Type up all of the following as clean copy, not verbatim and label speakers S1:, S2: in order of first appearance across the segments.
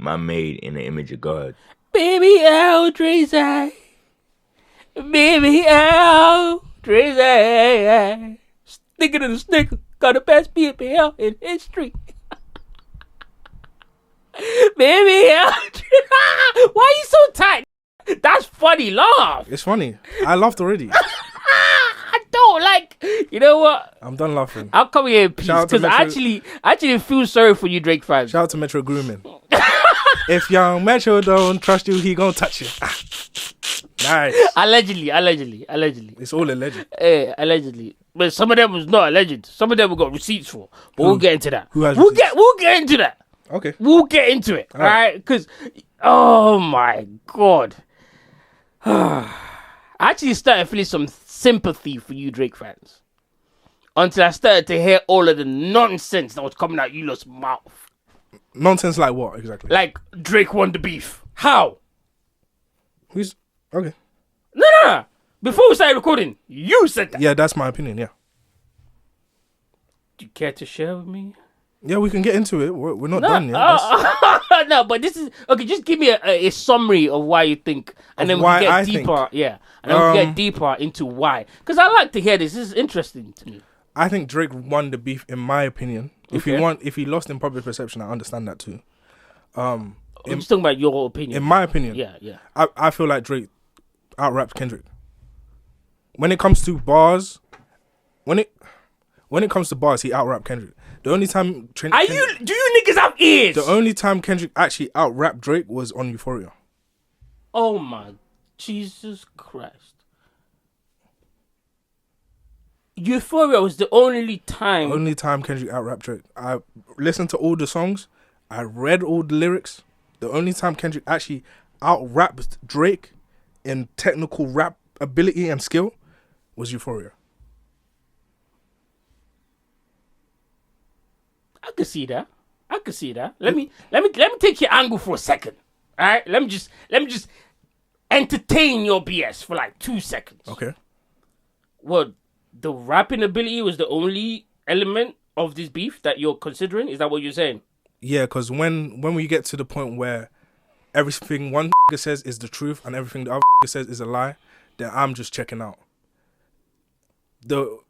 S1: man made in the image of God.
S2: Baby L Drizzy. Baby L Drizzy. Sticker to the snicker. Got the best BBL in history. Baby L Drizzy. Why are you so tight? That's funny. Laugh.
S3: It's funny. I laughed already.
S2: I don't like. You know what?
S3: I'm done laughing.
S2: I'll come here in peace
S3: Shout out to
S2: because I actually feel sorry for you, Drake fans.
S3: Shout out to Metro Grooming. If young Metro don't trust you, he gonna touch you. Nice.
S2: Allegedly.
S3: It's all alleged.
S2: Allegedly. But some of them was not alleged. Some of them we got receipts for. But we'll get into that.
S3: Who has
S2: we'll
S3: receipts?
S2: get into that.
S3: Okay.
S2: We'll get into it. All right? Because, oh my God. I actually started feeling some sympathy for you Drake fans. Until I started to hear all of the nonsense that was coming out you lot's mouth.
S3: Nonsense like what, exactly?
S2: Like, Drake won the beef. How?
S3: Who's... Okay.
S2: No. Before we started recording, you said that.
S3: Yeah, that's my opinion, yeah.
S2: Do you care to share with me?
S3: Yeah, we can get into it. We're not done yet.
S2: No, but this is... Okay, just give me a summary of why you think. And then we can get deeper. Yeah. And then we can get deeper into why. Because I like to hear this. This is interesting to me.
S3: I think Drake won the beef, in my opinion.
S2: Okay.
S3: If he lost in public perception, I understand that too.
S2: I'm just talking about your opinion.
S3: In my opinion,
S2: yeah.
S3: I feel like Drake out-rapped Kendrick. When it comes to bars, when it comes to bars, he out-rapped Kendrick. The only time
S2: do you niggas have ears?
S3: The only time Kendrick actually out-rapped Drake was on Euphoria.
S2: Oh my Jesus Christ. Euphoria was the only time
S3: Kendrick out-rapped Drake. I listened to all the songs. I read all the lyrics. The only time Kendrick actually out-rapped Drake in technical rap ability and skill was Euphoria.
S2: I could see that. Let me take your angle for a second. All right? Let me just entertain your BS for like 2 seconds.
S3: Okay.
S2: Well, the rapping ability was the only element of this beef that you're considering? Is that what you're saying?
S3: Yeah, because when we get to the point where everything one says is the truth and everything the other says is a lie, then I'm just checking out.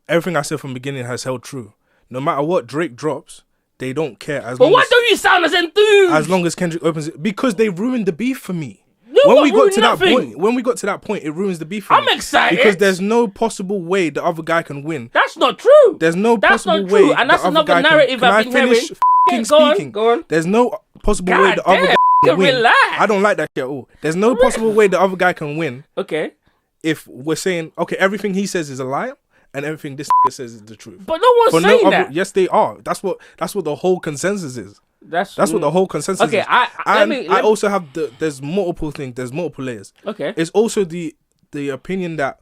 S3: Everything I said from the beginning has held true. No matter what Drake drops, they don't care.
S2: But why don't you sound as enthused?
S3: As long as Kendrick opens it, because they ruined the beef for me.
S2: When
S3: we got to that point, it ruins the beef for me.
S2: I'm excited
S3: because there's no possible way the other guy can win.
S2: That's not true.
S3: There's no possible way.
S2: And that's another narrative I've been hearing.
S3: Go on. There's no possible way the other guy can win.
S2: Relax.
S3: I don't like that shit at all. There's no possible way the other guy can win.
S2: Okay.
S3: If we're saying, okay, everything he says is a lie and everything this says is the truth.
S2: But no one's saying that.
S3: Yes, they are. That's what the whole consensus is. That's what the whole consensus is. I also have there's multiple things. There's multiple layers.
S2: Okay.
S3: It's also the opinion that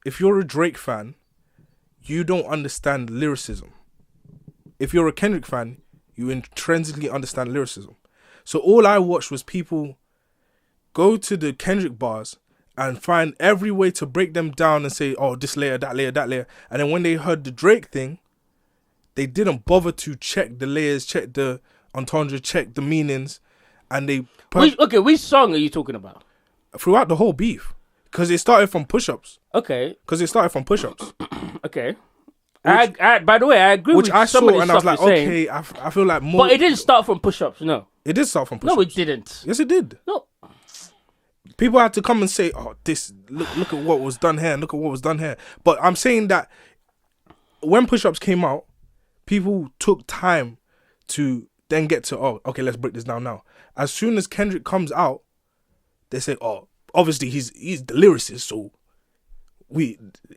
S3: if you're a Drake fan, you don't understand lyricism. If you're a Kendrick fan, you intrinsically understand lyricism. So all I watched was people go to the Kendrick bars and find every way to break them down and say, oh, this layer, that layer, that layer. And then when they heard the Drake thing, they didn't bother to check the layers, check the entendre, check the meanings. And they...
S2: Which song are you talking about?
S3: Throughout the whole beef. Because it started from push-ups.
S2: Okay. Okay. By the way, I agree with some of the stuff you're saying. Which I saw and I was like, okay,
S3: I feel like more...
S2: But it didn't start from push-ups, no.
S3: It did start from push-ups.
S2: No, it didn't.
S3: Yes, it did.
S2: No.
S3: People had to come and say, oh, look at what was done here, and look at what was done here. But I'm saying that when push-ups came out, people took time to then get to, oh, okay, let's break this down now. As soon as Kendrick comes out, they say, oh, obviously he's the lyricist, so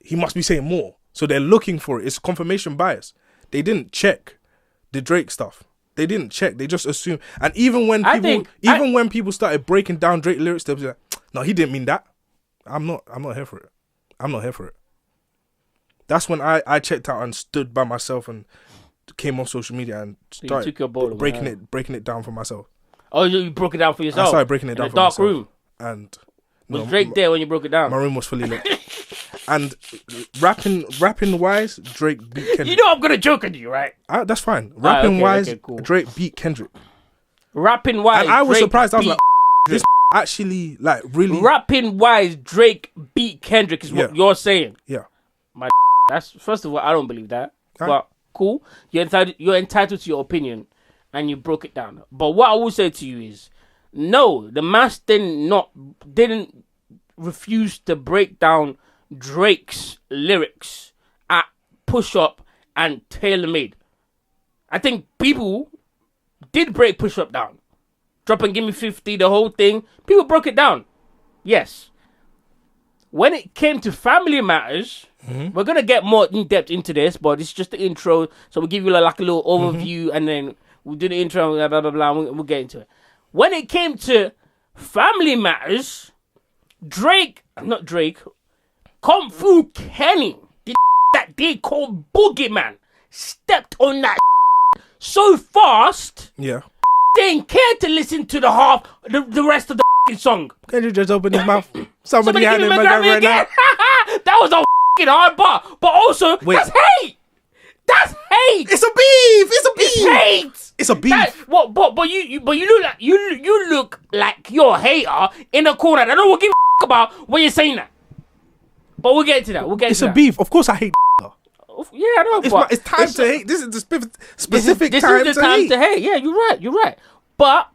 S3: he must be saying more. So they're looking for it. It's confirmation bias. They didn't check the Drake stuff. They didn't check. They just assumed. And even when people started breaking down Drake lyrics, they were like, no, he didn't mean that. I'm not here for it. That's when I checked out and stood by myself and came on social media and started breaking it down for myself.
S2: Oh, you broke it down for yourself?
S3: I started breaking it down for myself.
S2: In a dark room?
S3: And
S2: was Drake there when you broke it down?
S3: My room was fully lit. And rapping wise, Drake beat Kendrick.
S2: You know I'm gonna joke on you, right?
S3: That's fine. Rapping wise,
S2: cool.
S3: Drake beat Kendrick.
S2: Rapping wise,
S3: And I was
S2: Drake
S3: surprised. I was
S2: beat
S3: like, this actually like really.
S2: Rapping wise, Drake beat Kendrick is what you're saying.
S3: Yeah.
S2: That's first of all, I don't believe that.
S3: Huh?
S2: But cool, you're entitled to your opinion, and you broke it down. But what I will say to you is, no, the mass didn't refuse to break down Drake's lyrics at Push Up and Tailor Made. I think people did break Push Up down. Drop and Give Me 50, the whole thing. People broke it down. Yes. When it came to Family Matters, we're going to get more in-depth into this, but it's just the intro. So we'll give you like a little overview, and then we'll do the intro, blah, blah, blah, blah, and we'll get into it. When it came to Family Matters, Kung Fu Kenny, the that they call Boogeyman, stepped on that so fast,
S3: Yeah.
S2: they didn't care to listen to the rest of the song.
S3: Kendrick just opened his mouth. Somebody had
S2: give
S3: him
S2: him a Grammy
S3: right now.
S2: again. That was a hard bar. But also, that's hate. That's hate.
S3: It's a beef. It's a beef.
S2: It's hate.
S3: It's a beef.
S2: But you look like you look like you're a hater in a corner. I don't want to give a about when you're saying that. But we'll get to that.
S3: It's a beef. Of course, I hate.
S2: Yeah, I know.
S3: It's time to hate. This is the specific
S2: this
S3: time
S2: is the
S3: to
S2: time
S3: hate.
S2: to hate. Yeah, you're right. But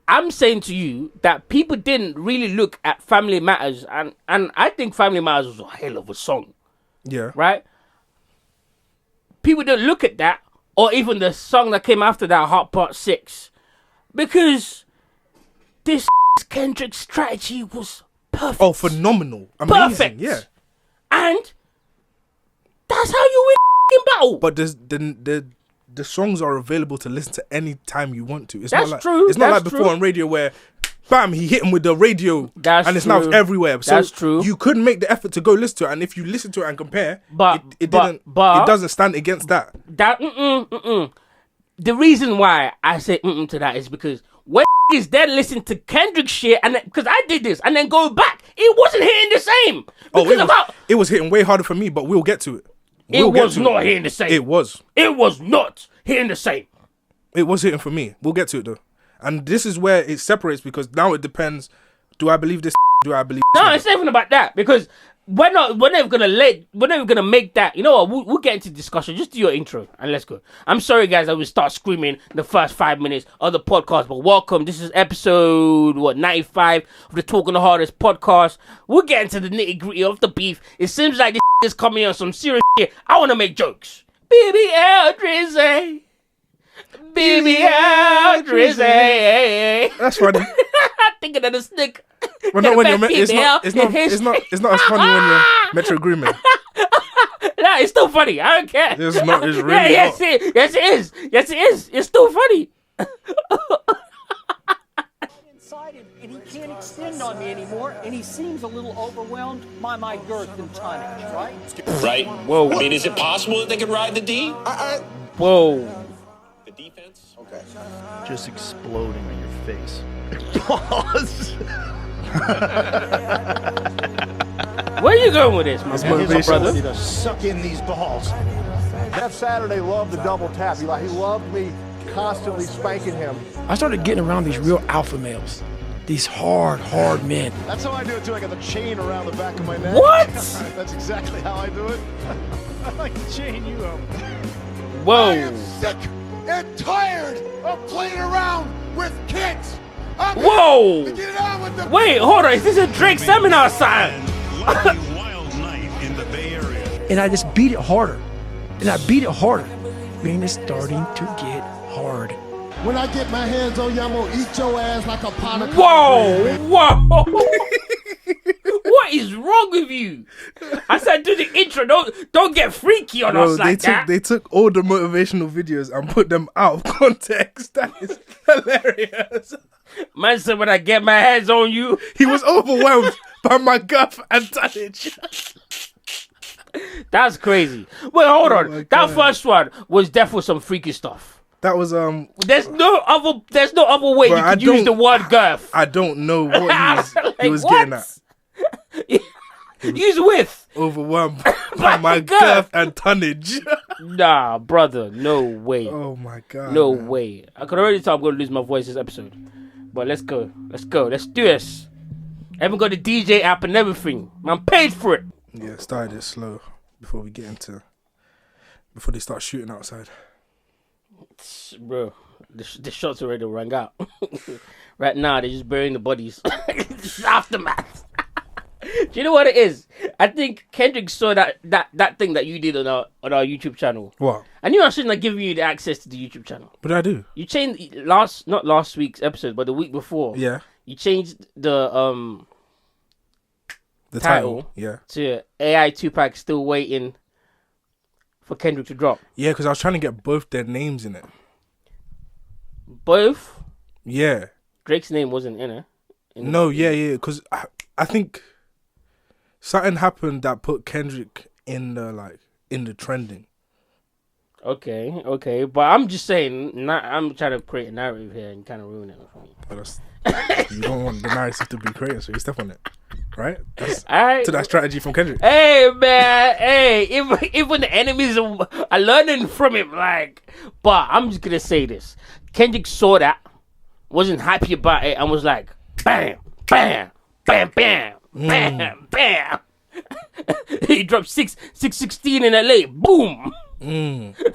S2: I'm saying to you that people didn't really look at Family Matters, and I think Family Matters was a hell of a song.
S3: Yeah.
S2: Right? People didn't look at that, or even the song that came after that, Hot Part 6, because this Kendrick strategy was perfect.
S3: Oh, phenomenal. Amazing.
S2: Perfect.
S3: Yeah.
S2: And that's how you win battle.
S3: But the songs are available to listen to any time you want to. It's
S2: That's
S3: not like,
S2: true.
S3: It's not
S2: That's
S3: like before
S2: true.
S3: on radio where, bam, he hit him with the radio,
S2: That's
S3: and it's
S2: true.
S3: now everywhere. So
S2: That's true.
S3: You couldn't make the effort to go listen to it, and if you listen to it and compare, it doesn't stand against that.
S2: The reason why I say to that is because when is then listening to Kendrick shit, and because I did this and then go back, it wasn't hitting the same.
S3: It was hitting way harder for me, but we'll get to it.
S2: It was not hitting the same.
S3: It was.
S2: It was not hitting the same.
S3: It was hitting for me. We'll get to it though. And this is where it separates, because now it depends. Do I believe this? Do I believe?
S2: No, it's not even about that, because we're never gonna make that. You know what? We'll get into discussion. Just do your intro and let's go. I'm sorry, guys, I will start screaming the first 5 minutes of the podcast, but welcome. This is episode 95 of the Talking the Hardest podcast. We'll get into the nitty gritty of the beef. It seems like this is coming on some serious shit. I want to make jokes. Baby L Drizzy. Baby L Drizzy.
S3: That's funny.
S2: Thinking of the stick.
S3: Well, not when you're it's not as funny when you're Metro Groomin.
S2: No, it's still funny. I don't care.
S3: It's not. It's really
S2: yes,
S3: not.
S2: yes, it is. Yes, it is. It's still funny.
S4: Inside him, and he can't extend on me anymore, and he seems a little overwhelmed by my girth and tonnage, right?
S5: Right?
S2: Whoa.
S5: I mean, is it possible that they could ride the D?
S2: Whoa.
S5: The defense?
S6: Okay.
S7: Just exploding on your face.
S6: Pause.
S2: Where you going with this, my brother?
S7: To suck in these balls.
S8: Jeff Saturday loved the double tap. He loved me constantly spanking him.
S9: I started getting around these real alpha males. These hard men.
S8: That's how I do it too. I got the chain around the back of my neck.
S2: What?
S8: That's exactly how I do it.
S7: I like to chain you up.
S2: Whoa.
S8: Sick and tired of playing around with kids.
S2: Whoa. Wait, hold on. Is this a Drake seminar sign?
S9: And I just beat it harder. And I beat it harder. Man, it's starting to get hard.
S8: When I get my hands on you, I'm gonna eat your ass like a pot of
S2: Whoa. What is wrong with you? I said do the intro. Don't get freaky on us like that.
S3: They took all the motivational videos and put them out of context. That is hilarious.
S2: Man said when I get my hands on you.
S3: He was overwhelmed by my guff and tonnage.
S2: That's crazy. Wait, hold on.
S3: my
S2: That
S3: God.
S2: first one was definitely some freaky stuff.
S3: That was
S2: There's no other way
S3: Bro,
S2: you
S3: I
S2: could use
S3: don't-
S2: the word girth.
S3: I don't know what he was
S2: Like,
S3: getting
S2: what?
S3: at.
S2: Use with.
S3: Overwhelmed by my girth and tonnage.
S2: Nah, brother, no way.
S3: Oh my god.
S2: No
S3: man.
S2: way. I could already tell I'm going to lose my voice this episode. But let's go. Let's do this. I haven't got the DJ app and everything. I'm paid for it.
S3: Yeah, started it slow before they start shooting outside.
S2: Bro, the shots already rang out. Right now, they're just burying the bodies. Aftermath. Do you know what it is? I think Kendrick saw that thing that you did on our YouTube channel.
S3: What?
S2: I knew I shouldn't have given you the access to the YouTube channel.
S3: What did I do?
S2: You changed not last week's episode, but the week before.
S3: Yeah.
S2: You changed the
S3: title. Yeah.
S2: To AI Tupac still waiting for Kendrick to drop.
S3: Yeah, because I was trying to get both their names in it.
S2: Both?
S3: Yeah.
S2: Drake's name wasn't in it.
S3: No, yeah, because I think something happened that put Kendrick in the trending.
S2: Okay, but I'm just saying, I'm trying to create a narrative here and kind of ruin it for me.
S3: But you don't want the narrative to be created, so you step on it, right? That's
S2: Alright.
S3: to that strategy from Kendrick.
S2: Hey man, even the enemies are learning from him, but I'm just gonna say this: Kendrick saw that, wasn't happy about it, and was like, bam, bam, bam, bam, bam, bam. He dropped 616 in LA, boom.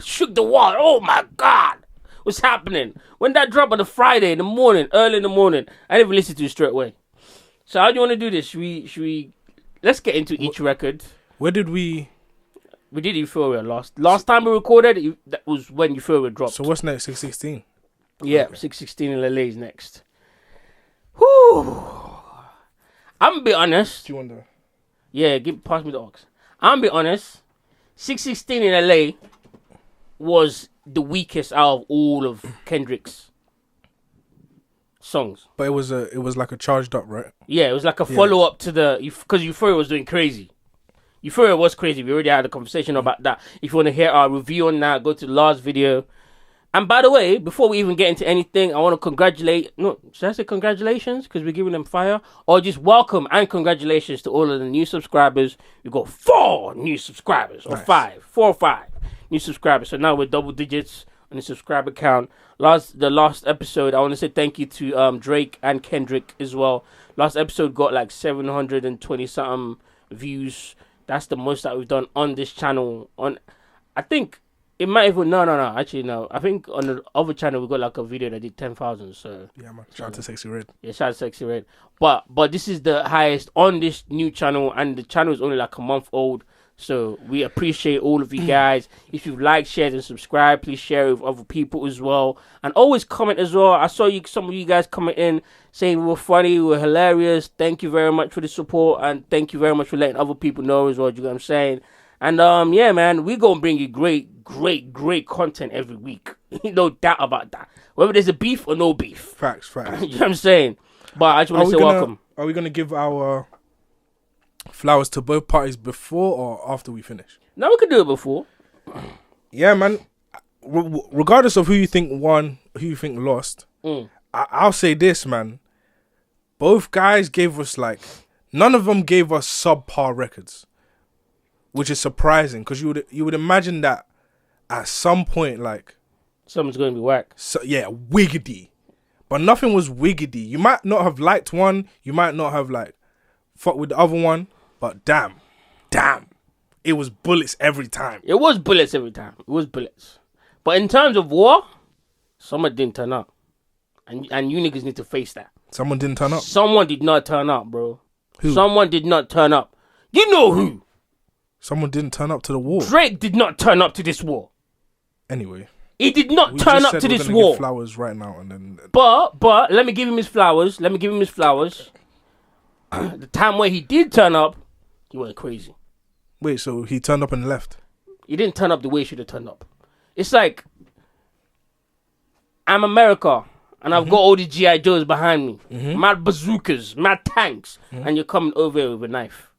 S2: Shook the wall. Oh my god, what's happening? When that dropped on a Friday in the morning, early in the morning, I didn't even listen to it straight away. So how do you want to do this? Should we let's get into each record.
S3: Where did we
S2: did Euphoria last time we recorded? That was when Euphoria dropped.
S3: So what's next? 616.
S2: Yeah, okay. 616 in LA is next. Whew. I'm gonna be honest.
S3: Do you want to?
S2: Yeah, pass me the aux. I'm gonna be honest. 616 in LA was the weakest out of all of Kendrick's songs.
S3: But it was like a charged up, right?
S2: Yeah, it was like a follow up to because Euphoria was doing crazy. Euphoria was crazy. We already had a conversation about that. If you want to hear our review on that, go to the last video. And by the way, before we even get into anything, I want to congratulate... No, should I say congratulations? Because we're giving them fire. Or just welcome and congratulations to all of the new subscribers. We've got 4 new subscribers. Or
S3: nice.
S2: 4 or 5 new subscribers. So now we're double digits on the subscriber count. The last episode, I want to say thank you to Drake and Kendrick as well. Last episode got like 720-something views. That's the most that we've done on this channel. I think... It might even no. Actually, no. I think on the other channel we got like a video that did 10,000. So
S3: yeah, man. Shout out to Sexy Red.
S2: Yeah, shout out to Sexy Red. But this is the highest on this new channel, and the channel is only like a month old. So we appreciate all of you guys. If you like, share, and subscribe, please share it with other people as well, and always comment as well. I saw some of you guys comment in saying we were funny, we were hilarious. Thank you very much for the support, and thank you very much for letting other people know as well. You know what I'm saying? And yeah, man, we gonna bring you great content every week. No doubt about that. Whether there's a beef or no beef.
S3: Facts.
S2: You know what I'm saying? But I just want to say welcome.
S3: Are we gonna give our flowers to both parties before or after we finish?
S2: No, we could do it before.
S3: Yeah, man. Regardless of who you think won, who you think lost, I'll say this, man. Both guys gave us none of them gave us subpar records. Which is surprising, because you would imagine that at some point,
S2: someone's going to be whack.
S3: So, yeah, wiggity. But nothing was wiggity. You might not have liked one. You might not have, fucked with the other one. But damn. It was bullets every time.
S2: It was bullets every time. It was bullets. But in terms of war, someone didn't turn up. And you niggas need to face that.
S3: Someone didn't turn up?
S2: Someone did not turn up, bro.
S3: Who?
S2: Someone did not turn up. You know who?
S3: Someone didn't turn up to the war.
S2: Drake did not turn up to this war.
S3: Anyway.
S2: He did not turn up to this war.
S3: Give flowers right now and then.
S2: But let me give him his flowers. The time where he did turn up, he went crazy.
S3: Wait, so he turned up and left?
S2: He didn't turn up the way he should have turned up. It's like, I'm America, and I've got all these G.I. Joes behind me. Mad bazookas, mad tanks, and you're coming over here with a knife.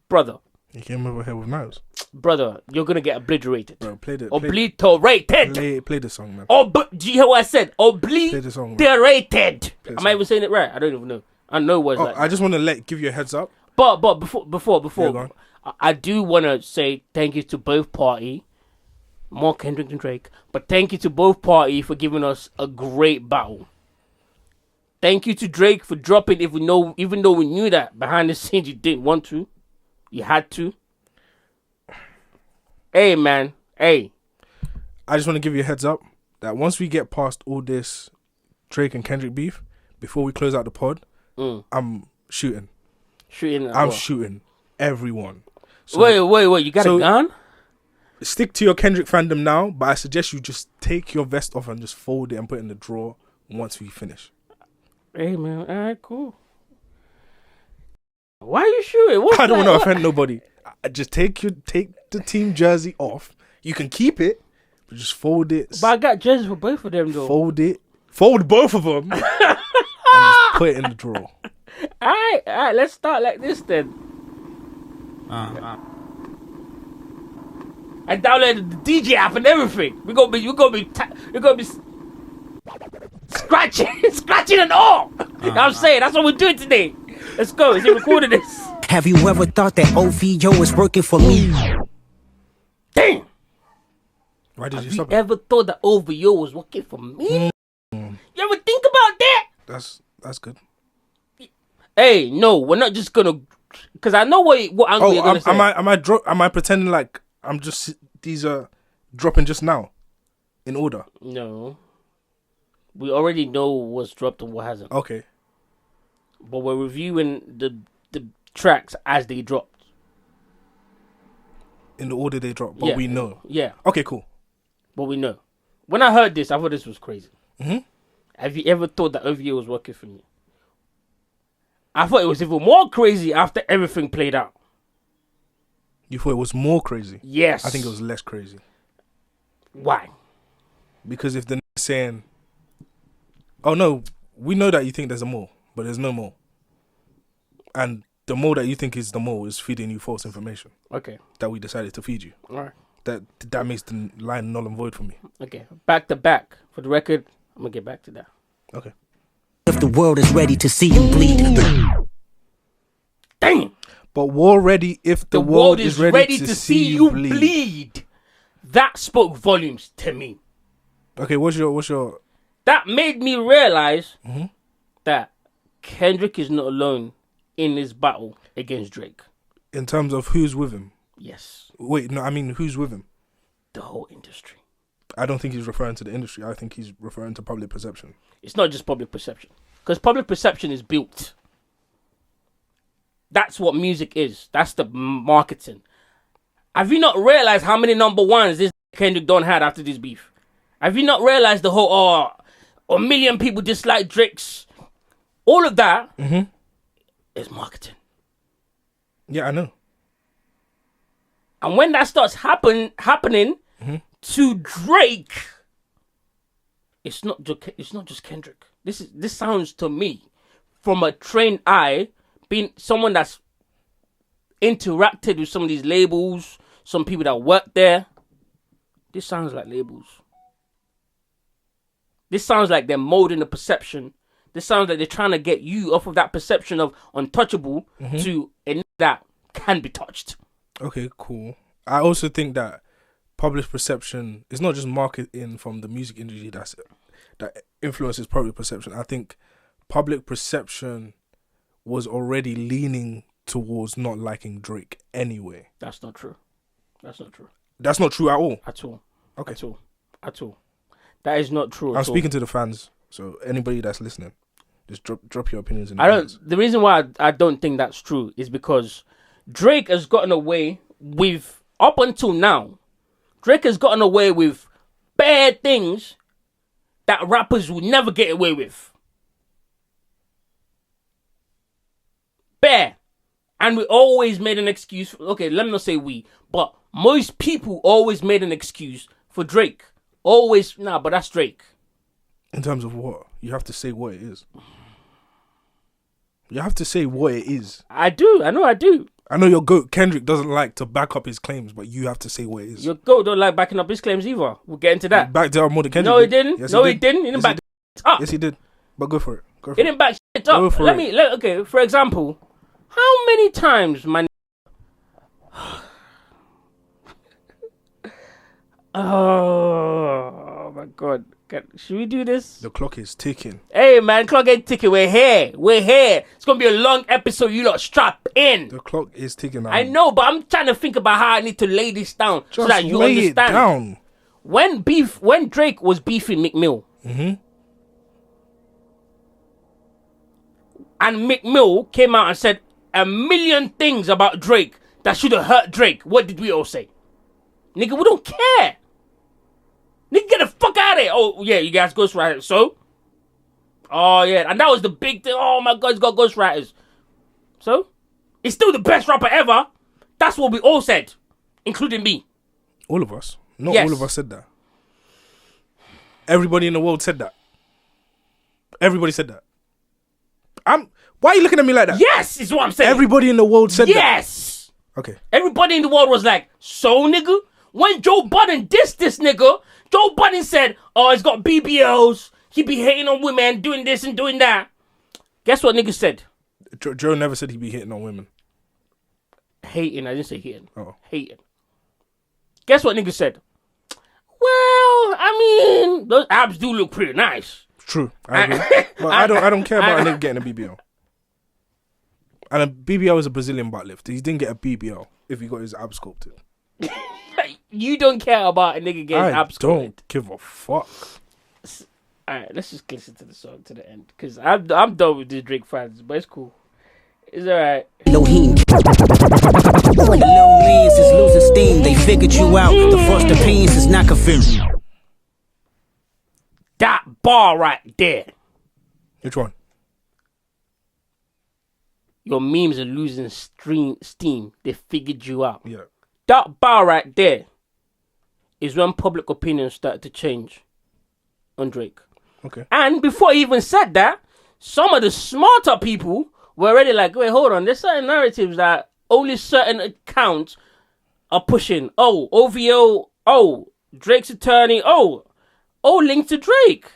S2: Brother.
S3: He came over here with knives.
S2: Brother, you're going to get obliterated.
S3: Bro, play the song, man.
S2: Do you hear what I said?
S3: Play the song, man.
S2: Obliterated. Am I even saying it right? I don't even know. I know words like that.
S3: I just want to give you a heads up.
S2: But before,
S3: Yeah, go on.
S2: I do want to say thank you to both party, more Kendrick than Drake, but thank you to both party for giving us a great battle. Thank you to Drake for dropping, even though we knew that behind the scenes you didn't want to, you had to. Hey man, hey.
S3: I just want to give you a heads up that once we get past all this Drake and Kendrick beef, before we close out the pod, I'm shooting. I'm shooting everyone. So,
S2: wait, you got a gun?
S3: Stick to your Kendrick fandom now, but I suggest you just take your vest off and just fold it and put it in the drawer once we finish.
S2: Hey man, alright, cool. Why are you shooting?
S3: I don't want to offend nobody. Just take the team jersey off. You can keep it, but just fold it.
S2: But I got jerseys for both of them though.
S3: Fold both of them, and just put it in the drawer.
S2: Alright, let's start like this then. I downloaded the DJ app and everything. We're gonna be scratching and all. You know what I'm saying? That's what we're doing today. Let's go. Is he recording this?
S10: Have you ever thought that OVO is working for me?
S2: Damn.
S3: Why did you
S2: Have
S3: stop
S2: you ever thought that OVO was working for me? You ever think about that?
S3: That's good.
S2: Hey, no, we're not just gonna, because I know what angle you're gonna say.
S3: Am I pretending like I'm just these are dropping just now, in order?
S2: No, we already know what's dropped and what hasn't.
S3: Okay,
S2: but we're reviewing the tracks as they dropped,
S3: in the order they dropped. But we know.
S2: Yeah.
S3: Okay, cool.
S2: But we know. When I heard this, I thought this was crazy.
S3: Mm-hmm.
S2: Have you ever thought that OVO was working for me? I thought it was even more crazy after everything played out.
S3: You thought it was more crazy?
S2: Yes.
S3: I think it was less crazy.
S2: Why?
S3: Because if they're saying, oh no, we know that you think there's a mole, but there's no mole. And the mole that you think is the mole is feeding you false information.
S2: Okay.
S3: That we decided to feed you.
S2: All right.
S3: That makes the line null and void for me.
S2: Okay. Back to back. For the record, I'm going to get back to that.
S3: Okay.
S10: If the world is ready to see you bleed.
S2: Damn.
S3: But war ready if the world is ready to see you bleed.
S2: That spoke volumes to me.
S3: Okay, what's your...
S2: That made me realize that Kendrick is not alone in this battle against Drake.
S3: In terms of who's with him?
S2: Yes.
S3: Wait, no, I mean who's with him?
S2: The whole industry.
S3: I don't think he's referring to the industry. I think he's referring to public perception.
S2: It's not just public perception. Because public perception is built. That's what music is. That's the marketing. Have you not realized how many number ones this Kendrick Don had after this beef? Have you not realized the whole, a million people dislike Drake's? All of that is marketing.
S3: Yeah, I know.
S2: And when that starts happening to Drake, it's not just Kendrick. This sounds to me, from a trained eye, being someone that's interacted with some of these labels, some people that work there. This sounds like labels. This sounds like they're molding the perception. This sounds like they're trying to get you off of that perception of untouchable to a that can be touched.
S3: Okay, cool. I also think that public perception is not just marketing from the music industry that influences public perception. I think public perception was already leaning towards not liking Drake anyway.
S2: That's not true. That's not true.
S3: That's not true at all.
S2: At all.
S3: Okay.
S2: At all. That is not true.
S3: I'm speaking to the fans, so anybody that's listening, just drop your opinions in the comments.
S2: The reason why I don't think that's true is because Drake has gotten away with, up until now, Drake has gotten away with bad things that rappers will never get away with. Bare. And we always made an excuse. Okay, let me not say we, but most people always made an excuse for Drake. Always, but that's Drake.
S3: In terms of what? You have to say what it is. You have to say what it is.
S2: I do. I know I do.
S3: I know your GOAT Kendrick doesn't like to back up his claims, but you have to say what it is.
S2: Your GOAT don't like backing up his claims either. We'll get into that.
S3: He backed it up more than Kendrick.
S2: No, he didn't.
S3: Yes,
S2: he didn't. He didn't
S3: yes,
S2: back it up.
S3: Yes, he did. But go for it.
S2: He didn't back shit up. Okay, for example, How many times, man? Oh my God! Should we do this?
S3: The clock is ticking.
S2: Hey man, clock ain't ticking. We're here. It's gonna be a long episode. You lot strap in.
S3: The clock is ticking.
S2: I know, but I'm trying to think about how I need to lay this down so that you
S3: lay
S2: understand.
S3: It down.
S2: When Drake was beefing Meek Mill, and Meek Mill came out and said a million things about Drake that should have hurt Drake, what did we all say? Nigga, we don't care. Nigga, get the fuck out of here. Oh, yeah, you guys ghostwriters. So? Oh, yeah. And that was the big thing. Oh, my God, he's got ghostwriters. So? He's still the best rapper ever. That's what we all said, including me.
S3: All of us. Not all of us said that. Everybody in the world said that. Everybody said that. Why are you looking at me like that?
S2: Yes, is what I'm saying.
S3: Everybody in the world said that.
S2: Yes.
S3: Okay.
S2: Everybody in the world was like, so, nigga? When Joe Budden dissed this nigga, Joe Budden said, oh, he's got BBLs. He be hating on women, doing this and doing that. Guess what nigga said?
S3: Joe never said he'd be hitting on women.
S2: Hating, I didn't say hitting.
S3: Oh.
S2: Hating. Guess what nigga said? Well, I mean, those abs do look pretty nice.
S3: True, I agree. But I don't care about a nigga getting a BBL. And a BBL is a Brazilian butt lift. He didn't get a BBL if he got his abs sculpted.
S2: You don't care about a nigga getting abs sculpted.
S3: I don't give a fuck.
S2: Alright, let's just listen to the song to the end. Because I'm done with these Drake fans, but it's cool. It's alright.
S10: No heat. The little means is losing steam. They figured you out. The first opinions is not confirmed.
S2: That bar right there.
S3: Which one?
S2: Your memes are losing steam. They figured you out.
S3: Yeah.
S2: That bar right there is when public opinion started to change on Drake.
S3: Okay.
S2: And before he even said that, some of the smarter people were already like, wait, hold on. There's certain narratives that only certain accounts are pushing. Oh, OVO. Oh, Drake's attorney. Oh, linked to Drake.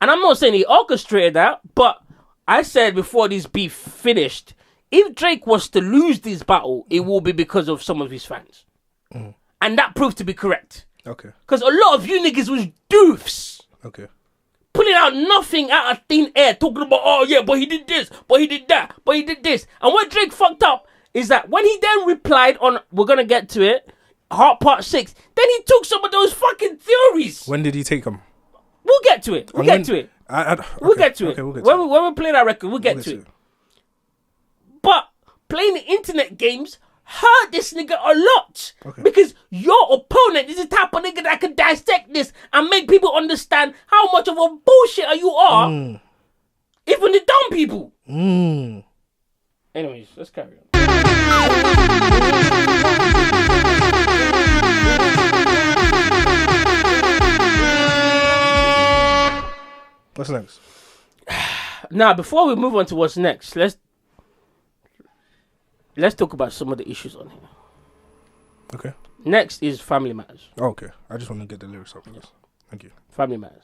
S2: And I'm not saying he orchestrated that, but I said before this beef finished, if Drake was to lose this battle, it will be because of some of his fans. And that proved to be correct.
S3: Okay.
S2: Because a lot of you niggas was doofs.
S3: Okay.
S2: Pulling out nothing out of thin air, talking about, oh yeah, but he did this, but he did that, but he did this. And what Drake fucked up is that when he then replied on, we're going to get to it, Heart Part 6, then he took some of those fucking theories.
S3: When did he take them?
S2: We'll get to it. We'll get to it. We'll get to it.
S3: Okay, we'll get to
S2: when we play that record, we'll get to it. But playing the internet games hurt this nigga a lot.
S3: Okay.
S2: Because your opponent is the type of nigga that can dissect this and make people understand how much of a bullshitter you are. Even the dumb people. Anyways, let's carry on.
S3: What's next?
S2: Now, before we move on to what's next, let's talk about some of the issues on here.
S3: Okay.
S2: Next is Family Matters.
S3: Oh, okay. I just want to get the lyrics up. Yes. Thank you.
S2: Family Matters.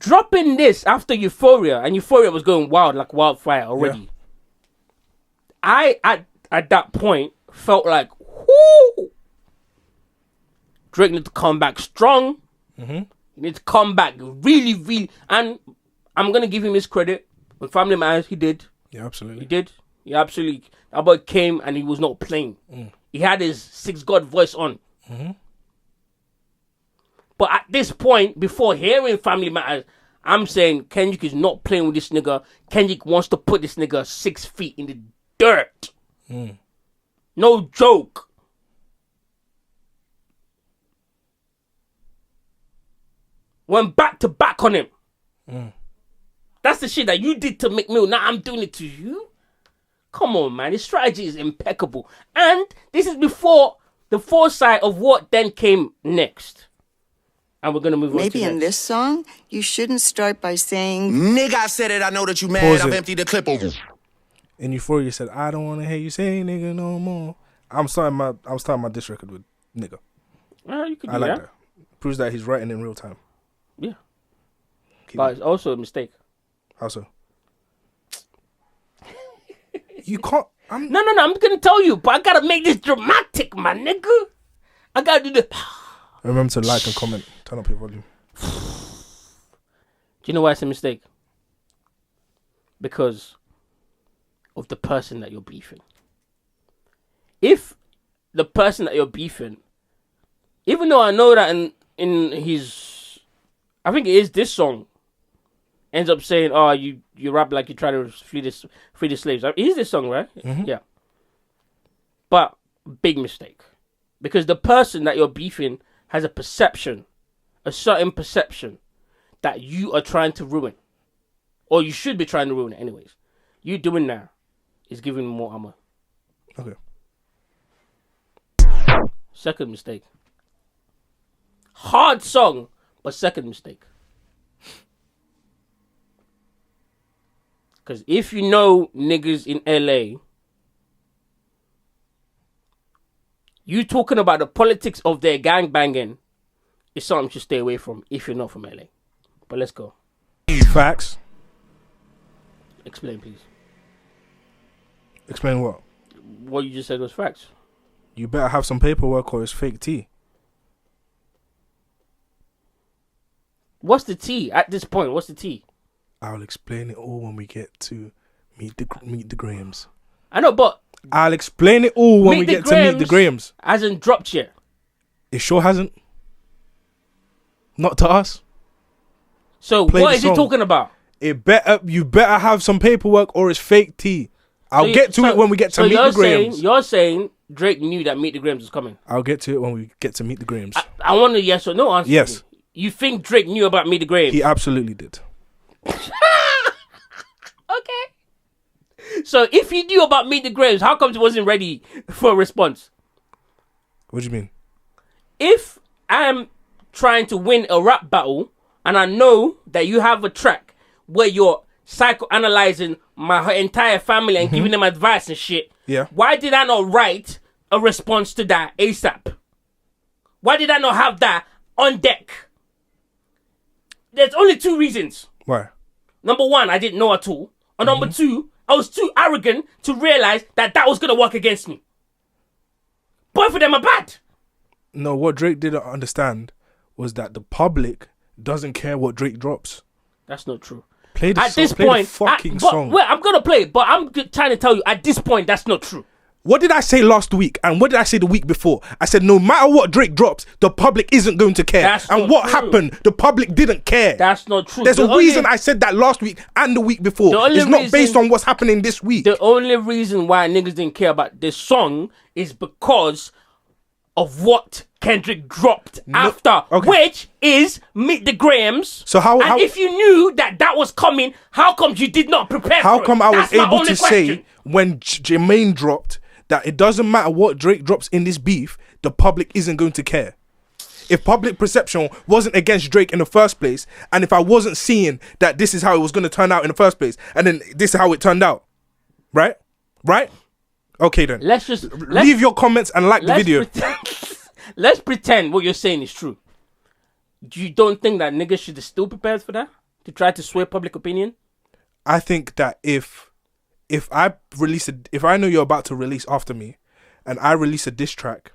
S2: Dropping this after Euphoria, and Euphoria was going wild like wildfire already. Yeah. I, at that point, felt like, whoo! Drake need to come back strong. He needs to come back really, really. And I'm going to give him his credit. With Family Matters, he did.
S3: Yeah, absolutely.
S2: He did. He absolutely. That boy came and he was not playing. He had his Six God voice on. But at this point, before hearing Family Matters, I'm saying Kendrick is not playing with this nigga. Kendrick wants to put this nigga 6 feet in the dirt. No joke. Went back to back on him. That's the shit that you did to Meek Mill. Now I'm doing it to you. Come on, man. His strategy is impeccable. And this is before the foresight of what then came next. And we're going to move on to
S11: Maybe in
S2: next.
S11: this song, you shouldn't start by saying,
S6: Nigga, I said it. I know that you mad.
S3: Pause
S6: I've
S3: it.
S6: emptied the clip over.
S3: In Euphoria, you said, I don't want to hear you say nigga no more. I'm starting my diss record with nigga.
S2: You could do
S3: I like
S2: that.
S3: that. Proves that he's writing in real time.
S2: Yeah.
S3: Keep
S2: But
S3: it.
S2: it's also a mistake.
S3: How so? You can't.
S2: No, I'm gonna tell you, but I gotta make this dramatic, my nigga. I gotta do the.
S3: Remember to like and comment. Turn up your volume.
S2: Do you know why it's a mistake? Because of the person that you're beefing. If the person that you're beefing, even though I know that in his, I think it is this song, ends up saying, "Oh, you rap like you try to free the slaves." It is this song, right?
S3: Mm-hmm.
S2: Yeah. But big mistake, because the person that you're beefing has a certain perception that you are trying to ruin, or you should be trying to ruin it anyways. You doing that is giving more armor.
S3: Okay.
S2: Second mistake. Hard song, but second mistake. Because if you know niggas in LA, you talking about the politics of their gangbanging is something you should stay away from if you're not from LA. But let's go.
S3: Facts.
S2: Explain, please.
S3: Explain what?
S2: What you just said was facts.
S3: You better have some paperwork or it's fake tea.
S2: What's the tea at this point? What's the tea?
S3: I'll explain it all when we get to meet the Grahams.
S2: I know, but
S3: I'll explain it all when we get to meet the Grahams.
S2: Hasn't dropped yet.
S3: It sure hasn't. Not to us.
S2: So
S3: Play
S2: what
S3: the
S2: is he
S3: song.
S2: talking about?
S3: You better have some paperwork or it's fake tea. I'll get to it when we get to meet the Grahams.
S2: You're saying Drake knew that Meet the Grahams was coming.
S3: I'll get to it when we get to meet the Grahams.
S2: I want a yes or no answer.
S3: Yes.
S2: You think Drake knew about Meet the Grahams?
S3: He absolutely did.
S2: Okay. So if he knew about Meet the Grahams, how come he wasn't ready for a response?
S3: What do you mean?
S2: If I'm trying to win a rap battle and I know that you have a track where you're psychoanalyzing my entire family and giving them advice and shit,
S3: Yeah.
S2: why did I not write a response to that ASAP? Why did I not have that on deck? There's only two reasons.
S3: Why?
S2: Number one, I didn't know at all. And number two, I was too arrogant to realize that was going to work against me. Both of them are bad.
S3: No, what Drake didn't understand was that the public doesn't care what Drake drops.
S2: That's not true.
S3: Play the
S2: At
S3: song.
S2: this
S3: Play
S2: point,
S3: the fucking song.
S2: Well, I'm going to play it, but I'm trying to tell you, at this point, that's not true.
S3: What did I say last week? And what did I say the week before? I said no matter what Drake drops, the public isn't going to care.
S2: That's
S3: and
S2: not
S3: what
S2: true.
S3: happened? The public didn't care.
S2: That's not true.
S3: There's a reason I said that last week and the week before. It's not based on what's happening this week.
S2: The only reason why niggas didn't care about this song is because of what Kendrick dropped after, which is Meet the Grahams.
S3: So how
S2: if you knew that was coming, how come you did not prepare
S3: How
S2: for
S3: come
S2: it?
S3: I was
S2: That's my
S3: able
S2: only
S3: to
S2: question.
S3: say when Jermaine dropped that it doesn't matter what Drake drops in this beef, the public isn't going to care? If public perception wasn't against Drake in the first place, and if I wasn't seeing that this is how it was going to turn out in the first place, and then this is how it turned out, right? Okay then. Leave your comments and like the video.
S2: Let's pretend what you're saying is true. You don't think that niggas should have still prepared for that? To try to sway public opinion?
S3: I think that if I know you're about to release after me, and I release a diss track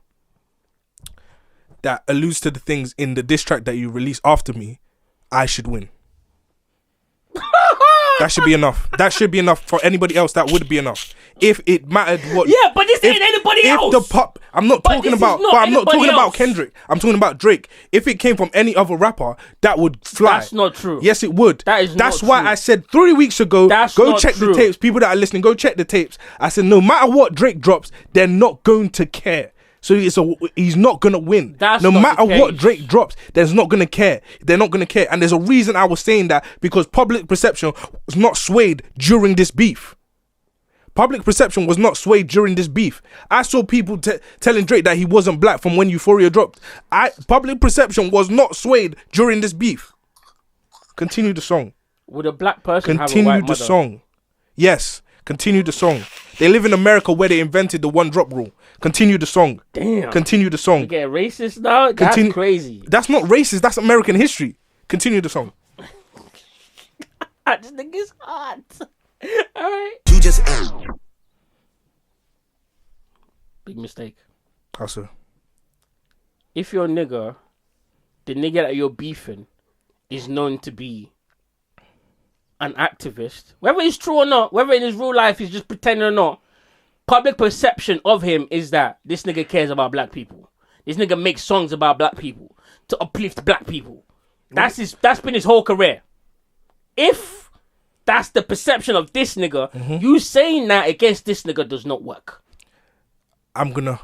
S3: that alludes to the things in the diss track that you release after me, I should win. That should be enough. That should be enough for anybody else. That would be enough. If it mattered what.
S2: Yeah, but this ain't anybody else.
S3: I'm not talking about Kendrick. I'm talking about Drake. If it came from any other rapper, that would fly.
S2: That's not true.
S3: Yes, it would. That's why I said 3 weeks ago. Go check the tapes. People that are listening, go check the tapes. I said no matter what Drake drops, they're not going to care. So he's not gonna win. No matter what Drake drops, there's not gonna care. They're not gonna care. And there's a reason I was saying that, because public perception was not swayed during this beef. Public perception was not swayed during this beef. I saw people telling Drake that he wasn't black from when Euphoria dropped. Public perception was not swayed during this beef. Continue the song.
S2: Would a black person have a
S3: Continue
S2: white
S3: the
S2: mother?
S3: song. Yes, continue the song. They live in America where they invented the one drop rule. Continue the song.
S2: Damn.
S3: Continue the song.
S2: You get racist now? That's crazy.
S3: That's not racist. That's American history. Continue the song.
S2: This nigga's hot. Alright.
S10: You just
S2: Big mistake.
S3: How so?
S2: If your nigga, the nigga that you're beefing, is known to be an activist, whether it's true or not, whether in his real life he's just pretending or not, public perception of him is that this nigga cares about black people. This nigga makes songs about black people to uplift black people. That's been his whole career. If that's the perception of this nigga, you saying that against this nigga does not work.
S3: I'm gonna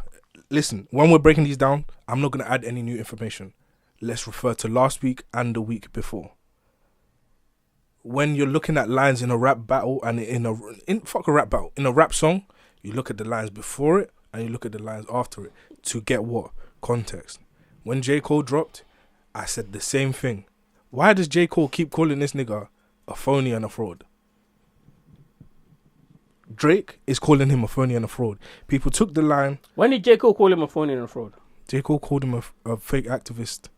S3: listen. When we're breaking these down, I'm not gonna add any new information. Let's refer to last week and the week before. When you're looking at lines in a rap battle and in a rap song, you look at the lines before it and you look at the lines after it to get what? Context. When J. Cole dropped, I said the same thing. Why does J. Cole keep calling this nigga a phony and a fraud? Drake is calling him a phony and a fraud. People took the line.
S2: When did J. Cole call him a phony and a fraud?
S3: J. Cole called him a fake activist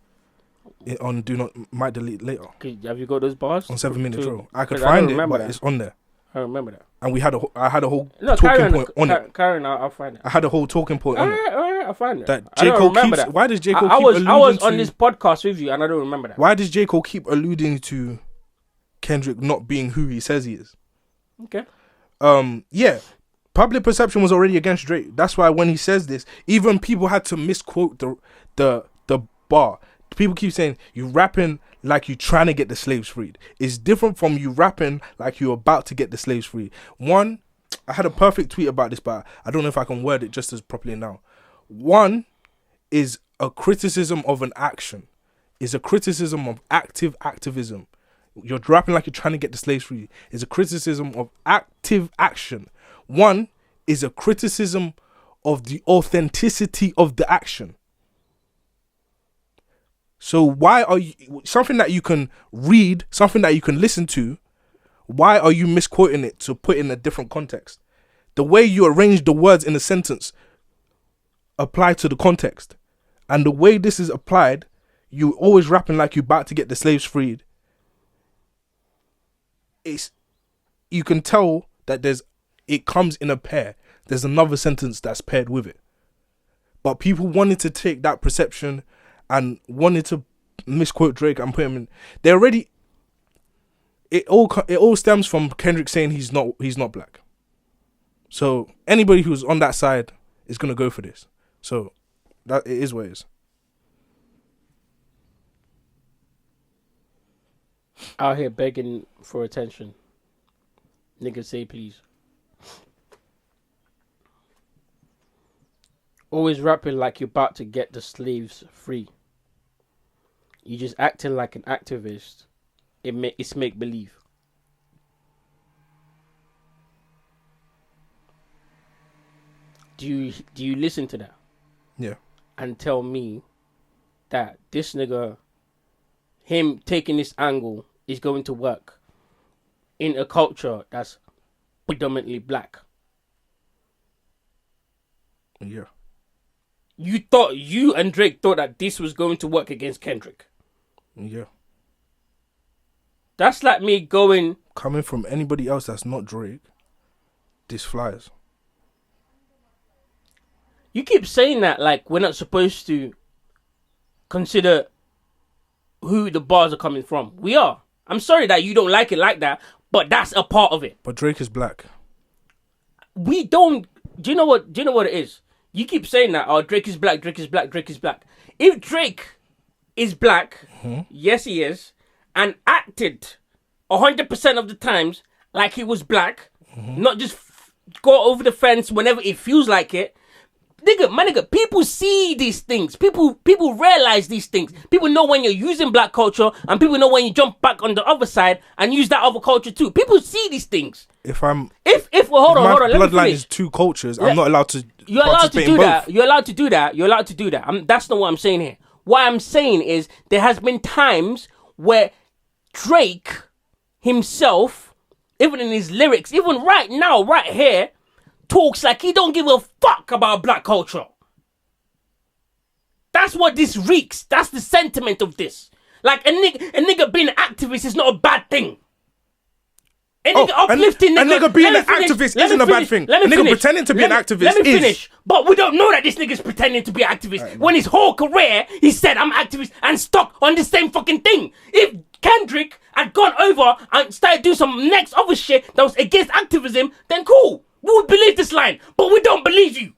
S3: on Might Delete Later.
S2: Okay, have you got those bars?
S3: On 7 Minute Drill. I could find it, but it's on there.
S2: I remember that.
S3: And I had a whole talking point on it.
S2: Karen, I'll find it.
S3: I had a whole talking point on it.
S2: All right, I'll find it.
S3: That J. Cole keeps, that. Why does J. Cole keep alluding to...
S2: I was on this podcast with you and I don't remember that.
S3: Why does J. Cole keep alluding to Kendrick not being who he says he is?
S2: Okay.
S3: Yeah. Public perception was already against Drake. That's why when he says this, even people had to misquote the bar. People keep saying, you rapping like you trying to get the slaves freed. It's different from you rapping like you're about to get the slaves freed. One, I had a perfect tweet about this, but I don't know if I can word it just as properly now. One is a criticism of an action. Is a criticism of activism. You're rapping like you're trying to get the slaves free. Is a criticism of active action. One is a criticism of the authenticity of the action. So why are you, something that you can read, something that you can listen to, why are you misquoting it to put in a different context? The way you arrange the words in a sentence apply to the context. And the way this is applied, you always rapping like you're about to get the slaves freed. You can tell that it comes in a pair. There's another sentence that's paired with it. But people wanted to take that perception and wanted to misquote Drake and put him in. They already. It all stems from Kendrick saying he's not black. So anybody who's on that side is gonna go for this. So that it is what it is.
S2: Out here begging for attention. Niggas say please. Always rapping like you're about to get the slaves free. You just acting like an activist. It's make believe. Do you listen to that?
S3: Yeah.
S2: And tell me that this nigga, him taking this angle is going to work in a culture that's predominantly black.
S3: Yeah.
S2: You and Drake thought that this was going to work against Kendrick.
S3: Yeah.
S2: That's like me going...
S3: Coming from anybody else that's not Drake, this flies.
S2: You keep saying that like we're not supposed to consider who the bars are coming from. We are. I'm sorry that you don't like it like that, but that's a part of it.
S3: But Drake is black.
S2: We don't... Do you know what it is? You keep saying that, oh, Drake is black, Drake is black, Drake is black. If Drake is black, yes he is, and acted 100% of the times like he was black, not just go over the fence whenever it feels like it. Nigga, people see these things. People realize these things. People know when you're using black culture, and people know when you jump back on the other side and use that other culture too. People see these things.
S3: If
S2: hold on, let me
S3: bloodline
S2: finish.
S3: is two cultures, I'm not allowed to.
S2: You're allowed to do that.
S3: Both.
S2: You're allowed to do that. You're allowed to do that. That's not what I'm saying here. What I'm saying is there has been times where Drake himself, even in his lyrics, even right now, right here, talks like he don't give a fuck about black culture. That's what this reeks. That's the sentiment of this. Like a nigga being an activist is not a bad thing. A nigga uplifting,
S3: a nigga being
S2: Let
S3: an
S2: me finish.
S3: activist
S2: Let me
S3: isn't a bad
S2: finish.
S3: thing.
S2: Let me
S3: A nigga
S2: finish.
S3: pretending to be an activist
S2: Let me
S3: is.
S2: finish. But we don't know that this nigga's pretending to be an activist. When his whole career, he said, I'm an activist and stuck on the same fucking thing. If Kendrick had gone over and started doing some next other shit that was against activism, then cool. We would believe this line. But we don't believe you.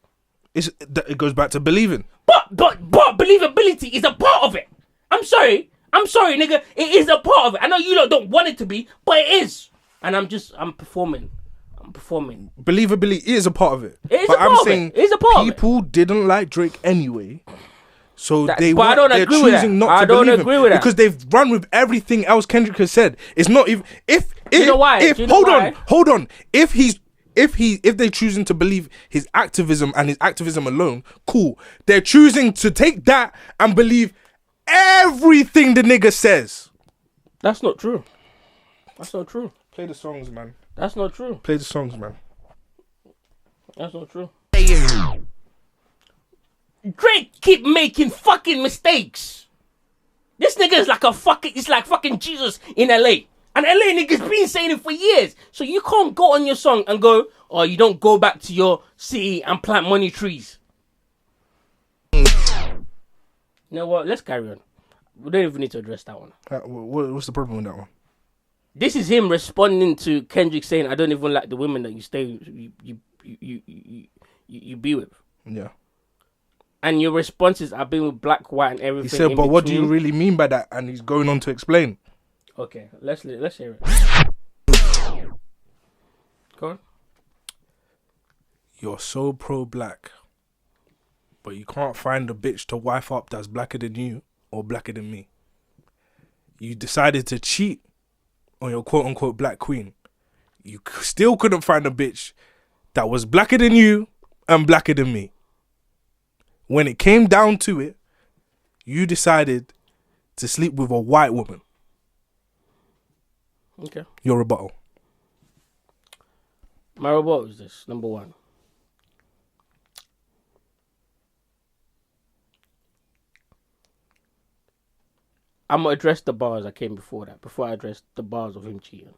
S3: It goes back to believing.
S2: But believability is a part of it. I'm sorry, nigga. It is a part of it. I know you lot don't want it to be, but it is. And I'm performing.
S3: Believability is a part of it.
S2: It is
S3: but
S2: a part
S3: I'm
S2: of
S3: saying
S2: it. It is a part of it.
S3: people didn't like Drake anyway. So
S2: But
S3: they're
S2: I don't agree with that.
S3: choosing not
S2: I
S3: to
S2: don't
S3: believe
S2: agree
S3: him
S2: with that.
S3: because they've run with everything else Kendrick has said. It's not even if
S2: you know why?
S3: Hold on. If they're choosing to believe his activism and his activism alone, cool. They're choosing to take that and believe everything the nigga says.
S2: That's not true. That's not true.
S3: Play the songs, man.
S2: That's not true.
S3: Play the songs, man.
S2: That's not true. Drake keep making fucking mistakes. This nigga is like it's like fucking Jesus in LA. And LA niggas been saying it for years. So you can't go on your song and go, oh, you don't go back to your city and plant money trees. You know what? Let's carry on. We don't even need to address that one.
S3: What's the problem with that one?
S2: This is him responding to Kendrick saying, I don't even like the women that you be with.
S3: Yeah.
S2: And your responses, I've been with black, white, and everything.
S3: He said, but what do you really mean by that? And he's going on to explain.
S2: Okay, let's hear it. Go on.
S3: You're so pro-black, but you can't find a bitch to wife up that's blacker than you or blacker than me. You decided to cheat on your quote-unquote black queen. You still couldn't find a bitch that was blacker than you and blacker than me. When it came down to it, you decided to sleep with a white woman.
S2: Okay.
S3: Your rebuttal.
S2: My rebuttal is this. Number one. I'm going to address the bars that came before that. Before I address the bars of him cheating.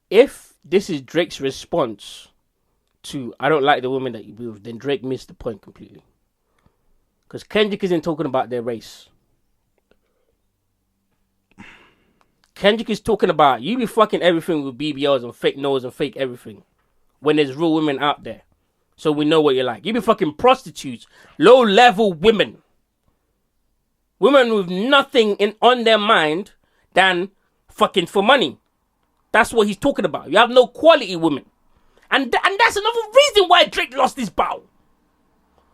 S2: If this is Drake's response to I don't like the women that you be with, then Drake missed the point completely. Because Kendrick isn't talking about their race. Kendrick is talking about you be fucking everything with BBLs and fake nose and fake everything when there's real women out there. So we know what you're like. You be fucking prostitutes, low level women. Women with nothing on their mind than fucking for money. That's what he's talking about. You have no quality women. And that's another reason why Drake lost his battle.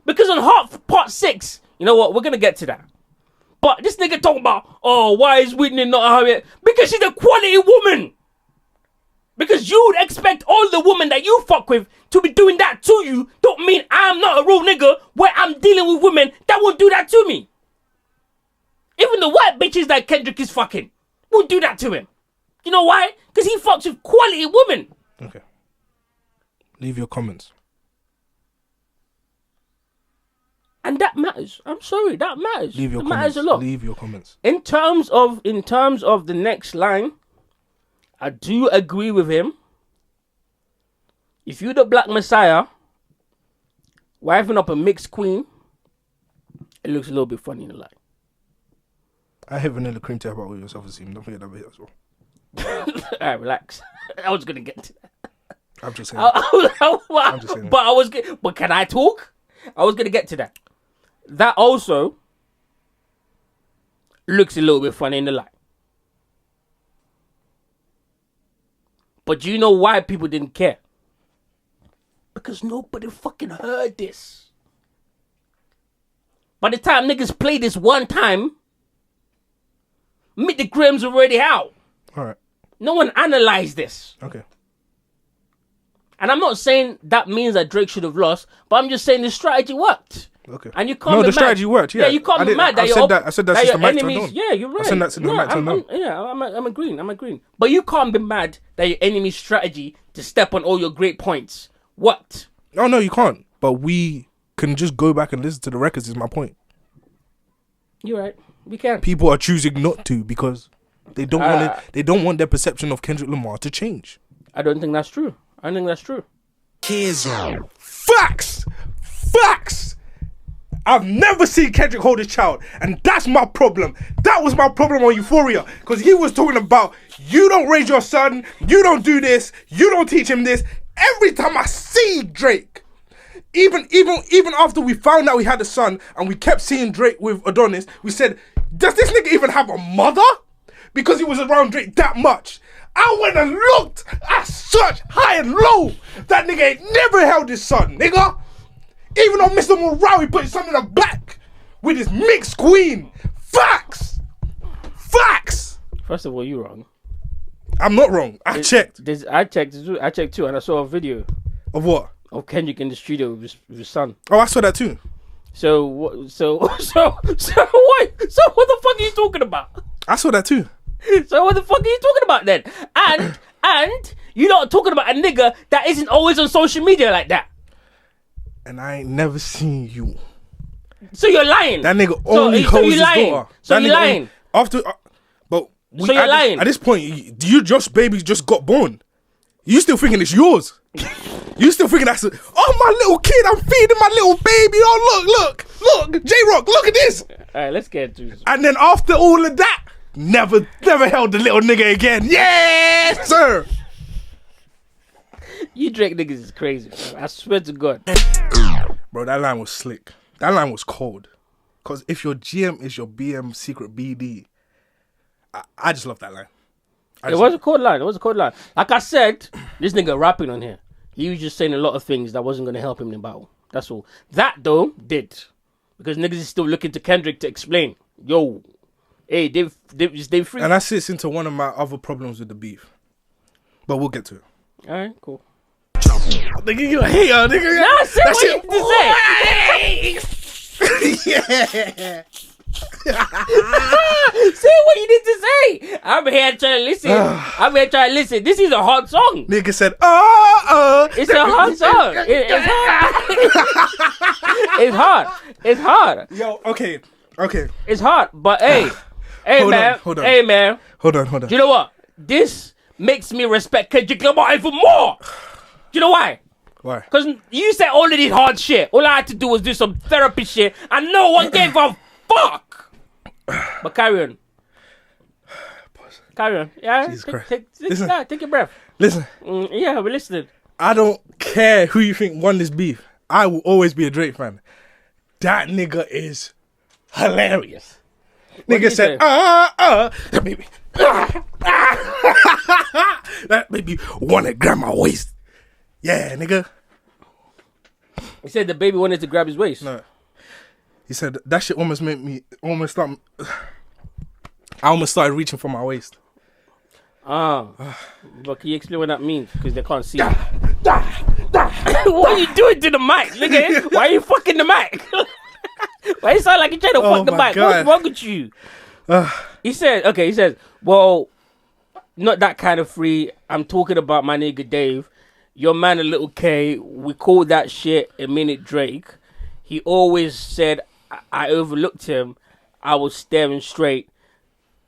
S2: Because on part 6, you know what? We're going to get to that. But this nigga talking about, oh, why is Whitney not how it? Because she's a quality woman. Because you would expect all the women that you fuck with to be doing that to you. Don't mean I'm not a real nigga where I'm dealing with women that won't do that to me. Even the white bitches that Kendrick is fucking won't do that to him. You know why? Because he fucks with quality women.
S3: Okay. Leave your comments.
S2: And that matters. I'm sorry, that matters.
S3: Leave your
S2: it
S3: comments.
S2: matters a lot.
S3: Leave your comments.
S2: In terms of the next line, I do agree with him. If you're the Black Messiah, wifing up a mixed queen, it looks a little bit funny in the line.
S3: I have vanilla cream to help out with your self-esteem. Don't forget that bit as well.
S2: Alright, relax. I was gonna get to that.
S3: I'm just saying. I'm just saying.
S2: But can I talk? I was gonna get to that. That also looks a little bit funny in the light. But do you know why people didn't care? Because nobody fucking heard this. By the time niggas play this one time, Meet the Grimm's already out.
S3: Alright.
S2: No one analyzed this.
S3: Okay.
S2: And I'm not saying that means that Drake should have lost, but I'm just saying the strategy worked.
S3: Okay.
S2: And you can't be
S3: the
S2: mad.
S3: strategy worked, yeah.
S2: You can't be mad that
S3: I said that since the mic turned on.
S2: Yeah, you're right.
S3: I said that since the mic turned on.
S2: I'm agreeing. But you can't be mad that your enemy's strategy to step on all your great points. What?
S3: Oh, no, you can't. But we can just go back and listen to the records is my point.
S2: You're right. We can.
S3: People are choosing not to because They don't want it. They don't want their perception of Kendrick Lamar to change.
S2: I don't think that's true. I don't think that's true.
S3: Facts. I've never seen Kendrick hold his child, and that's my problem. That was my problem on Euphoria, because he was talking about, you don't raise your son, you don't do this, you don't teach him this. Every time I see Drake, even after we found out he had a son, and we kept seeing Drake with Adonis, we said, does this nigga even have a mother? Because he was around Drake that much. I went and looked, I searched high and low. That nigga ain't never held his son, nigga. Even on Mr. Morale, he put his son in the back with his mixed queen. Facts.
S2: First of all, you're wrong.
S3: I'm not wrong. I checked.
S2: I checked too, and I saw a video
S3: Of what?
S2: of Kendrick in the studio with his son.
S3: Oh, I saw that too.
S2: So what? So what the fuck are you talking about?
S3: I saw that too.
S2: So what the fuck are you talking about then? And you're not talking about a nigga that isn't always on social media like that.
S3: And I ain't never seen you.
S2: So you're lying.
S3: That nigga only holds his daughter.
S2: So you're lying.
S3: So
S2: you're lying.
S3: At this point, baby just got born. You still thinking it's yours. You still thinking that's my little kid, I'm feeding my little baby. Oh, look, J-Rock, look at this.
S2: All right, let's get into this.
S3: And then after all of that, never held the little nigga again. Yes, sir.
S2: You Drake niggas is crazy, bro. I swear to God.
S3: Bro, that line was slick. That line was cold. Because if your GM is your BM secret BD, I just love that line.
S2: It was a cold line. Like I said, this nigga rapping on here. He was just saying a lot of things that wasn't going to help him in the battle. That's all. That, though, did. Because niggas is still looking to Kendrick to explain. Yo, hey, they free.
S3: And that sits into one of my other problems with the beef. But we'll get to it.
S2: All right, cool.
S3: Nigga, you a hater, nigga.
S2: Nah, say what you need to say.
S3: Yeah.
S2: Say what you need to say. I'm here trying to listen. This is a hard song.
S3: Nigga said,
S2: It's a hard song. It's hard.
S3: Yo, okay.
S2: It's hard, but hey,
S3: Hold on.
S2: Hey, man.
S3: Hold on.
S2: Do you know what? This makes me respect Kendrick Lamar even more. Do you know why?
S3: Why?
S2: Because you said all of this hard shit. All I had to do was do some therapy shit, and no one gave a fuck. But carry on. Yeah,
S3: Jesus Christ.
S2: take your breath.
S3: Listen.
S2: Yeah, we're listening.
S3: I don't care who you think won this beef. I will always be a Drake fan. That nigga is hilarious. Nigga said, that baby. That baby wanted to grab my waist. Yeah, nigga.
S2: He said the baby wanted to grab his waist.
S3: No. He said that shit almost made me I almost started reaching for my waist.
S2: But can you explain what that means? Because they can't see. What are you doing to the mic, nigga? Why are you fucking the mic? Why you sound like you're trying to fuck the mic?
S3: God.
S2: What's wrong with you? He says, well, not that kind of free. I'm talking about my nigga Dave. Your man, a little K. We called that shit a minute Drake. He always said I overlooked him. I was staring straight.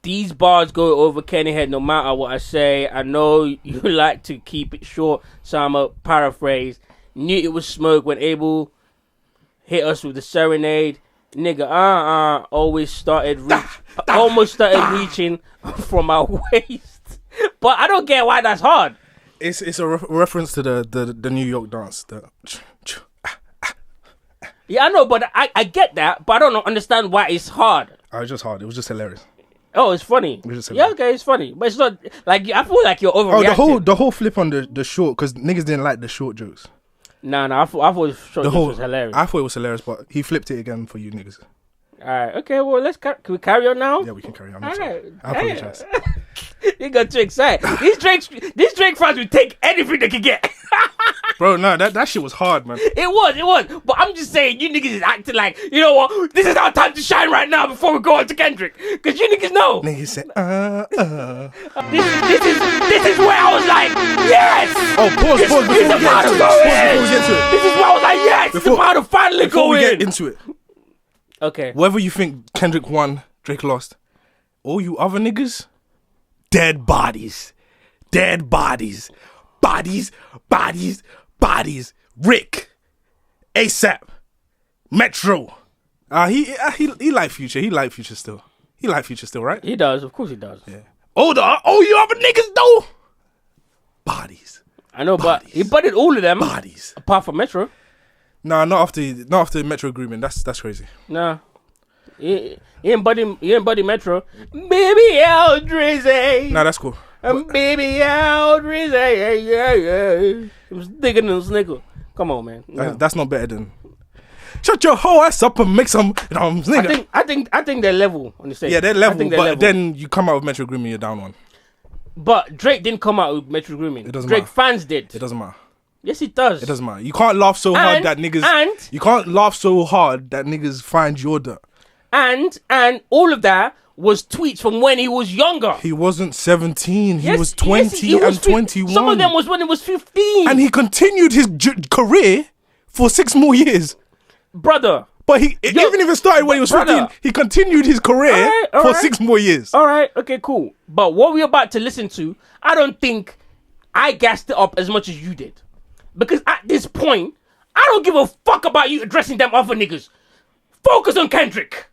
S2: These bars go over Kenny head no matter what I say. I know you like to keep it short, so I'm a paraphrase. Knew it was smoke when Abel hit us with the serenade. Nigga, almost started reaching from my waist. But I don't get why that's hard.
S3: It's a reference to the New York dance.
S2: Yeah, I know, but I get that, but I don't understand why it's hard.
S3: It was just hard. It was just hilarious.
S2: Oh, it's funny. Yeah, okay, it's funny, but it's not like I feel like you're overreacting.
S3: The whole flip on the short, because niggas didn't like the short jokes.
S2: No, I thought it was hilarious.
S3: I thought it was hilarious, but he flipped it again for you niggas.
S2: All right, okay, well can we carry on now?
S3: Yeah, we can carry on.
S2: All right,
S3: I apologize.
S2: You got too excited. These Drake fans will take anything they can get.
S3: Bro, no, that shit was hard, man.
S2: It was. But I'm just saying, you niggas is acting like, you know what? This is our time to shine right now before we go on to Kendrick. Because you niggas know.
S3: Niggas said,
S2: This is where I was like, yes.
S3: Oh, pause before we get into it.
S2: This is where I was like, yes. It's about to finally go
S3: Before we
S2: in.
S3: get into it.
S2: Okay.
S3: Whether you think Kendrick won, Drake lost, all you other niggas, dead bodies. Dead bodies. Bodies. Rick. ASAP. Metro. He like Future. He like Future still. He like Future still, right?
S2: He does. Of course he does.
S3: Yeah. You other niggas though. Bodies.
S2: I know, but he butted all of them.
S3: Bodies.
S2: Apart from Metro.
S3: Nah, not after Metro agreement. That's crazy.
S2: Nah. He ain't buddy Metro. Baby out Drizzy.
S3: Nah, that's cool.
S2: Baby out Drizzy. Yeah. It was digging in the snickle. Come on, man. No.
S3: That's not better than shut your whole ass up and make some.
S2: I think they're level on the stage.
S3: Yeah, they're level, but
S2: level.
S3: Then you come out with Metro agreement, you're down one.
S2: But Drake didn't come out with Metro agreement.
S3: It doesn't
S2: Drake
S3: matter.
S2: fans did.
S3: It doesn't matter.
S2: Yes, it does.
S3: It doesn't matter. You can't laugh so hard that niggas. You can't laugh so hard that niggas find your dirt.
S2: And all of that was tweets from when he was younger.
S3: He wasn't 17. He was 20
S2: he was
S3: and 21.
S2: Some of them was when he was 15.
S3: And he continued his career for 6 more years.
S2: Brother.
S3: But even if it started when he was 15, he continued his career for 6 more years.
S2: All right, okay, cool. But what we're about to listen to, I don't think I gassed it up as much as you did. Because at this point, I don't give a fuck about you addressing them other niggas. Focus on Kendrick.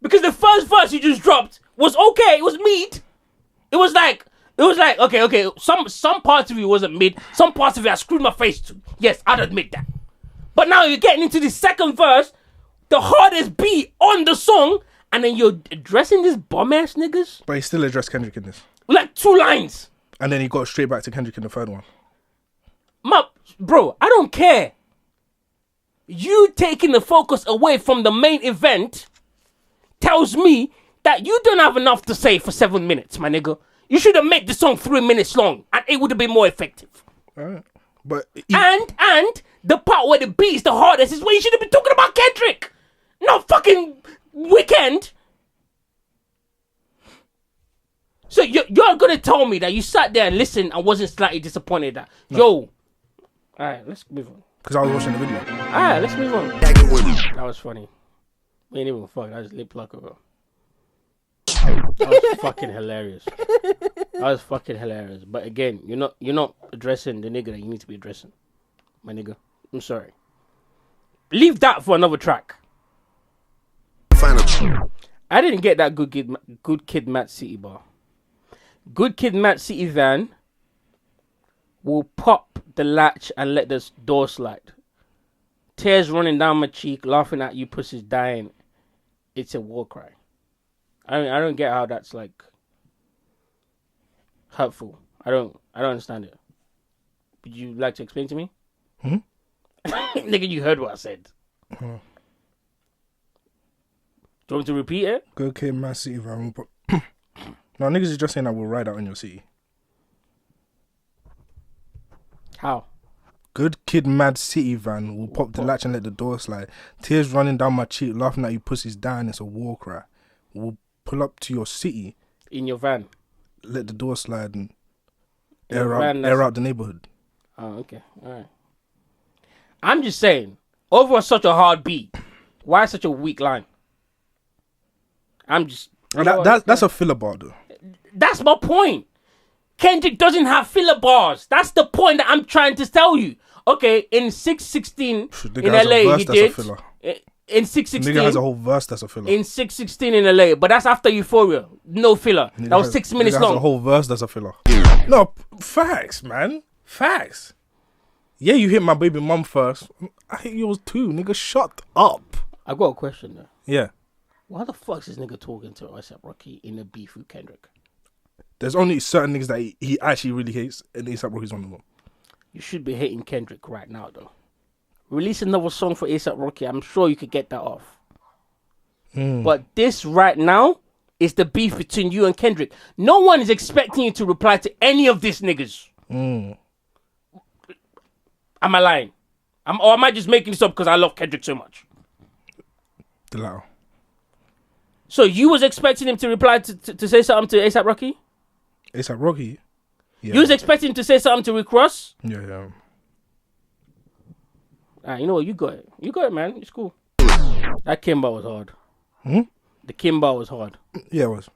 S2: Because the first verse you just dropped was okay. It was mid. It was like, okay. Some parts of it wasn't mid. Some parts of it I screwed my face to. Yes, I'd admit that. But now you're getting into the second verse, the hardest beat on the song, and then you're addressing this bum-ass niggas?
S3: But he still addressed Kendrick in this.
S2: Like 2 lines.
S3: And then he got straight back to Kendrick in the third one.
S2: Bro, I don't care. You taking the focus away from the main event tells me that you don't have enough to say for 7 minutes, my nigga. You should have made the song 3 minutes long, and it would have been more effective.
S3: Alright. But
S2: and the part where the beat is the hardest is where you should have been talking about Kendrick, not fucking Weeknd. So you're gonna tell me that you sat there and listened and wasn't slightly disappointed that all right, let's move on.
S3: Because I was watching the video.
S2: Alright, let's move on. That was funny. We ain't even fuck. That was lip plucker, bro. That was fucking hilarious. But again, you're not addressing the nigga that you need to be addressing, my nigga. I'm sorry. Leave that for another track. I didn't get that Good Kid, Mad City bar. Good Kid, Mad City van will pop the latch and let the door slide. Tears running down my cheek, laughing at you pussies dying. It's a war cry. I don't get how that's like hurtful. I don't understand it. Would you like to explain to me? Nigga, you heard what I said. Do you want me to repeat it?
S3: Good Kid, Mad City van. No, niggas is just saying that we'll ride out in your city.
S2: How?
S3: Good Kid, Mad City van will pop the latch and let the door slide. Tears running down my cheek, laughing at you pussies dying. It's a war cry. We'll pull up to your city.
S2: In your van?
S3: Let the door slide and air out the neighborhood.
S2: Oh, okay. All right. I'm just saying, over such a hard beat, why such a weak line?
S3: That's a filler bar, though.
S2: That's my point. Kendrick doesn't have filler bars. That's the point that I'm trying to tell you. Okay, in 616 in LA, he did. In 616,
S3: nigga has a whole verse that's a filler.
S2: In 616 in LA, but that's after Euphoria. No filler. That was 6 minutes long.
S3: Has a whole verse that's a filler. No, facts, man. Facts. Yeah, you hit my baby mum first. I hit yours too, nigga. Shut up.
S2: I got a question there.
S3: Yeah.
S2: Why the fuck is this nigga talking to A$AP Rocky in a beef with Kendrick?
S3: There's only certain niggas that he actually really hates, and A$AP Rocky's one of them.
S2: You should be hating Kendrick right now, though. Release another song for A$AP Rocky. I'm sure you could get that off. But this right now is the beef between you and Kendrick. No one is expecting you to reply to any of these niggas. Am I lying? Or am I just making this up because I love Kendrick so much?
S3: The latter.
S2: So you was expecting him to reply to say something to A$AP Rocky?
S3: A$AP Rocky? Yeah.
S2: You was expecting him to say something to Rick Ross?
S3: Yeah.
S2: You know what? You got it. You got it, man. It's cool. That Kimba was hard. The Kimba was hard.
S3: Yeah, it was.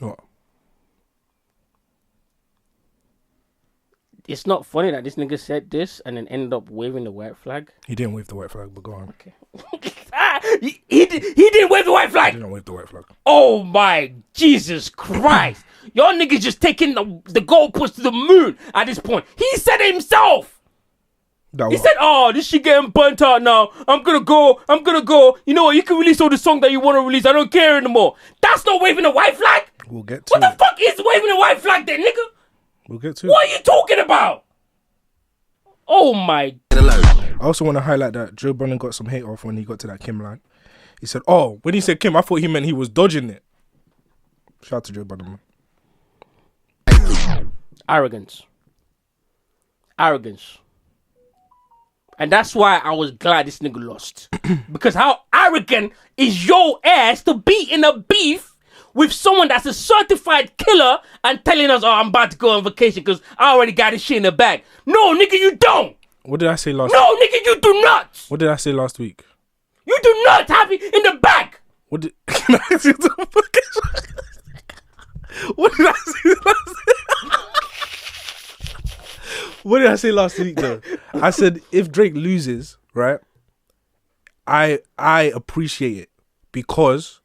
S3: What?
S2: It's not funny that this nigga said this and then ended up waving the white flag.
S3: He didn't wave the white flag, but go on.
S2: Okay. he didn't wave the white flag.
S3: He didn't wave the white flag.
S2: Oh my Jesus Christ! Y'all niggas just taking the goalpost to the moon at this point. He said it himself. He said, "Oh, this shit getting burnt out now. I'm gonna go. You know what? You can release all the song that you want to release. I don't care anymore." That's not waving the white flag.
S3: We'll get to
S2: What the fuck is waving the white flag then, nigga?
S3: We'll get to
S2: What are you talking about? Oh my.
S3: I also want to highlight that Joe Budden got some hate off when he got to that Kim line. He said, "Oh, when he said Kim, I thought he meant he was dodging it." Shout out to Joe Budden, man.
S2: Arrogance. And that's why I was glad this nigga lost. Because how arrogant is your ass to be in a beef with someone that's a certified killer and telling us, "Oh, I'm about to go on vacation because I already got this shit in the bag." No, nigga, you don't.
S3: What did I say last
S2: No, nigga, you do not.
S3: What did I say last week?
S2: You do not have it in the bag.
S3: What did Can I say What did I say last week? What did I say last week though? I said if Drake loses, right, I appreciate it because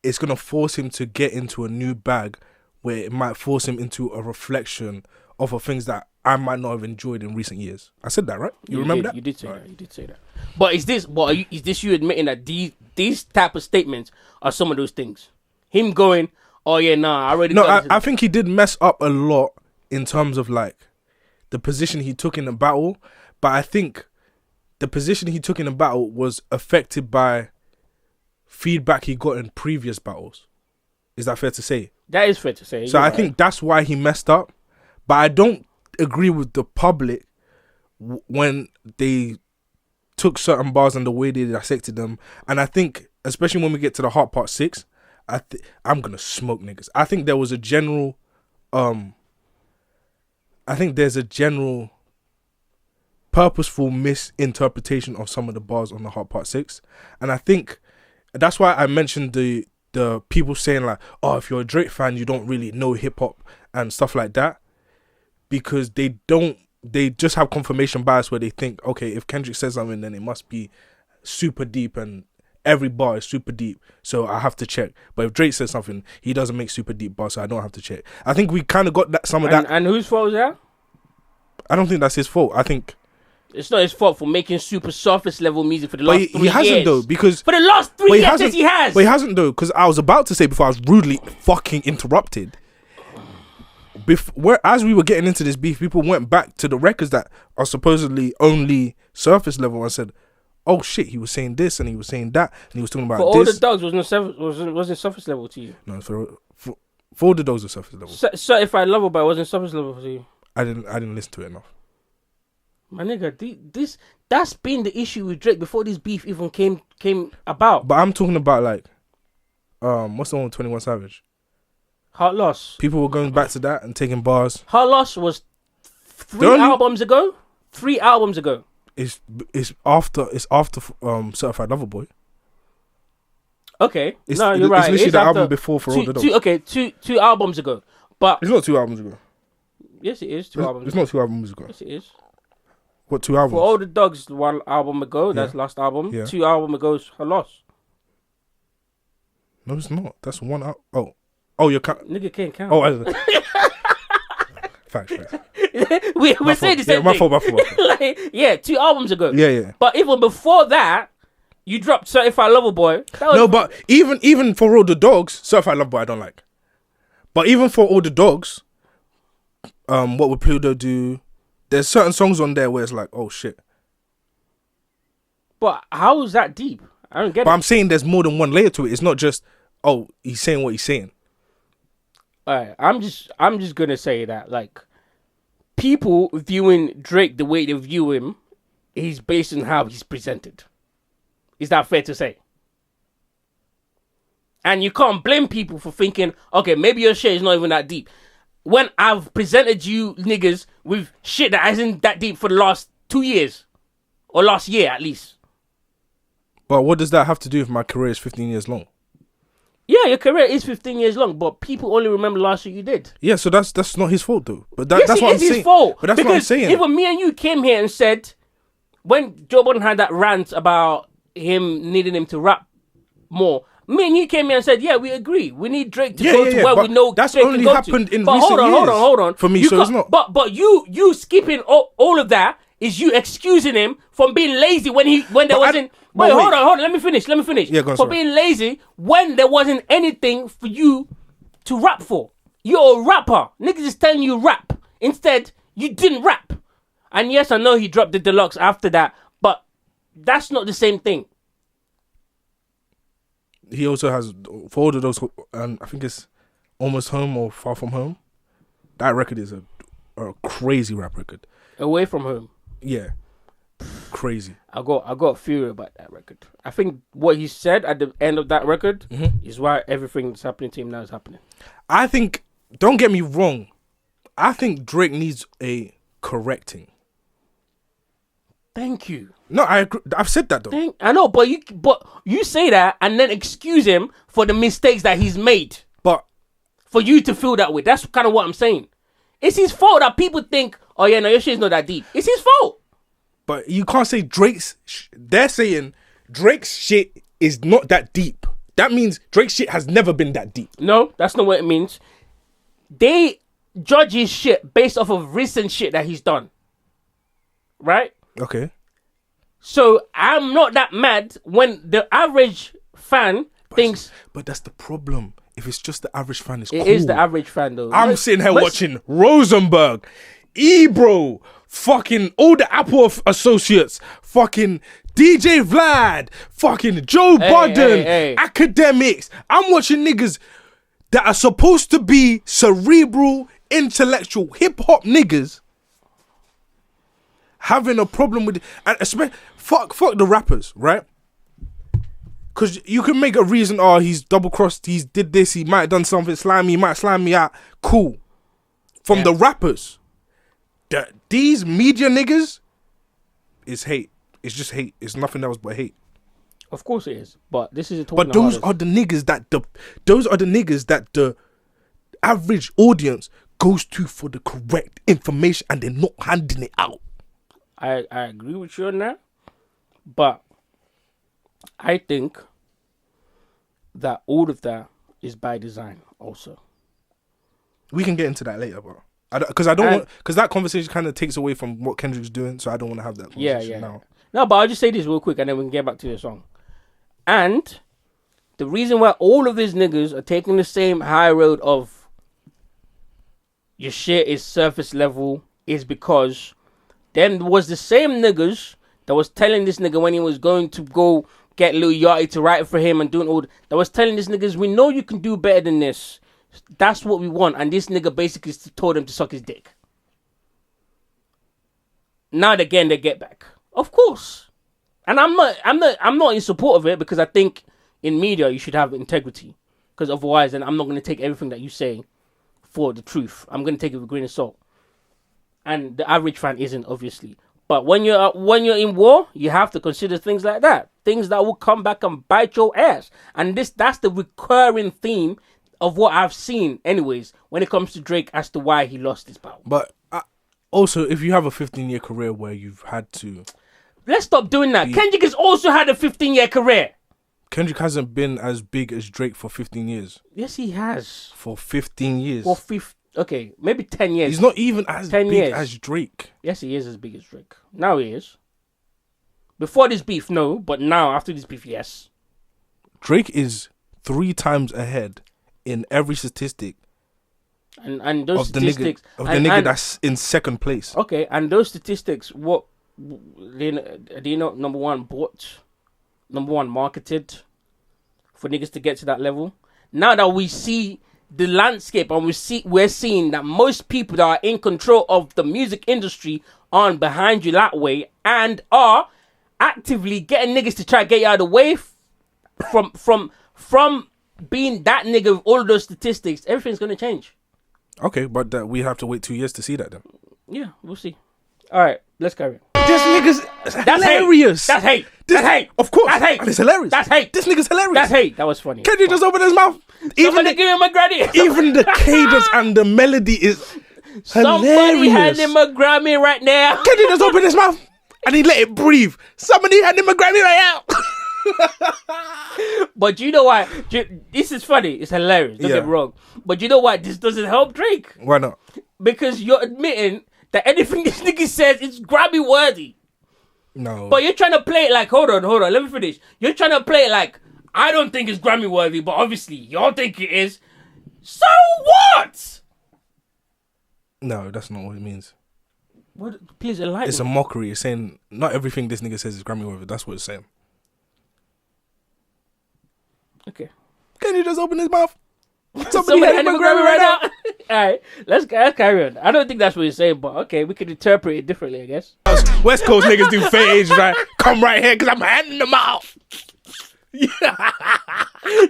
S3: it's gonna force him to get into a new bag where it might force him into a reflection of the things that I might not have enjoyed in recent years. I said that, right? You remember that?
S2: You did say that. You did say that. But is this you admitting that these type of statements are some of those things? Him going, "Oh yeah, nah, I already."
S3: No, I think he did mess up a lot in terms of like the position he took in the battle, but I think the position he took in the battle was affected by feedback he got in previous battles. Is that fair to say?
S2: That is fair to say.
S3: So I think that's why he messed up, but I don't agree with the public when they took certain bars and the way they dissected them. And I think, especially when we get to the Heart Part 6, I'm gonna smoke niggas. I think there was a general there's a general purposeful misinterpretation of some of the bars on the Heart Part 6. And I think that's why I mentioned the people saying like, "Oh, if you're a Drake fan, you don't really know hip hop and stuff like that," because they just have confirmation bias where they think, okay, if Kendrick says something, then it must be super deep and every bar is super deep, so I have to check. But if Drake says something, he doesn't make super deep bars, so I don't have to check. I think we kind of got some of that.
S2: And whose fault is that?
S3: I don't think that's his fault. I think
S2: it's not his fault for making super surface level music for the last 3 years.
S3: He hasn't though, because
S2: for the last 3 years, yes, he has.
S3: But he hasn't though, because I was about to say before I was rudely fucking interrupted. As we were getting into this beef, people went back to the records that are supposedly only surface level and said, "Oh shit, he was saying this and he was saying that and he was talking about
S2: for
S3: this."
S2: All the Dogs wasn't surface level to you.
S3: No, for All the Dogs was surface level.
S2: Certified Lover Boy wasn't surface level to you.
S3: I didn't listen to it enough.
S2: My nigga, that's been the issue with Drake before this beef even came about.
S3: But I'm talking about like, what's the one with 21 Savage?
S2: Heart Loss.
S3: People were going back to that and taking bars.
S2: Heart Loss was 3 albums ago. 3 albums ago.
S3: It's after Certified Lover Boy.
S2: Okay, no, you're right.
S3: It's literally
S2: it's
S3: the
S2: after
S3: album before For All the Dogs.
S2: Two albums ago. But
S3: it's not 2 albums ago.
S2: Yes, it is 2 albums.
S3: It's not 2 albums ago.
S2: Yes, it is.
S3: What 2 albums?
S2: For All the Dogs, 1 album ago. That's last album.
S3: Yeah.
S2: 2 albums ago is Her Loss.
S3: No, it's not. That's 1 album. Oh, you're
S2: nigga can't count.
S3: Oh, facts.
S2: We're saying the same thing.
S3: My fault.
S2: Like, yeah, 2 albums ago.
S3: Yeah.
S2: But even before that, you dropped Certified Lover Boy.
S3: No, but even for All the Dogs, Certified Lover Boy I don't like. But even for All the Dogs, what would Pluto do? There's certain songs on there where it's like, oh shit.
S2: But how is that deep? I don't get it.
S3: But I'm saying there's more than one layer to it. It's not just, oh, he's saying what he's saying.
S2: Alright, I'm just gonna say that like people viewing Drake the way they view him is based on how he's presented. Is that fair to say? And you can't blame people for thinking, okay, maybe your shit is not even that deep. When I've presented you niggas with shit that isn't that deep for the last 2 years. Or last year at least.
S3: But what does that have to do with my career is 15 years long?
S2: Yeah, your career is 15 years long, but people only remember last year you did.
S3: Yeah, so that's not his fault though. But
S2: Yes,
S3: that's
S2: it
S3: what I'm
S2: is his
S3: saying.
S2: fault.
S3: But that's
S2: Because
S3: what I'm saying.
S2: Even me and you came here and said, when Joe Budden had that rant about him needing him to rap more, me and you came here and said, yeah, we agree. We need Drake to go to where we know
S3: that's
S2: Drake
S3: only
S2: can go
S3: happened
S2: to.
S3: in
S2: But
S3: recent years.
S2: hold on.
S3: For me,
S2: You
S3: so it's not.
S2: But you skipping all of that is you excusing him from being lazy when there wasn't. Wait, hold on. Let me finish.
S3: Yeah, go on,
S2: for
S3: sorry.
S2: being lazy when there wasn't anything for you to rap for. You're a rapper. Niggas is telling you rap. Instead, you didn't rap. And yes, I know he dropped the deluxe after that, but that's not the same thing.
S3: He also has, for all of those, and I think it's Almost Home or Far From Home. That record is a crazy rap record.
S2: Away From Home.
S3: Yeah, crazy.
S2: I got fury about that record. I think what he said at the end of that record is why everything that's happening to him now is happening.
S3: I think, don't get me wrong, I think Drake needs a correcting.
S2: Thank you.
S3: No, I agree. I've said that though.
S2: I know, but you say that and then excuse him for the mistakes that he's made.
S3: But
S2: for you to feel that way, that's kind of what I'm saying. It's his fault that people think, oh yeah, no, your shit's not that deep. It's his fault.
S3: But you can't say Drake's. They're saying Drake's shit is not that deep. That means Drake's shit has never been that deep.
S2: No, that's not what it means. They judge his shit based off of recent shit that he's done. Right?
S3: Okay.
S2: So I'm not that mad when the average fan thinks.
S3: But that's the problem. If it's just the average fan, it's cool.
S2: It is the average fan though.
S3: I'm sitting here watching Rosenberg, Ebro, fucking all the Apple associates, fucking DJ Vlad, fucking Joe Budden, academics. I'm watching niggas that are supposed to be cerebral, intellectual, hip-hop niggas having a problem with it. And especially, fuck the rappers, right? Because you can make a reason, oh, he's double-crossed, he's did this, he might have done something slimy, he might slime me out. Cool. From the rappers. These media niggas is hate. It's just hate. It's nothing else but hate.
S2: Of course it is. But this is
S3: But those are the niggas that the average audience goes to for the correct information and they're not handing it out.
S2: I agree with you on that. But I think that all of that is by design also.
S3: We can get into that later, bro. Because I don't want, because that conversation kind of takes away from what Kendrick's doing, so I don't want to have that conversation now.
S2: No, but I'll just say this real quick and then we can get back to the song. And the reason why all of these niggas are taking the same high road of your shit is surface level is because then was the same niggas that was telling this nigga when he was going to go get Lil Yachty to write for him and doing all that was telling this niggas, we know you can do better than this. That's what we want. And this nigga basically told him to suck his dick. Now they get back. Of course. And I'm not in support of it because I think in media you should have integrity. Because otherwise then I'm not going to take everything that you say for the truth. I'm going to take it with a grain of salt. And the average fan isn't, obviously. But when you're in war, you have to consider things like that. Things that will come back and bite your ass. And that's the recurring theme of what I've seen, anyways, when it comes to Drake as to why he lost his power.
S3: But also, if you have a 15-year career where you've had to...
S2: Let's stop doing that. Kendrick has also had a 15-year career.
S3: Kendrick hasn't been as big as Drake for 15 years.
S2: Yes, he has.
S3: For 15 years.
S2: Okay, maybe 10 years.
S3: He's not even as big as Drake.
S2: Yes, he is as big as Drake. Now he is. Before this beef, no. But now, after this beef, yes.
S3: Drake is 3 times ahead in every statistic.
S2: And those
S3: of the nigga that's in second place.
S2: Okay, and those statistics, what do you know? Number one, bought. Number one, marketed for niggas to get to that level. Now that we see the landscape and we're seeing that most people that are in control of the music industry aren't behind you that way and are actively getting niggas to try to get you out of the way from being that nigga with all of those statistics. Everything's gonna change.
S3: Okay, but we have to wait 2 years to see that then.
S2: Yeah, we'll see. All right, let's carry on.
S3: This nigga's
S2: That's
S3: hilarious.
S2: Hate. That's hate.
S3: This,
S2: That's hate.
S3: Of course.
S2: That's hate.
S3: And it's hilarious.
S2: That's hate.
S3: This nigga's hilarious.
S2: That's hate. That was funny.
S3: Kendrick just opened his mouth.
S2: Somebody give him a Grammy.
S3: Even the cadence and the melody is
S2: Somebody
S3: hilarious.
S2: hand him a Grammy right now.
S3: Kendrick just opened his mouth and he let it breathe. Somebody hand him a Grammy right now.
S2: But you know why? This is funny. It's hilarious. Don't get me wrong. But you know why this doesn't help Drake?
S3: Why not?
S2: Because you're admitting that anything this nigga says is Grammy worthy.
S3: No.
S2: But you're trying to play it like, hold on, let me finish. You're trying to play it like, I don't think it's Grammy worthy, but obviously y'all think it is. So what?
S3: No, that's not what it means.
S2: What? Please enlighten
S3: It's a
S2: me.
S3: mockery. It's saying not everything this nigga says is Grammy worthy. That's what it's saying.
S2: Okay.
S3: Can you just open his mouth?
S2: Somebody hand him a Grammy right now. Alright, let's carry on. I don't think that's what you're saying, but okay, we can interpret it differently, I guess.
S3: West Coast niggas do fades, right? Come right here, because I'm handing them out.
S2: That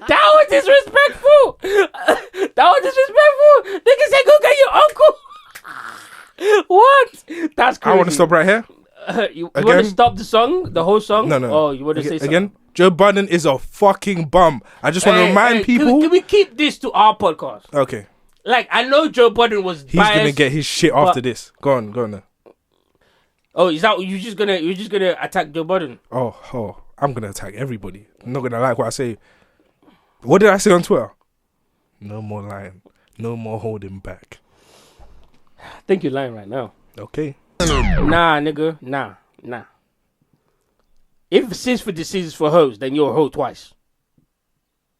S2: was disrespectful. Nigga said, go get your uncle. What? That's crazy.
S3: I want to stop right here.
S2: You want to stop the song? The whole song?
S3: No.
S2: Oh, you want to say something?
S3: Again? Joe Budden is a fucking bum. I just want to remind people.
S2: Can we keep this to our podcast?
S3: Okay.
S2: Like, I know Joe Budden was
S3: He's
S2: biased,
S3: gonna get his shit after this. Go on there.
S2: Oh, is that you're just gonna attack Joe Budden?
S3: Oh, I'm gonna attack everybody. I'm not gonna like what I say. What did I say on Twitter? No more lying. No more holding back.
S2: I think you're lying right now.
S3: Okay.
S2: Nah, nigga. Nah. If cease for desist is for hoes, then you're a hoe twice.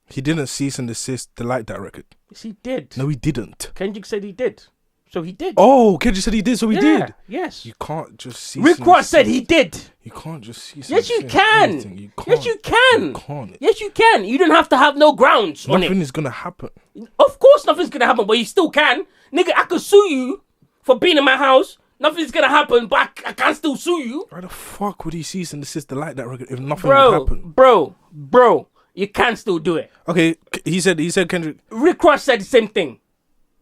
S3: He didn't cease and desist to like that record.
S2: Yes, he did.
S3: No, he didn't.
S2: Kendrick said he did. So he did.
S3: Oh, Kendrick said he did, so he did.
S2: Yes.
S3: You can't just cease.
S2: Rick Ross said he did.
S3: You can't just cease.
S2: Yes, you can.
S3: You can't.
S2: Yes, you can.
S3: You can't.
S2: Yes, you can. You don't have to have no grounds on it.
S3: Nothing is gonna happen.
S2: Of course nothing's gonna happen, but you still can. Nigga, I could sue you for being in my house. Nothing's gonna happen, but I can still sue you.
S3: Why the fuck would he cease and desist to like that record if nothing would happen?
S2: Bro, you can still do it.
S3: Okay, he said Kendrick.
S2: Rick Ross said the same thing.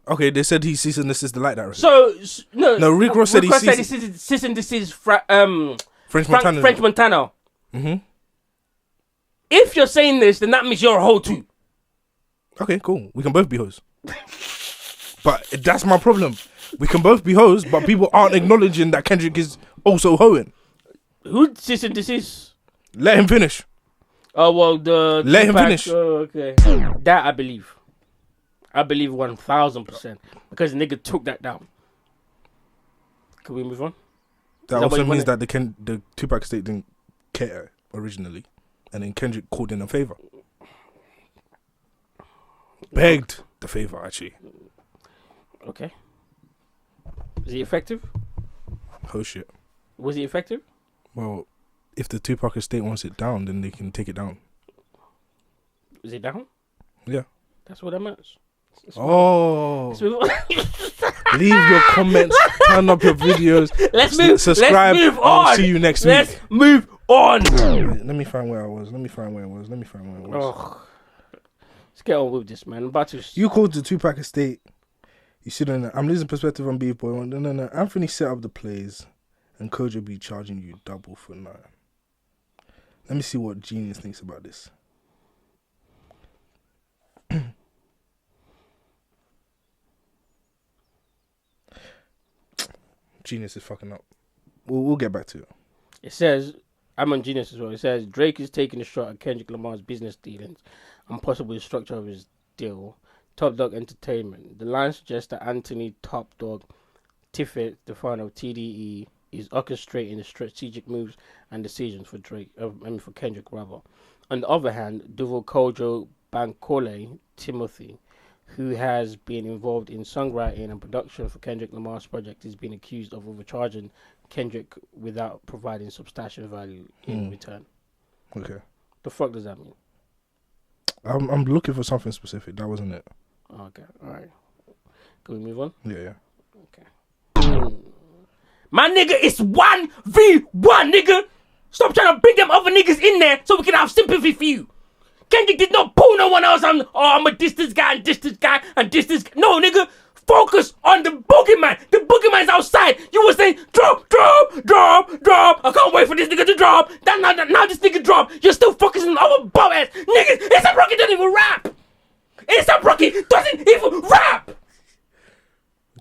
S3: Okay, they said he ceased and desist to like that record.
S2: So no,
S3: Rick Ross said he
S2: ceased and desist. French Montana.
S3: Mm-hmm.
S2: If you're saying this, then that means you're a hoe too.
S3: Okay, cool. We can both be hoes. But that's my problem. We can both be hoes, but people aren't acknowledging that Kendrick is also hoeing.
S2: Who cease and desist?
S3: Let him finish.
S2: Oh well,
S3: let him finish.
S2: Oh, okay, that I believe 1000% because the nigga took that down. Can we move on?
S3: That also means that the Tupac estate didn't care originally, and then Kendrick called in a favor. Begged the favor, actually.
S2: Okay. Is he effective?
S3: Oh shit.
S2: Was he effective?
S3: Well, if the Tupac estate wants it down, then they can take it down.
S2: Is it down?
S3: Yeah.
S2: That's what that matters.
S3: Oh. Leave your comments, turn up your videos.
S2: Let's move.
S3: Subscribe.
S2: Let's move on.
S3: I'll see you next week.
S2: Let's move on.
S3: Let me find where I was.
S2: Oh. Let's get on with this, man. I'm about to.
S3: You called the Tupac estate. You see, I'm losing perspective on Beef Boy. No. Anthony set up the plays, and Kojo be charging you double for 9. Let me see what Genius thinks about this. Genius is fucking up. We'll get back to it.
S2: It says, I'm on Genius as well. It says, Drake is taking a shot at Kendrick Lamar's business dealings and possibly the structure of his deal. Top Dog Entertainment. The line suggests that Anthony Top Dog Tiffet, the founder of TDE, is orchestrating the strategic moves and decisions for for Kendrick rather. On the other hand, Duval Kojo Bankole Timothy, who has been involved in songwriting and production for Kendrick Lamar's project, is being accused of overcharging Kendrick without providing substantial value in return.
S3: Okay.
S2: The fuck does that mean?
S3: I'm looking for something specific. That wasn't it.
S2: Okay, alright. Can we move on?
S3: Yeah.
S2: Okay. My nigga, it's 1v1, nigga! Stop trying to bring them other niggas in there so we can have sympathy for you. Kendrick did not pull no one else on, I'm a distance guy and distance guy and distance. No, nigga. focus on the boogeyman. The boogeyman's outside. You were saying, drop. I can't wait for this nigga to drop. Now this nigga drop. You're still focusing on our bum ass niggas. A$AP Rocky doesn't even rap. A$AP Rocky doesn't even rap.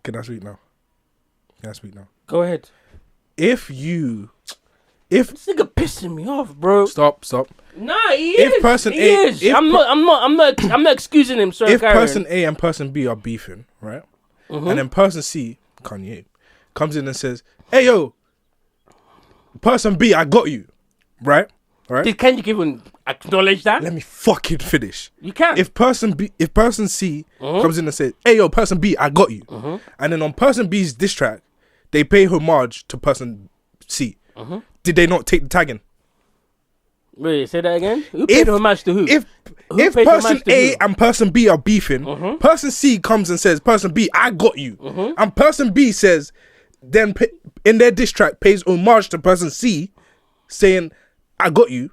S3: Can I speak now?
S2: Go ahead.
S3: If
S2: this nigga pissing me off, bro.
S3: Stop.
S2: Nah, he is. I'm not excusing him, sir.
S3: If person A and person B are beefing, right?
S2: Mm-hmm.
S3: And then person C, Kanye, comes in and says, "Hey yo, person B, I got you," right?
S2: Did Kendrick even acknowledge that?
S3: Let me fucking finish.
S2: You can't.
S3: If person C comes in and says, "Hey yo, person B, I got you," and then on person B's diss track, they pay homage to person C. Did they not take the tagging?
S2: Wait, say that again? Who paid homage to who?
S3: If person A and person B are beefing, person C comes and says, person B, I got you. And person B says, then in their diss track pays homage to person C saying, I got you.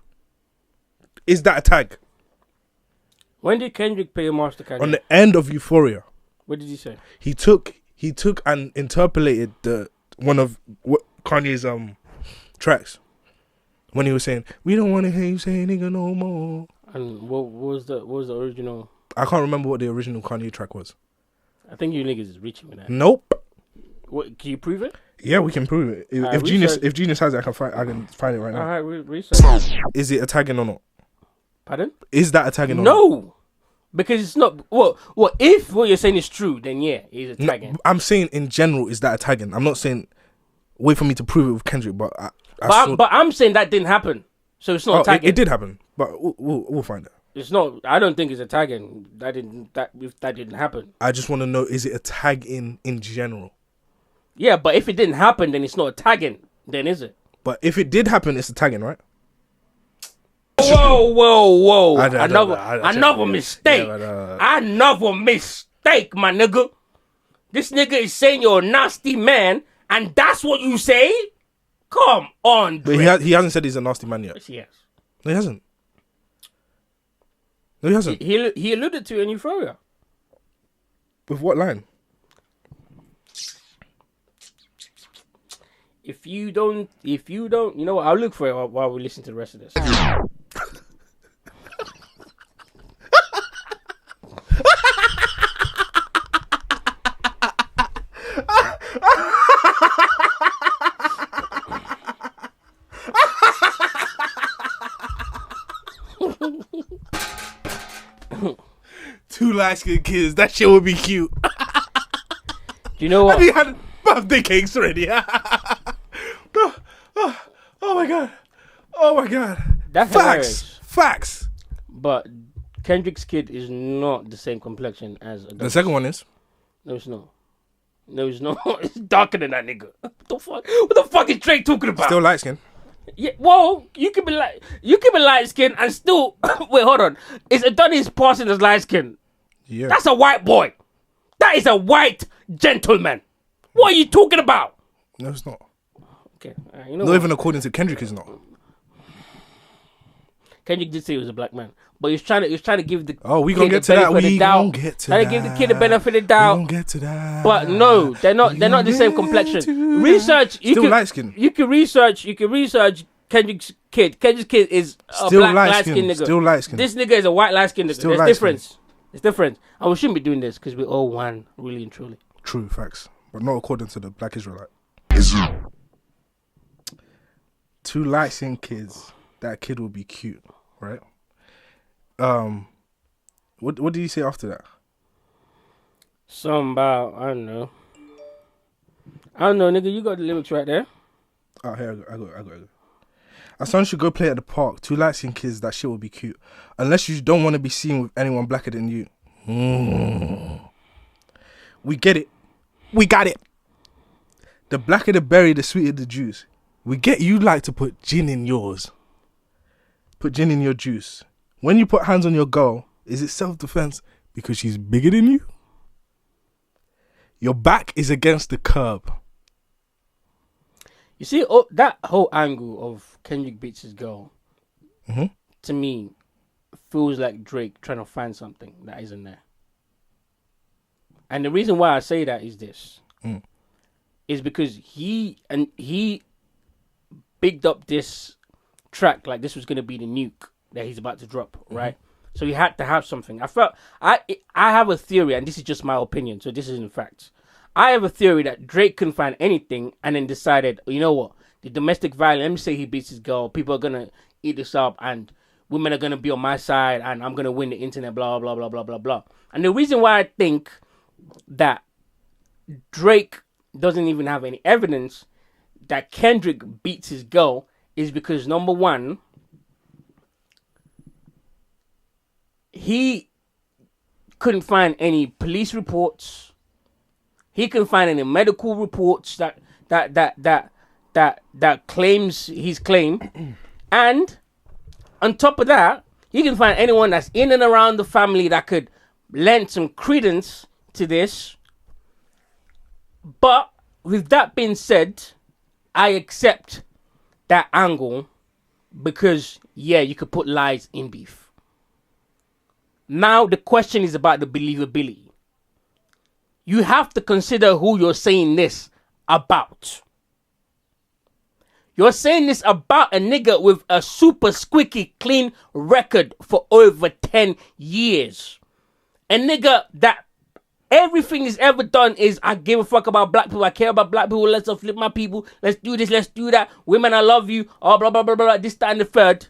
S3: Is that a tag?
S2: When did Kendrick pay homage to Kanye?
S3: On the end of Euphoria.
S2: What did he say?
S3: He took and interpolated one of Kanye's tracks. When he was saying, we don't want to hear you say nigga no more.
S2: And what was the original?
S3: I can't remember what the original Kanye track was.
S2: I think you niggas is reaching with that.
S3: Nope.
S2: What, can you prove it?
S3: Yeah, we can prove it. If Genius has it, I can find it right now.
S2: Alright, research.
S3: Is it a tagging or not?
S2: Pardon?
S3: Is that a tagging or not?
S2: No. Because it's not. Well, if what you're saying is true, then yeah, it's a tagging.
S3: No, I'm saying in general, is that a tagging? I'm not saying wait for me to prove it with Kendrick, but
S2: but I'm saying that didn't happen, so it's not tagging.
S3: It did happen, but we'll find it.
S2: It's not. I don't think it's a tagging. If that didn't happen.
S3: I just want to know: is it a tag in general?
S2: Yeah, but if it didn't happen, then it's not a tagging. Then is it?
S3: But if it did happen, it's a tagging, right?
S2: Whoa! Another mistake. Another mistake, my nigga. This nigga is saying you're a nasty man, and that's what you say? Come on,
S3: But he hasn't said he's a nasty man yet.
S2: Yes.
S3: No, he hasn't. No, he hasn't.
S2: He alluded to it in Euphoria.
S3: With what line?
S2: If you don't, you know what? I'll look for it while we listen to the rest of this.
S3: Two light-skinned kids. That shit would be cute.
S2: Do you know what?
S3: Have you had birthday cakes already? Oh my god.
S2: That's hilarious.
S3: Facts.
S2: But Kendrick's kid is not the same complexion as
S3: the second one is.
S2: No, it's not. It's darker than that nigga. What the fuck? What the fuck is Drake talking about?
S3: Still light skin.
S2: Yeah, well, you can be light skin and still wait. Hold on, is Adonis passing as light skin?
S3: Yeah,
S2: that's a white boy. That is a white gentleman. What are you talking about?
S3: No, it's not.
S2: Okay,
S3: not even according to Kendrick, it's not.
S2: Kendrick did say he was a black man, but he's trying to give the
S3: we gonna get to that. We gonna get to that.
S2: Trying to give the kid the benefit of the doubt.
S3: We gonna get to that.
S2: But no, they're not the same complexion. Research.
S3: Still light skin.
S2: You can research Kendrick's kid. Kendrick's kid is a
S3: still
S2: black light skin nigga.
S3: Still light skin.
S2: This nigga is a white light skin nigga.
S3: Still
S2: There's difference. It's different. And we shouldn't be doing this because we're all one, really and truly.
S3: True facts, but not according to the Black Israelite. Two light skinned kids. That kid will be cute, right? What did he say after that?
S2: Something about I don't know, nigga. You got the lyrics right there.
S3: Oh, here I got. Our son should go play at the park. Two light skinned kids. That shit will be cute, unless you don't want to be seen with anyone blacker than you. We get it. We got it. The blacker the berry, the sweeter the juice. We get you like to put gin in yours. Put gin in your juice. When you put hands on your girl, is it self-defense because she's bigger than you? Your back is against the curb.
S2: You see, that whole angle of Kendrick beats his girl, to me, feels like Drake trying to find something that isn't there. And the reason why I say that is this. Is because he bigged up this track like this was going to be the nuke that he's about to drop, right? So he had to have something. I have a theory, and this is just my opinion, so this isn't fact. I have a theory that Drake couldn't find anything and then decided, you know what, the domestic violence, let me say he beats his girl, people are going to eat this up, and women are going to be on my side, and I'm going to win the internet, blah, blah, blah, blah, blah, blah. And the reason why I think that Drake doesn't even have any evidence that Kendrick beats his girl is because, number one, he couldn't find any police reports. He couldn't find any medical reports that claims his claim. And on top of that, he can find anyone that's in and around the family that could lend some credence to this. But with that being said, I accept that angle because, yeah, you could put lies in beef. Now the question is about the believability. You have to consider who you're saying this about. You're saying this about a nigga with a super squeaky clean record for over 10 years. A nigga that everything he's ever done is, I give a fuck about black people, I care about black people, let's uplift my people, let's do this, let's do that, women, I love you, oh, blah, blah, blah, blah, this, that, and the third.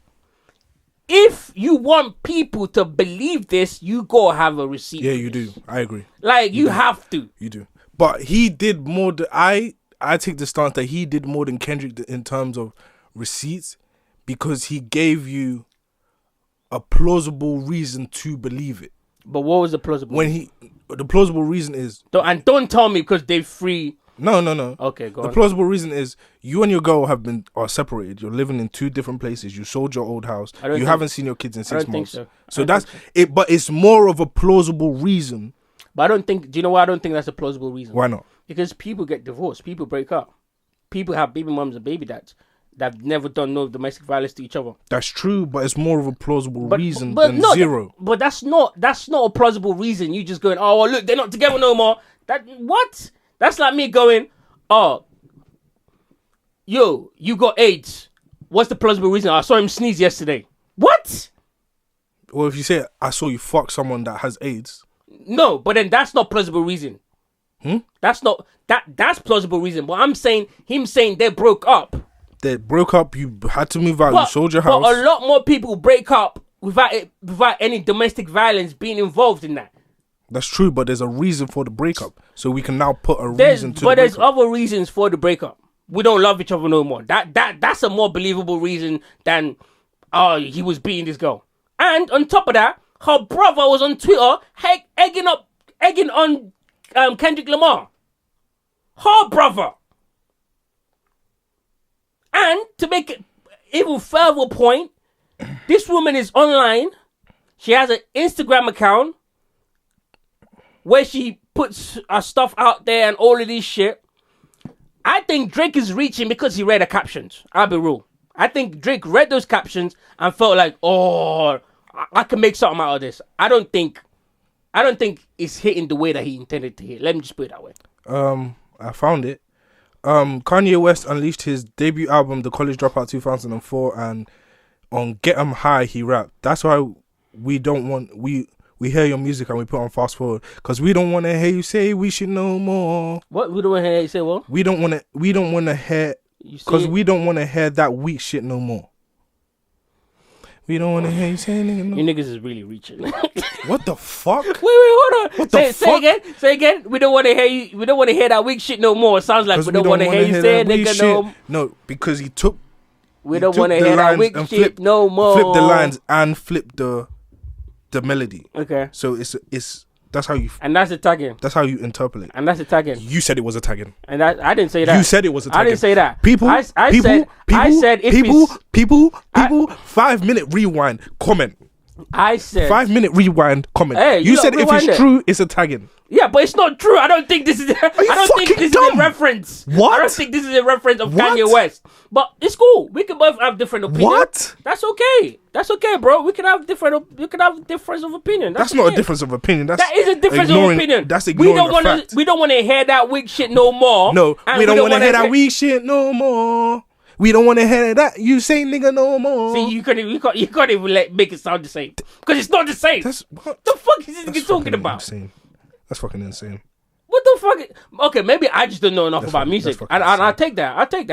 S2: If you want people to believe this, you go have a receipt.
S3: Yeah, you do. I agree.
S2: Like, you have to.
S3: You do. But he did more than... I take the stance that he did more than Kendrick in terms of receipts because he gave you a plausible reason to believe it.
S2: But what was the plausible reason?
S3: The plausible reason is...
S2: Don't tell me because they free...
S3: No.
S2: Okay, go on.
S3: The plausible reason is you and your girl are separated. You're living in two different places. You sold your old house. You haven't seen your kids in 6 months. So that's it. But it's more of a plausible reason.
S2: But I don't think... Do you know why I don't think that's a plausible reason?
S3: Why not?
S2: Because people get divorced. People break up. People have baby mums and baby dads that have never done no domestic violence to each other.
S3: That's true, but it's more of a plausible reason than zero.
S2: But that's not a plausible reason. You just going, oh, well, look, they're not together no more. What? That's like me going, oh, yo, you got AIDS. What's the plausible reason? I saw him sneeze yesterday. What?
S3: Well, if you say, I saw you fuck someone that has AIDS.
S2: No, but then that's not plausible reason. That's plausible reason. But I'm saying, him saying they broke up.
S3: They broke up, you had to move out, you sold your house.
S2: But a lot more people break up without any domestic violence being involved in that.
S3: That's true, but there's a reason for the breakup. So we can now put a reason to the breakup.
S2: But there's other reasons for the breakup. We don't love each other no more. That's a more believable reason than, oh, he was beating this girl. And on top of that, her brother was on Twitter egging on Kendrick Lamar. Her brother. And to make it even further point, this woman is online. She has an Instagram account where she puts her stuff out there and all of this shit. I think Drake is reaching because he read the captions. I'll be real. I think Drake read those captions and felt like, oh, I can make something out of this. I don't think it's hitting the way that he intended to hit. Let me just put it that way.
S3: I found it. Kanye West unleashed his debut album, The College Dropout 2004, and on Get 'Em High, he rapped. That's why we hear your music and we put on fast forward because we don't want to hear you say we should know more.
S2: What? We don't want to hear you say what?
S3: We don't want to hear because we don't want to hear that weak shit no more. We don't want to hear you say nigga no.
S2: You niggas is really reaching.
S3: What the fuck? Wait,
S2: hold on.
S3: What the fuck?
S2: Say again. We don't want to hear you. We don't want to hear that weak shit no more. It sounds like we don't want to hear you say nigga no.
S3: No, because he took.
S2: We don't want to hear that weak shit no more.
S3: Flip the lines and flip the melody.
S2: Okay.
S3: So it's that's how you.
S2: And that's a tagging.
S3: That's how you interpolate.
S2: And that's a tagging.
S3: You said it was a tagging.
S2: And I didn't say that.
S3: You said it was a tagging.
S2: I didn't say that.
S3: People.
S2: I said 5-minute
S3: rewind.
S2: I said
S3: 5-minute rewind comment.
S2: Hey,
S3: you said if
S2: rewind
S3: it's true, it's a tagging.
S2: Yeah, but it's not true. I don't think this is. I don't think this is a reference.
S3: What?
S2: I don't think this is a reference of Kanye West. But it's cool. We can both have different opinions.
S3: What?
S2: That's okay. That's okay, bro. We can have different. You can have difference of opinion.
S3: That's not a difference of opinion. That
S2: is a difference of opinion.
S3: That's ignoring the fact.
S2: We don't want to hear that weak shit no more.
S3: No, we don't want to hear that weak shit no more. We don't want to hear that you say nigga no more.
S2: See, you can't even make it sound the same because it's not the same. What the fuck is this nigga talking about?
S3: Insane. That's fucking insane.
S2: What the fuck? Okay, maybe I just don't know enough about music, and I take that. I take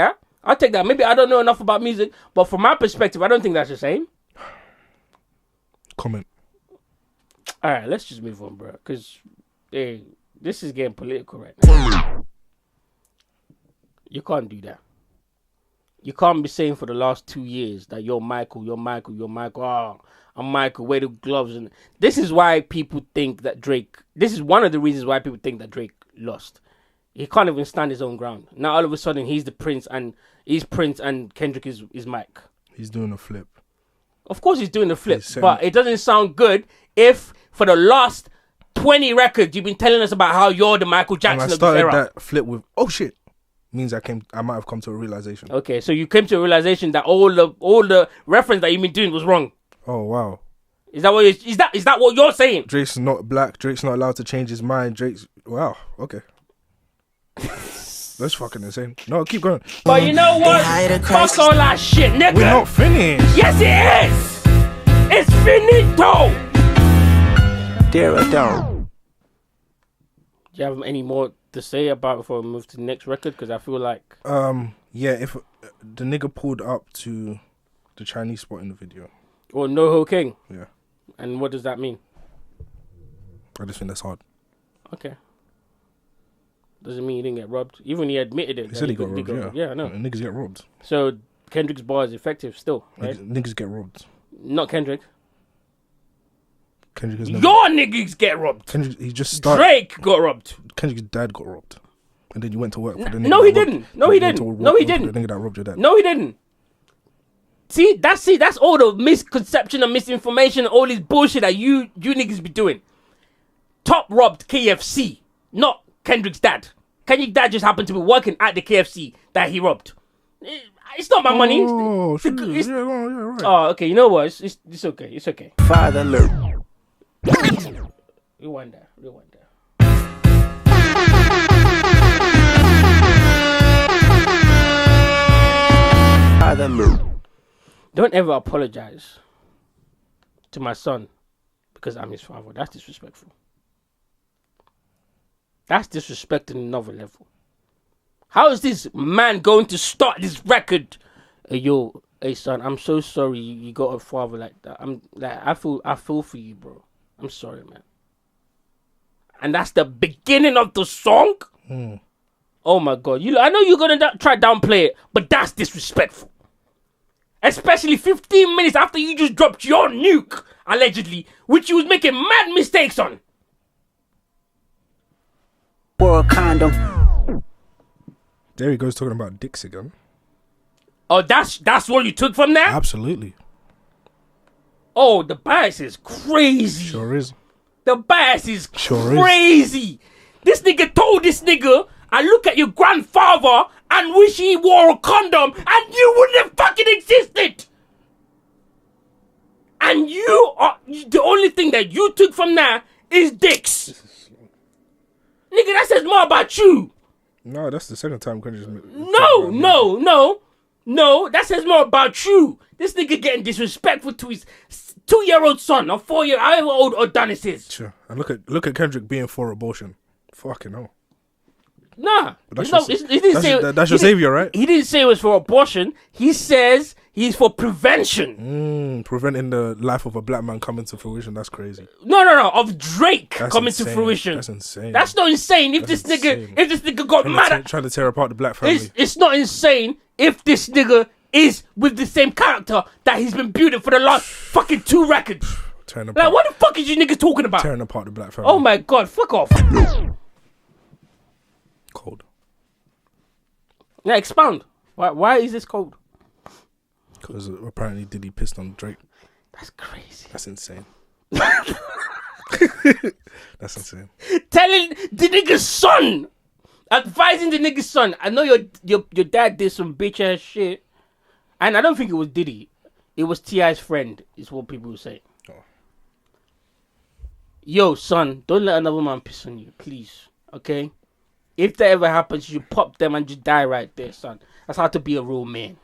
S2: that. Maybe I don't know enough about music, but from my perspective, I don't think that's the same.
S3: Comment.
S2: All right, let's just move on, bro, because this is getting political right now. You can't do that. You can't be saying for the last 2 years that you're Michael. Oh, I'm Michael. Wear the gloves. And this is why people think that Drake. This is one of the reasons why people think that Drake lost. He can't even stand his own ground. Now all of a sudden he's the Prince and Kendrick is Mike.
S3: He's doing a flip.
S2: Of course he's doing a flip, but it doesn't sound good if for the last 20 records you've been telling us about how you're the Michael Jackson
S3: and I
S2: of this era.
S3: started that flip with oh shit. Means I might have come to a realization.
S2: Okay, so you came to a realization that all the reference that you've been doing was wrong.
S3: Oh wow.
S2: Is that what you're saying?
S3: Drake's not black. Drake's not allowed to change his mind. Drake's wow. Okay. That's fucking insane. No, keep going.
S2: But you know what? Fuck all that shit, nigga.
S3: We're not finished.
S2: Yes, it is. It's finito. Do you have any more to say about before we move to the next record? Because I feel like
S3: yeah, if the nigga pulled up to the Chinese spot in the video.
S2: Or NoHo King.
S3: Yeah.
S2: And what does that mean?
S3: I just think that's hard.
S2: Okay. Doesn't mean he didn't get robbed. Even he admitted it.
S3: He said he got robbed.
S2: Yeah, I know.
S3: Niggas get robbed.
S2: So Kendrick's bar is effective still, right?
S3: Niggas get robbed.
S2: Not Kendrick.
S3: Kendrick has never...
S2: Your niggas get robbed.
S3: Kendrick, he just started...
S2: Drake got robbed.
S3: Kendrick's dad got robbed. And then you went to work for the nigga.
S2: No, he didn't. No, he didn't. No, he didn't.
S3: The nigga that robbed your dad.
S2: No, he didn't. See, that's all the misconception and misinformation, all this bullshit that you niggas be doing. Top robbed KFC, not Kendrick's dad. Kendrick's dad just happened to be working at the KFC that he robbed. It's not my money.
S3: Oh, right.
S2: Oh, okay. You know what? It's okay. It's okay.
S10: Father alert.
S2: Rewind that.
S10: Father alert.
S2: Don't ever apologize to my son because I'm his father. That's disrespectful. That's disrespecting another level. How is this man going to start this record? Hey son, I'm so sorry you got a father like that. I feel for you, bro. I'm sorry, man. And that's the beginning of the song? Oh my god. I know you're gonna try downplay it, but that's disrespectful. Especially 15 minutes after you just dropped your nuke, allegedly, which you was making mad mistakes on.
S10: World condom.
S3: There he goes talking about dicks again.
S2: Oh, that's what you took from that?
S3: Absolutely.
S2: Oh, the bias is crazy.
S3: Sure is.
S2: The bias is
S3: Sure
S2: crazy. This nigga told this nigga, I look at your grandfather and wish he wore a condom and you wouldn't have fucking existed. And the only thing that you took from that is dicks. Nigga, that says more about you.
S3: No, that's the second time Kendrick's...
S2: No, that says more about you. This nigga getting disrespectful to his 2-year-old son or 4-year, however old Adonis is.
S3: Sure. And look at Kendrick being for abortion. Fucking hell.
S2: Nah.
S3: That's your savior, right?
S2: He didn't say it was for abortion. He says he's for prevention.
S3: Preventing the life of a black man coming to fruition. That's crazy.
S2: No. Of Drake
S3: that's
S2: coming
S3: insane.
S2: to fruition.
S3: That's insane.
S2: That's not insane. If this nigga got mad,
S3: trying to tear apart the black family.
S2: It's not insane if this nigga is with the same character that he's been building for the last fucking 2 records. Like, what the fuck is you niggas talking about?
S3: Tearing apart the black family.
S2: Oh my god, fuck off.
S3: Cold.
S2: Yeah, expound. Why is this cold?
S3: Because apparently Diddy pissed on Drake.
S2: That's crazy.
S3: That's insane. That's insane.
S2: Telling the nigga's son, advising the nigga's son. I know your dad did some bitch ass shit, and I don't think it was Diddy. It was T.I.'s friend. Is what people will say. Oh. Yo, son, don't let another man piss on you, please. Okay. If that ever happens, you pop them and just die right there, son. That's how to be a real man.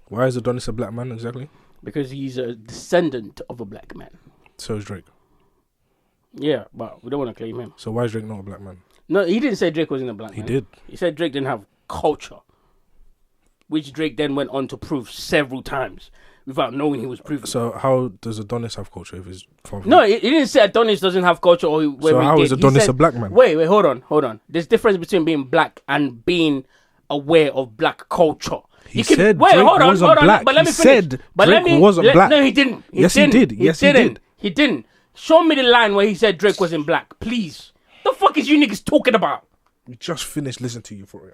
S3: Why is Adonis a black man exactly?
S2: Because he's a descendant of a black man.
S3: So is Drake.
S2: Yeah, but we don't want to claim him.
S3: So why is Drake not a black man?
S2: No, he didn't say Drake wasn't a black man.
S3: He did.
S2: He said Drake didn't have culture, which Drake then went on to prove several times without knowing he was proving.
S3: So how does Adonis have culture if his father?
S2: No, he didn't say Adonis doesn't have culture.
S3: So how is Adonis a black man?
S2: Wait, hold on. There's difference between being black and being aware of black culture.
S3: He said Drake wasn't black.
S2: But let me
S3: finish. Drake wasn't black.
S2: No, he didn't.
S3: Yes, he did. Yes, he did.
S2: He didn't. Show me the line where he said Drake wasn't black, please. The fuck is you niggas talking about?
S3: We just finished listening to Euphoria.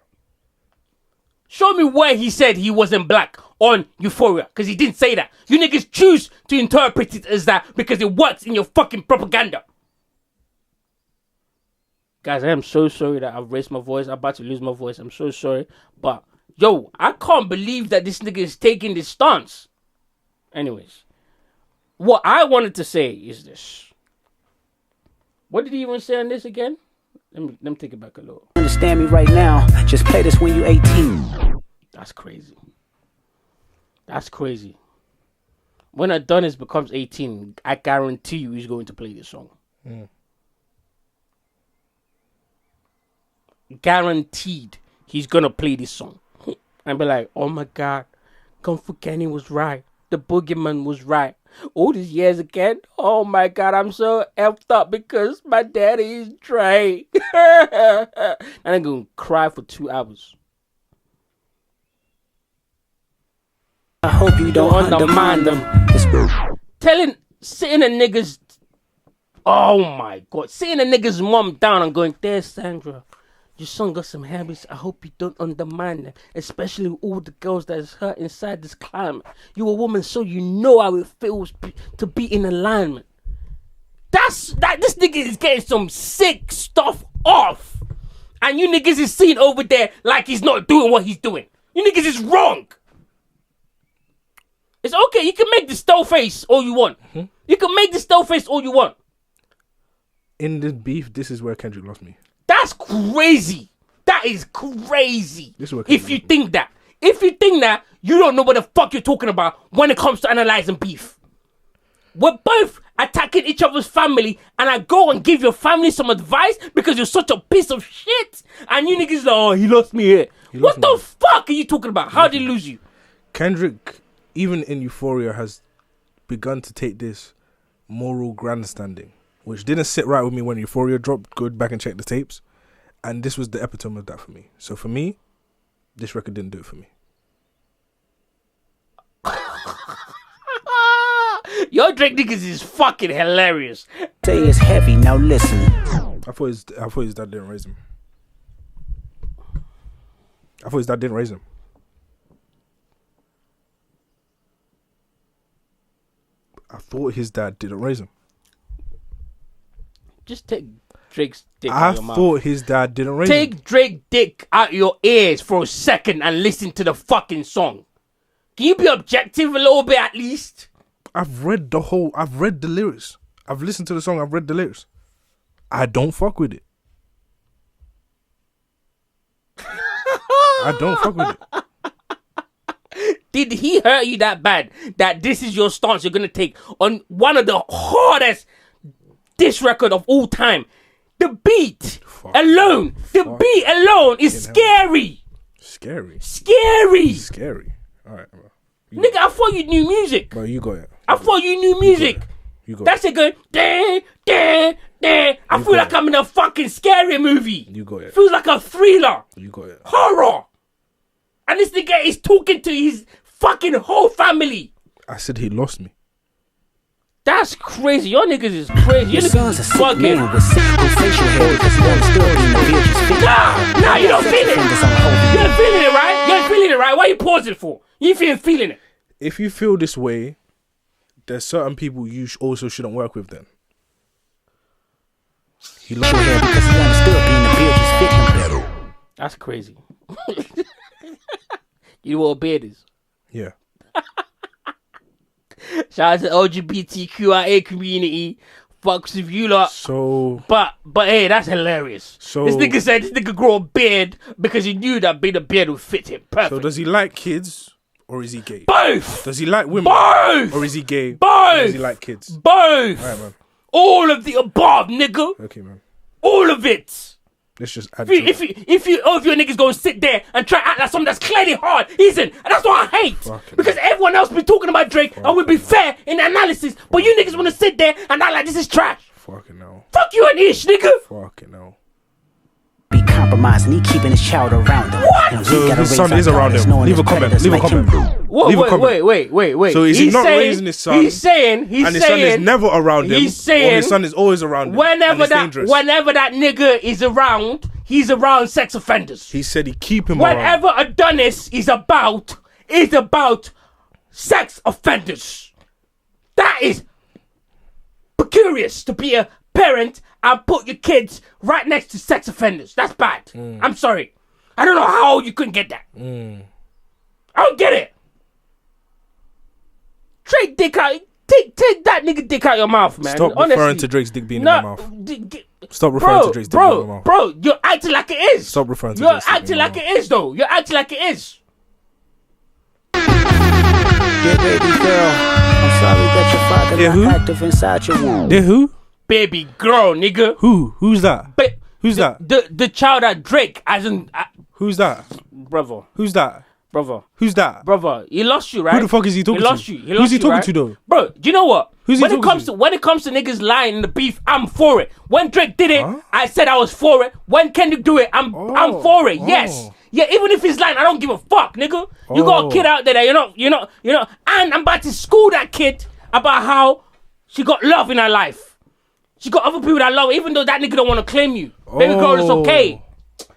S2: Show me where he said he wasn't black on Euphoria, because he didn't say that. You niggas choose to interpret it as that because it works in your fucking propaganda. Guys, I am so sorry that I've raised my voice. I'm about to lose my voice. I'm so sorry. But, yo, I can't believe that this nigga is taking this stance. Anyways, what I wanted to say is this. What did he even say on this again? Let me take it back a little.
S10: Understand me right now. Just play this when you 18.
S2: That's crazy. That's crazy. When Adonis becomes 18, I guarantee you he's going to play this song. Guaranteed he's going to play this song. And be like, oh my God, Kung Fu Kenny was right. The Boogeyman was right. All these years again, oh my God, I'm so effed up because my daddy is Drake. And I'm going to cry for 2 hours.
S10: I hope you don't undermine them.
S2: Sitting a nigga's, oh my God, sitting a nigga's mom down and going, there's Sandra. Your son got some habits. I hope you don't undermine them, especially with all the girls that is hurt inside this climate. You a woman, so you know how it feels to be in alignment. This nigga is getting some sick stuff off, and you niggas is seen over there like he's not doing what he's doing. You niggas is wrong. It's okay. You can make the still face all you want. You can make the still face all you want.
S3: In this beef, this is where Kendrick lost me.
S2: That's crazy. That is crazy. If you think that, you don't know what the fuck you're talking about when it comes to analyzing beef. We're both attacking each other's family, and I go and give your family some advice because you're such a piece of shit. And you niggas like, oh, he lost me here. What the fuck are you talking about? How did he lose you?
S3: Kendrick, even in Euphoria, has begun to take this moral grandstanding, which didn't sit right with me when Euphoria dropped. Go back and check the tapes. And this was the epitome of that for me. So for me, this record didn't do it for me.
S2: Your Drake niggas is fucking hilarious.
S10: Say it's heavy, now listen.
S3: I thought his dad didn't raise him. I thought his dad didn't raise him.
S2: Just take Drake's dick
S3: I
S2: out your mouth.
S3: thought his dad didn't raise him.
S2: Take Drake's dick out your ears for a second and listen to the fucking song. Can you be objective a little bit at least?
S3: I've read the lyrics. I've listened to the song, I've read the lyrics. I don't fuck with it. I don't fuck with it.
S2: Did he hurt you that bad that this is your stance you're going to take on one of the hardest diss record of all time? The beat alone is scary.
S3: Scary. All right, bro.
S2: Nigga, I thought you knew music.
S3: Bro, you got it.
S2: I thought you knew music. That's it going, I feel like I'm in a fucking scary movie.
S3: You got it.
S2: Feels like a thriller.
S3: You got it.
S2: Horror. And this nigga is talking to his fucking whole family.
S3: I said he lost me.
S2: That's crazy. Your niggas is crazy. Your niggas is fucking. Nah, you don't feel it. You ain't feeling it, right? You ain't feeling it, right? Why you pausing for? You ain't feeling it.
S3: if you feel this way, there's certain people you also shouldn't work with. Then
S10: He looked here because he understood being the beard just fit him better.
S2: That's crazy. You know what a beard is?
S3: yeah.
S2: Shout out to LGBTQIA community. Fucks with you lot.
S3: So,
S2: But hey, that's hilarious.
S3: So-
S2: this nigga grew a beard because he knew that being a beard would fit him perfect.
S3: so does he like kids or is he gay?
S2: Both.
S3: Does he like women?
S2: Both.
S3: Or is he gay?
S2: Both.
S3: Or does he like kids?
S2: Both.
S3: Alright, man.
S2: All of the above, nigga.
S3: Okay, man.
S2: All of it.
S3: Let's just add
S2: If your niggas gonna sit there and try to act like something that's clearly hard, isn't, and that's what I hate. Because everyone else be talking about Drake and we be fair in the analysis, but you niggas wanna sit there and act like this is trash.
S3: Fucking no.
S2: Fuck you and Ish, nigga.
S3: Fucking no.
S10: Be compromised and he keeping his child around him.
S2: What?
S10: You know,
S3: So
S10: he gotta
S3: his
S10: raise
S3: son
S10: our
S3: is around
S10: daughters
S3: him.
S10: knowing
S3: Leave a
S10: his
S3: comment.
S10: predators
S3: Leave a
S10: make
S3: comment.
S10: him-
S3: Leave a comment.
S2: Wait.
S3: So is he not raising his son?
S2: He's saying,
S3: and his son is never around him.
S2: He's saying,
S3: or his son is always around him. and
S2: whenever
S3: it's
S2: that
S3: dangerous.
S2: nigga is around, he's around sex offenders.
S3: He said he keep him around.
S2: Whenever Adonis is about sex offenders. That is curious to be a parent and put your kids right next to sex offenders. That's bad. I'm sorry. I don't know how you couldn't get that. I don't get it. Drake dick out. Take that nigga dick out your mouth, man.
S3: Stop
S2: Honestly.
S3: referring to Drake's dick being in my mouth. Stop
S2: Bro,
S3: referring to Drake's dick being in my mouth.
S2: Bro, you're acting like it is.
S3: Stop referring to
S2: You're
S3: Drake's dick
S2: acting
S3: being in my
S2: like it is, though. You're acting like it is.
S10: Yeah, baby girl. I'm sorry that your father
S3: Yeah,
S10: not
S3: who?
S10: active inside your womb.
S3: Yeah, who?
S2: Baby girl, nigga.
S3: Who? Who's that?
S2: But
S3: Who's that?
S2: The child that Drake, as in,
S3: Who's that?
S2: brother,
S3: Who's that?
S2: brother,
S3: Who's that?
S2: brother. He lost you, right?
S3: Who the fuck is he talking
S2: He lost
S3: to?
S2: you. He
S3: Who's
S2: lost
S3: he
S2: you,
S3: talking
S2: right?
S3: to though?
S2: Bro, do you know what?
S3: Who's he
S2: when it
S3: talking
S2: comes
S3: to?
S2: when it comes to niggas lying in the beef, I'm for it. When Drake did it, I said I was for it. When Kendrick do it, I'm for it. Yes. Yeah, even if he's lying, I don't give a fuck, nigga. You got a kid out there that you're not, and I'm about to school that kid about how she got love in her life. She got other people that love her, even though that nigga don't want to claim you. Baby girl, it's okay.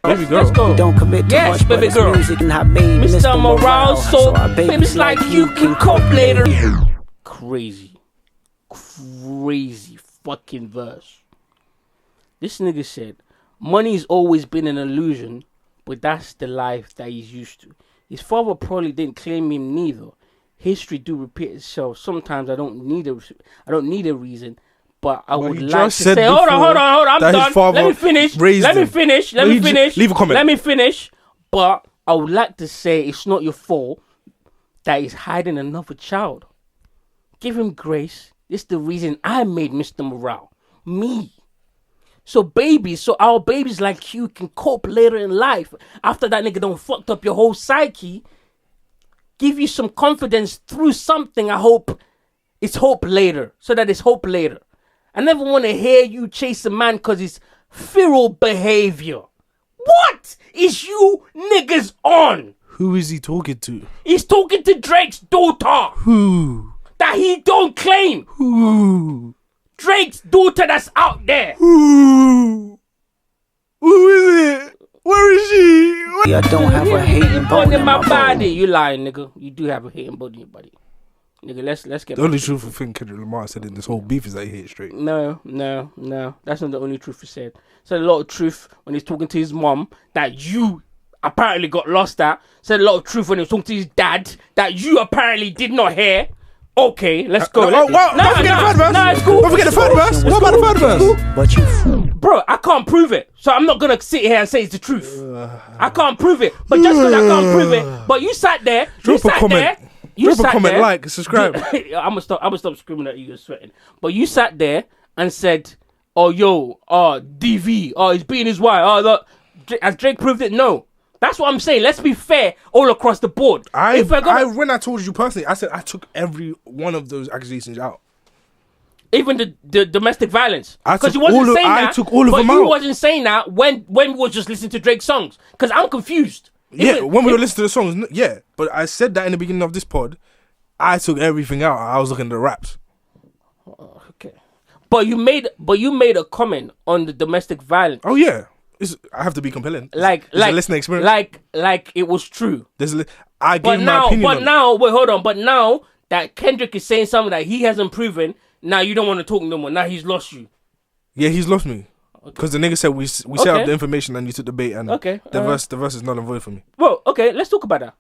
S3: Baby girl.
S2: Let's go.
S10: Don't commit too
S2: Yes,
S10: much,
S2: baby
S10: but it's
S2: girl.
S10: music and not made
S2: Mr. Morale, so
S10: our
S2: babies like you can cope later. Crazy fucking verse. This nigga said, money's always been an illusion, but that's the life that he's used to. His father probably didn't claim him neither. History do repeat itself. Sometimes I don't need a reason, but I would
S3: he
S2: like
S3: just
S2: to
S3: said
S2: say, hold on, I'm
S3: that his
S2: done.
S3: father
S2: Let me finish.
S3: raised him. Leave a comment.
S2: Let me finish. But I would like to say it's not your fault that he's hiding another child. Give him grace. This is the reason I made Mr. Morale. Me. So our babies like you can cope later in life. After that nigga done fucked up your whole psyche, give you some confidence through something. I hope it's hope later. So that it's hope later. I never want to hear you chase a man because it's feral behavior. What is you niggas on?
S3: Who is he talking to?
S2: He's talking to Drake's daughter.
S3: Who?
S2: That he don't claim.
S3: Who?
S2: Drake's daughter that's out there.
S3: Who? Who is it? Where is she?
S10: I don't have a hating bone in my
S2: body. You lying, nigga. You do have a hating bone in your body. Nigga, let's get
S3: the only truthful thing Kendrick Lamar said in this whole beef is that he hates Drake.
S2: No. That's not the only truth he said. Said a lot of truth when he's talking to his mom that you apparently got lost at. Said a lot of truth when he was talking to his dad that you apparently did not hear. Okay, let's go.
S3: Don't forget the third verse.
S2: Nah, it's cool.
S3: Don't forget the third verse. What about the third verse?
S10: But you
S2: Bro, I can't prove it. So I'm not going to sit here and say it's the truth. I can't prove it. But just because I can't prove it, but you sat there.
S3: Drop a comment. Drop a comment, like, subscribe.
S2: I'm gonna stop screaming at you. You're sweating. But you sat there and said, "Oh, yo, DV, he's beating his wife. Oh, look, has Drake proved it? No." That's what I'm saying. Let's be fair all across the board.
S3: When I told you personally, I said I took every one of those accusations out.
S2: Even the domestic violence.
S3: I
S2: you wasn't saying that.
S3: I took all of them
S2: But you
S3: out.
S2: wasn't saying that when we were just listening to Drake's songs. Because I'm confused.
S3: When we were listening to the songs, yeah. But I said that in the beginning of this pod. I took everything out. I was looking at the raps.
S2: Okay. But you made a comment on the domestic violence.
S3: Oh yeah. I have to be compelling.
S2: Like
S3: a listening experience.
S2: Like it was true.
S3: I gave my opinion.
S2: But now, wait, hold on. But now that Kendrick is saying something that he hasn't proven, now you don't want to talk no more. Now he's lost you.
S3: Yeah, he's lost me. Because the nigga said we set up the information and you took the bait and the verse is null and void for me.
S2: Well, okay, let's talk about that.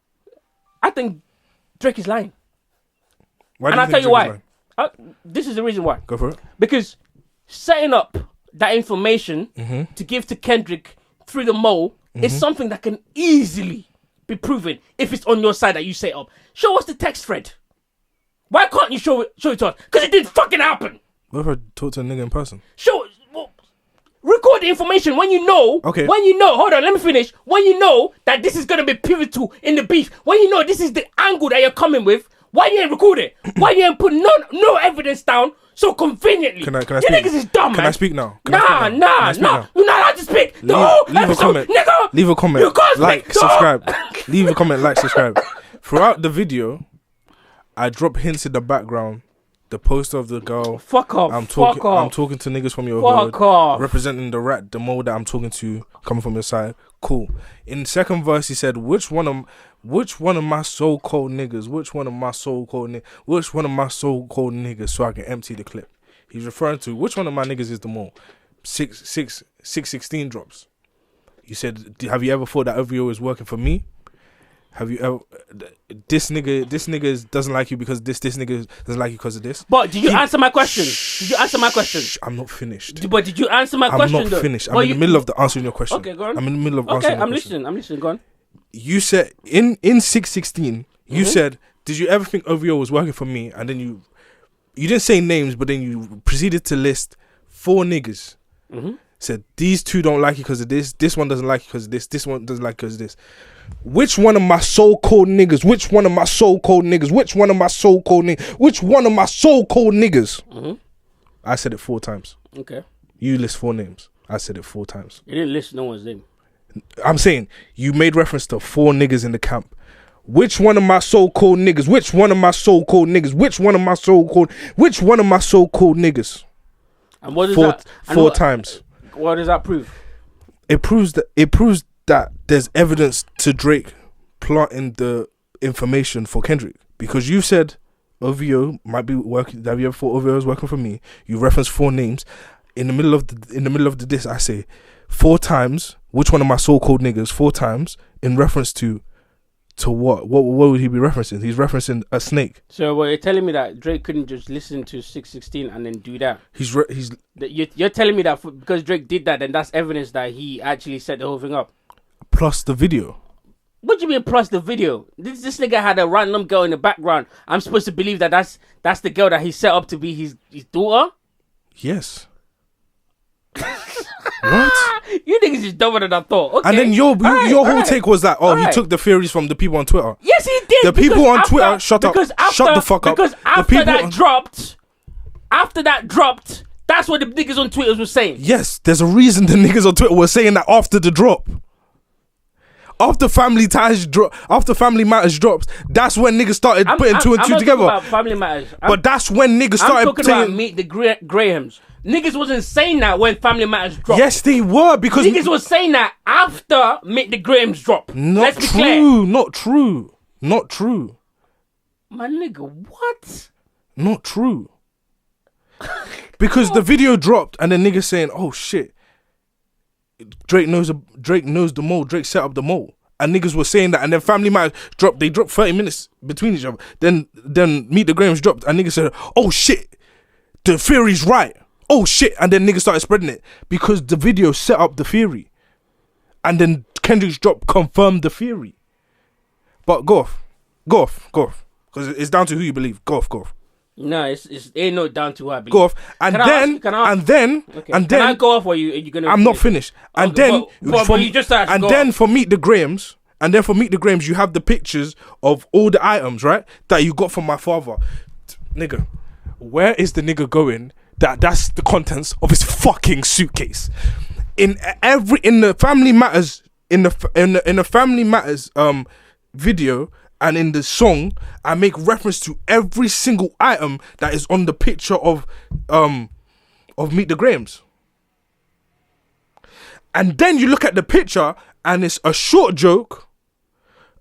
S2: I think Drake is lying.
S3: Why
S2: and I'll tell you why. This is the reason why.
S3: Go for it.
S2: Because setting up that information to give to Kendrick through the mole is something that can easily be proven if it's on your side that you set up. Show us the text thread. Why can't you show it to us? Because it didn't fucking happen.
S3: What if I talk to a nigga in person?
S2: Record the information when you know.
S3: Okay.
S2: When you know, hold on, let me finish. When you know that this is gonna be pivotal in the beef, when you know this is the angle that you're coming with, why you ain't record it? Why you ain't put no evidence down so conveniently?
S3: Can I
S2: you
S3: speak?
S2: niggas is dumb, man.
S3: Can I speak now?
S2: Nah. You're not allowed to speak.
S3: Leave a comment.
S2: Nigga.
S3: Leave a comment.
S2: You can't
S3: like,
S2: speak.
S3: subscribe. Leave a comment, like, subscribe. Throughout the video, I drop hints in the background. The poster of the girl.
S2: Fuck off.
S3: I'm talking to niggas from your
S2: Fuck
S3: hood.
S2: off.
S3: Representing the rat, the mole that I'm talking to, coming from your side. Cool. In the second verse, he said, which one of my so-called niggas, which one of my so-called niggas, so I can empty the clip. He's referring to which one of my niggas is the mole. 616 drops. You said, have you ever thought that OVO is working for me? Have you ever? This nigga doesn't like you because this nigga doesn't like you because of this.
S2: But did you answer my question?
S3: I'm not finished.
S2: But did you answer my question?
S3: I'm not finished. I'm in the middle of answering your question.
S2: Okay, go on.
S3: I'm in the middle of answering your question.
S2: Okay, I'm listening. Go on.
S3: You said in 616, you said, did you ever think OVO was working for me? And then you didn't say names, but then you proceeded to list 4 niggas. Said these 2 don't like you because of this. This one doesn't like you because of this. This one doesn't like you because of this. Which one of my so-called niggas? Which one of my so-called niggas? Which one of my so-called niggas? Which one of my so-called niggas? I said it 4 times.
S2: Okay.
S3: You list 4 names. I said it 4 times.
S2: You didn't list no one's name.
S3: I'm saying you made reference to 4 niggas in the camp. Which one of my so-called niggas? Which one of my so-called niggas? Which one of my so-called niggas? And
S2: what is
S3: that? 4 times.
S2: What does that prove?
S3: It proves that there's evidence to Drake planting the information for Kendrick, because you said OVO might be working. Have you ever thought OVO is working for me? You referenced 4 names. In the middle of the diss, I say 4 times. Which one of my so-called niggas? 4 times in reference to what? What would he be referencing? He's referencing a snake.
S2: So you're telling me that Drake couldn't just listen to 616 and then do that? You're telling me that because Drake did that, then that's evidence that he actually set the whole thing up.
S3: Plus the video.
S2: What do you mean plus the video? This nigga had a random girl in the background. I'm supposed to believe that that's the girl that he set up to be his daughter?
S3: Yes. What?
S2: You niggas is dumber than I thought. Okay.
S3: And then your whole take was that, he took the theories from the people on Twitter.
S2: Yes, he did.
S3: The people on Twitter, shut up. Shut the fuck up.
S2: Because after that dropped, that's what the niggas on Twitter were saying.
S3: Yes, there's a reason the niggas on Twitter were saying that after the drop. After Family Matters drops, that's when niggas started putting 2 and 2 together.
S2: About Family Matters.
S3: But that's when niggas started
S2: talking about Meet the Grahams. Niggas wasn't saying that when Family Matters dropped.
S3: Yes, they were, because
S2: niggas was saying that after Meet the Grahams drop.
S3: Let's be clear. Not true.
S2: My nigga, what?
S3: Not true. Because the video dropped and the niggas saying, "Oh shit, Drake knows the mole. Drake set up the mole." And niggas were saying that, and then Family Matters dropped. They dropped 30 minutes between each other. Then Meet the Grahams dropped, and niggas said, "Oh shit, the theory's right. Oh shit," and then niggas started spreading it because the video set up the theory, and then Kendrick's drop confirmed the theory. But go off, because it's down to who you believe. Go off.
S2: No, it's ain't no down to who I believe.
S3: Go off, and then
S2: can I go off, or you gonna?
S3: I'm not finished. And
S2: okay,
S3: then,
S2: but you just asked.
S3: And then for Meet the Grahams, you have the pictures of all the items, right, that you got from my father. Nigga, where is the nigga going? That's the contents of his fucking suitcase. In the Family Matters in the Family Matters video and in the song, I make reference to every single item that is on the picture of Meet the Grahams. And then you look at the picture and it's a short joke,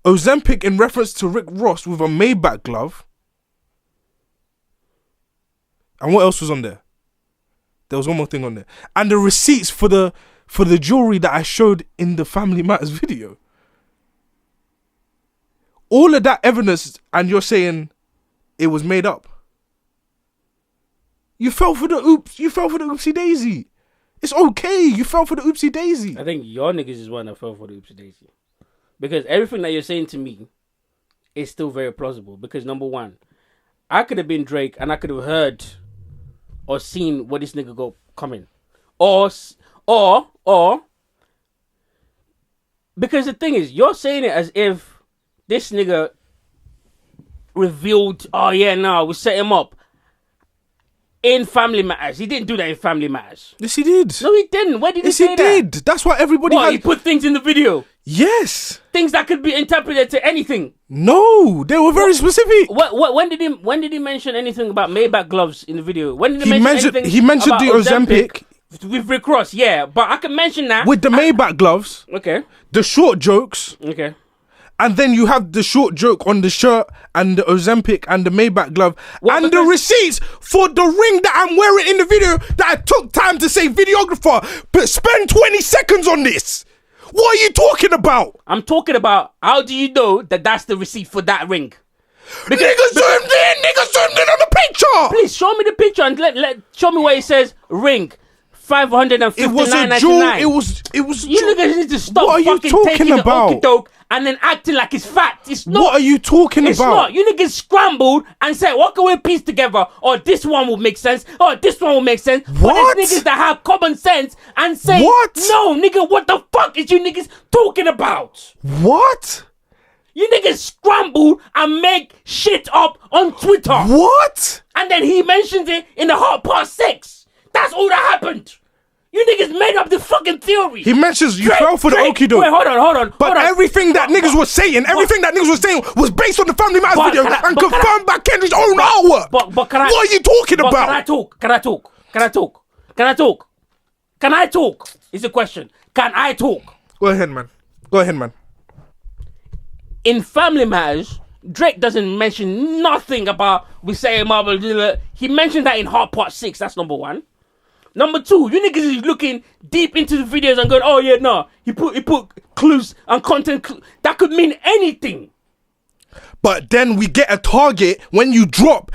S3: Ozempic in reference to Rick Ross with a Maybach glove. And what else was on there? There was one more thing on there. And the receipts for the jewelry that I showed in the Family Matters video. All of that evidence, and you're saying it was made up. You fell for the oopsie daisy. It's okay. You fell for the oopsie daisy.
S2: I think your niggas is one that fell for the oopsie daisy. Because everything that you're saying to me is still very plausible. Because number one, I could have been Drake and I could have heard or seen what this nigga got coming. Or because the thing is, you're saying it as if this nigga revealed, oh yeah, no, we set him up in Family Matters. He didn't do that in Family Matters.
S3: Yes, he did.
S2: No, he didn't. Where did he say that?
S3: Yes, he did. That's why everybody
S2: he put things in the video.
S3: Yes.
S2: Things that could be interpreted to anything.
S3: No, they were very specific.
S2: When did he mention anything about Maybach gloves in the video? When did he mention anything?
S3: He mentioned the Ozempic
S2: with Rick Ross, yeah, but I can mention that
S3: with the Maybach gloves.
S2: Okay.
S3: The short jokes.
S2: Okay.
S3: And then you have the short joke on the shirt and the Ozempic and the Maybach glove and the receipts for the ring that I'm wearing in the video that I took time to say videographer, but spend 20 seconds on this. What are you talking about?
S2: I'm talking about how do you know that that's the receipt for that ring?
S3: Because niggas zoomed in on the picture.
S2: Please show me the picture and show me where it says ring. $559.99.
S3: It was a jewel. It was.
S2: You niggas need to stop.
S3: What are you talking about?
S2: The okey-doke and then acting like it's fact. It's not.
S3: What are you talking
S2: it's
S3: about?
S2: Not. You niggas scrambled and said, "What can we piece together?" Or this one will make sense. Or this one will make sense.
S3: What?
S2: But there's niggas that have common sense and say,
S3: "What?
S2: No, nigga, what the fuck is you niggas talking about?"
S3: What?
S2: You niggas scramble and make shit up on Twitter.
S3: What?
S2: And then he mentions it in the Hot Part 6. That's all that happened. You niggas made up the fucking theory.
S3: He mentions you fell for the okie doke.
S2: Wait, hold on.
S3: But everything that niggas was saying was based on the Family Matters video and confirmed by Kendrick's own artwork.
S2: But can I?
S3: What are you talking about?
S2: Can I talk? Is the question. Can I talk?
S3: Go ahead, man.
S2: In Family Matters, Drake doesn't mention nothing about we say Marvel. He mentioned that in Hot Part 6. That's number one. Number two, you niggas is looking deep into the videos and going, oh yeah, no. He put clues and content. That could mean anything.
S3: But then we get a target when you drop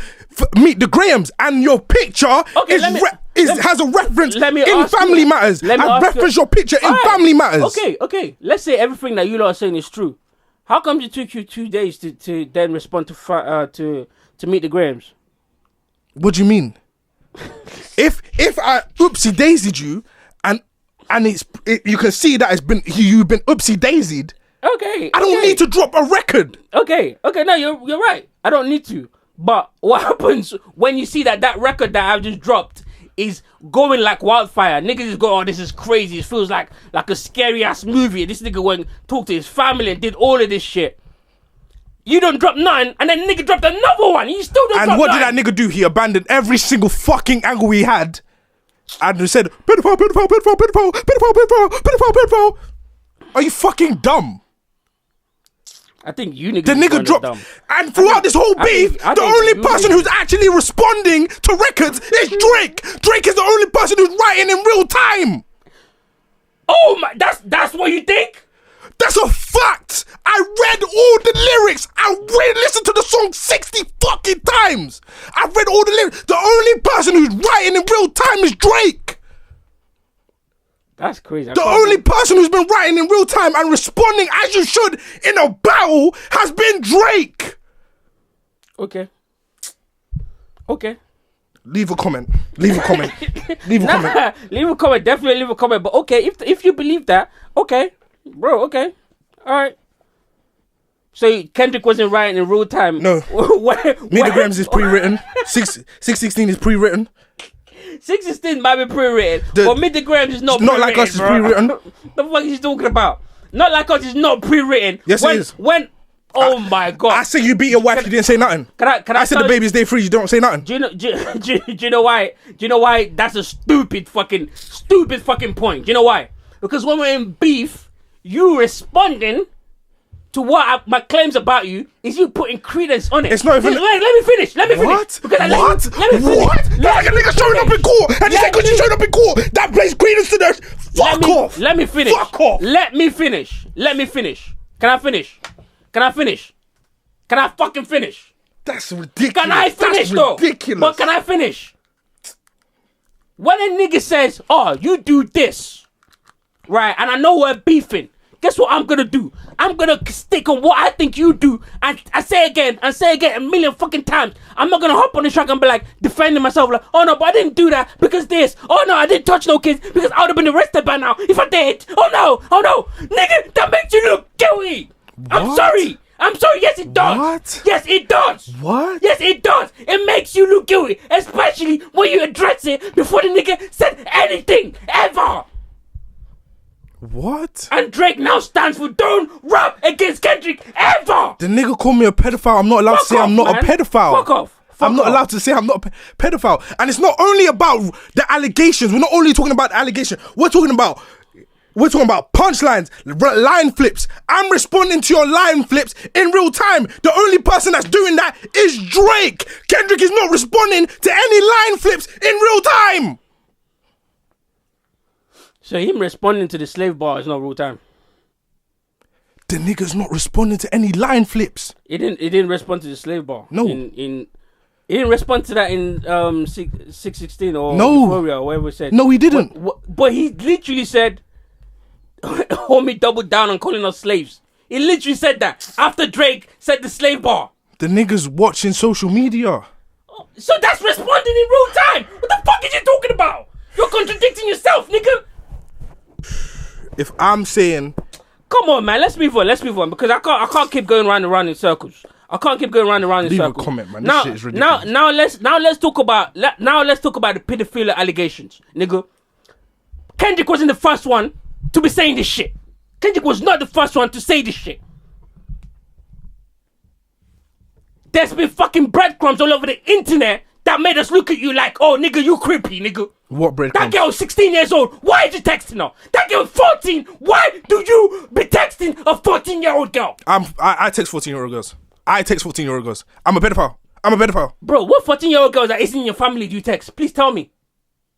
S3: Meet the Grahams and your picture has a reference in Family Matters. I reference your picture in Family Matters.
S2: Okay. Let's say everything that you lot are saying is true. How come it took you 2 days to then respond to Meet the Grahams?
S3: What do you mean? If I oopsie daisied you and you can see that you've been oopsie daisied.
S2: Okay.
S3: I don't need to drop a record.
S2: Okay. No, you're right. I don't need to. But what happens when you see that record that I've just dropped is going like wildfire? Niggas is going, oh, this is crazy. It feels like a scary ass movie. This nigga went talked to his family and did all of this shit. You don't drop none, and then nigga dropped another one. You still don't drop none.
S3: And what did that nigga do? He abandoned every single fucking angle he had and said, pedophile. Are you fucking dumb?
S2: I think you niggas.
S3: The nigga dropped.
S2: Dumb.
S3: And throughout this whole beef, the only person who's actually responding to records is Drake. Drake is the only person who's writing in real time.
S2: Oh my, that's what you think?
S3: That's a fact. I read all the lyrics. I listened to the song 60 fucking times. I read all the lyrics. The only person who's writing in real time is Drake.
S2: That's crazy.
S3: The only person who's been writing in real time and responding as you should in a battle has been Drake.
S2: Okay.
S3: Leave a comment. Leave a comment. Leave a comment.
S2: Definitely leave a comment. But okay, if you believe that, okay. Bro, okay. Alright. So Kendrick wasn't writing in real time.
S3: No. Meet the Grahams is pre-written. 616 is pre-written.
S2: 616 might be pre-written. But Meet the Grahams is not
S3: Not Like Us is pre-written.
S2: The fuck is he talking about? Not Like Us is not pre-written.
S3: Yes, it is.
S2: Oh my god.
S3: I say you beat your wife, you didn't say nothing. I said the baby's day 3, you don't say nothing.
S2: Do you know why? Do you know why that's a stupid fucking point? Do you know why? Because when we're in beef, you responding to my claims about you is you putting credence on it.
S3: It's not even.
S2: Let me finish. Let me finish.
S3: What?
S2: Because let me finish.
S3: What? That's like a nigga showing up in court, and you say because you showed up in court, that plays credence to this. Fuck off.
S2: Let me finish.
S3: Fuck off.
S2: Let me finish. Let me finish. Can I finish? Can I finish? Can I fucking finish?
S3: That's ridiculous.
S2: Can I finish
S3: That's ridiculous.
S2: But can I finish? When a nigga says, "Oh, you do this," right, and I know we're beefing. Guess what I'm gonna do? I'm gonna stick on what I think you do. And I say again a million fucking times. I'm not gonna hop on the track and be like defending myself like, oh no, but I didn't do that because this. Oh no, I didn't touch no kids because I would have been arrested by now if I did. Oh no, nigga, that makes you look guilty.
S3: What?
S2: I'm sorry. Yes, it does.
S3: What?
S2: Yes, it does.
S3: What?
S2: Yes, it does. It makes you look guilty, especially when you address it before the nigga said anything ever.
S3: What?
S2: And Drake now stands for don't rap against Kendrick ever.
S3: The nigga called me a pedophile. I'm not allowed to say I'm not a pedophile.
S2: Fuck off.
S3: I'm not allowed to say I'm not a pedophile. And it's not only about the allegations. We're not only talking about the allegation. We're talking about punchlines, line flips. I'm responding to your line flips in real time. The only person that's doing that is Drake. Kendrick is not responding to any line flips in real time.
S2: So him responding to the slave bar is not real time.
S3: The nigga's not responding to any line flips.
S2: It didn't respond to the slave bar.
S3: No.
S2: He didn't respond to that in 616 or
S3: no.
S2: Euphoria or whatever it said.
S3: No, he didn't.
S2: But he literally said, homie doubled down on calling us slaves. He literally said that after Drake said the slave bar.
S3: The nigga's watching social media.
S2: So that's responding in real time. What the fuck is you talking about? You're contradicting yourself, nigga.
S3: If I'm saying,
S2: come on, man, let's move on because I can't keep going round and round in circles. I can't keep going round and round in circles.
S3: Leave a comment, man. This shit is ridiculous.
S2: Now let's talk about the pedophilia allegations, nigga. Kendrick wasn't the first one to be saying this shit. Kendrick was not the first one to say this shit. There's been fucking breadcrumbs all over the internet that made us look at you like, oh, nigga, you creepy, nigga.
S3: What breadcrumbs?
S2: That girl was 16 years old. Why are you texting her? That girl was 14. Why do you be texting a 14-year-old girl?
S3: I text 14-year-old girls. I text 14-year-old girls. I'm a pedophile.
S2: Bro, what 14-year-old girls that isn't in your family do you text? Please tell me.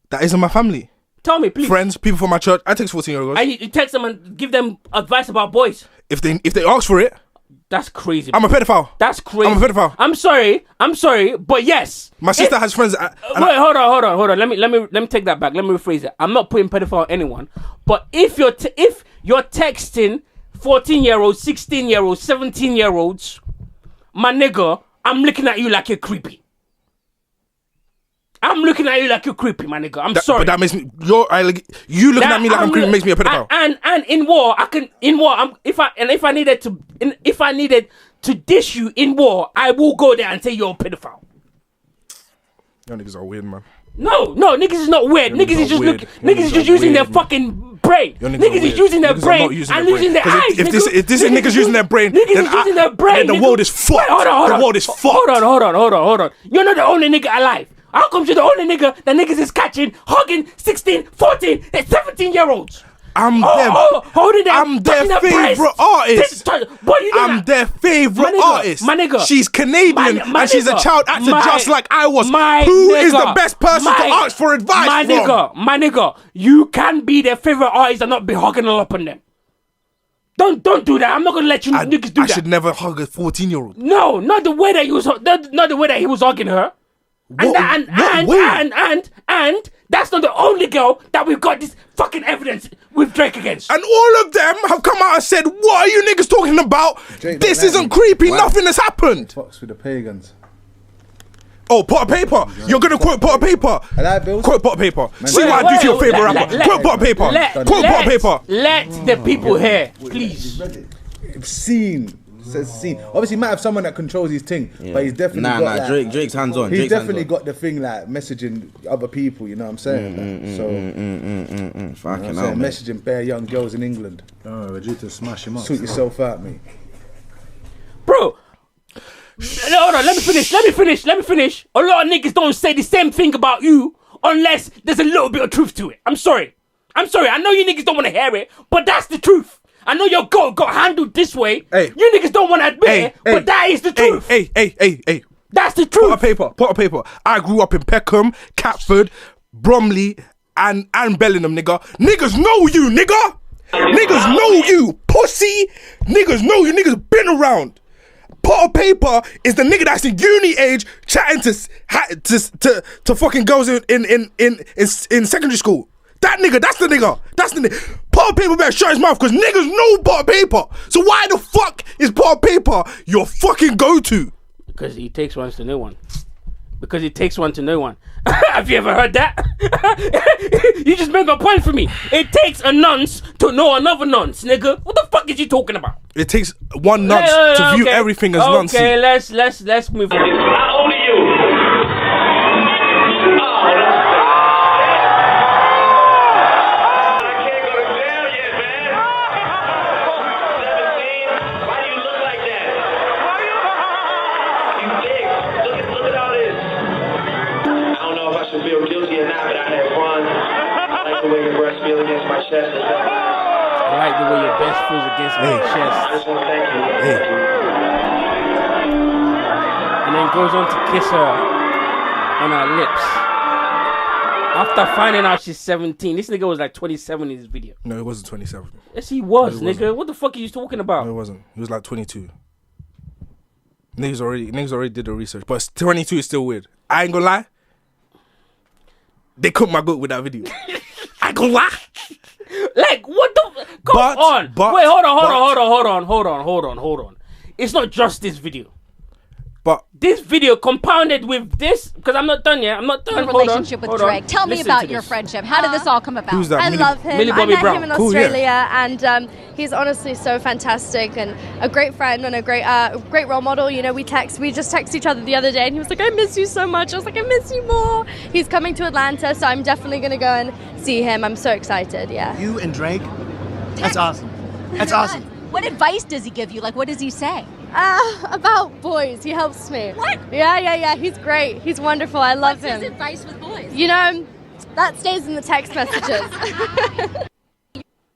S3: That isn't my family.
S2: Tell me, please.
S3: Friends, people from my church. I text 14-year-old girls.
S2: And you text them and give them advice about boys.
S3: If they ask for it.
S2: That's crazy.
S3: I'm a pedophile.
S2: That's crazy.
S3: I'm a pedophile.
S2: I'm sorry, but yes.
S3: My sister has friends.
S2: Wait, hold on. Let me take that back. Let me rephrase it. I'm not putting pedophile on anyone, but if you're texting 14-year-olds, 16-year-olds, 17-year-olds, my nigga, I'm looking at you like you're creepy. I'm looking at you like you're creepy, my nigga. I'm sorry.
S3: But that makes me you looking at me like I'm creepy makes me a pedophile.
S2: And in war, if I needed to dish you in war, I will go there and say you're a pedophile.
S3: Y'all niggas are weird, man.
S2: No, niggas is not weird. Niggas is just using their fucking brain. Niggas is using their brain and losing their eyes.
S3: If this is niggas using their brain, then the world is fucked. The world is fucked.
S2: Hold on. You're not the only nigga alive. How come you're the only nigga that niggas is catching, hugging 16, 14, and 17-year-olds?
S3: I'm their favorite artist. I'm their favorite artist.
S2: My nigga.
S3: She's Canadian and she's a child actor just like I was. Who is the best person to ask for advice from?
S2: My nigga, you can be their favorite artist and not be hugging all up on them. Don't do that. I'm not gonna let you niggas do that.
S3: I should never hug a 14-year-old.
S2: No, not the way that he was hugging her. And that's not the only girl that we've got this fucking evidence with Drake against.
S3: And all of them have come out and said, what are you niggas talking about? This isn't creepy. Nothing has happened.
S12: Fucks with the pagans.
S3: Oh, pot of paper. You're going to quote pot of paper. Quote pot of paper. See what I do to your favourite rapper. Quote pot of paper. Quote pot of paper.
S2: Let the people hear, please.
S12: Says scene. Obviously, he might have someone that controls his thing, but he's definitely got
S6: Drake's hands on.
S12: He's definitely got the thing like messaging other people. You know what I'm saying?
S6: Fucking
S12: hell, messaging bare young girls in England.
S7: Oh, we're due to smash him up.
S12: Sort yourself out, mate.
S2: Bro, hold on. Let me finish. A lot of niggas don't say the same thing about you unless there's a little bit of truth to it. I'm sorry. I'm sorry, I know you niggas don't want to hear it, but that's the truth. I know your goal got handled this way.
S3: Hey.
S2: You niggas don't want to admit it, but that is the truth.
S3: Hey.
S2: That's the truth.
S3: Pot of paper. I grew up in Peckham, Catford, Bromley, and Bellingham, nigga. Niggas know you, nigga. Niggas know you, pussy. Niggas know you. Niggas been around. Pot of paper is the nigga that's in uni age chatting to fucking girls in secondary school. That nigga, that's the nigga. Pot of paper better shut his mouth because niggas know pot of paper. So why the fuck is pot of paper your fucking go-to?
S2: Because he takes one to know one. Have you ever heard that? You just made my point for me. It takes a nonce to know another nonce, nigga. What the fuck is you talking about?
S3: It takes one nonce to view everything as nonce.
S2: Okay, let's move on.
S5: How old are you?
S2: I like the way your breast feels against my chest. I like the way your breast feels against my chest.
S5: Thank you.
S3: Hey.
S2: And then goes on to kiss her on her lips. After finding out she's 17. This nigga was like 27 in this video.
S3: No, it wasn't 27.
S2: Yes, he was, nigga. What the fuck are you talking about?
S3: No, it wasn't. He was like 22. Niggas already did the research. But 22 is still weird. I ain't gonna lie. They cooked my goat with that video. I ain't gonna lie.
S2: Like, what the... Come on. Wait, hold on. It's not just this video.
S3: But
S2: this video compounded with this, because I'm not done yet. I'm not done.
S13: Your relationship with Drake. Tell me about your friendship. How did this all come about?
S3: Who's that?
S14: I love him.
S2: Millie
S14: I
S2: Bobby
S14: met
S2: Brown.
S14: him in
S3: Cool,
S14: Australia, and he's honestly so fantastic and a great friend and a great role model. You know, we just texted each other the other day, and he was like, "I miss you so much." I was like, "I miss you more." He's coming to Atlanta, so I'm definitely gonna go and see him. I'm so excited. Yeah.
S15: You and Drake. That's awesome. That's awesome.
S13: What advice does he give you? Like, what does he say?
S14: About boys. He helps me.
S13: What?
S14: Yeah. He's great. He's wonderful. I love him.
S13: What's his advice with boys?
S14: You know, that stays in the text messages.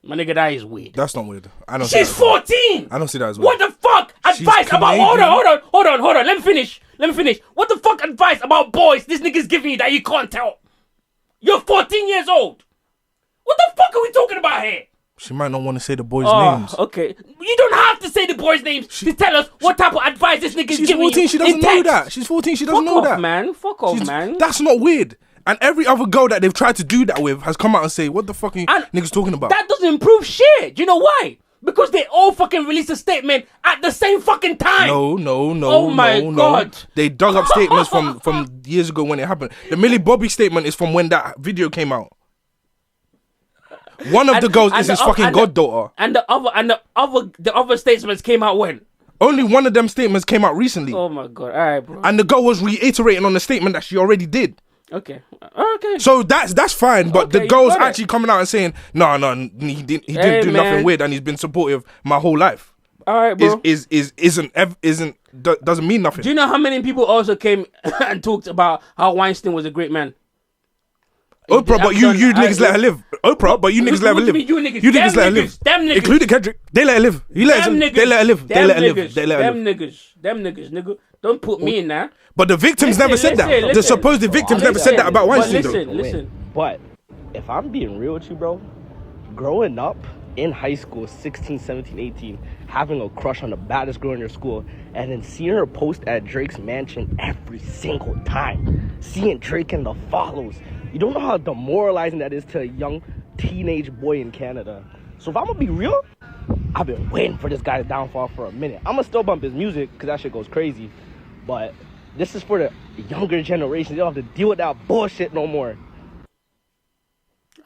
S2: My nigga, that is weird.
S3: That's not weird. I don't.
S2: She's 14.
S3: I don't see that as weird.
S2: What the fuck? Advice about... Hold on. Let me finish. What the fuck advice about boys this nigga's giving you that you can't tell? You're 14 years old. What the fuck are we talking about here?
S3: She might not want to say the boys' names.
S2: Okay. You don't have to say the boys' names to tell us what type of advice this nigga's
S3: She's
S2: giving
S3: 14.
S2: you.
S3: She doesn't know that. She's 14. She doesn't know that.
S2: Fuck off, man.
S3: That's not weird. And every other girl that they've tried to do that with has come out and say, "What the fuck are you niggas talking about?"
S2: That doesn't improve shit. Do you know why? Because they all fucking released a statement at the same fucking time.
S3: No.
S2: Oh my God.
S3: They dug up statements from years ago when it happened. The Millie Bobby statement is from when that video came out. One of the girls is his fucking goddaughter.
S2: And the other statements came out when?
S3: Only one of them statements came out recently.
S2: Oh my God. All right, bro.
S3: And the girl was reiterating on the statement that she already did.
S2: Okay.
S3: So that's fine, but the girl's actually coming out and saying, no, he didn't do nothing weird, and he's been supportive my whole life.
S2: All right, bro.
S3: Doesn't mean nothing.
S2: Do you know how many people also came and talked about how Weinstein was a great man?
S3: Oprah, but you niggas let her live. Oprah, but you niggas let her live. You niggas let her live.
S2: Them niggas.
S3: Including Kendrick. They let her live. They let her live.
S2: Them niggas, nigga. Don't put me in there.
S3: But the victims never said that. The supposed victims never said that about Weinstein.
S2: Listen.
S16: But if I'm being real with you, bro, growing up in high school, 16, 17, 18, having a crush on the baddest girl in your school, and then seeing her post at Drake's mansion every single time, seeing Drake in the follows, you don't know how demoralizing that is to a young teenage boy in Canada. So if I'm gonna be real, I've been waiting for this guy's downfall for a minute. I'm gonna still bump his music because that shit goes crazy, but this is for the younger generation. They don't have to deal with that bullshit no more.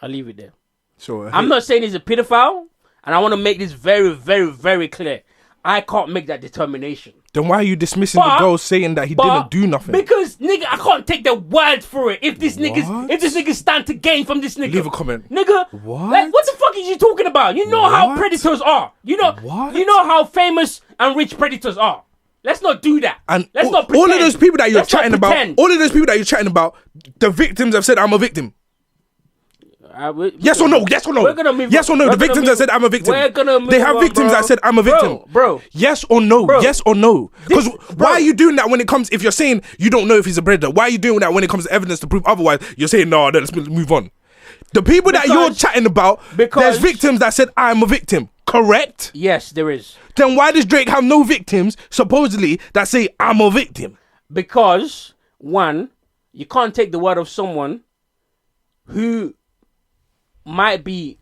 S2: I'll leave it there.
S3: Sure.
S2: I'm not saying he's a pedophile, and I want to make this very, very, very clear. I can't make that determination.
S3: Then why are you dismissing the girl saying that he didn't do nothing?
S2: Because nigga, I can't take the word for it. If this nigga stand to gain from this nigga,
S3: leave a comment.
S2: Nigga,
S3: what?
S2: Like, what the fuck is you talking about? You know how predators are. You know how famous and rich predators are. Let's not do that.
S3: And
S2: let's not pretend.
S3: All of those people that you're chatting about, the victims have said, "I'm a victim." Yes or no? Yes or no?
S2: We're gonna move
S3: yes
S2: on.
S3: or no?
S2: We're
S3: The
S2: gonna
S3: victims
S2: move-
S3: that said I'm a victim.
S2: We're gonna move
S3: They have
S2: on,
S3: victims
S2: bro.
S3: that said I'm a victim.
S2: Bro.
S3: Yes or no?
S2: Bro.
S3: Yes or no? Because why are you doing that when it comes? If you're saying you don't know if he's a predator, why are you doing that when it comes to evidence to prove otherwise? You're saying no. Then let's move on. The people that you're chatting about, there's victims that said I'm a victim. Correct?
S2: Yes, there is.
S3: Then why does Drake have no victims supposedly that say I'm a victim?
S2: Because one, you can't take the word of someone who might be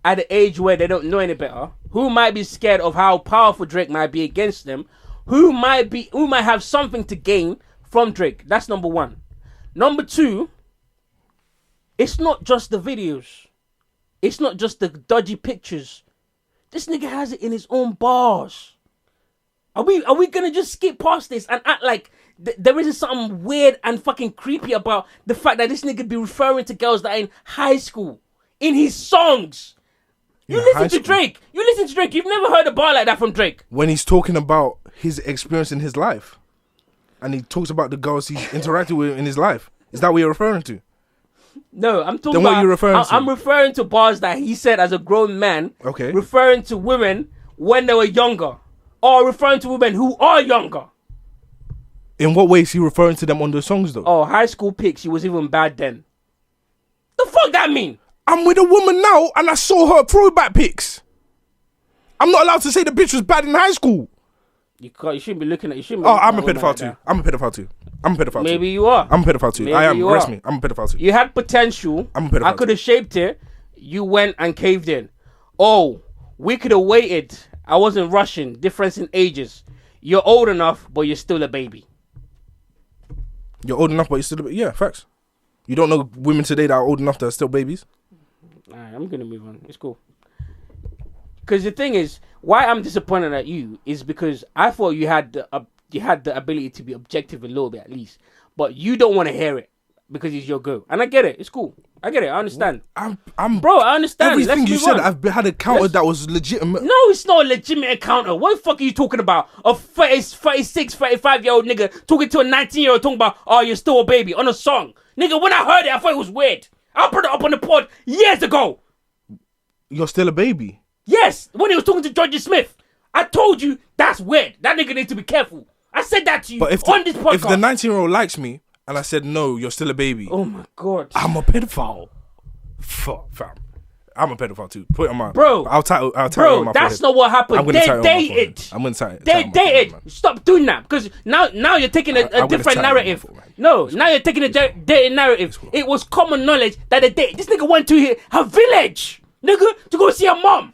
S2: at the age where they don't know any better, who might be scared of how powerful Drake might be against them, who might have something to gain from Drake. That's number one. Number two, it's not just the videos. It's not just the dodgy pictures. This nigga has it in his own bars. Are we gonna just skip past this and act like there isn't something weird and fucking creepy about the fact that this nigga be referring to girls that are in high school in his songs? You listen to Drake. You've never heard a bar like that from Drake.
S3: When he's talking about his experience in his life, and he talks about the girls he's interacted with in his life, is that what you're referring to?
S2: No, I'm talking
S3: Then
S2: about.
S3: what are you referring to?
S2: I'm referring to bars that he said as a grown man.
S3: Okay.
S2: Referring to women when they were younger, or referring to women who are younger.
S3: In what way is he referring to them on those songs though?
S2: Oh, high school pics. She was even bad then. The fuck that mean?
S3: I'm with a woman now, and I saw her throwback pics. I'm not allowed to say the bitch was bad in high school.
S2: You shouldn't be looking at. You shouldn't. Be
S3: I'm a
S2: looking at
S3: pedophile
S2: women
S3: too.
S2: like
S3: I'm a pedophile too. I'm a pedophile too.
S2: Maybe you are.
S3: I'm a pedophile too.
S2: Maybe
S3: I am.
S2: you
S3: Arrest
S2: are.
S3: me. I'm a pedophile too.
S2: You had potential.
S3: I'm a pedophile.
S2: I could have shaped it. You went and caved in. Oh, we could have waited. I wasn't rushing. Difference in ages. You're old enough, but you're still a baby.
S3: You're old enough, but you're still a baby. Yeah, facts. You don't know women today that are old enough that are still babies?
S2: Alright, I'm gonna move on. It's cool. Because the thing is, why I'm disappointed at you is because I thought you had the ability to be objective a little bit at least, but you don't want to hear it because it's your go, and I get it. It's cool. I get it. I understand. Bro, I understand.
S3: Everything
S2: Let's
S3: you
S2: move
S3: said,
S2: on.
S3: I've had a counter that was legitimate.
S2: No, it's not a legitimate encounter. What the fuck are you talking about? A 36, 35-year-old nigga talking to a 19-year-old talking about, oh, you're still a baby on a song. Nigga, when I heard it, I thought it was weird. I put it up on the pod years ago.
S3: You're still a baby.
S2: Yes, when he was talking to Georgie Smith. I told you, that's weird. That nigga needs to be careful. I said that to you
S3: But
S2: on this podcast.
S3: if the 19-year-old likes me and I said, no, you're still a baby.
S2: Oh my God.
S3: I'm a pedophile. Fuck, fam. I'm a pedophile too. Put it on my...
S2: Bro.
S3: I'll title it on my
S2: that's
S3: forehead.
S2: not what happened.
S3: I'm gonna
S2: They
S3: title it on my
S2: dated.
S3: forehead. I'm going to title it.
S2: They dated. Stop doing that. Because now you're taking a different narrative. No, now you're taking a dating narrative. It was common knowledge that they dated. This nigga went to her village, nigga, to go see her mom.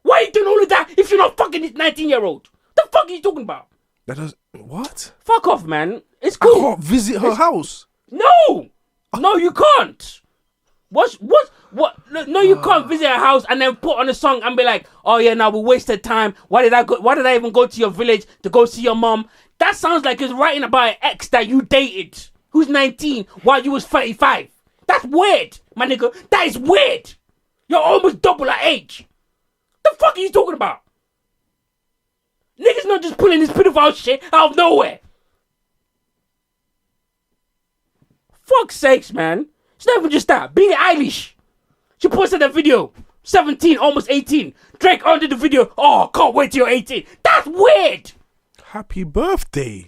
S2: Why are you doing all of that if you're not fucking this 19-year-old? The fuck are you talking about?
S3: That does... What?
S2: Fuck off, man. It's cool.
S3: I can't visit her house.
S2: No, you can't. What? No, you can't visit a house and then put on a song and be like, oh yeah, now we wasted time. Why did I even go to your village to go see your mom? That sounds like it's writing about an ex that you dated who's 19 while you was 35. That's weird, my nigga. That is weird. You're almost double our age. The fuck are you talking about? Niggas not just pulling this pedophile shit out of nowhere. Fuck's sakes, man. It's not even just that. Billie Eilish. She posted a video. 17, almost 18. Drake under the video. Oh, can't wait till you're 18. That's weird.
S3: Happy birthday.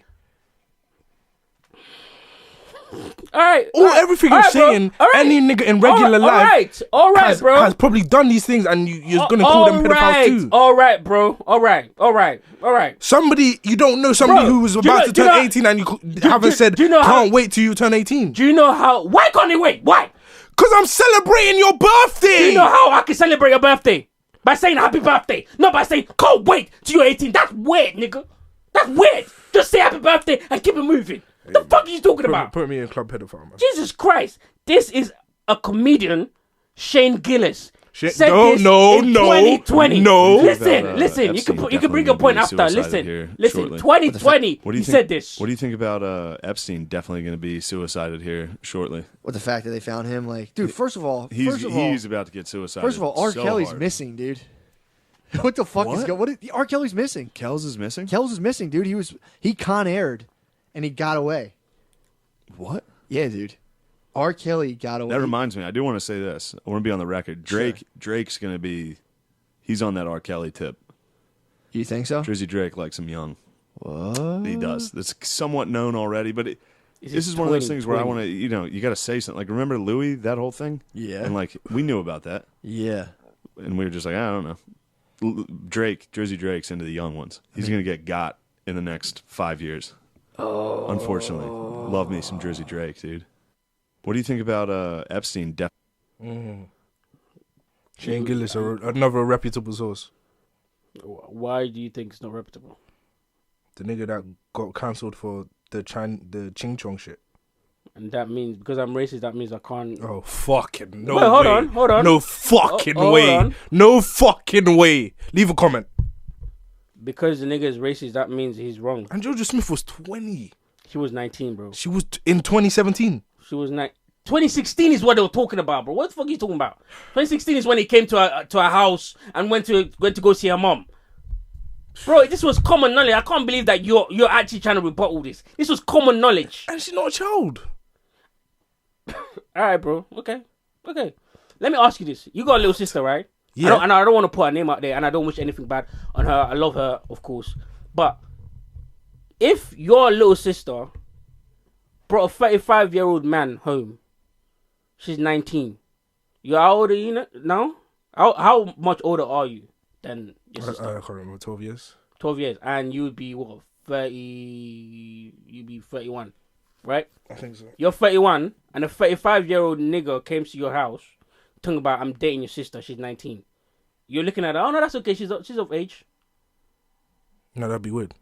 S2: Alright.
S3: Everything you're saying, any nigga in regular life
S2: Alright, bro.
S3: has probably done these things and you're going to call them pedophiles too.
S2: Alright, bro. Alright.
S3: Somebody, you don't know somebody who was about to turn 18 and you haven't said, can't wait till you turn 18.
S2: Do you know how? Why can't they wait? Why?
S3: Because I'm celebrating your birthday.
S2: Do you know how I can celebrate your birthday? By saying happy birthday. Not by saying, can't wait till you're 18. That's weird, nigga. That's weird. Just say happy birthday and keep it moving. What the fuck are you talking about?
S3: Put me in club pedophile, man.
S2: Jesus Christ. This is a comedian, Shane Gillis.
S3: No.
S2: 2020.
S3: No.
S2: Listen. You can bring a point after. Listen. 2020. He said this.
S17: What do you think about Epstein definitely going to be suicided here shortly?
S15: What, the fact that they found him? Like, dude, first of all,
S17: he's about to get suicided.
S15: First of all, R. Kelly's missing, dude. What the fuck is going on? R. Kelly's missing.
S17: Kells is missing?
S15: Kells is missing, dude. He Con Aired and he got away.
S17: What?
S15: Yeah, dude. R. Kelly got away.
S17: That reminds me. I do want to say this. I want to be on the record. Drake's going to be... He's on that R. Kelly tip.
S15: You think so?
S17: Drizzy Drake likes him young.
S15: What?
S17: He does. That's somewhat known already, but this is one of those things where I want to, you got to say something. Like, remember Louis, that whole thing?
S15: Yeah.
S17: And, like, we knew about that.
S15: Yeah.
S17: And we were just like, I don't know. Drizzy Drake's into the young ones. He's going to get in the next 5 years. Oh. Unfortunately. Love me some Drizzy Drake, dude. What do you think about Epstein?
S3: Shane Gillis, another reputable source.
S2: Why do you think it's not reputable?
S3: The nigga that got cancelled for the Ching Chong shit.
S2: And that means, because I'm racist, that means I can't...
S3: Oh, fucking no
S2: Wait,
S3: way.
S2: Hold on.
S3: No fucking way. No fucking way. Leave a comment.
S2: Because the nigga is racist, that means he's wrong.
S3: And Georgia Smith was 20.
S2: She was 19, bro.
S3: She was in 2017.
S2: She was 2016 is what they were talking about, bro. What the fuck are you talking about? 2016 is when he came to our house and went to go see her mom. Bro, this was common knowledge. I can't believe that you're actually trying to rebut all this. This was common knowledge.
S3: And she's not a child.
S2: All right, bro. Okay. Let me ask you this. You got a little sister, right?
S3: Yeah.
S2: I don't want to put her name out there, and I don't wish anything bad on her. I love her, of course. But if your little sister brought a 35-year-old man home, she's 19. How old are you now? How much older are you than your sister?
S3: I can't remember. 12 years.
S2: 12 years. And you'd be, what, 30... You'd be 31, right?
S3: I think so.
S2: You're 31, and a 35-year-old nigga came to your house talking about, I'm dating your sister, she's 19. You're looking at her, oh no, that's okay, she's of age.
S3: No, that'd be weird.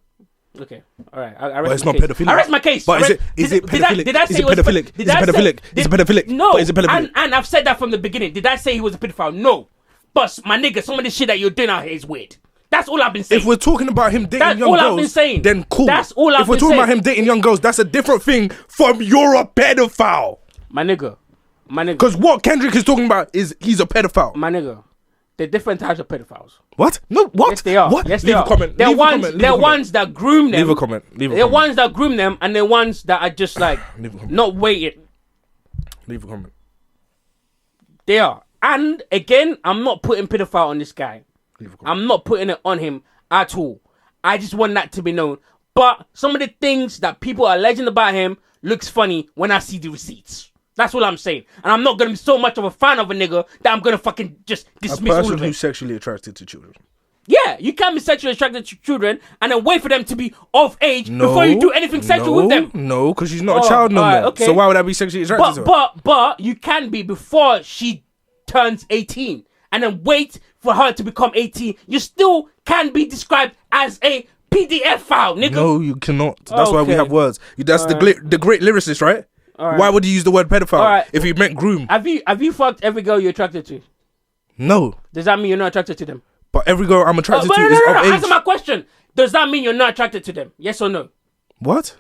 S2: Okay, all right.
S3: But it's not pedophilic.
S2: I rest my case.
S3: But is it pedophilic?
S2: Did I say
S3: is it pedophilic? Is it pedophilic? Is it pedophilic?
S2: No.
S3: But is it pedophilic?
S2: And I've said that from the beginning. Did I say he was a pedophile? No. But my nigga, some of the shit that you're doing out here is weird. That's all I've been saying.
S3: If we're talking about him dating
S2: that's
S3: young
S2: all
S3: girls,
S2: I've been saying.
S3: Then cool.
S2: That's all I've been saying.
S3: If we're talking about him dating young girls, that's a different thing from you're a pedophile.
S2: My nigga.
S3: Because what Kendrick is talking about is he's a pedophile.
S2: My nigga. They're different types of pedophiles.
S3: What? No, what?
S2: Yes, they are.
S3: What?
S2: Yes,
S3: Leave
S2: they
S3: a
S2: are.
S3: comment.
S2: They're
S3: Leave a comment.
S2: They're ones that groom them.
S3: Leave a comment.
S2: They're ones that groom them, and they're ones that are just like not waiting.
S3: Leave a comment.
S2: They are. And again, I'm not putting pedophile on this guy. I'm not putting it on him at all. I just want that to be known. But some of the things that people are alleging about him looks funny when I see the receipts. That's what I'm saying. And I'm not going to be so much of a fan of a nigga that I'm going to fucking just dismiss all of it.
S3: A person who's sexually attracted to children.
S2: Yeah, you can't be sexually attracted to children and then wait for them to be of age before you do anything sexual with them.
S3: No, because she's not a child no more.
S2: Okay.
S3: So why would I be sexually attracted to her?
S2: But you can be before she turns 18 and then wait for her to become 18. You still can be described as a PDF file, nigga.
S3: No, you cannot. That's why we have words. That's the great lyricist, right?
S2: Right.
S3: Why would you use the word pedophile if he meant groom?
S2: Have you fucked every girl you're attracted to?
S3: No.
S2: Does that mean you're not attracted to them?
S3: But every girl I'm attracted to is of age.
S2: Answer my question. Does that mean you're not attracted to them? Yes or no?
S3: What?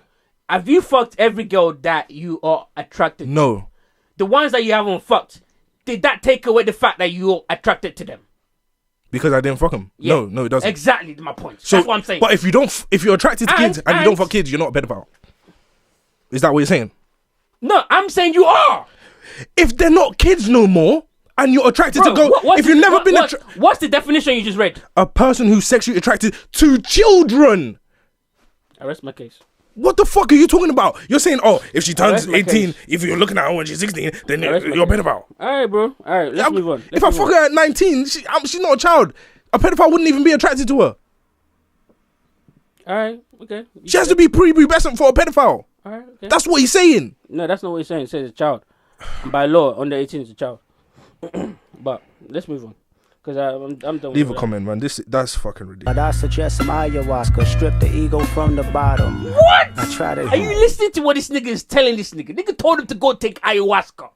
S2: Have you fucked every girl that you are attracted to?
S3: No.
S2: The ones that you haven't fucked, did that take away the fact that you're attracted to them?
S3: Because I didn't fuck them. Yeah. No, it doesn't.
S2: Exactly my point.
S3: So,
S2: that's what I'm saying.
S3: But if you're attracted to kids and you don't fuck kids, you're not a pedophile. Is that what you're saying?
S2: No, I'm saying you are.
S3: If they're not kids no more, and you're attracted to go, what's
S2: the definition you just read?
S3: A person who's sexually attracted to children.
S2: I rest my case.
S3: What the fuck are you talking about? You're saying, if she turns 18, if you're looking at her when she's 16, then you're a pedophile.
S2: All right, bro. All right, let's move on.
S3: If I fuck her at 19, she's not a child. A pedophile wouldn't even be attracted to her.
S2: All right, okay.
S3: She has to be prepubescent for a pedophile.
S2: All right, okay.
S3: That's what he's saying.
S2: No, that's not what he's saying. He says it's a child. By law, under 18 is a child. But let's move on. Because I'm done.
S3: Leave a comment, man. That's fucking ridiculous.
S10: But I suggest some ayahuasca. Strip the ego from the bottom.
S2: What?
S10: I try to.
S2: Are you listening to what this nigga is telling this nigga? Nigga told him to go take ayahuasca.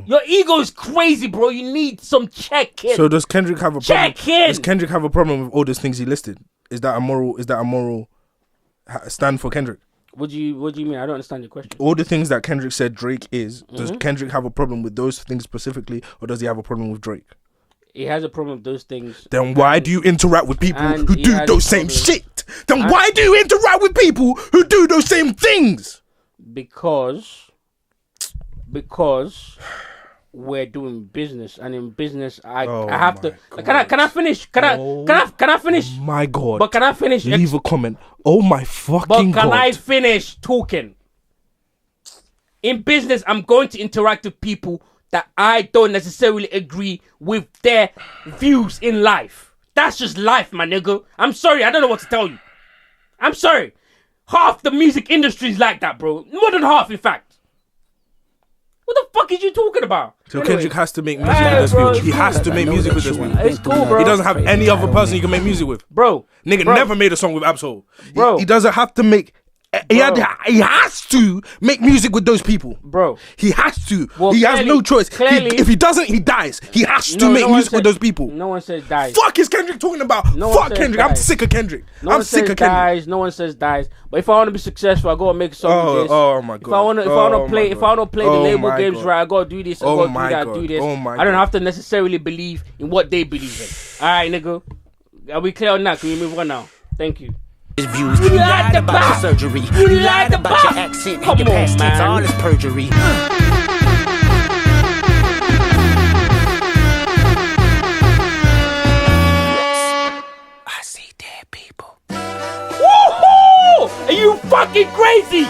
S2: Your ego is crazy, bro. You need some check-in.
S3: So does Kendrick have a problem?
S2: Check-in.
S3: Does Kendrick have a problem with all those things he listed? Is that a moral stand for Kendrick?
S2: What do you mean? I don't understand your question.
S3: All the things that Kendrick said Drake is, does Kendrick have a problem with those things specifically, or does he have a problem with Drake?
S2: He has a problem with those things.
S3: Then why do you interact with people who do those same shit? Then why do you interact with people who do those same things?
S2: Because Because we're doing business, and in business, I
S3: Oh
S2: have to.
S3: my
S2: Can I finish? Can I finish?
S3: My God.
S2: But can I finish?
S3: Leave a comment. Oh my fucking
S2: But can
S3: God.
S2: I finish talking? In business, I'm going to interact with people that I don't necessarily agree with their views in life. That's just life, my nigga. I'm sorry, I don't know what to tell you. I'm sorry. Half the music industry is like that, bro. More than half, in fact. What the fuck is you talking about?
S3: So
S2: Anyway.
S3: Kendrick has to make music with those people. He has to make music with those people.
S2: It's cool, bro.
S3: He doesn't have any other person he can make music with.
S2: Bro.
S3: Nigga
S2: Bro.
S3: never made a song with Absol.
S2: Bro.
S3: He doesn't have to make... He has to make music with those people.
S2: Bro.
S3: He has to.
S2: Well,
S3: he has no choice.
S2: Clearly,
S3: If he doesn't, he dies. He has to make music with those people.
S2: No one says dies.
S3: Fuck is Kendrick talking about?
S2: No one
S3: Fuck
S2: says
S3: Kendrick. I'm
S2: dies.
S3: sick of Kendrick.
S2: No
S3: I'm
S2: one
S3: sick
S2: says
S3: of Kendrick.
S2: dies. No one says dies. But if I want to be successful, I gotta make a song with this.
S3: Oh my God.
S2: If I want to play, if I want to play the label games
S3: God.
S2: right, I gotta do this. I
S3: Oh
S2: gotta do
S3: my
S2: that.
S3: God.
S2: Do this.
S3: Oh my
S2: I don't
S3: God.
S2: have to necessarily believe in what they believe in. All right, nigga. Are we clear on that? Can we move on now? Thank you.
S10: Views. You lied about your surgery. You lied about your accent.
S2: Come
S10: Your past
S2: on,
S10: tense,
S2: man.
S10: all is perjury. I see dead people.
S2: Woohoo! Are you fucking crazy?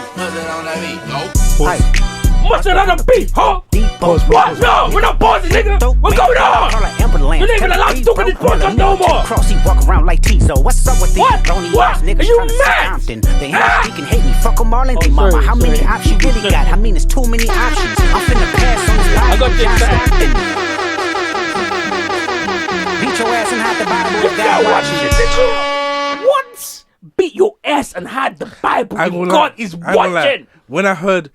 S2: Mustard on the beat, huh? What? No, we're not pausing, nigga. What's going on? You ain't even allowed to talk in this podcast no more.
S10: Crossy walk around like Tizo. What's up with these brony ass niggas
S2: Are you
S10: trying to
S2: mad?
S10: Compton? They hate can hate me. Fuck them all and they mama.
S2: sorry,
S10: How many
S2: sorry.
S10: options you really got? I mean, it's too many options. I'm finna pass on this
S2: I
S10: Bible.
S2: got this
S10: John
S2: back.
S10: Stockton. Beat your ass and hide the Bible if God watching you.
S2: What? Beat your ass and hide the Bible
S3: I
S2: if
S3: ain't gonna
S2: God
S3: lie.
S2: is
S3: I ain't gonna lie.
S2: watching.
S3: When I heard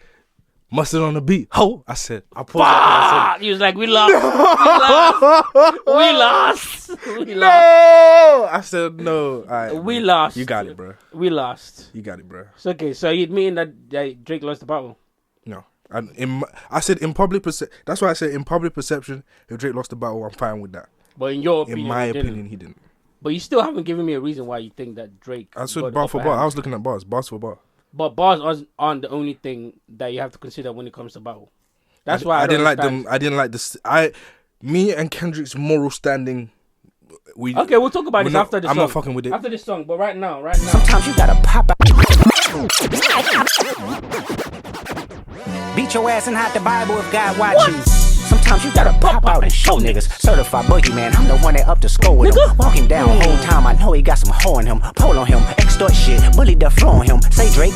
S3: Mustard on the beat, I said, I paused it.
S2: Fuck! He was like, we lost. We lost. We lost.
S3: No! I said, no. All right,
S2: We
S3: bro.
S2: lost.
S3: You got it, bro.
S2: We lost.
S3: You got it, bro.
S2: It's okay. So you admitting that Drake lost the battle?
S3: No. I said in public that's why I said in public perception, if Drake lost the battle, I'm fine with that.
S2: But in your opinion,
S3: In my
S2: he didn't.
S3: opinion, he didn't.
S2: But you still haven't given me a reason why you think that Drake.
S3: I said
S2: got
S3: bar
S2: the
S3: for
S2: upper
S3: bar.
S2: hand.
S3: I was looking at bars for bar.
S2: But bars aren't the only thing that you have to consider when it comes to battle. That's why I
S3: didn't like
S2: understand.
S3: them. I didn't like this. Me and Kendrick's moral standing.
S2: Okay, we'll talk about this after the song.
S3: I'm not fucking with it.
S2: After this song, but right now.
S10: Sometimes you gotta pop out. Beat your ass and hide the Bible if God watching. Sometimes you gotta pop out and show niggas. Certified boogeyman, I'm the one that up to score with him. Walking down whole time, I know he got some hoe in him. Pole on him, extort shit, bully the flow on him. Say Drake,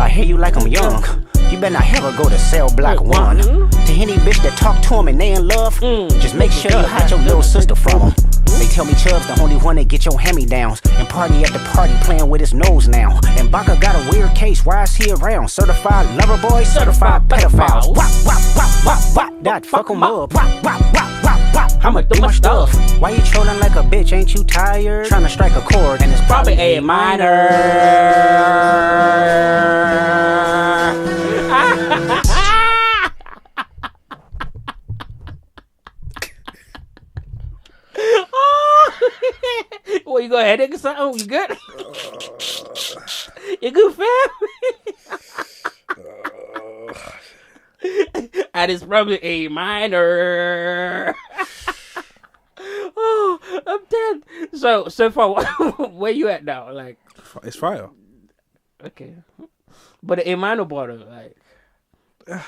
S10: I hear you like I'm young. You better not ever go to cell block 1. To any bitch that talk to him and they in love, just make sure you hide your little sister from him. They tell me Chubb's the only one that get your hand-me-downs and party at the party playing with his nose now. And Baka got a weird case, why is he around? Certified lover boy, certified pedophiles. Wop, wop, wop, wop, wop, that fuck him up. Wop, wop, wop, wop, wop, I'ma do my stuff. Why you trolling like a bitch, ain't you tired? Trying to strike a chord and it's probably A minor.
S2: Well, you got a headache or something? You good? You good, fam? And it's probably A minor. Oh, I'm dead. So far, where you at now? Like,
S3: it's fire.
S2: Okay, but the A minor bar, though, like,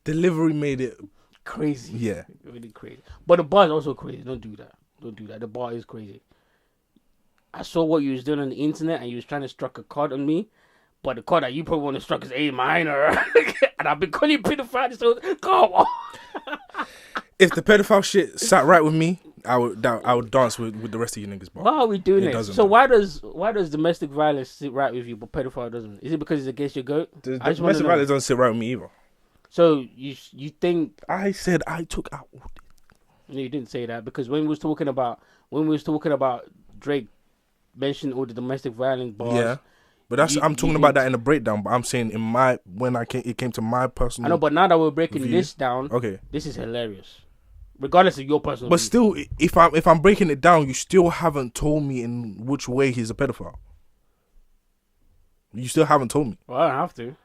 S3: delivery made it
S2: crazy.
S3: Yeah,
S2: really crazy. But the bar is also crazy. Don't do that. Don't do that. The bar is crazy. I saw what you was doing on the internet, and you was trying to struck a chord on me, but the chord that you probably want to struck is A minor, and I've been calling you pedophile. So come on.
S3: If the pedophile shit sat right with me, I would dance with the rest of you niggas. But
S2: why are we doing
S3: it?
S2: It?
S3: Doesn't,
S2: so why does domestic violence sit right with you, but pedophile doesn't? Is it because it's against your goat?
S3: Domestic violence doesn't sit right with me either.
S2: So you think
S3: I said I took out?
S2: No, you didn't say that, because when we was talking about Drake mentioned all the domestic violence bars.
S3: Yeah, but I'm talking about that in the breakdown. But I'm saying it came to my personal.
S2: I know, but now that we're breaking
S3: view,
S2: this down,
S3: okay,
S2: this is hilarious, regardless of your personal.
S3: But
S2: view.
S3: still, if I'm breaking it down, you still haven't told me in which way he's a pedophile. You still haven't told me.
S2: Well, I don't have to.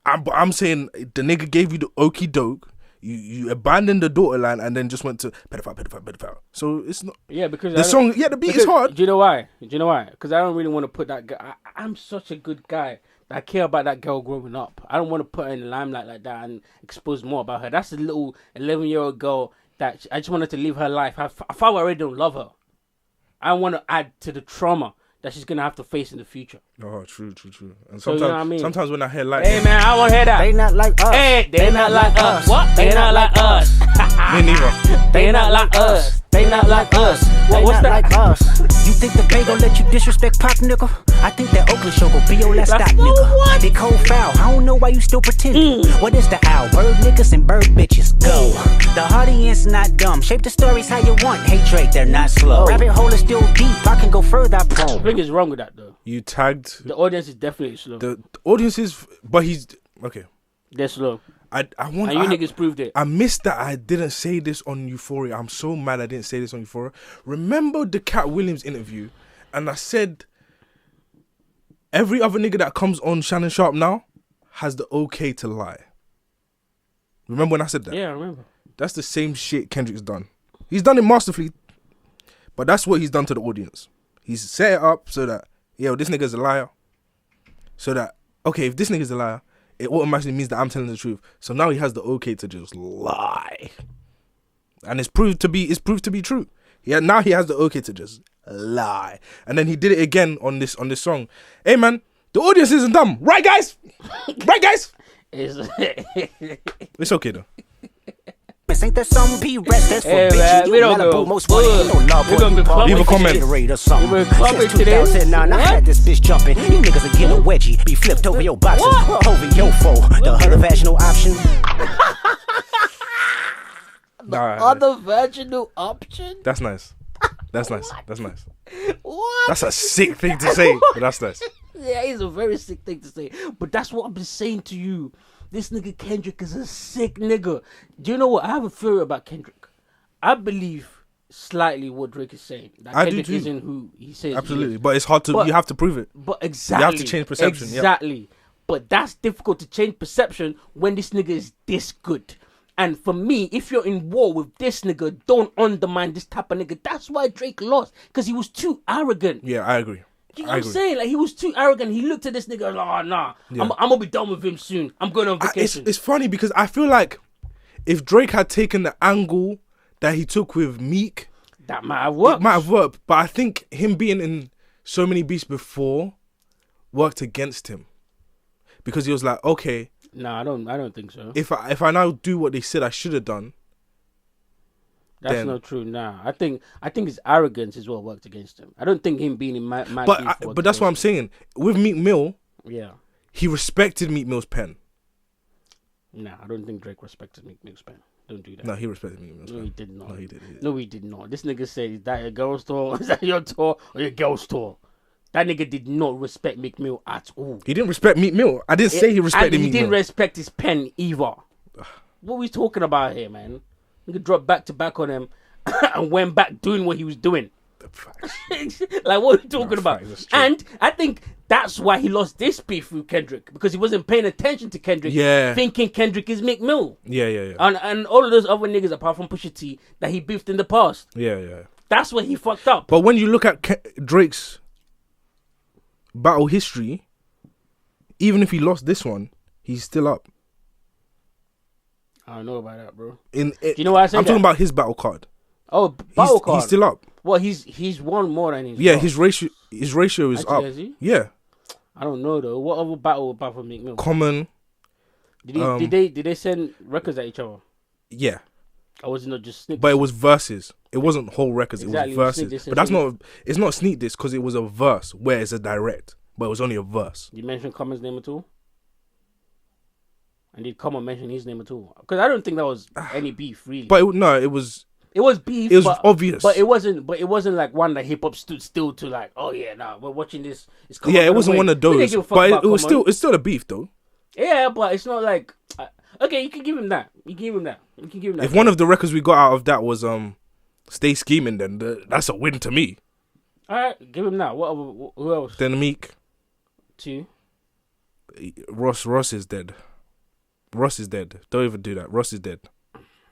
S3: I'm saying the nigga gave you the okie doke. You abandoned the daughter line and then just went to pedophile. So it's not.
S2: Yeah, because
S3: the song. Yeah, the beat is hard.
S2: Do you know why? Because I don't really want to put that guy. I'm such a good guy. I care about that girl growing up. I don't want to put her in the limelight like that and expose more about her. That's a little 11-year-old girl that I just wanted to live her life. I already don't love her. I want to add to the trauma that she's gonna have to face in the future.
S3: Oh, true. And sometimes,
S2: so, you know what I mean?
S3: Sometimes when I hear like,
S2: hey man, I want to hear that.
S10: They not like us.
S2: Hey, they not like us. What? They not like us.
S3: Me neither.
S2: They not like us. They not like us. What's that?
S10: Like us. You think the Bay gon' let you disrespect Pop, nigga? I think that Oakland show gon' be your last stop, nigga.
S2: What?
S10: They cold foul. I don't know why you still pretending. What is the owl? Bird niggas and bird bitches. Go. The audience not dumb. Shape the stories how you want. Hey Drake, they're not slow. Rabbit hole is still deep. I can go further, I promise.
S2: I think it's wrong with that though.
S3: You tagged
S2: the audience is definitely slow.
S3: The audience is, but he's okay.
S2: They're slow.
S3: I want.
S2: And you niggas proved it.
S3: I missed that I didn't say this on Euphoria. I'm so mad I didn't say this on Euphoria. Remember the Cat Williams interview, and I said every other nigga that comes on Shannon Sharp now has the okay to lie. Remember when I said that?
S2: Yeah, I remember.
S3: That's the same shit Kendrick's done. He's done it masterfully, but that's what he's done to the audience. He's set it up so that, yo, this nigga's a liar. So that, okay, if this nigga's a liar, it automatically means that I'm telling the truth. So now he has the okay to just lie. And it's proved to be true. Yeah, now he has the okay to just lie. And then he did it again on this song. Hey man, the audience isn't dumb. Right guys? Right guys? It's okay though.
S10: Ain't there some P-rest that's for
S2: hey,
S10: bitches?
S2: We don't go.
S10: Most wanted.
S2: We're gonna be clubbing.
S3: Leave a comment.
S2: We're clubbing today.
S10: 2009, I had this bitch jumping. You niggas are getting a wedgie. Be flipped over your boxes. Over your foe. The other vaginal option.
S2: Other vaginal option?
S3: That's nice. That's nice. That's nice.
S2: What?
S3: That's a sick thing to say, but that's nice.
S2: Yeah, it's a very sick thing to say. But that's what I've been saying to you. This nigga Kendrick is a sick nigga. Do you know what? I have a theory about Kendrick. I believe slightly what Drake is saying. That Kendrick isn't who he says.
S3: Absolutely. But it's hard to, you have to prove it.
S2: But exactly.
S3: You have to change perception.
S2: Exactly.
S3: Yep.
S2: But that's difficult to change perception when this nigga is this good. And for me, if you're in war with this nigga, don't undermine this type of nigga. That's why Drake lost. Because he was too arrogant.
S3: Yeah, I agree.
S2: You know what I'm saying? Like, he was too arrogant. He looked at this nigga like, oh, nah. Yeah. I'm going to be done with him soon. I'm going on vacation.
S3: It's funny because I feel like if Drake had taken the angle that he took with Meek,
S2: that might have worked.
S3: It might have worked. But I think him being in so many beats before worked against him. Because he was like, okay.
S2: No, I don't think so.
S3: If I now do what they said I should have done,
S2: that's not true. Nah, I think his arrogance is what worked against him. I don't think him being in mad. But
S3: that's what I'm saying. With Meek Mill,
S2: yeah,
S3: he respected Meek Mill's pen.
S2: Nah, I don't think Drake respected Meek Mill's pen. Don't do that.
S3: No, he respected Meek Mill's pen.
S2: No, he did not.
S3: No, he did.
S2: No, he did not. This nigga said, "Is that your girl's tour? Is that your tour or your girl's tour?" That nigga did not respect Meek Mill at all.
S3: He didn't respect Meek Mill. I didn't say he respected Meek Mill.
S2: He didn't respect his pen either. What are we talking about here, man? Nigga dropped back to back on him and went back doing what he was doing. Like, what are we talking about? And I think that's why he lost this beef with Kendrick, because he wasn't paying attention to Kendrick, thinking Kendrick is Meek Mill.
S3: Yeah.
S2: And all of those other niggas, apart from Pusha T, that he beefed in the past.
S3: Yeah.
S2: That's where he fucked up.
S3: But when you look at Drake's battle history, even if he lost this one, he's still up.
S2: I don't know about that, bro.
S3: Do
S2: you know why I said
S3: I'm talking about his battle card.
S2: Oh, battle card.
S3: He's still up.
S2: Well, he's won more than he's
S3: lost. His ratio is up.
S2: Has he?
S3: Yeah.
S2: I don't know though. What other battle apart from Meek Mill?
S3: Common.
S2: Did they send records at each other?
S3: Yeah.
S2: Or was it not just sneak?
S3: But it was verses. It wasn't whole records.
S2: Exactly,
S3: it was verses. But that's not. It's not sneak this because it was a verse where it's a direct, but it was only a verse.
S2: You mentioned Common's name at all? And did Common mention his name at all? Because I don't think that was any beef really.
S3: But it was.
S2: It was beef.
S3: It was obvious.
S2: But it wasn't like one that hip hop stood still to like. Oh yeah, nah, we're watching this. It's
S3: yeah, it wasn't one of those. But it was still a beef though.
S2: Yeah, but it's not like. Okay, you can give him that. You can give him that.
S3: If one of the records we got out of that was Stay Scheming, then that's a win to me.
S2: All right, give him that. Who else?
S3: Then Meek.
S2: 2.
S3: Ross is dead. Ross is dead. Don't even do that. Ross is dead.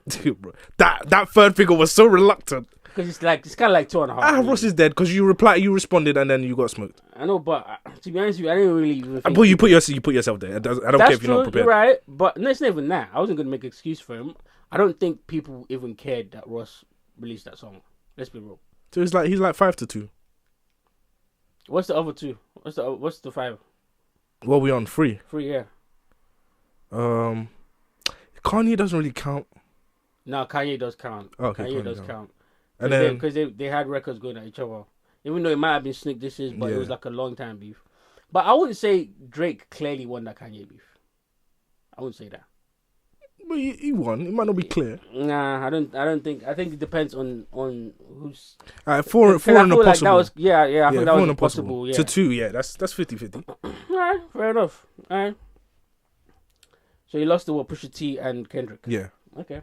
S3: Dude, bro. That third figure was so reluctant.
S2: Because it's kind of like 2.5.
S3: Ross is dead because you responded, and then you got smoked.
S2: I know, but to be honest with you, I didn't really even think...
S3: But you put yourself there. I don't care if you're not prepared.
S2: You're right, but no, it's not even that. I wasn't going to make an excuse for him. I don't think people even cared that Ross released that song. Let's be real.
S3: So he's like 5-2.
S2: What's the other 2? What's the 5?
S3: What are we on? 3?
S2: 3, yeah.
S3: Kanye doesn't really count.
S2: No, Kanye does count.
S3: Okay,
S2: Kanye does count.
S3: And then
S2: because they had records going at each other, even though it might have been sneak diss's, but it was like a long time beef. But I wouldn't say Drake clearly won that Kanye beef. I wouldn't say that.
S3: But he won. It might not be clear.
S2: Nah, I don't think. I think it depends on who's.
S3: Four and a possible.
S2: Like that was, I think that was possible. Yeah.
S3: To 2, yeah, that's 50-50.
S2: Alright, fair enough. Alright. So you lost to what, Pusha T and Kendrick?
S3: Yeah.
S2: Okay.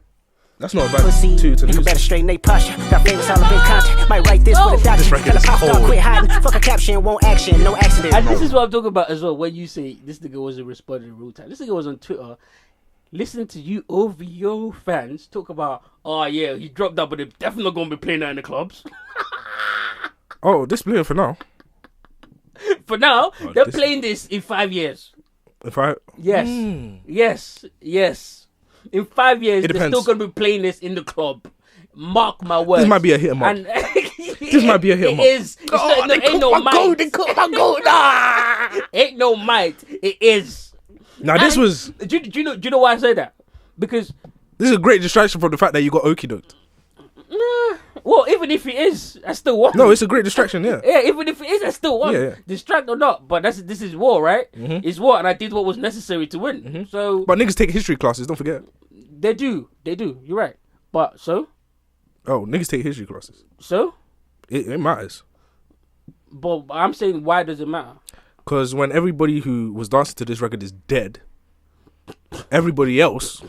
S3: That's not a bad 2 to lose.
S10: Better straighten they posture. Got famous all up in content. Might write this with a doctor.
S3: This record is cold.
S10: Quit hiding. Fuck a caption, won't action, no accident.
S2: And this is what I'm talking about as well. When you say this nigga wasn't responding in real time, this nigga was on Twitter. Listening to you OVO fans talk about, oh yeah, he dropped out, but they're definitely not gonna be playing that in the clubs.
S3: Oh, this playing for now.
S2: For now, they're playing this in 5 years. Yes. In 5 years, they're still gonna be playing this in the club. Mark my words.
S3: This might be a hit 'em up. This might be a hit 'em up.
S2: It is. Ain't no might. Ain't no might. It is.
S3: Now this was.
S2: Do you know why I say that? Because
S3: this is a great distraction from the fact that you got okie doked.
S2: Well, even if it is, I still won.
S3: No, it's a great distraction. Yeah.
S2: Yeah, even if it is, I still won.
S3: Yeah.
S2: Distract or not, but this is war, right?
S3: Mm-hmm.
S2: It's war, and I did what was necessary to win.
S3: Mm-hmm.
S2: So,
S3: but niggas take history classes. Don't forget.
S2: They do. You're right. But so.
S3: Oh, niggas take history classes.
S2: So.
S3: It matters.
S2: But I'm saying, why does it matter?
S3: Because when everybody who was dancing to this record is dead, everybody else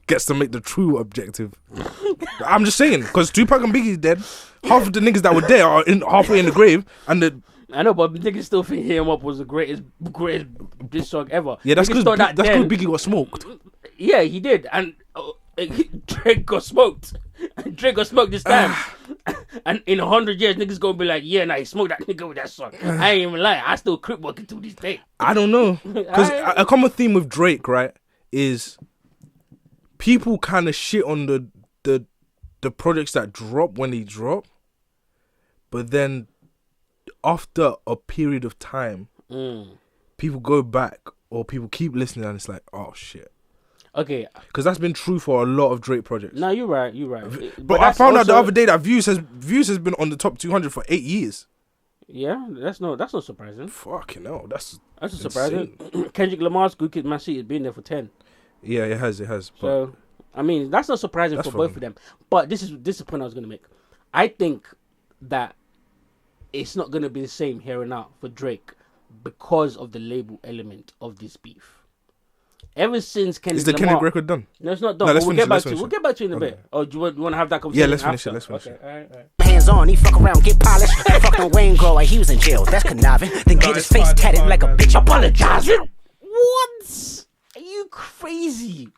S3: gets to make the true objective. I'm just saying, because Tupac and Biggie's dead, half of the niggas that were there are halfway in the grave, and
S2: I know, but niggas still think "Hit 'Em Up" was the greatest diss song ever.
S3: Yeah, that's because Biggie got smoked.
S2: Yeah, he did, and Drake got smoked. Drake got smoked this time. And in 100 years, niggas gonna be like, yeah, nah, he smoked that nigga with that song. I ain't even lying. I still crip walking to this day.
S3: I don't know. Because a common theme with Drake, right, is people kind of shit on the projects that drop when they drop. But then after a period of time, people go back or people keep listening and it's like, oh, shit.
S2: Okay.
S3: Because that's been true for a lot of Drake projects.
S2: No, you're right.
S3: But I found out the other day that Views has been on the top 200 for 8 years.
S2: Yeah, that's not surprising.
S3: Fucking hell, that's
S2: surprising. Kendrick Lamar's Good Kid, Mad City has been there for 10.
S3: Yeah, it has.
S2: So, I mean, that's not surprising for both of them. But this is the point I was going to make. I think that it's not going to be the same here and out for Drake because of the label element of this beef. Ever since Kendrick Lamar...
S3: Is the Kendrick record done?
S2: No, it's not done.
S3: No,
S2: We'll get back to it in a bit. Or do you want to have that conversation?
S3: Yeah, let's finish it.
S2: Okay, all right.
S10: Hands on, he fuck around, get polished. Fucking Wayne grow like he was in jail. That's conniving. Then get his face tatted like a bitch apologizing.
S2: What? Are you crazy?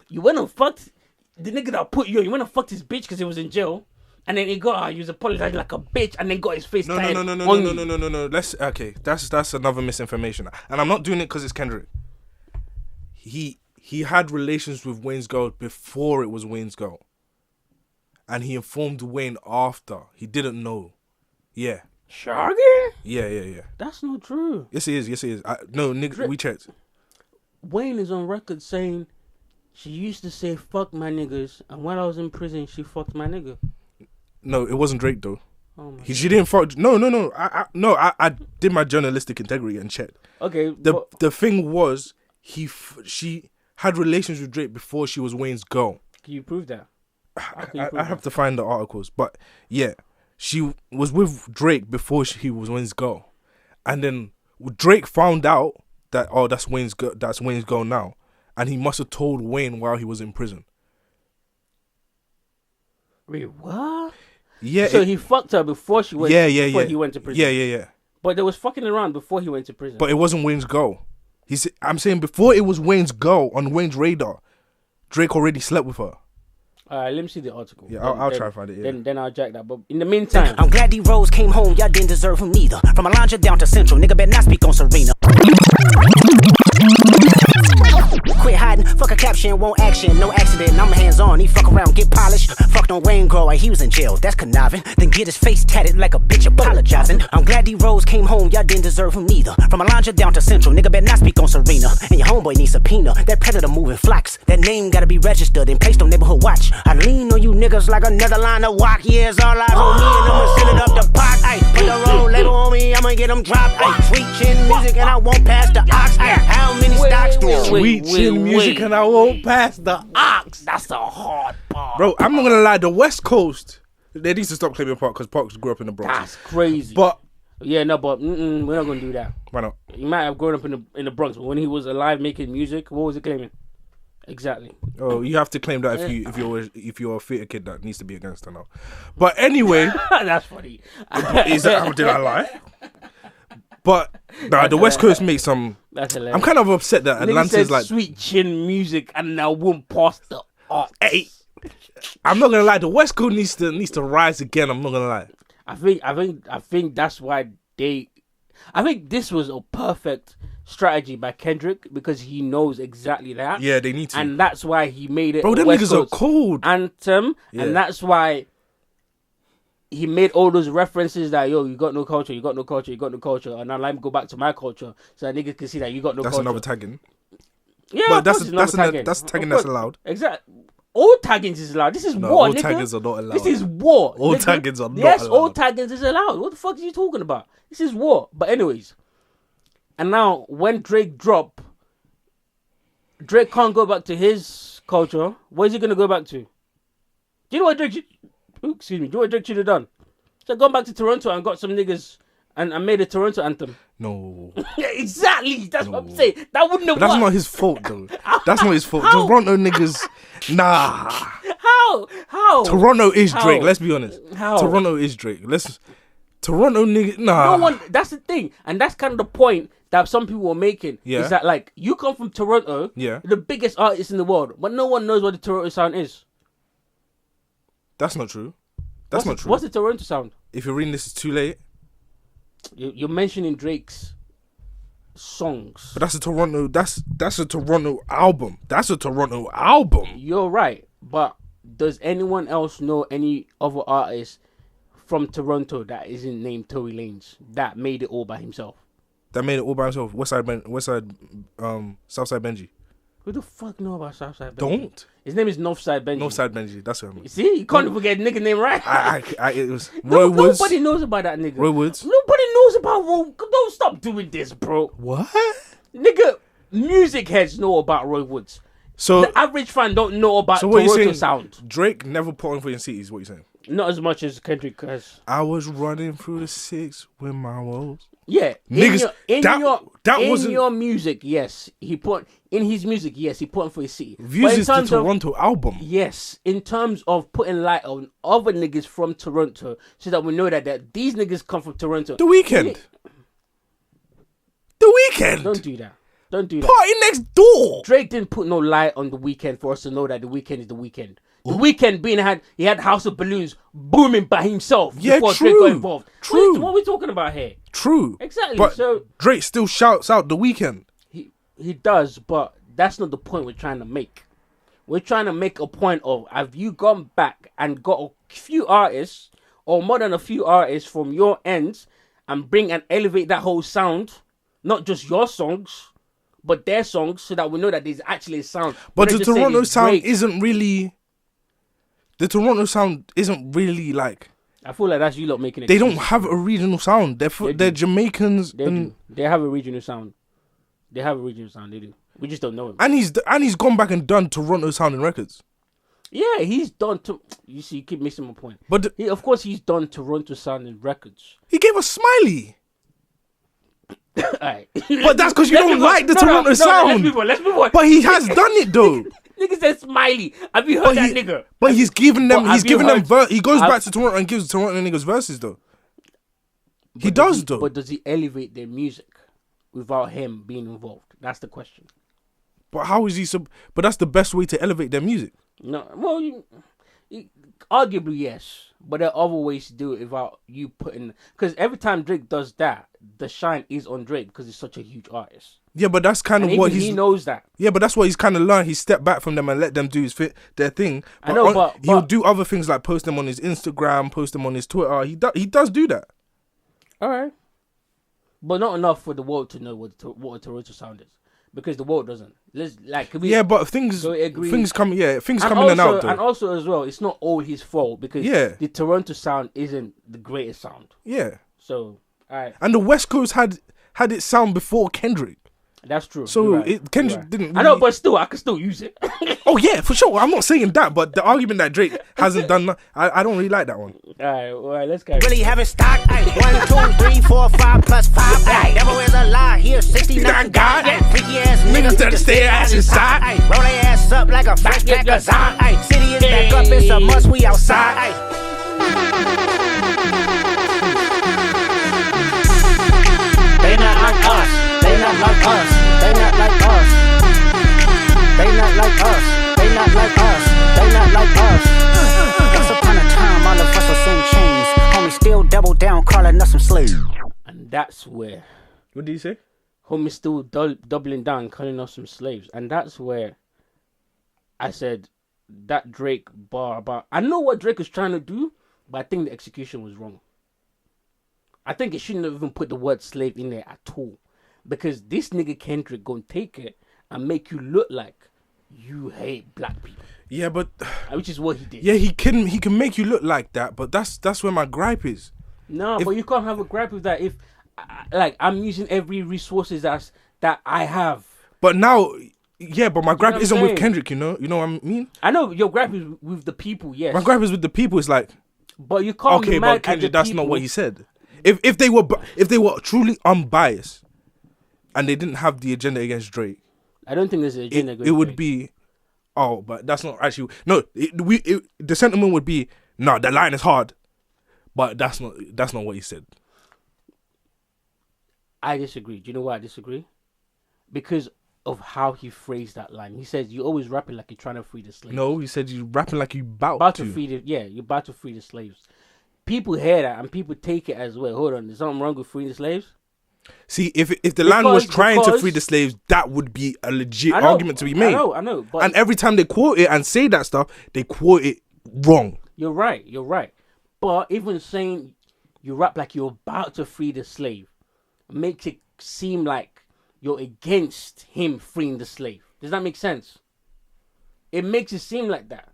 S2: You went and fucked the nigga that put you on. You went and fucked his bitch because he was in jail. And then he was apologizing like a bitch, and then got his face tatted.
S3: No. That's another misinformation. And I'm not doing it because it's Kendrick. He had relations with Wayne's girl before it was Wayne's girl. And he informed Wayne after. He didn't know. Yeah.
S2: Shaggy?
S3: Yeah.
S2: That's not true.
S3: Yes, it is. No, nigga, we checked.
S2: Wayne is on record saying she used to say fuck my niggas, and while I was in prison, she fucked my nigga.
S3: No, it wasn't Drake though.
S2: Oh my
S3: she didn't fuck. No. I did my journalistic integrity and checked.
S2: Okay.
S3: The thing was, she had relations with Drake before she was Wayne's girl.
S2: Can you prove that?
S3: I have to find the articles, but yeah, she was with Drake before he was Wayne's girl, and then Drake found out that that's Wayne's girl now, and he must have told Wayne while he was in prison.
S2: Wait, what?
S3: Yeah.
S2: So he fucked her before she went. Before he went to prison.
S3: Yeah.
S2: But there was fucking around before he went to prison.
S3: But it wasn't Wayne's girl. I'm saying before it was Wayne's girl on Wayne's radar, Drake already slept with her.
S2: Let me see the article.
S3: Yeah, I'll try to find it. Yeah.
S2: Then I'll jack that. But in the meantime,
S10: I'm glad D-Rose came home. Y'all didn't deserve him neither. From Alondra down to Central, nigga better not speak on Serena. Quit hiding, fuck a caption, won't action, no accident, I'm hands on, he fuck around, get polished, fucked on Wayne Grow, he was in jail, that's conniving, then get his face tatted like a bitch apologizing. I'm glad D-Rose came home, y'all didn't deserve him neither. From Alondra down to Central, nigga better not speak on Serena. And your homeboy needs subpoena, that predator moving flocks, that name gotta be registered and placed on neighborhood watch. I lean on you niggas like another line of walk, yeah, it's all eyes on me and I'ma send it up the pot, ayy, put the wrong label on me, I'ma get them dropped, ayy, sweet chin music and I won't pass the ox, ayy, how many stocks do
S3: Sweet chin music and I won't pass the ox.
S2: That's a hard part.
S3: Bro, I'm not gonna lie, the West Coast, they need to stop claiming Park because Parks grew up in the Bronx.
S2: That's crazy.
S3: But
S2: we're not gonna do that.
S3: Why not?
S2: He might have grown up in the Bronx, but when he was alive making music, what was he claiming? Exactly.
S3: Oh, you have to claim that if you're a theater kid that needs to be a gangster now. But anyway,
S2: that's funny.
S3: Is that did I lie? But nah, the West Coast makes some.
S2: That's hilarious.
S3: I'm kind of upset that Atlanta's like
S2: sweet chin music, and I won't pass the ox.
S3: Hey, I'm not gonna lie. The West Coast needs to rise again. I'm not gonna lie.
S2: I think that's why I think this was a perfect strategy by Kendrick because he knows exactly that.
S3: Yeah, they need to,
S2: and that's why he made it.
S3: Bro, them niggas are cold.
S2: Anthem, and that's why he made all those references that you got no culture, you got no culture, you got no culture, and now let me go back to my culture so that niggas can see that you got no culture.
S3: That's another tagging.
S2: Yeah,
S3: but that's
S2: tagging
S3: that's allowed.
S2: Exactly. All taggings is allowed. This is war,
S3: all
S2: nigga.
S3: taggings are not allowed.
S2: This is war.
S3: All
S2: nigga.
S3: taggings are not allowed.
S2: Yes, all taggings is allowed. What the fuck are you talking about? This is war. But anyways, and now when Drake drop, Drake can't go back to his culture. What is he gonna go back to? Do you know what Drake? Do you know what Drake should have done? So gone back to Toronto and got some niggas and made a Toronto anthem.
S3: No.
S2: Yeah, exactly. That's what I'm saying. That wouldn't have worked.
S3: That's not his fault, though. That's not his fault.
S2: How?
S3: Toronto niggas, nah.
S2: How?
S3: Toronto is Drake. Let's be honest.
S2: How?
S3: Toronto is Drake. Toronto niggas, nah.
S2: No one. That's the thing, and that's kind of the point that some people were making.
S3: Yeah.
S2: Is that like you come from Toronto, the biggest artist in the world, but no one knows what the Toronto sound is.
S3: That's not true. That's not true.
S2: What's the Toronto sound?
S3: If you're reading this, it's too late.
S2: You're mentioning Drake's songs,
S3: but that's a Toronto. That's a Toronto album. That's a Toronto album.
S2: You're right, but does anyone else know any other artist from Toronto that isn't named Tory Lanez that made it all by himself?
S3: Southside Benji.
S2: Who the fuck know about Southside Benji?
S3: Don't.
S2: His name is Northside Benji.
S3: Northside Benji. That's what I mean.
S2: See, you can't even get a nigga name right.
S3: It was Roy Woods.
S2: Nobody knows about that nigga.
S3: Roy Woods.
S2: Nobody knows about Roy. Don't stop doing this, bro.
S3: What?
S2: Nigga, music heads know about Roy Woods.
S3: So
S2: the average fan don't know about
S3: what
S2: Toronto sound.
S3: Drake never put on for your cities. What you saying?
S2: Not as much as Kendrick has.
S3: I was running through the six with my woes.
S2: Yeah,
S3: niggas.
S2: In your music, yes, he put in his music. Yes, he put on for his city.
S3: Views is the Toronto album.
S2: Yes, in terms of putting light on other niggas from Toronto, so that we know that these niggas come from Toronto.
S3: The Weeknd. The Weeknd.
S2: Don't do that. Don't do that.
S3: Party next door.
S2: Drake didn't put no light on the Weeknd for us to know that the Weeknd is the Weeknd. The Weeknd he had House of Balloons booming by himself before Drake got involved.
S3: True.
S2: What are we talking about here?
S3: True.
S2: Exactly.
S3: But
S2: so
S3: Drake still shouts out the Weeknd.
S2: He does, but that's not the point we're trying to make. We're trying to make a point of, have you gone back and got a few artists or more than a few artists from your ends and bring and elevate that whole sound, not just your songs, but their songs, so that we know that there's actually a sound.
S3: But the Toronto sound isn't really. The Toronto sound isn't really like.
S2: I feel like that's you lot making it.
S3: They don't have a regional sound. They're Jamaicans.
S2: They have a regional sound. They do. We just don't know him.
S3: And he's gone back and done Toronto sounding records.
S2: Yeah, he's done. You see, you keep missing my point.
S3: But
S2: of course, he's done Toronto sounding records.
S3: He gave us Smiley.
S2: Right.
S3: But that's because you don't like the Toronto sound.
S2: Let's move on.
S3: But he has done it though.
S2: Nigga said Smiley. Have you heard that nigga?
S3: But he's giving them. He goes back to Toronto and gives Toronto niggas verses though. He does though.
S2: But does he elevate their music without him being involved? That's the question.
S3: But how is he? But that's the best way to elevate their music.
S2: No, well, arguably yes, but there are other ways to do it without you putting. Because every time Drake does that, the shine is on Drake because he's such a huge artist.
S3: Yeah, but that's kind of
S2: And
S3: what
S2: even he knows that.
S3: Yeah, but that's what he's kind of learned. He stepped back from them and let them do their thing.
S2: I know, but
S3: he'll do other things like post them on his Instagram, post them on his Twitter. He does do that.
S2: All right, but not enough for the world to know what a Toronto sound is, because the world doesn't.
S3: But things come in and out. Though.
S2: And also as well, it's not all his fault because the Toronto sound isn't the greatest sound.
S3: Yeah.
S2: So, all right.
S3: And the West Coast had its sound before Kendrick.
S2: That's true.
S3: So Kendrick didn't. Really...
S2: I know, but still, I can still use it.
S3: Oh yeah, for sure. I'm not saying that, but the argument that Drake hasn't done, I don't really like that one.
S2: All right, let's go.
S10: Really haven't stock. 1, 2, 3, 4, 5 plus 5. Devil is a lie. Here, 69 God. Freaky ass niggas to stay ass inside. Roll their ass up like a fresh pack of Zon. City is back up. It's a must. We outside. They not like us. They not like us. They not like us. They not like us. They not like us. They not like us. Once upon a time, all of us was in chains. Homie still double down, calling us some slaves.
S2: And that's where.
S3: What did you say?
S2: Homie still doubling down, calling us some slaves. And that's where I said that Drake bar about. I know what Drake is trying to do, but I think the execution was wrong. I think it shouldn't have even put the word slave in there at all. Because this nigga Kendrick gonna take it and make you look like you hate black people.
S3: Yeah, but
S2: which is what he did.
S3: Yeah, he can make you look like that, but that's where my gripe is.
S2: No, but you can't have a gripe with that if I'm using every resources that I have.
S3: But now, yeah, but my gripe isn't with Kendrick, you know what I mean?
S2: I know your gripe is with the people, yes.
S3: My gripe is with the people. It's like,
S2: but you can't.
S3: Okay, but Kendrick, that's not what he said. If they were truly unbiased and they didn't have the agenda against Drake,
S2: I don't think there's an agenda against
S3: Drake. It would
S2: Drake.
S3: be, but that's not actually no. The sentiment would be, no, the line is hard, but that's not what he said.
S2: I disagree. Do you know why I disagree? Because of how he phrased that line. He says you always rapping like you're trying to free the slaves.
S3: No, he said you rapping like you about to
S2: free the you're about to free the slaves. People hear that and people take it as well. Hold on, there's something wrong with freeing the slaves?
S3: See, if the line was trying to free the slaves, that would be a legit argument to be made.
S2: I know. But
S3: and every time they quote it and say that stuff, they quote it wrong.
S2: You're right. But even saying you rap like you're about to free the slave makes it seem like you're against him freeing the slave. Does that make sense? It makes it seem like that.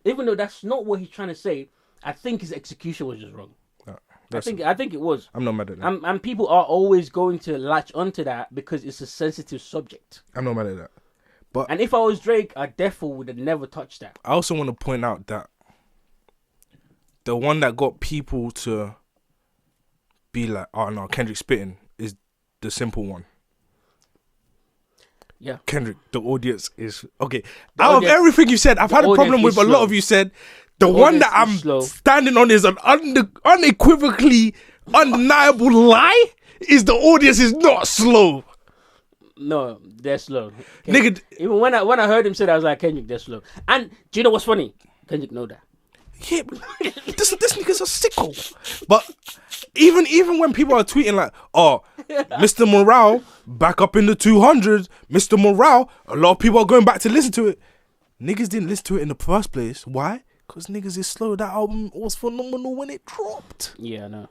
S2: Even though that's not what he's trying to say, I think his execution was just wrong. I think it was.
S3: I'm not mad at that.
S2: And people are always going to latch onto that because it's a sensitive subject.
S3: I'm not mad at that.
S2: And if I was Drake, I definitely would have never touched that.
S3: I also want to point out that the one that got people to be like, oh no, Kendrick spitting is the simple one.
S2: Yeah.
S3: Kendrick, the audience is okay. Out of everything you said, I've had a problem with a lot of you said. The one that I'm standing on is an unequivocally undeniable lie is the audience is not slow.
S2: No, they're slow.
S3: Nigga,
S2: even when I heard him say that, I was like, Kendrick, they're slow. And do you know what's funny? Kendrick know that.
S3: Yeah, but this nigga's a sicko. But even when people are tweeting like, oh, Mr. Morale back up in the 200s, Mr. Morale, a lot of people are going back to listen to it. Niggas didn't listen to it in the first place. Why? Because niggas is slow. That album was phenomenal when it dropped.
S2: Yeah, I know.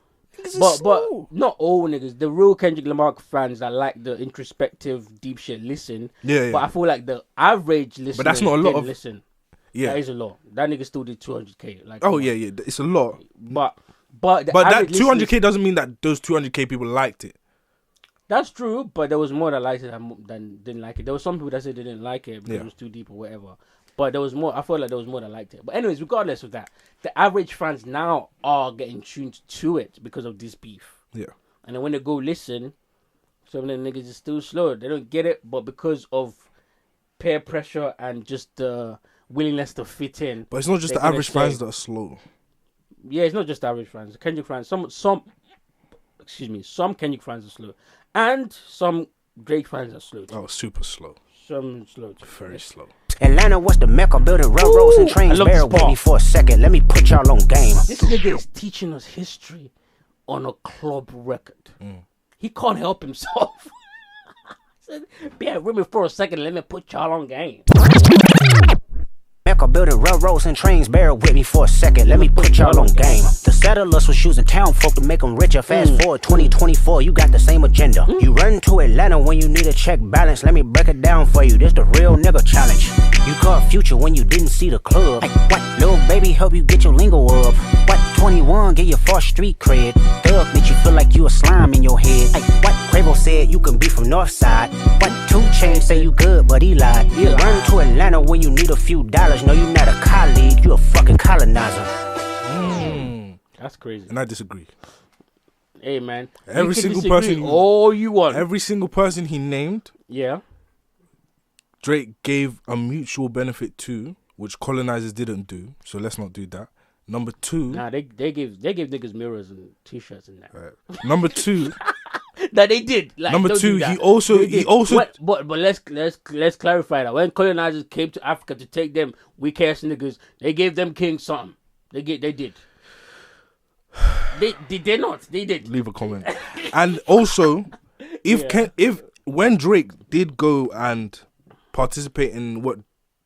S2: But not all niggas. The real Kendrick Lamar fans that like the introspective, deep shit listen.
S3: Yeah.
S2: But I feel like the average listener
S3: but that's not a lot of
S2: listen.
S3: Yeah,
S2: that is a lot. That nigga still did 200k. Like,
S3: yeah, it's a lot.
S2: But
S3: that 200k doesn't mean that those 200k people liked it.
S2: That's true, but there was more that liked it than didn't like it. There was some people that said they didn't like it because it was too deep or whatever. But there was more. I feel like there was more that liked it. But anyways, regardless of that, the average fans now are getting tuned to it because of this beef.
S3: Yeah.
S2: And then when they go listen, some of the niggas is still slow. They don't get it, but because of peer pressure and just the willingness to fit in.
S3: But it's not just the average fans that are slow.
S2: Yeah, it's not just average fans. Kendrick fans, some Kendrick fans are slow, and some Drake fans are slow.
S3: Oh, super slow.
S2: Some slow.
S3: Very slow.
S10: Atlanta was the mecca, building railroads and trains. Bear with me for a second. Let me put y'all on game.
S2: This nigga is teaching us history on a club record. He can't help himself. Bear with me for a second. Let me put y'all on game.
S10: Mecca building railroads and trains. Bear with me for a second. Let me put y'all on game. The settlers was using town folk to make them richer. Fast forward 2024, you got the same agenda. You run to Atlanta when you need a check balance. Let me break it down for you. This the real nigga challenge. You caught Future when you didn't see the club. What? Little baby help you get your lingo up. What? 21 get your first street cred. Thug make you feel like you a slime in your head. What? Quavo said you can be from Northside. What? 2 Chainz say you good, but he lied. Run to Atlanta when you need a few dollars. No, you not a colleague, you a fucking colonizer.
S2: That's crazy.
S3: And I disagree.
S2: Hey, man.
S3: Every single person,
S2: all you want.
S3: Every single person he named,
S2: yeah,
S3: Drake gave a mutual benefit to, which colonizers didn't do. So let's not do that. Number 2.
S2: Nah, they gave niggas mirrors and t-shirts and that.
S3: Number 2.
S2: That they did. Like,
S3: number 2, he also
S2: but let's clarify that when colonizers came to Africa to take them weak ass niggas, they gave them kings something. They did. They did not. They did.
S3: Leave a comment. And also, if when Drake did go and participate in what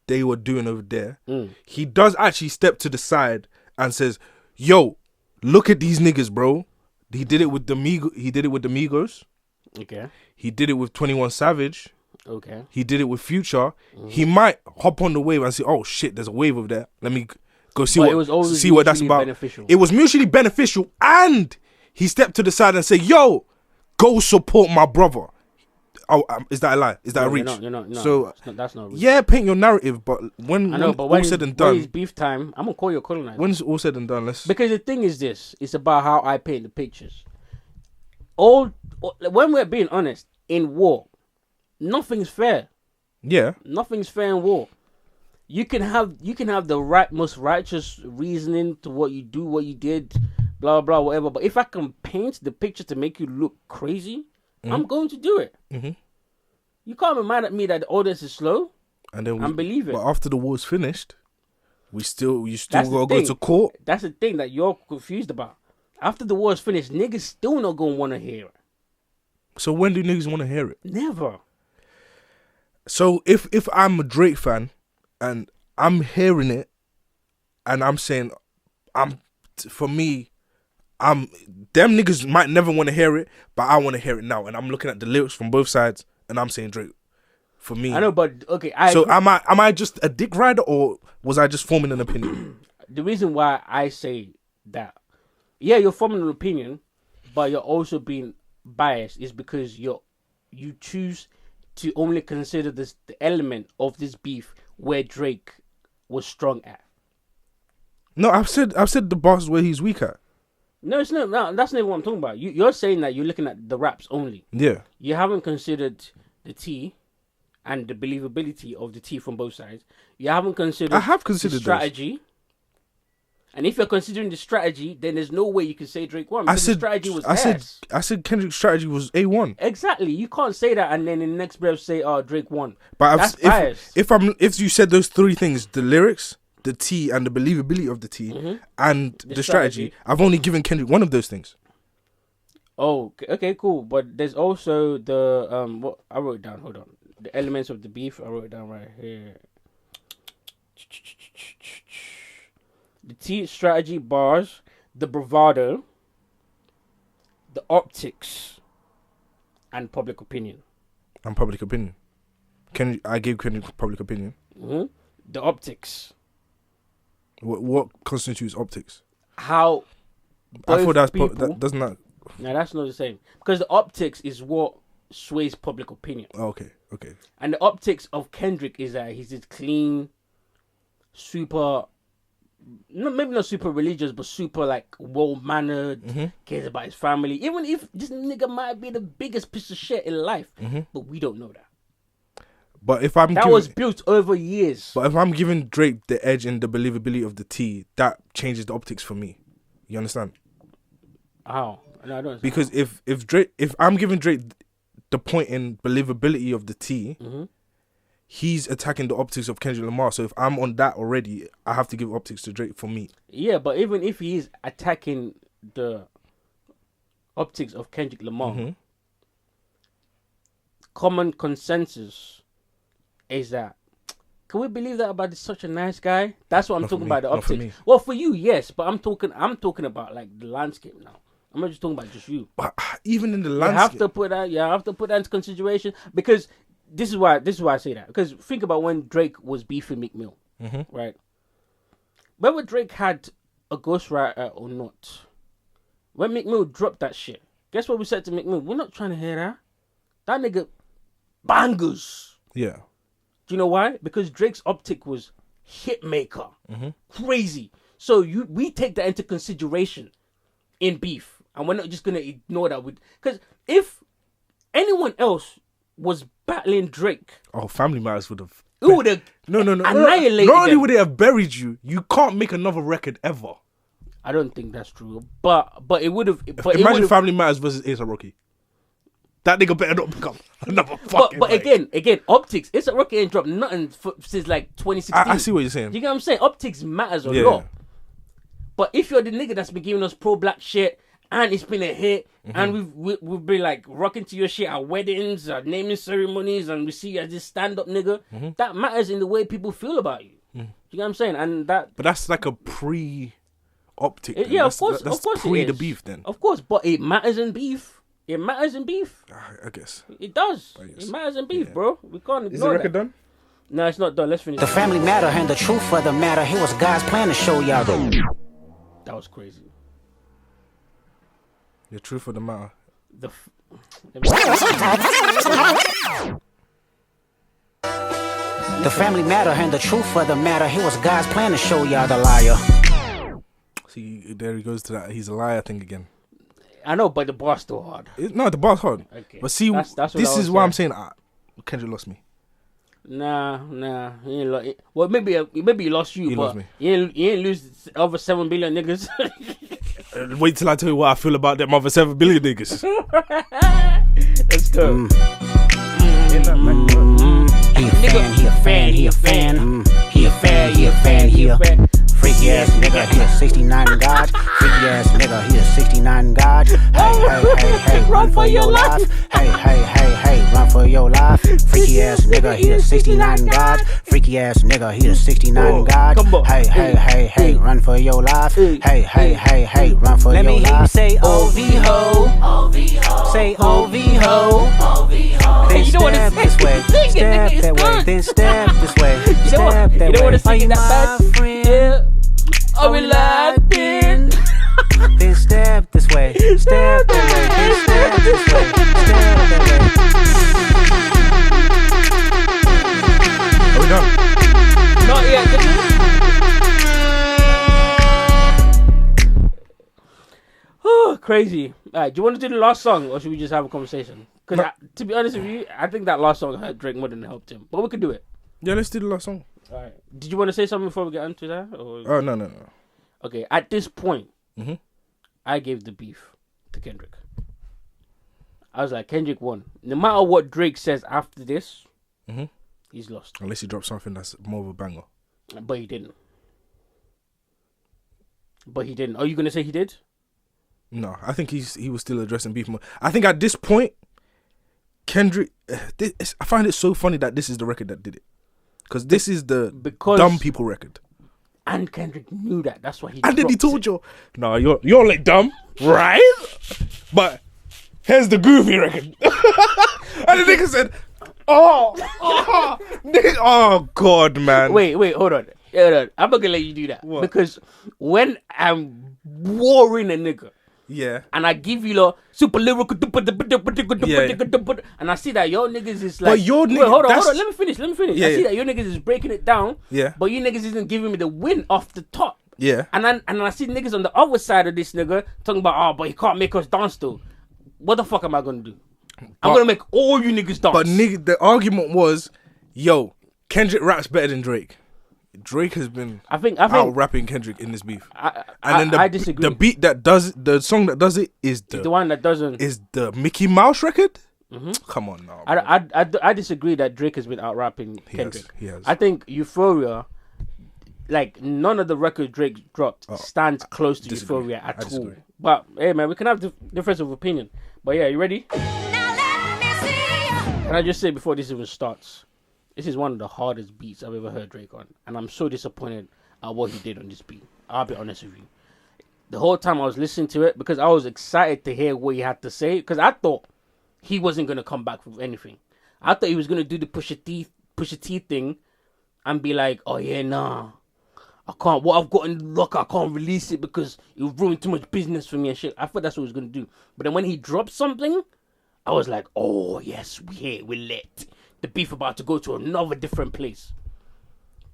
S3: they were doing over there, he does actually step to the side and says, "Yo, look at these niggas, bro." He did it with the Migos.
S2: Okay.
S3: He did it with 21 Savage.
S2: Okay.
S3: He did it with Future. He might hop on the wave and say, "Oh shit, there's a wave over there. Let me go see what that's about."
S2: Beneficial.
S3: It was mutually beneficial, and he stepped to the side and said, "Yo, go support my brother." Oh, is that a lie? Is that a reach?
S2: No.
S3: So
S2: that's not a reach.
S3: Yeah, paint your narrative, but when all said and done,
S2: when it's beef time, I'm gonna call you a colonizer.
S3: When it's all said and done,
S2: because the thing is this: it's about how I paint the pictures. When we're being honest, in war, nothing's fair.
S3: Yeah,
S2: nothing's fair in war. You can have the most righteous reasoning to what you do, what you did, blah blah whatever. But if I can paint the picture to make you look crazy, I'm going to do it. You can't be mad at me that all this is slow. And then believe it.
S3: But after the war's finished, you still gotta go to court.
S2: That's the thing that you're confused about. After the war's finished, niggas still not gonna want to hear it.
S3: So when do niggas want to hear it?
S2: Never.
S3: So if I'm a Drake fan and I'm hearing it and I'm saying, them niggas might never want to hear it, but I want to hear it now. And I'm looking at the lyrics from both sides and I'm saying Drake. For me,
S2: I know, but okay.
S3: So am I just a dick rider, or was I just forming an opinion?
S2: The reason why I say that, yeah, you're forming an opinion, but you're also being biased, is because you choose to only consider the element of this beef where Drake was strong at.
S3: No, I've said the bars where he's weak at.
S2: No, it's not. No, that's not what I'm talking about. You're saying that you're looking at the raps only.
S3: Yeah.
S2: You haven't considered the T and the believability of the T from both sides. You haven't considered.
S3: I have considered
S2: the strategy. Those. And if you're considering the strategy, then there's no way you can say Drake won. The strategy was ass.
S3: I said Kendrick's strategy was A1.
S2: Exactly. You can't say that and then in the next breath say, "Oh, Drake won."
S3: But
S2: that's biased.
S3: If you said those three things, the lyrics, the T, and the believability of the T, and the strategy, I've only given Kendrick one of those things.
S2: Oh, okay, cool. But there's also the what I wrote down. Hold on. The elements of the beef, I wrote it down right here. The T, strategy, bars, the bravado, the optics, and public opinion.
S3: And public opinion. I gave Kendrick public opinion.
S2: The optics.
S3: What constitutes optics?
S2: How?
S3: I thought that doesn't that.
S2: No, that's not the same. Because the optics is what sways public opinion.
S3: Oh, okay.
S2: And the optics of Kendrick is that he's this clean, super, maybe not super religious, but super like well-mannered, cares about his family. Even if this nigga might be the biggest piece of shit in life, but we don't know that.
S3: But if
S2: was built over years.
S3: But if I'm giving Drake the edge and the believability of the T, that changes the optics for me. You understand?
S2: How? No, I don't understand.
S3: Because if I'm giving Drake the point in believability of the T, he's attacking the optics of Kendrick Lamar. So if I'm on that already, I have to give optics to Drake for me.
S2: Yeah, but even if he is attacking the optics of Kendrick Lamar, common consensus is that, can we believe that about such a nice guy? That's what I'm talking about, the optics. Well, for you, yes, but I'm talking about like the landscape now. I'm not just talking about just you.
S3: But even in the landscape,
S2: you have to put that into consideration, because this is why I say that. Because think about when Drake was beefing Meek Mill, right? Whether Drake had a ghostwriter or not, when Meek Mill dropped that shit, guess what we said to Meek Mill? We're not trying to hear that. That nigga bangers.
S3: Yeah.
S2: Do you know why? Because Drake's optic was hitmaker, crazy. So we take that into consideration in beef, and we're not just gonna ignore that. Because if anyone else was battling Drake,
S3: Family Matters would have.
S2: It would have annihilated.
S3: Not only would they have buried you, you can't make another record ever.
S2: I don't think that's true, but it would have.
S3: Imagine Family Matters versus A$AP Rocky. That nigga better not become another fucking.
S2: But again, optics. A$AP Rocky ain't dropped nothing since like 2016.
S3: I see what you're saying.
S2: You get what I'm saying? Optics matters a lot. But if you're the nigga that's been giving us pro-black shit, and it's been a hit, and we've been like rocking to your shit at weddings, at naming ceremonies, and we see you as this stand-up nigga, that matters in the way people feel about you. You get what I'm saying? And that.
S3: But that's like a pre-optic.
S2: Of course,
S3: pre the beef then.
S2: Of course, but it matters in beef. It matters in beef.
S3: I guess.
S2: It does. It matters in beef, bro. We can't ignore
S3: Is the record done?
S2: No, it's not done. Let's finish.
S10: The family matter and the truth of the matter. Here was God's plan to show y'all.
S2: That was crazy.
S3: The truth of the matter.
S10: The family matter and the truth of the matter. Here was God's plan to show y'all the liar.
S3: See, there he goes to that. He's a liar thing again.
S2: I know, but the bar's still hard.
S3: No, the bar's hard.
S2: Okay.
S3: But see, this is why I'm saying Kendrick lost me.
S2: Nah. He ain't well, maybe he lost you, but
S3: lost me.
S2: He ain't lose over 7 billion niggas.
S3: Wait till I tell you what I feel about them other 7 billion niggas.
S2: Let's go.
S10: He a fan. Freaky ass nigga, he a 69 in God. Freaky ass nigga, he a 69 in God. Hey, run for your life. Hey, run for your life. Freaky ass nigga, he a 69 in God. Freaky ass nigga, he a 69 in God. Hey, run for your life. Hey, run for your life. Let me hear you say OV ho. Say OV ho. Then step this way. Step that way. Then step this way. Step that way.
S2: You don't want to sing that bad?
S10: Friend.
S2: Are we locked in?
S10: Then step this way. Step that way. Then step this way. Step that way.
S3: Are we done?
S2: Not yet. Oh, crazy. Alright, do you want to do the last song, or should we just have a conversation? Because to be honest with you, I think that last song hurt Drake more than it helped him. But we could do it.
S3: Yeah, let's do the last song.
S2: Alright. Did you want to say something before we get into that? Or...
S3: Oh, no.
S2: Okay, at this point, I gave the beef to Kendrick. I was like, Kendrick won. No matter what Drake says after this, he's lost.
S3: Unless he drops something that's more of a banger.
S2: But he didn't. Are you going to say he did?
S3: No, I think he was still addressing beef more. I think at this point, Kendrick, I find it so funny that this is the record that did it. Because this is the dumb people record.
S2: And Kendrick knew that. That's why he
S3: And then he told you, no, you're like dumb, right? But here's the goofy record. And the nigga said, oh God, man.
S2: Wait, hold on. I'm not gonna let you do that.
S3: What?
S2: Because when I'm warring a nigga, and I give you the super lyrical, and I see that your niggas is like,
S3: but your niggas,
S2: hold on, let me finish.
S3: Yeah,
S2: I see that your niggas is breaking it down,
S3: but
S2: you niggas isn't giving me the win off the top.
S3: Yeah.
S2: And I see niggas on the other side of this nigga talking about, but he can't make us dance though. What the fuck am I gonna do? I'm gonna make all you niggas dance.
S3: But nigga, the argument was, Kendrick raps better than Drake. Drake has been out rapping Kendrick in this beef.
S2: I disagree.
S3: The beat that does it, the song that does it is
S2: the one that doesn't.
S3: Is the Mickey Mouse record? Come on now.
S2: I disagree that Drake has been out rapping Kendrick.
S3: He has.
S2: I think Euphoria, like none of the records Drake dropped stands close to Euphoria at all. But hey, man, we can have difference of opinion. But yeah, you ready? Can I just say before this even starts, this is one of the hardest beats I've ever heard Drake on, and I'm so disappointed at what he did on this beat. I'll be honest with you. The whole time I was listening to it, because I was excited to hear what he had to say, because I thought he wasn't going to come back with anything. I thought he was going to do the Pusha T thing and be like, oh yeah, nah, I can't, what I've got in the locker, I can't release it because it would ruin too much business for me and shit. I thought that's what he was going to do. But then when he dropped something, I was like, oh yes, we're lit. The beef about to go to another different place.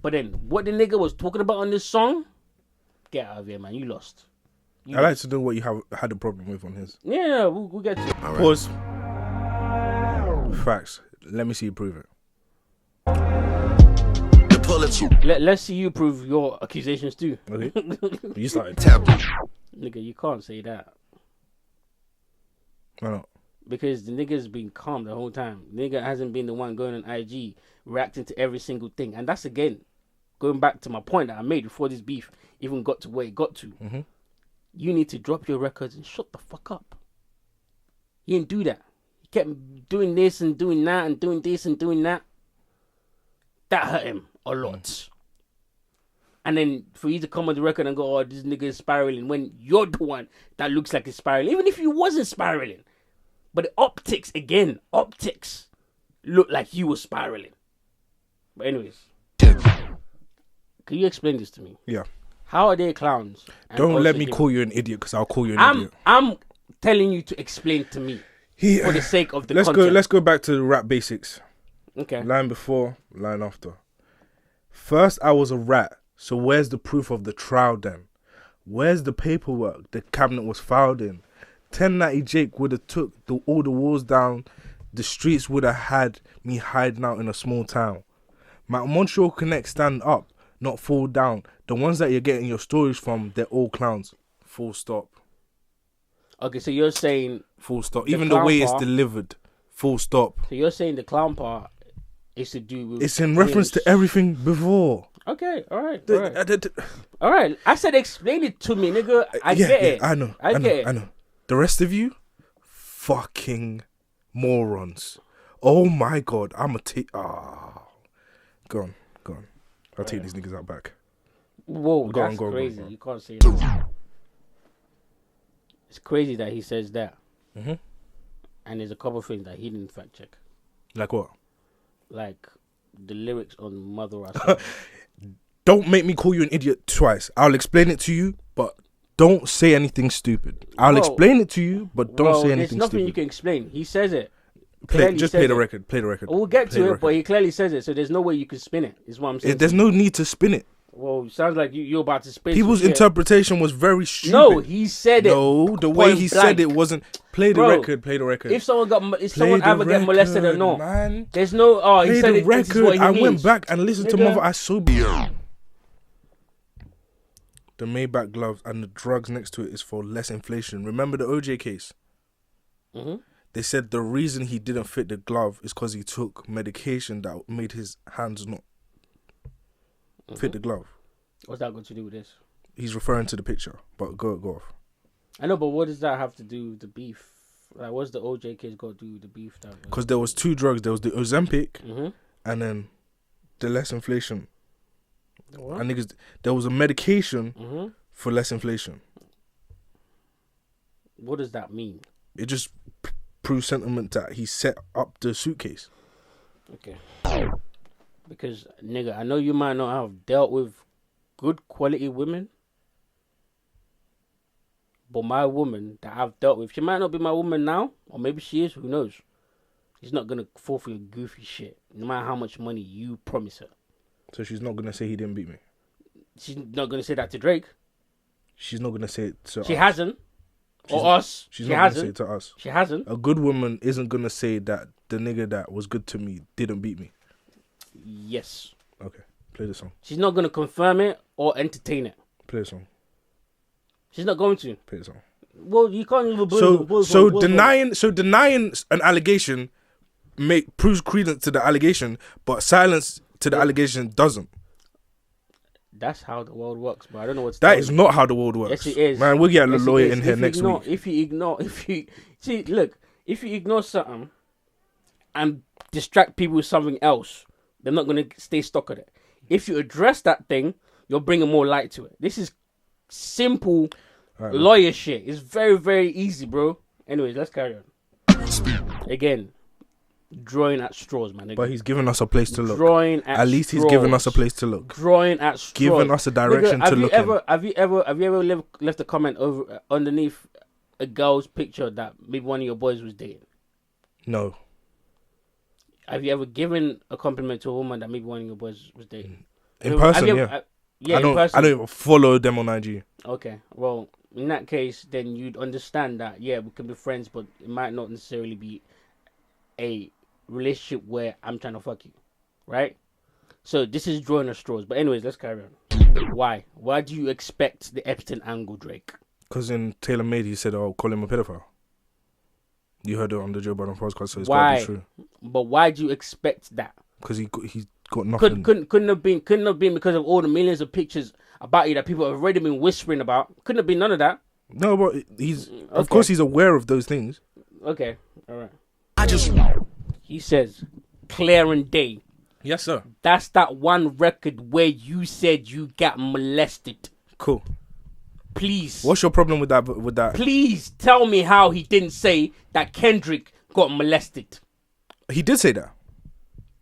S2: But then what the nigga was talking about on this song, get out of here, man. You lost.
S3: I like to know what you had a problem with on his.
S2: Yeah, we'll get to it.
S3: Right. Pause. Facts. Let me see you prove it.
S2: Let's see you prove your accusations too.
S3: Okay. You started.
S2: Nigga, you can't say that.
S3: Why not?
S2: Because the nigga's been calm the whole time. Nigga hasn't been the one going on IG reacting to every single thing. And that's, again, going back to my point that I made before this beef even got to where it got to.
S3: Mm-hmm.
S2: You need to drop your records and shut the fuck up. He didn't do that. He kept doing this and doing that and doing this and doing that. That hurt him a lot. And then for you to come on the record and go, oh, this nigga is spiraling, when you're the one that looks like he's spiraling. Even if you wasn't spiraling. But the optics look like you were spiraling. But anyways, can you explain this to me?
S3: Yeah.
S2: How are they clowns?
S3: Don't let me call you an idiot, because I'll call you an idiot.
S2: I'm telling you to explain to me for the sake of the content.
S3: Let's go back to the rap basics.
S2: Okay.
S3: Line before, line after. First, I was a rat. So where's the proof of the trial then? Where's the paperwork the cabinet was filed in? 1090 Jake would have took all the walls down. The streets would have had me hiding out in a small town. My Montreal Connect stand up, not fall down. The ones that you're getting your stories from, they're all clowns. Full stop.
S2: Okay, so you're saying...
S3: Full stop. Even the way it's delivered. Full stop.
S2: So you're saying the clown part is to do with...
S3: It's in reference to everything before.
S2: Okay, all right. All right. I said explain it to me, nigga. I get it.
S3: I know. I know. The rest of you, fucking morons. Oh my God, I'm a Go on. I'll take these niggas out back.
S2: Whoa, that's crazy. You can't say that. It's crazy that he says that.
S3: Mm-hmm.
S2: And there's a couple of things that he didn't fact check.
S3: Like what?
S2: Like the lyrics on Mother or something.
S3: Don't make me call you an idiot twice. I'll explain it to you, but don't say anything stupid. I'll explain it to you, but don't say anything stupid.
S2: There's nothing you can explain. He says it.
S3: Play the record.
S2: We'll get to it, but he clearly says it, so there's no way you can spin it, is what I'm saying.
S3: There's no need to spin it.
S2: Well, it sounds like you're about to spin it.
S3: People's interpretation was very stupid.
S2: No, he said it.
S3: No, the way he said it wasn't. Play the record. If
S2: someone ever get molested or not, man. There's no. Oh, he said
S3: the record. I went back and listened to Mother I Sober. The Maybach gloves and the drugs next to it is for less inflation. Remember the OJ case?
S2: Mm-hmm.
S3: They said the reason he didn't fit the glove is because he took medication that made his hands not fit the glove.
S2: What's that got to do with this?
S3: He's referring to the picture, but go off.
S2: I know, but what does that have to do with the beef? Like, what's the OJ case got to do with the beef?
S3: Because there was two drugs. There was the Ozempic
S2: mm-hmm.
S3: and then the less inflation.
S2: What?
S3: And niggas, there was a medication
S2: mm-hmm.
S3: for less inflation.
S2: What does that mean?
S3: It just proves sentiment that he set up the suitcase.
S2: Okay. Because, nigga, I know you might not have dealt with good quality women, but my woman that I've dealt with, she might not be my woman now, or maybe she is, who knows? She's not going to fall for your goofy shit, no matter how much money you promise her.
S3: So she's not going to say he didn't beat me?
S2: She's not going to say that to Drake.
S3: She's not going to say it to us.
S2: She hasn't. Or us.
S3: She's not going to say it to us.
S2: She hasn't.
S3: A good woman isn't going to say that the nigga that was good to me didn't beat me.
S2: Yes.
S3: Okay. Play the song.
S2: She's not going to confirm it or entertain it.
S3: Play the song.
S2: She's not going to.
S3: Play the song.
S2: Well, you can't leave a boy.
S3: So denying an allegation proves credence to the allegation, but silence to the allegation doesn't.
S2: That's how the world works, but I don't know what's
S3: That is not how the world works.
S2: Yes, it is.
S3: Man, we'll get a lawyer in here next week.
S2: If you ignore something and distract people with something else, they're not going to stay stuck on it. If you address that thing, you're bringing more light to it. This is simple lawyer shit. It's very, very easy, bro. Anyways, let's carry on. Again, drawing at straws, man.
S3: But he's giving us a place to look.
S2: Drawing at
S3: least
S2: straws.
S3: He's giving us a place to look.
S2: Drawing at straws.
S3: Giving us a direction to look in.
S2: Have you ever left a comment over underneath a girl's picture that maybe one of your boys was dating?
S3: No.
S2: Have you ever given a compliment to a woman that maybe one of your boys was dating?
S3: In person, yeah.
S2: In person.
S3: I don't even follow them on IG.
S2: Okay, well, in that case, then you'd understand that, yeah, we can be friends, but it might not necessarily be a relationship where I'm trying to fuck you, right? So this is drawing at straws. But anyways, let's carry on. Why? Why do you expect the Epstein angle, Drake?
S3: Because in Taylor Made, he said, "Oh, call him a pedophile." You heard it on the Joe Budden podcast, so it's got to be true.
S2: But why do you expect that?
S3: Because he got nothing.
S2: Couldn't have been because of all the millions of pictures about you that people have already been whispering about. Couldn't have been none of that.
S3: No, but of course he's aware of those things.
S2: Okay, all right. He says, clear and day.
S3: Yes, sir.
S2: That's that one record where you said you got molested.
S3: Cool.
S2: Please.
S3: What's your problem with that?
S2: Please tell me how he didn't say that Kendrick got molested.
S3: He did say that.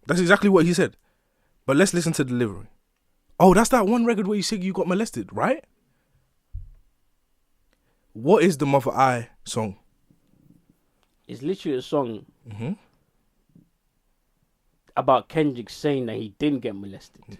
S3: That's exactly what he said. But let's listen to the delivery. Oh, that's that one record where you said you got molested, right? What is the Mother I song?
S2: It's literally a song about Kendrick saying that he didn't get molested.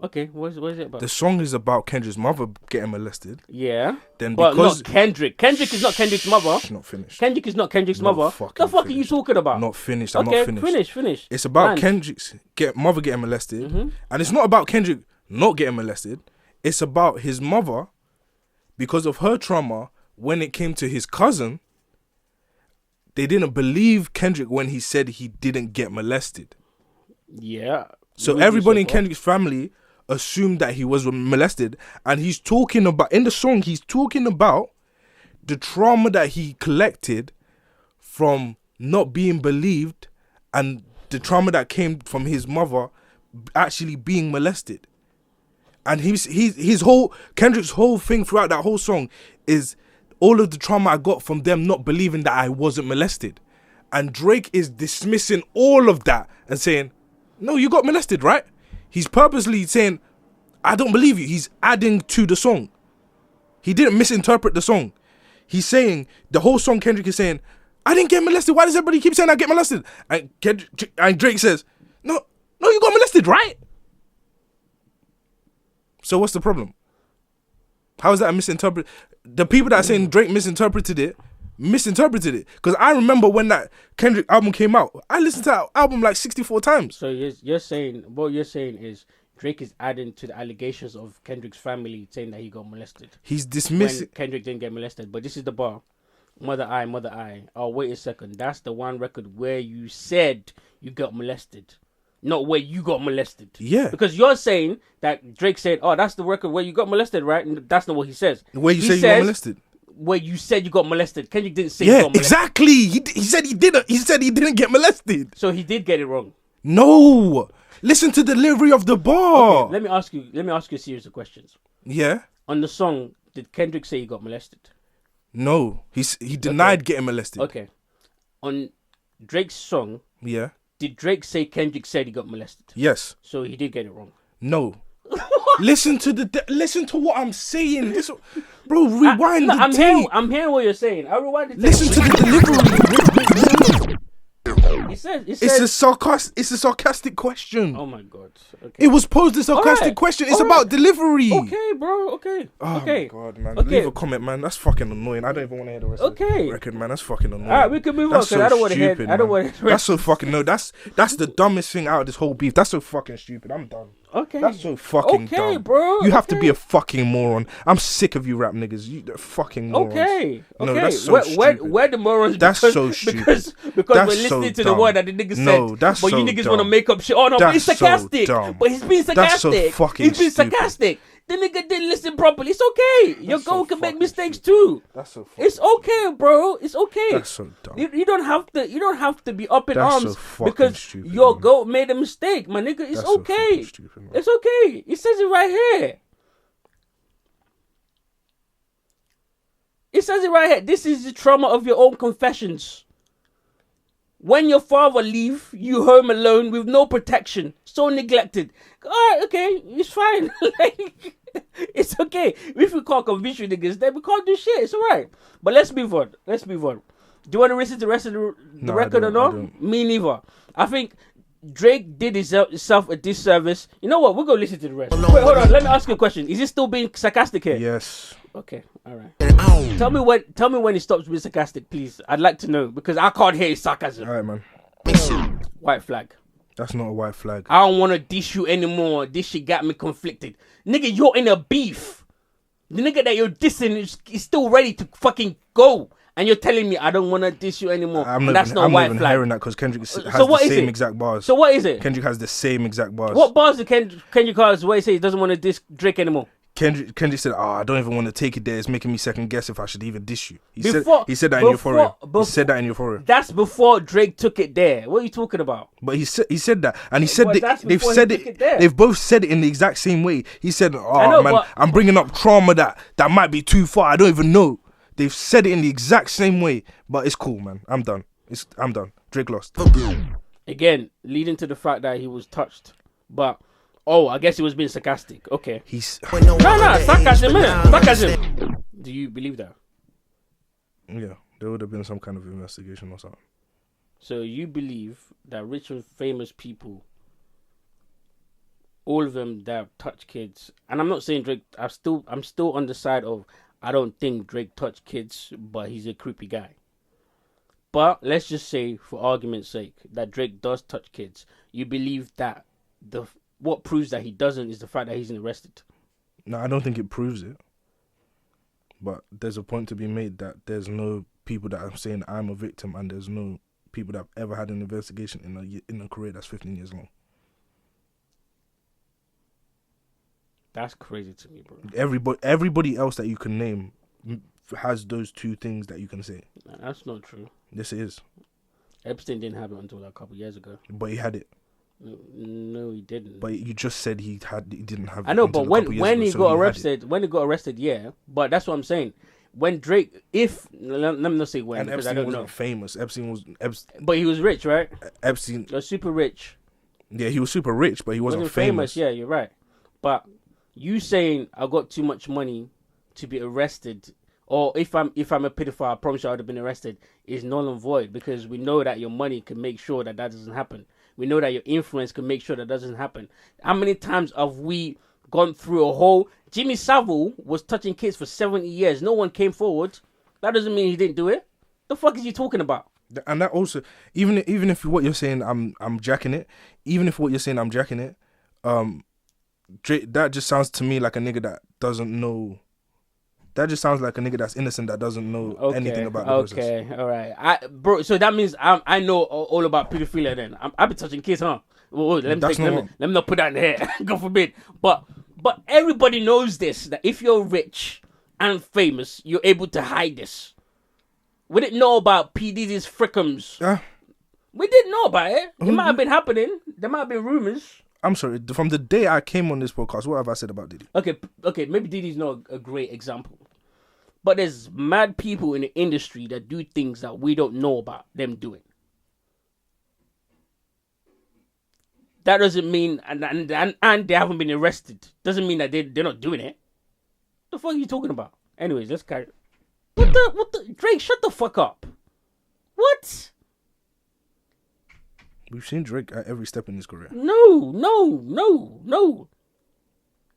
S2: Okay, what is it about?
S3: The song is about Kendrick's mother getting molested.
S2: Yeah.
S3: Then
S2: but
S3: because
S2: not Kendrick. Kendrick is not Kendrick's mother.
S3: Not finished.
S2: Kendrick is not Kendrick's mother. The fuck are you talking about?
S3: Not finished. I'm
S2: okay,
S3: not finished.
S2: Finish.
S3: It's about Kendrick's mother getting molested. And it's not about Kendrick not getting molested. It's about his mother, because of her trauma, when it came to his cousin, they didn't believe Kendrick when he said he didn't get molested.
S2: Yeah.
S3: So everybody in Kendrick's family assumed that he was molested, and he's talking about, in the song, he's talking about the trauma that he collected from not being believed and the trauma that came from his mother actually being molested. And Kendrick's whole thing throughout that whole song is all of the trauma I got from them not believing that I wasn't molested. And Drake is dismissing all of that and saying, no, you got molested, right? He's purposely saying, I don't believe you. He's adding to the song. He didn't misinterpret the song. He's saying, the whole song Kendrick is saying, I didn't get molested. Why does everybody keep saying I get molested? And Drake says, no, you got molested, right? So what's the problem? How is that a misinterpret? The people that are saying Drake misinterpreted it. Because I remember when that Kendrick album came out, I listened to that album like 64 times.
S2: So you're saying, what you're saying is Drake is adding to the allegations of Kendrick's family saying that he got molested.
S3: He's dismissing.
S2: When Kendrick didn't get molested. But this is the bar. Mother I. Oh, wait a second. That's the one record where you said you got molested. Not where you got molested.
S3: Yeah.
S2: Because you're saying that Drake said, oh, that's the record where you got molested, right? And that's not what he says.
S3: Where you say you got molested.
S2: Where you said you got molested. Kendrick didn't say you got molested.
S3: Exactly. He said he didn't. He said he didn't get molested.
S2: So he did get it wrong.
S3: No. Listen to the delivery of the bar.
S2: Okay, let me ask you a series of questions.
S3: Yeah.
S2: On the song, did Kendrick say he got molested?
S3: No. He denied getting molested.
S2: Okay. On Drake's song,
S3: yeah,
S2: did Drake say Kendrick said he got molested?
S3: Yes.
S2: So he did get it wrong.
S3: No. Listen to what I'm saying. Bro, rewind the tape.
S2: I'm hearing what you're saying. I rewind the tape.
S3: Listen to the delivery.
S2: It's
S3: a sarcastic question.
S2: Oh my god. Okay.
S3: It was posed a sarcastic question. It's about delivery.
S2: Okay, bro. Okay.
S3: Oh
S2: okay.
S3: my god, man.
S2: Okay.
S3: Leave a comment, man. That's fucking annoying. I don't even want to hear the rest of the record, man. That's fucking annoying.
S2: Alright, we can move on because I don't want to hear. I don't want to.
S3: That's so fucking no. That's the dumbest thing out of this whole beef. That's so fucking stupid. I'm done.
S2: Okay.
S3: That's so fucking
S2: okay,
S3: dumb.
S2: bro.
S3: You have to be a fucking moron. I'm sick of you rap niggas. You fucking morons.
S2: Okay.
S3: No,
S2: okay.
S3: that's so stupid.
S2: Where the morons?
S3: That's
S2: because,
S3: so stupid.
S2: Because
S3: That's
S2: we're listening
S3: so
S2: to the
S3: dumb.
S2: word that the nigga said.
S3: No, that's
S2: but
S3: so
S2: you niggas
S3: dumb.
S2: want to make up shit. Oh no, but he's
S3: That's so
S2: sarcastic.
S3: dumb.
S2: But he's being
S3: That's so
S2: sarcastic.
S3: fucking
S2: He's being
S3: stupid.
S2: sarcastic. The nigga didn't listen properly. It's okay. Your
S3: so
S2: goal can make
S3: fucking
S2: mistakes too.
S3: That's so
S2: It's okay, bro. It's okay.
S3: That's so dumb.
S2: You don't have to. You don't have to be up in
S3: That's so
S2: arms
S3: fucking
S2: because
S3: stupid,
S2: your
S3: man.
S2: goat made a mistake, my nigga. It's
S3: That's so
S2: okay.
S3: fucking stupid, man.
S2: It's okay. It says it right here. It says it right here. This is the trauma of your own confessions. When your father leave you home alone with no protection, so neglected. Alright, okay, it's fine. Like, it's okay. If we can't convince you niggas, then we can't do shit. It's alright. But let's move on. Do you want to listen to the rest of the
S3: No,
S2: record
S3: I
S2: or
S3: don't.
S2: not? Me neither. I think Drake did himself a disservice. You know what? We'll go listen to the rest. Wait, hold on. Let me ask you a question. Is he still being sarcastic here?
S3: Yes.
S2: Okay, all right. Tell me when he stops being sarcastic, please. I'd like to know because I can't hear his sarcasm.
S3: All right, man.
S2: White flag.
S3: That's not a white flag.
S2: I don't want to dish you anymore. This shit got me conflicted. Nigga, you're in a beef. The nigga that you're dissing is still ready to fucking go. And you're telling me I don't want to diss you anymore.
S3: I'm not
S2: That's
S3: even,
S2: not
S3: I'm
S2: white
S3: not even
S2: flag.
S3: hearing that because Kendrick has
S2: So
S3: the
S2: what is
S3: same
S2: it?
S3: exact bars.
S2: So what is it?
S3: Kendrick has the same exact bars.
S2: What bars did Kendrick has where he says he doesn't want to diss Drake anymore?
S3: Kendrick said, I don't even want to take it there. It's making me second guess if I should even diss you. He said that in Euphoria. He said that in Euphoria.
S2: That's before Drake took it there. What are you talking about?
S3: But he said that, and he said
S2: But
S3: that
S2: that's
S3: they've
S2: before he
S3: said
S2: took
S3: it.
S2: it there.
S3: They've both said it in the exact same way. He said,
S2: know,
S3: man,
S2: but-
S3: I'm bringing up trauma that might be too far. I don't even know." They've said it in the exact same way, but it's cool, man. I'm done. I'm done. Drake lost.
S2: Again, leading to the fact that he was touched, but I guess he was being sarcastic. Okay. No, sarcasm, innit? Sarcasm. Do you believe that?
S3: Yeah, there would have been some kind of investigation or something.
S2: So you believe that rich and famous people, all of them that touch kids, and I'm not saying Drake. I'm still on the side of I don't think Drake touched kids, but he's a creepy guy. But let's just say, for argument's sake, that Drake does touch kids. You believe that what proves that he doesn't is the fact that he's arrested.
S3: No, I don't think it proves it. But there's a point to be made that there's no people that are saying I'm a victim, and there's no people that have ever had an investigation in a career that's 15 years long.
S2: That's crazy to me, bro.
S3: Everybody else that you can name has those two things that you can say.
S2: That's not true.
S3: Yes, it is.
S2: Epstein didn't have it until a couple years ago.
S3: But he had it.
S2: No, he didn't.
S3: But you just said he didn't have it.
S2: I know,
S3: until
S2: but
S3: a couple years
S2: when
S3: ago,
S2: he
S3: so
S2: got
S3: had
S2: arrested, yeah. But that's what I'm saying. When Drake, let me not say when,
S3: and
S2: because
S3: Epstein
S2: I don't
S3: wasn't
S2: know.
S3: famous.
S2: But he was rich, right?
S3: Epstein
S2: was super rich.
S3: Yeah, he was super rich, but he wasn't famous.
S2: Yeah, you're right. But you saying I got too much money to be arrested, or if I'm a pedophile, I promise you I would have been arrested, is null and void, because we know that your money can make sure that doesn't happen. We know that your influence can make sure that doesn't happen. How many times have we gone through a whole... Jimmy Savile was touching kids for 70 years. No one came forward. That doesn't mean he didn't do it. The fuck is you talking about?
S3: And that also, even if what you're saying, I'm jacking it. Even if what you're saying, I'm jacking it. Drake, that just sounds to me like a nigga that doesn't know. That just sounds like a nigga that's innocent that doesn't know anything about the process.
S2: Okay, all right, bro. So that means I know all about pedophilia. Then I be touching kids, huh? Let me not put that in here. God forbid. But everybody knows this, that if you're rich and famous, you're able to hide this. We didn't know about P. Diddy's frickums.
S3: Yeah.
S2: We didn't know about it. It might have been happening. There might have been rumors.
S3: I'm sorry. From the day I came on this podcast, what have I said about Diddy?
S2: Okay. Maybe Diddy's not a great example. But there's mad people in the industry that do things that we don't know about them doing. That doesn't mean, and they haven't been arrested. Doesn't mean that they're not doing it. What the fuck are you talking about? Anyways, let's carry. What the Drake? Shut the fuck up. What?
S3: We've seen Drake at every step in his career.
S2: No.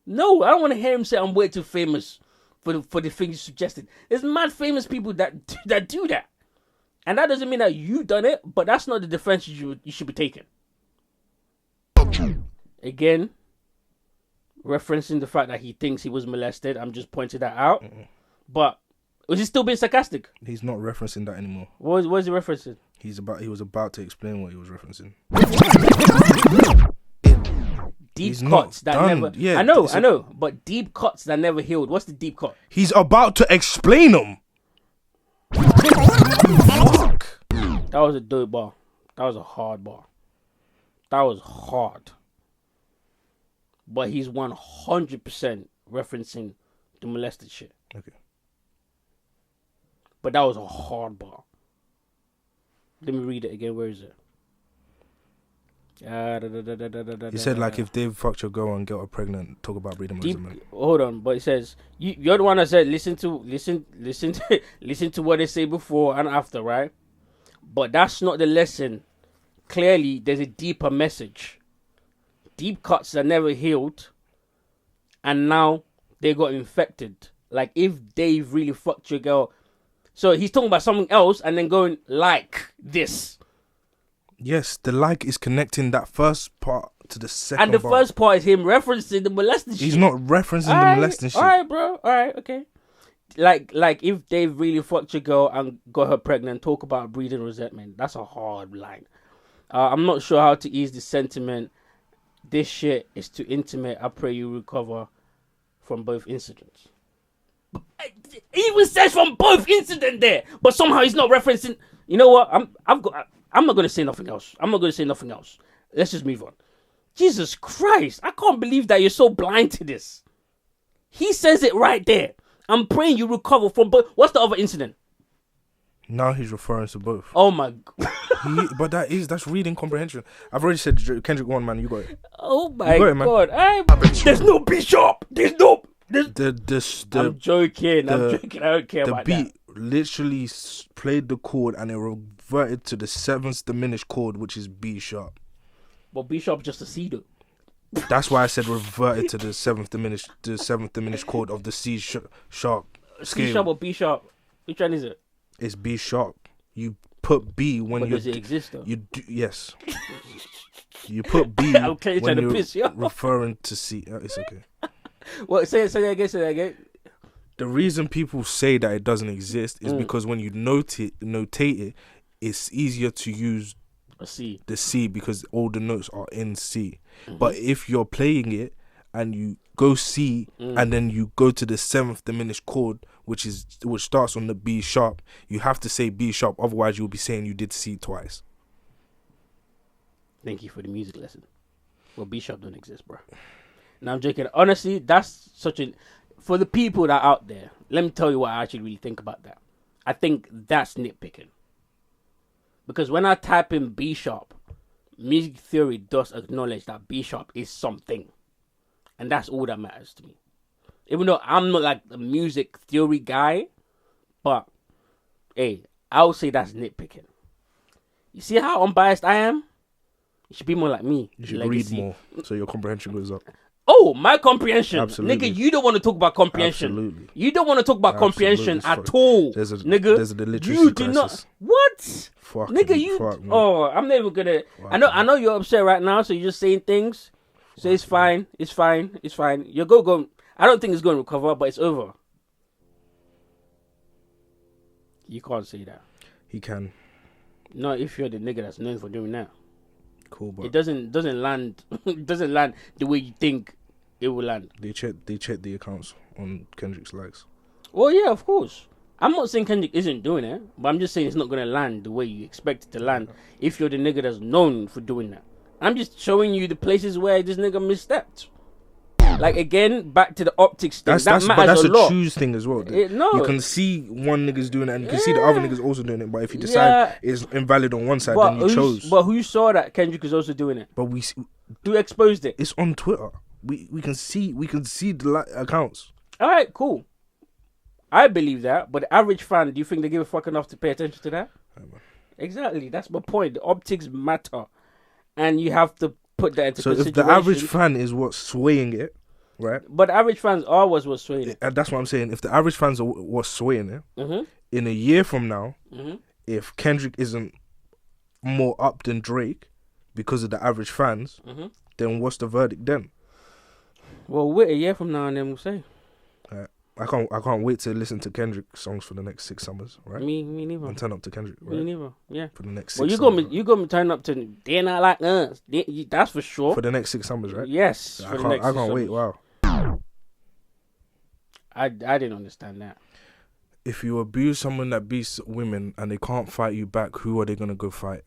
S2: I don't want to hear him say I'm way too famous for the things you suggested. There's mad famous people that do that, and that doesn't mean that you done it. But that's not the defense you should be taking. Again, referencing the fact that he thinks he was molested. I'm just pointing that out. But was he still being sarcastic?
S3: He's not referencing that anymore.
S2: What is he referencing?
S3: He was about to explain what he was referencing.
S2: Deep cuts that never. Yeah, I know, but deep cuts that never healed. What's the deep cut?
S3: He's about to explain them.
S2: That was a dope bar. That was a hard bar. That was hard. But he's 100% referencing the molested shit.
S3: Okay.
S2: But that was a hard bar. Let me read it again. Where is it?
S3: He said, like, if Dave fucked your girl and got her pregnant, talk about breeding resentment.
S2: Hold on, but it says you're the one that said listen to what they say before and after, right? But that's not the lesson. Clearly, there's a deeper message. Deep cuts that never healed, and now they got infected. Like, if Dave really fucked your girl, so he's talking about something else and then going like this.
S3: Yes, the like is connecting that first part to the second.
S2: And the
S3: bar.
S2: first part is him referencing the molesting shit.
S3: He's not referencing the molesting shit.
S2: All right, bro. All right, okay. Like if Dave really fucked your girl and got her pregnant, talk about breeding resentment. That's a hard line. I'm not sure how to ease the sentiment. This shit is too intimate. I pray you recover from both incidents. He even says from both incidents there, but somehow he's not referencing. You know what? I'm not going to say nothing else. Let's just move on. Jesus Christ. I can't believe that you're so blind to this. He says it right there. I'm praying you recover from both. What's the other incident?
S3: Now he's referring to both.
S2: Oh my God.
S3: But that's reading comprehension. I've already said Kendrick one, man. You got it.
S2: Oh my God. There's no Bishop. I'm joking. I don't care about that.
S3: The beat literally played the chord and it reverted to the seventh diminished chord, which is B sharp.
S2: But B sharp just a C though.
S3: That's why I said reverted to the seventh diminished chord of the C sharp scale.
S2: C sharp or B sharp? Which one is it?
S3: It's B sharp. You put B when
S2: does it exist though?
S3: You do, yes. You put B when you're referring to C. It's okay.
S2: What? Say that again.
S3: The reason people say that it doesn't exist is because when you notate it, it's easier to use the C because all the notes are in C. Mm-hmm. But if you're playing it and you go C and then you go to the seventh diminished chord, which starts on the B sharp, you have to say B sharp. Otherwise, you'll be saying you did C twice.
S2: Thank you for the music lesson. Well, B sharp don't exist, bro. Now I'm joking. Honestly, that's for the people that are out there. Let me tell you what I actually really think about that. I think that's nitpicking. Because when I type in B sharp, music theory does acknowledge that B sharp is something. And that's all that matters to me. Even though I'm not like a music theory guy, but hey, I would say that's nitpicking. You see how unbiased I am? You should be more like me.
S3: You should read more so your comprehension goes up.
S2: Oh, my comprehension.
S3: Absolutely.
S2: Nigga, you don't want to talk about comprehension.
S3: Absolutely.
S2: You don't want to talk about comprehension at all.
S3: There's a literacy
S2: you do
S3: crisis.
S2: Not. What? I'm never gonna. I know you're upset right now, so you're just saying things. So it's fine. It's fine. You're go. I don't think it's going to recover, but it's over. You can't say that.
S3: He can.
S2: Not if you're the nigga that's known for doing that.
S3: Cool, but
S2: it doesn't land. It doesn't land the way you think it will land.
S3: They check the accounts on Kendrick's likes.
S2: Well, yeah, of course. I'm not saying Kendrick isn't doing it, but I'm just saying it's not gonna land the way you expect it to land if you're the nigga that's known for doing that. I'm just showing you the places where this nigga misstepped. Like, again, back to the optics thing. That matters a lot.
S3: That's a choose thing as well. You can see one nigga's doing it and you can see the other niggas also doing it. But if you decide it's invalid on one side, then you chose.
S2: But who saw that Kendrick is also doing it?
S3: But
S2: who exposed it?
S3: It's on Twitter. We can see the accounts.
S2: All right, cool. I believe that. But the average fan, do you think they give a fuck enough to pay attention to that? Exactly. That's my point. The optics matter. And you have to put that into consideration.
S3: So if the average fan is what's swaying it, right?
S2: But the average fans are what's swaying it.
S3: And that's what I'm saying. If the average fans are what's swaying it, in a year from now, if Kendrick isn't more up than Drake because of the average fans, then what's the verdict then?
S2: Well, wait a year from now and then we'll say.
S3: I can't wait to listen to Kendrick songs for the next 6 summers, right?
S2: Me neither.
S3: And turn up to Kendrick, right?
S2: Me neither. Yeah.
S3: For the next 6
S2: Well,
S3: summers.
S2: you got me turning up to They're Not Like Us. That's for sure.
S3: For the next 6 summers, right?
S2: Yes.
S3: I can't wait. Wow.
S2: I didn't understand that.
S3: If you abuse someone that beats women and they can't fight you back, who are they gonna go fight?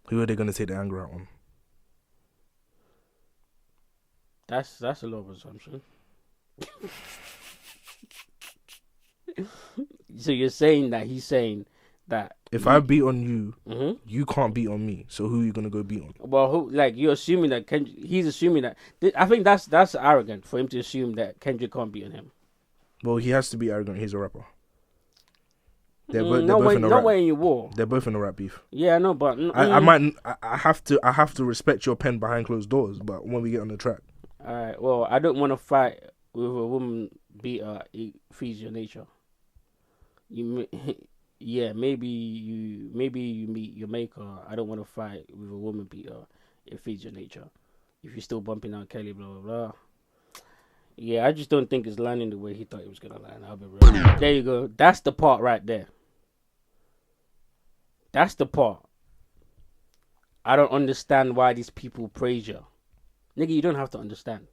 S3: Who are they gonna take the anger out on?
S2: That's a lot of assumption. So you're saying that he's saying that
S3: if I beat on you, you can't beat on me. So who are you gonna go beat on?
S2: Well, who, like, you're assuming that he's assuming that. I think that's arrogant for him to assume that Kendrick can't beat on him.
S3: Well, he has to be arrogant. He's a rapper. They're
S2: Not
S3: both in a rap.
S2: way in your war.
S3: They're both in a rap beef.
S2: Yeah, I know, but
S3: I have to respect your pen behind closed doors. But when we get on the track,
S2: all right. Well, I don't want to fight with a woman beater. It feeds your nature. Yeah, maybe you meet your maker. I don't want to fight with a woman beater. It feeds your nature. If you're still bumping out Kelly, blah blah blah. Yeah, I just don't think it's landing the way he thought it was gonna land. I'll be real. There you go. That's the part right there. That's the part. I don't understand why these people praise you. Nigga, you don't have to understand.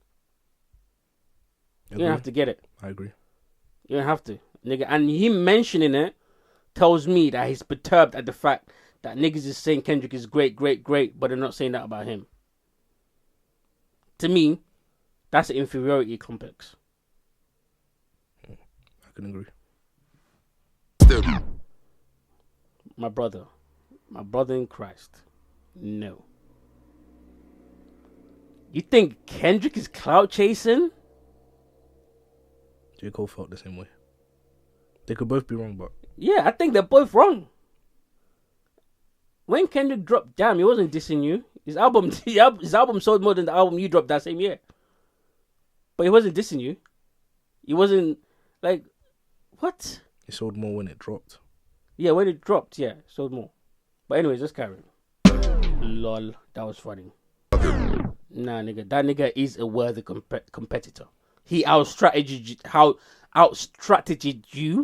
S2: You don't have to get it.
S3: I agree.
S2: You don't have to. Nigga, and him mentioning it tells me that he's perturbed at the fact that niggas is saying Kendrick is great, but they're not saying that about him. To me, that's an inferiority complex.
S3: I can agree.
S2: My brother in Christ. No. You think Kendrick is clout chasing?
S3: J. Cole felt the same way. They could both be wrong, but
S2: yeah, I think they're both wrong. When Kendrick dropped Damn, he wasn't dissing you. His album sold more than the album you dropped that same year. But he wasn't dissing you. He wasn't like, what?
S3: It sold more when it dropped.
S2: Yeah, when it dropped, yeah, it sold more. But anyways, let's carry on. Lol, that was funny. Nah, nigga, that nigga is a worthy competitor. He out-strategied you.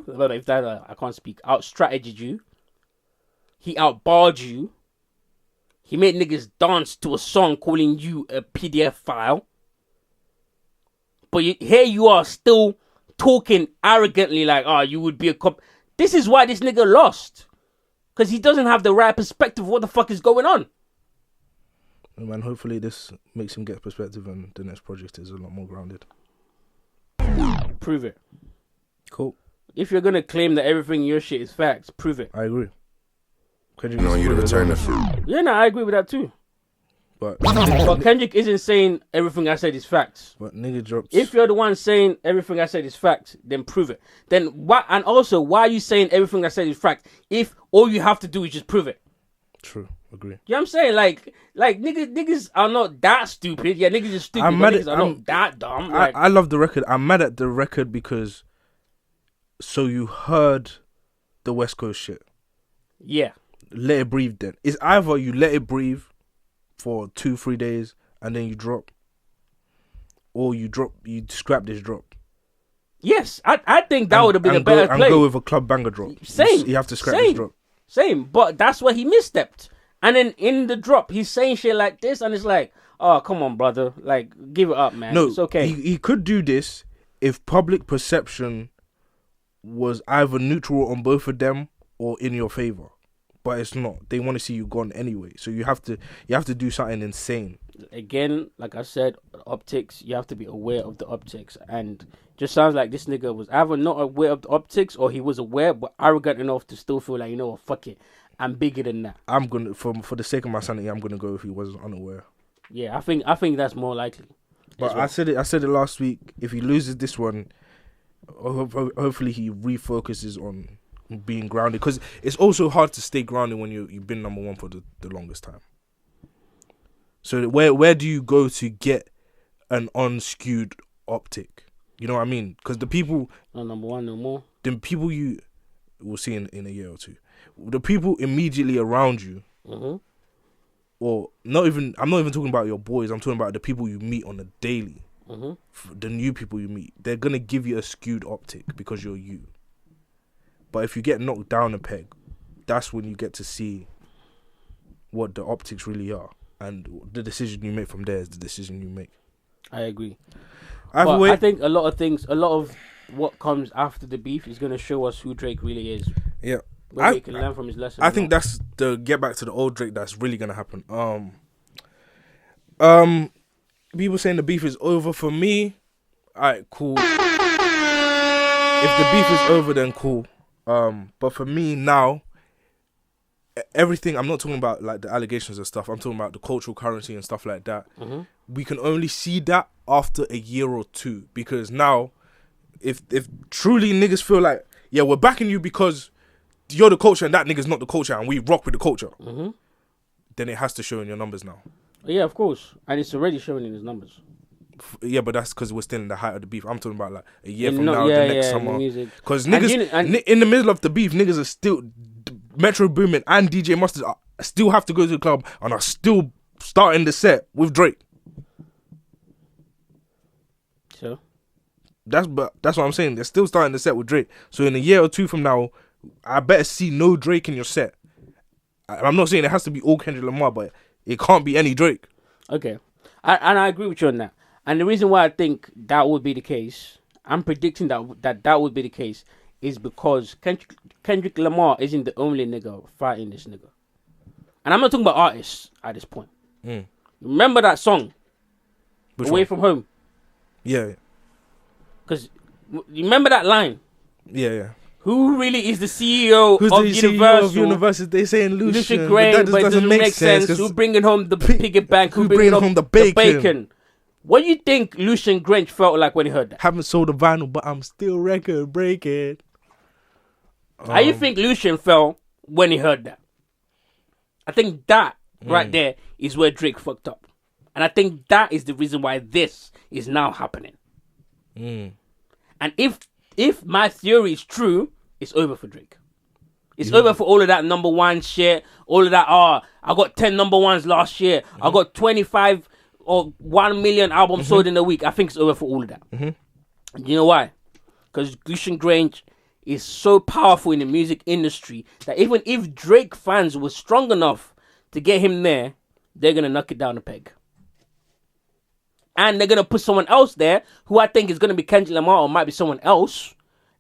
S2: I don't know if that, I can't speak. Out-strategied you. He out-barred you. He made niggas dance to a song calling you a PDF file. But here you are still talking arrogantly like, you would be a cop. This is why this nigga lost. Because he doesn't have the right perspective of what the fuck is going on.
S3: Man, hopefully this makes him get perspective and the next project is a lot more grounded.
S2: Prove it.
S3: Cool.
S2: If you're going to claim that everything in your shit is facts, prove it.
S3: I agree.
S18: Kendrick want you to return the food.
S2: Yeah, no, I agree with that too.
S3: But
S2: Kendrick isn't saying everything I said is facts.
S3: But nigga dropped.
S2: If you're the one saying everything I said is facts, then prove it. Then why? And also, why are you saying everything I said is facts if all you have to do is just prove it?
S3: True. Agree.
S2: You know what I'm saying? Like niggas are not that stupid. Yeah, niggas are stupid, but niggas are not that dumb.
S3: I love the record. I'm mad at the record because so you heard the West Coast shit.
S2: Yeah.
S3: Let it breathe then. It's either you let it breathe for 2-3 days and then you drop, or you scrap this drop.
S2: Yes, I think that would have been a better play.
S3: And go with a club banger drop.
S2: Same.
S3: You have to scrap this drop.
S2: Same, but that's where he misstepped. And then in the drop, he's saying shit like this, and it's like, oh, come on, brother. Like, give it up, man.
S3: No,
S2: it's okay.
S3: He could do this if public perception was either neutral on both of them or in your favor. But it's not. They want to see you gone anyway. So you have to do something insane.
S2: Again, like I said, optics, you have to be aware of the optics. And just sounds like this nigga was either not aware of the optics or he was aware but arrogant enough to still feel like, you know what, fuck it. I'm bigger than that. I'm gonna for the sake of my sanity, I'm gonna go if he was unaware. Yeah, I think that's more likely. But well. I said it last week. If he loses this one, hopefully he refocuses on being grounded, because it's also hard to stay grounded when you've been number one for the longest time. So where do you go to get an unskewed optic? You know what I mean? Because the people not number one no more. The people you will see in a year or two, the people immediately around you, or not even. I'm not even talking about your boys. I'm talking about the people you meet on a daily.
S3: the new people you meet, they're gonna give you a skewed optic because you're you. But if you get knocked down a peg, that's when you get to see what the optics really are, and the decision you make from there is the decision you make.
S2: I agree.
S3: Either way,
S2: I think a lot of what comes after the beef is gonna show us who Drake really is.
S3: Yeah,
S2: whether he can learn from his lesson.
S3: I think that's the get back to the old Drake that's really gonna happen. People saying the beef is over. For me, alright, cool. If the beef is over, then cool. But for me now, everything, I'm not talking about like the allegations and stuff. I'm talking about the cultural currency and stuff like that. We can only see that after a year or two, because now, if truly niggas feel like, yeah, we're backing you because you're the culture and that nigga's not the culture and we rock with the culture, then it has to show in your numbers now.
S2: Yeah, of course, and it's already showing in his numbers.
S3: Yeah, but that's because we're still in the height of the beef. I'm talking about like a year from now, the next summer. Because niggas, in the middle of the beef, niggas are still, Metro Boomin and DJ Mustard still have to go to the club and are still starting the set with Drake.
S2: So?
S3: That's what I'm saying. They're still starting the set with Drake. So in a year or two from now, I better see no Drake in your set. I'm not saying it has to be all Kendrick Lamar, but it can't be any Drake.
S2: Okay. And I agree with you on that. And the reason why I think that would be the case, I'm predicting that would be the case, is because Kendrick Lamar isn't the only nigga fighting this nigga. And I'm not talking about artists at this point. Remember that song? Away From Home?
S3: Yeah.
S2: Because remember that line?
S3: Yeah.
S2: Who really is the CEO
S3: Who's
S2: of
S3: the
S2: Universal?
S3: CEO of Universal? They saying Lucian
S2: Gray,
S3: but that doesn't make sense.
S2: Who's bringing home the piggy bank?
S3: Who's bringing home the bacon?
S2: What do you think Lucian Grange felt like when he heard that?
S3: Haven't sold a vinyl, but I'm still record breaking.
S2: How you think Lucian felt when he heard that? I think that right there is where Drake fucked up. And I think that is the reason why this is now happening. And if my theory is true, it's over for Drake. It's over for all of that number one shit, all of that, I got 10 number ones last year, I got 25 or 1 million albums sold in a week. I think it's over for all of that. You know why? Because Lucian Grange is so powerful in the music industry that even if Drake fans were strong enough to get him there, they're going to knock it down a peg. And they're going to put someone else there who I think is going to be Kendrick Lamar or might be someone else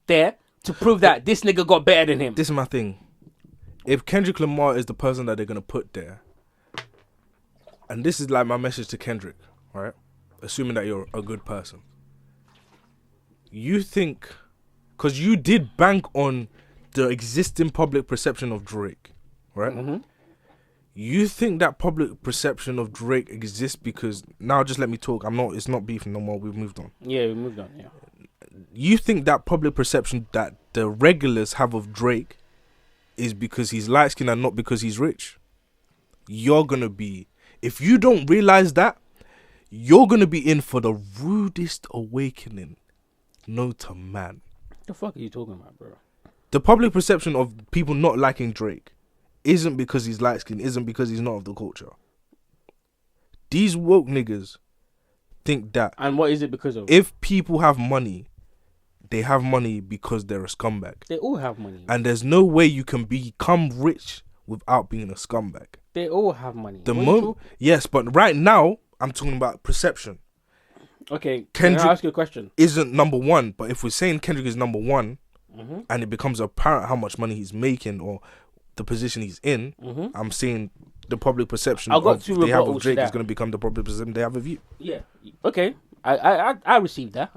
S2: there to prove that this nigga got better than him.
S3: This is my thing. If Kendrick Lamar is the person that they're going to put there, and this is like my message to Kendrick, right? Assuming that you're a good person. You think, because you did bank on the existing public perception of Drake, right? You think that public perception of Drake exists because, now just let me talk, it's not beefing no more, we've moved on.
S2: Yeah, we moved on, yeah.
S3: You think that public perception that the regulars have of Drake is because he's light-skinned and not because he's rich? You're going to be, if you don't realize that, you're going to be in for the rudest awakening known to man.
S2: What the fuck are you talking about, bro?
S3: The public perception of people not liking Drake isn't because he's light-skinned, isn't because he's not of the culture. These woke niggas think that.
S2: And what is it because of?
S3: If people have money, they have money because they're a scumbag.
S2: They all have money.
S3: And there's no way you can become rich without being a scumbag.
S2: They all have money.
S3: Yes, but right now, I'm talking about perception.
S2: Okay,
S3: Kendrick
S2: can I ask you a question?
S3: Isn't number one, but if we're saying Kendrick is number one, and it becomes apparent how much money he's making or the position he's in, I'm saying the public perception they have of Drake is going to become the public perception they have of you.
S2: Yeah, okay. I received that.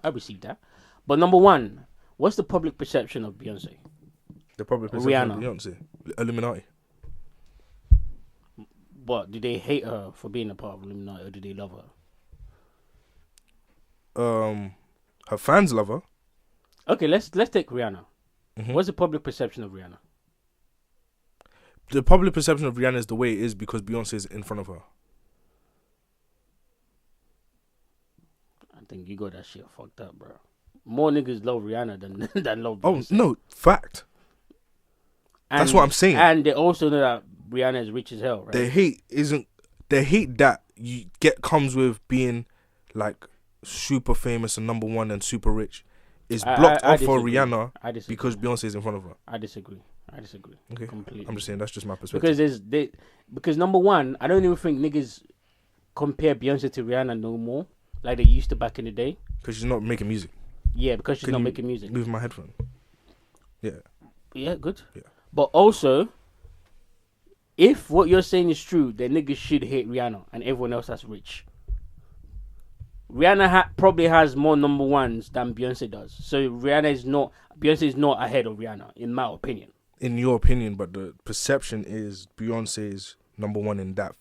S2: But number one, what's the public perception of Beyonce?
S3: The public perception of Beyonce? Illuminati.
S2: What, do they hate her for being a part of Illuminati or do they love her?
S3: Her fans love her.
S2: Okay, let's take Rihanna. What's the public perception of Rihanna?
S3: The public perception of Rihanna is the way it is because Beyonce is in front of her.
S2: I think you got that shit fucked up, bro. More niggas love Rihanna than love Beyonce.
S3: Oh, no, fact. That's what I'm saying.
S2: And they also know that Rihanna is rich as hell, right?
S3: The hate that you get comes with being like super famous and number one and super rich is blocked off for Rihanna because Beyonce's in front of her.
S2: I disagree.
S3: Okay,
S2: completely.
S3: I'm just saying that's just my perspective.
S2: Because number one, I don't even think niggas compare Beyonce to Rihanna no more like they used to back in the day.
S3: Because she's not making music.
S2: Yeah, because she's not making music.
S3: Move my headphone. Yeah.
S2: Yeah, good.
S3: Yeah.
S2: But also, if what you're saying is true, then niggas should hate Rihanna and everyone else that's rich. Rihanna probably has more number ones than Beyonce does. So Beyonce is not ahead of Rihanna, in my opinion.
S3: In your opinion, but the perception is Beyonce's number one in that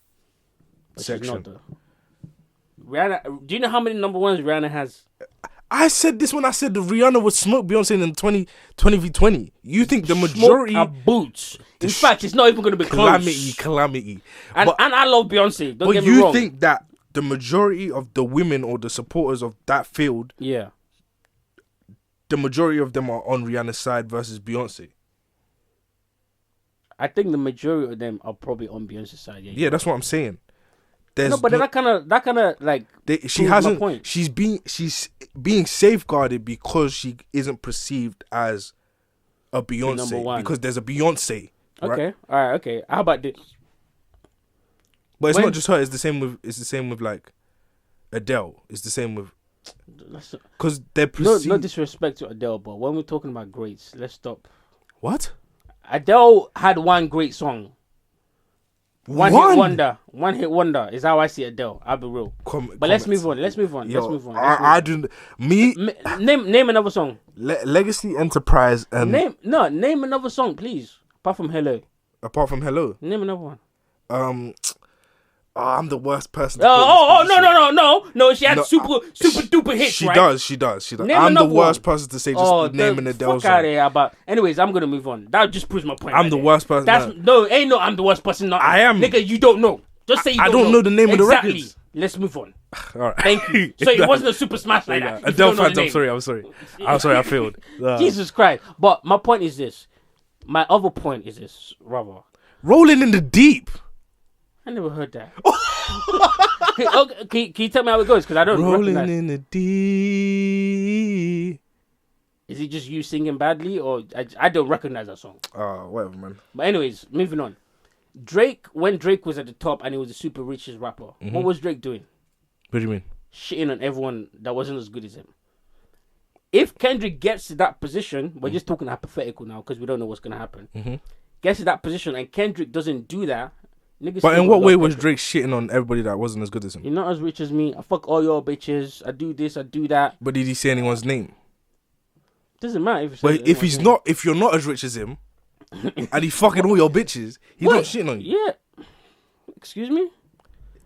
S3: section.
S2: Rihanna, do you know how many number ones Rihanna has?
S3: I said this when I said that Rihanna would smoke Beyonce in 2020. You think the majority
S2: smoke her boots? In fact, it's not even going to be close.
S3: Calamity.
S2: And I love Beyonce. Don't get me wrong.
S3: But you think that the majority of the women or the supporters of that field,
S2: yeah,
S3: the majority of them are on Rihanna's side versus Beyonce?
S2: I think the majority of them are probably on Beyonce's side.
S3: Yeah, that's what I'm saying.
S2: But that kind of like
S3: she hasn't. Point. She's being safeguarded because she isn't perceived as a Beyonce because there's a Beyonce.
S2: Okay,
S3: right?
S2: All right, okay. How about this?
S3: But it's not just her. It's the same with like Adele. It's the same with because they're perceived.
S2: No disrespect to Adele, but when we're talking about greats, let's stop.
S3: What?
S2: Adele had one great song. One hit wonder is how I see Adele. I'll be real. But let's move on.
S3: I do.
S2: Name another song.
S3: Legacy, Enterprise, and
S2: name another song, please. Apart from Hello. Name another one.
S3: I'm the worst person.
S2: No. She had super duper hits.
S3: She does. I'm the worst person to say just name an Adele song.
S2: Out of here, but anyways, I'm gonna move on. That just proves my point.
S3: I'm the worst person.
S2: I'm the worst person.
S3: I am.
S2: Nigga, you don't know. Just say you don't know.
S3: I don't know the name of the records.
S2: Let's move on.
S3: All right.
S2: Thank you. So it wasn't a super smash like that.
S3: Adele fans, I'm sorry. I failed.
S2: Jesus Christ. But my point is this. My other point is this, rather.
S3: Rolling in the Deep.
S2: I never heard that. Can you tell me how it goes? Because I don't
S3: Rolling
S2: recognize.
S3: in the Deep.
S2: Is it just you singing badly, or I don't recognize that song?
S3: Whatever, man.
S2: But anyways, moving on. When Drake was at the top and he was the super richest rapper, what was Drake doing?
S3: What do you mean?
S2: Shitting on everyone that wasn't as good as him. If Kendrick gets to that position, we're just talking hypothetical now because we don't know what's going to happen. Gets to that position and Kendrick doesn't do that, niggas.
S3: But in what way was Drake shitting on everybody that wasn't as good as him?
S2: You're not as rich as me. I fuck all your bitches. I do this. I do that.
S3: But did he say anyone's name?
S2: Doesn't matter.
S3: If you're not as rich as him, and he's fucking all your bitches, he's not shitting on you.
S2: Yeah. Excuse me.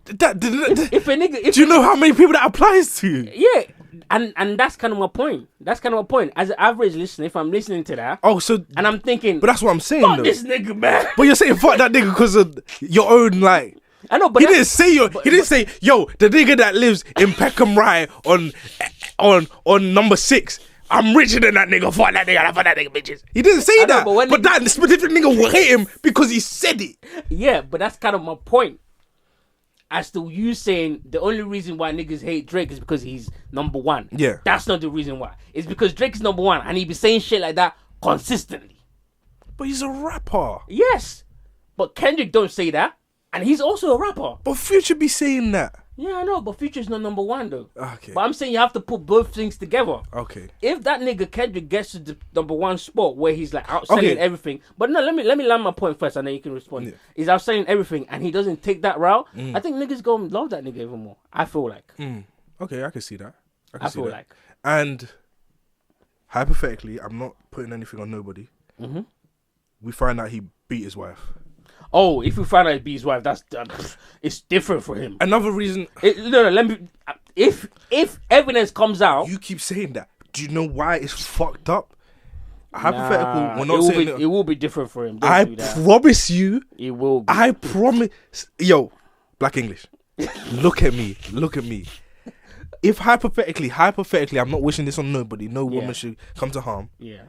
S3: If a nigga, do you know how many people that applies to?
S2: Yeah, and that's kind of my point. As an average listener, if I'm listening to that, and I'm thinking,
S3: but that's what I'm saying.
S2: Fuck
S3: though.
S2: This nigga, man.
S3: But you're saying fuck that nigga because of your own like.
S2: I know, but
S3: he didn't say yo, the nigga that lives in Peckham Rye on number 6. I'm richer than that nigga. Fuck that nigga, bitches. He didn't say that. But that specific nigga will hate him because he said it.
S2: Yeah, but that's kind of my point. As to you saying the only reason why niggas hate Drake is because he's number one.
S3: Yeah.
S2: That's not the reason why. It's because Drake is number one and he be saying shit like that consistently.
S3: But he's a rapper.
S2: Yes. But Kendrick don't say that. And he's also a rapper.
S3: But Future be saying that.
S2: Yeah, I know, but Future's not number one though.
S3: Okay.
S2: But I'm saying you have to put both things together.
S3: Okay.
S2: If that nigga Kendrick gets to the number one spot where he's like outselling everything, but no, let me land my point first, and then you can respond. Yeah. He's outselling everything, and he doesn't take that route. I think niggas gonna love that nigga even more. I feel like.
S3: Okay, I can see that.
S2: I feel like.
S3: And hypothetically, I'm not putting anything on nobody. We find out he beat his wife.
S2: Oh, if we find out he beat his wife, that's it's different for him.
S3: Another reason.
S2: Let me. If evidence comes out,
S3: you keep saying that. Do you know why it's fucked up? Hypothetical. We're not saying
S2: it will be different for him.
S3: I promise you,
S2: it will be.
S3: I promise. Yo, Black English. Look at me. If hypothetically, I'm not wishing this on nobody. No woman should come to harm.
S2: Yeah.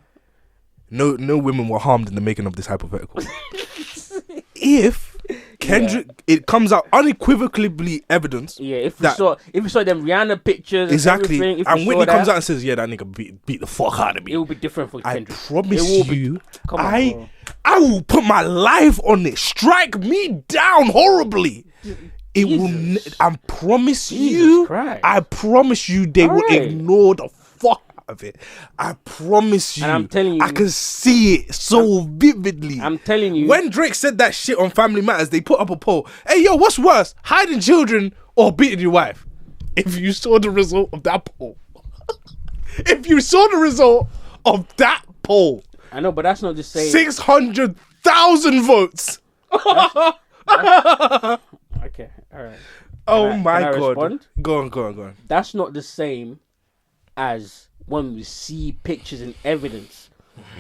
S3: No women were harmed in the making of this hypothetical. If Kendrick, it comes out unequivocally evidence.
S2: Yeah, if we saw them Rihanna pictures,
S3: exactly,
S2: and
S3: Whitney comes out and says, "Yeah, that nigga beat the fuck out of me."
S2: It will be different for Kendrick.
S3: I promise you, I will put my life on it. Strike me down horribly. It will. I promise you. I promise you, they will ignore the fuck out of it. I promise you.
S2: And I'm telling you,
S3: I can see it so vividly.
S2: I'm telling you,
S3: when Drake said that shit on Family Matters, they put up a poll. Hey, yo, what's worse, hiding children or beating your wife? If you saw the result of that poll,
S2: I know, but that's not the same.
S3: 600,000 votes.
S2: Okay, all right.
S3: Oh my
S2: can I
S3: God.
S2: Respond?
S3: Go on.
S2: That's not the same as when we see pictures and evidence.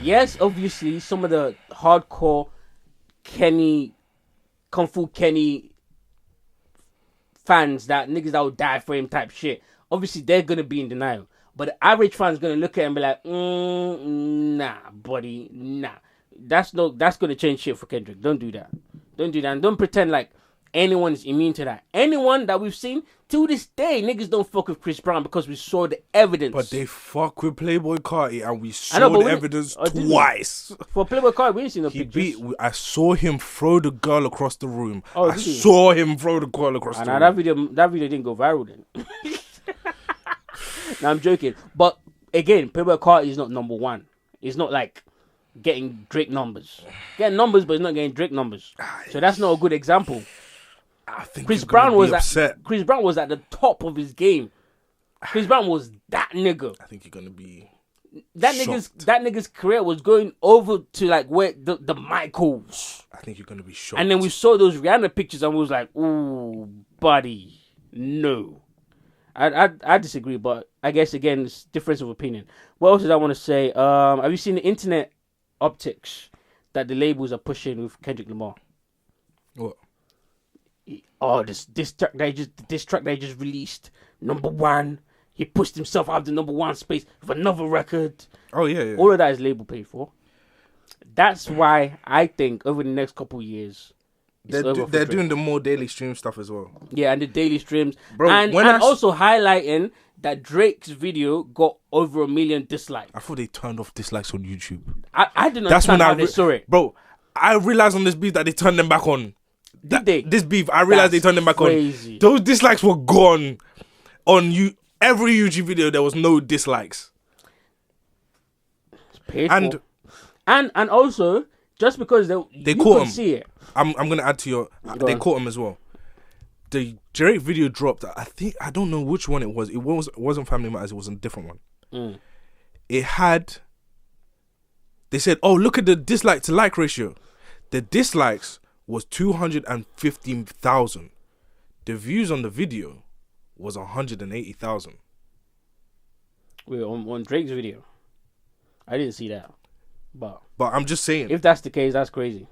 S2: Yes, obviously, some of the hardcore Kung Fu Kenny fans, that niggas that would die for him type shit, obviously they're gonna be in denial. But the average fan's gonna look at him and be like, nah, buddy, nah. That's gonna change shit for Kendrick. Don't do that. And don't pretend like anyone is immune to that. Anyone that we've seen to this day, niggas don't fuck with Chris Brown because we saw the evidence.
S3: But they fuck with Playboy Carti, and we saw the evidence twice.
S2: For Playboy Carti, we didn't see no pictures.
S3: I saw him throw the girl across the room. I saw him throw the girl across the room.
S2: That video didn't go viral then. No, I'm joking. But again, Playboy Carti is not number one. It's not like getting Drake numbers. Getting numbers, but it's not getting Drake numbers. So that's not a good example.
S3: I think
S2: Chris Brown was at the top of his game. Chris Brown was that nigga.
S3: I think you're gonna be
S2: that nigga's career was going over to like where the Michaels.
S3: I think you're gonna be shocked.
S2: And then we saw those Rihanna pictures and we was like, ooh, buddy, no. I disagree, but I guess again it's difference of opinion. What else did I want to say? Have you seen the internet optics that the labels are pushing with Kendrick Lamar?
S3: What?
S2: Oh, this track they just released, #1. He pushed himself out of the #1 space with another record.
S3: Oh yeah.
S2: All of that is label paid for. That's why I think over the next couple of years,
S3: they're doing the more daily stream stuff as well.
S2: Yeah, and the daily streams,
S3: bro,
S2: and also highlighting that Drake's video got over 1 million dislikes.
S3: I thought they turned off dislikes on YouTube.
S2: I didn't understand how they saw it,
S3: bro. I realized on this beef that they turned them back on.
S2: Did they?
S3: This beef, I realized they turned them back
S2: crazy.
S3: On. Those dislikes were gone on you. Every YouTube video, there was no dislikes.
S2: It's painful. And also, just because they
S3: caught him.
S2: See it.
S3: I'm gonna add to your. They caught him as well. The Drake video dropped. I don't know which one it was. It wasn't Family Matters. It was a different one. It had. They said, "Oh, look at the dislike to like ratio." The dislikes was 215,000. The views on the video was 180,000.
S2: Wait, on Drake's video, I didn't see that. But
S3: I'm just saying,
S2: if that's the case, that's crazy.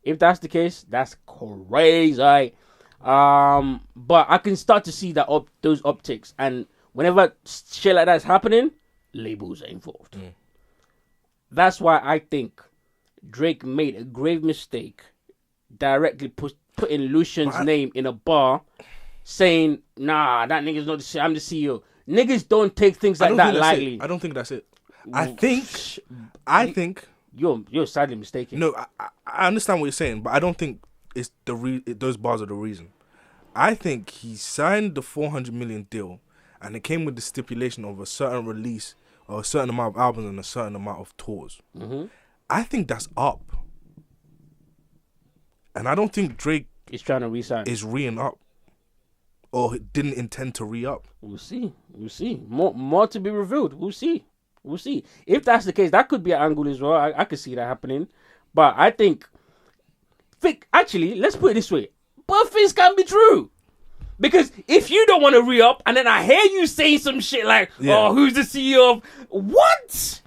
S2: If that's the case, that's crazy. But I can start to see that those optics, and whenever shit like that is happening, labels are involved. That's why I think Drake made a grave mistake directly putting Lucian's name in a bar, saying, "Nah, that nigga's not the CEO. I'm the CEO." Niggas don't take things like that lightly.
S3: I don't think that's it. I think
S2: you're sadly mistaken.
S3: No, I understand what you're saying, but I don't think it's those bars are the reason. I think he signed the 400 million deal, and it came with the stipulation of a certain release or a certain amount of albums and a certain amount of tours. I think that's up, and I don't think Drake
S2: is trying to re-sign.
S3: Is re-ing up, or didn't intend to re-up.
S2: We'll see. More to be revealed. We'll see. If that's the case, that could be an angle as well. I could see that happening. But I think actually, let's put it this way. Both things can be true. Because if you don't want to re-up, and then I hear you say some shit like, "Oh, who's the CEO of..." What?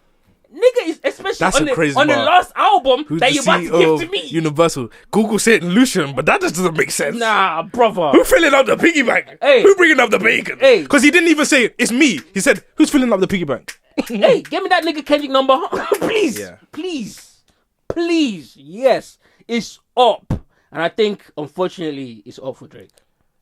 S2: Nigga, especially on the last album that you're about to give to me.
S3: Universal. Google said Lucian, but that just doesn't make sense.
S2: Nah, brother.
S3: Who filling up the piggy bank?
S2: Hey.
S3: Who bringing up the bacon?
S2: Hey.
S3: Because he didn't even say, "It's me." He said, "Who's filling up the piggy bank?"
S2: Hey, give me that nigga Kendrick number. Please. Please. Yes. It's up. And I think, unfortunately, it's all for Drake.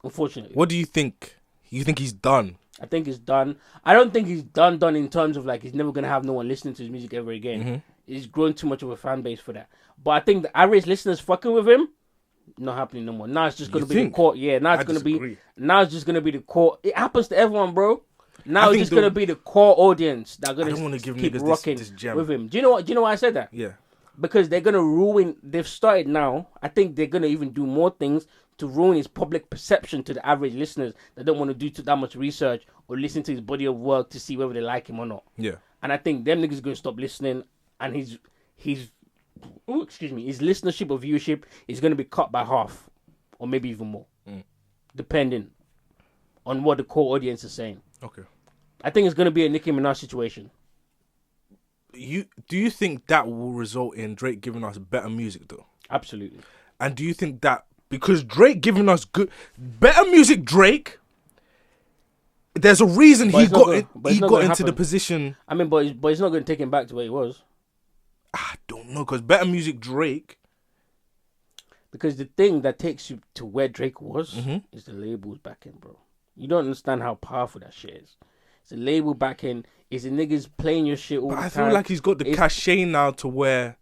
S2: Unfortunately.
S3: What do you think? You think he's done?
S2: I think he's done. I don't think he's done in terms of like he's never going to have no one listening to his music ever again.
S3: Mm-hmm.
S2: He's grown too much of a fan base for that. But I think the average listeners fucking with him, not happening no more. Now it's just going to be the core. Yeah, now it's going to be. Now it's just going to be the core. It happens to everyone, bro. Now it's just going to be the core audience that are going to keep rocking this with him. Do you know what? Do you know why I said that?
S3: Yeah.
S2: Because they're going to ruin. They've started now. I think they're going to even do more things to ruin his public perception to the average listeners that don't want to do that much research or listen to his body of work to see whether they like him or not.
S3: Yeah.
S2: And I think them niggas going to stop listening, and his listenership or viewership is going to be cut by half, or maybe even more, depending on what the core audience is saying.
S3: Okay.
S2: I think it's going to be a Nicki Minaj situation.
S3: Do you think that will result in Drake giving us better music though?
S2: Absolutely.
S3: And do you think that because Drake giving us better music, Drake, there's a reason he got into the position.
S2: I mean, but it's not going to take him back to where he was.
S3: I don't know, because better music, Drake.
S2: Because the thing that takes you to where Drake was is the labels back in, bro. You don't understand how powerful that shit is. It's a label back in. It's the niggas playing your shit all the time.
S3: I feel like he's got the cachet now to where.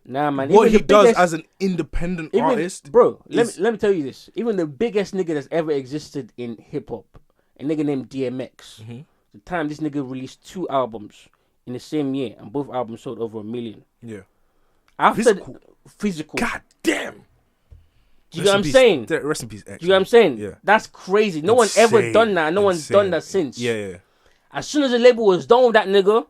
S2: Nah, man.
S3: What he does as an independent artist,
S2: bro. Let me tell you this. Even the biggest nigga that's ever existed in hip hop, a nigga named DMX. The time this nigga released 2 albums in the same year, and both albums sold over 1 million.
S3: Yeah.
S2: After physical.
S3: God damn.
S2: Do you know what I'm saying?
S3: Rest in peace, X.
S2: Do you know what I'm saying?
S3: Yeah.
S2: That's crazy. No one ever done that. No one's done that since.
S3: Yeah.
S2: As soon as the label was done with that nigga.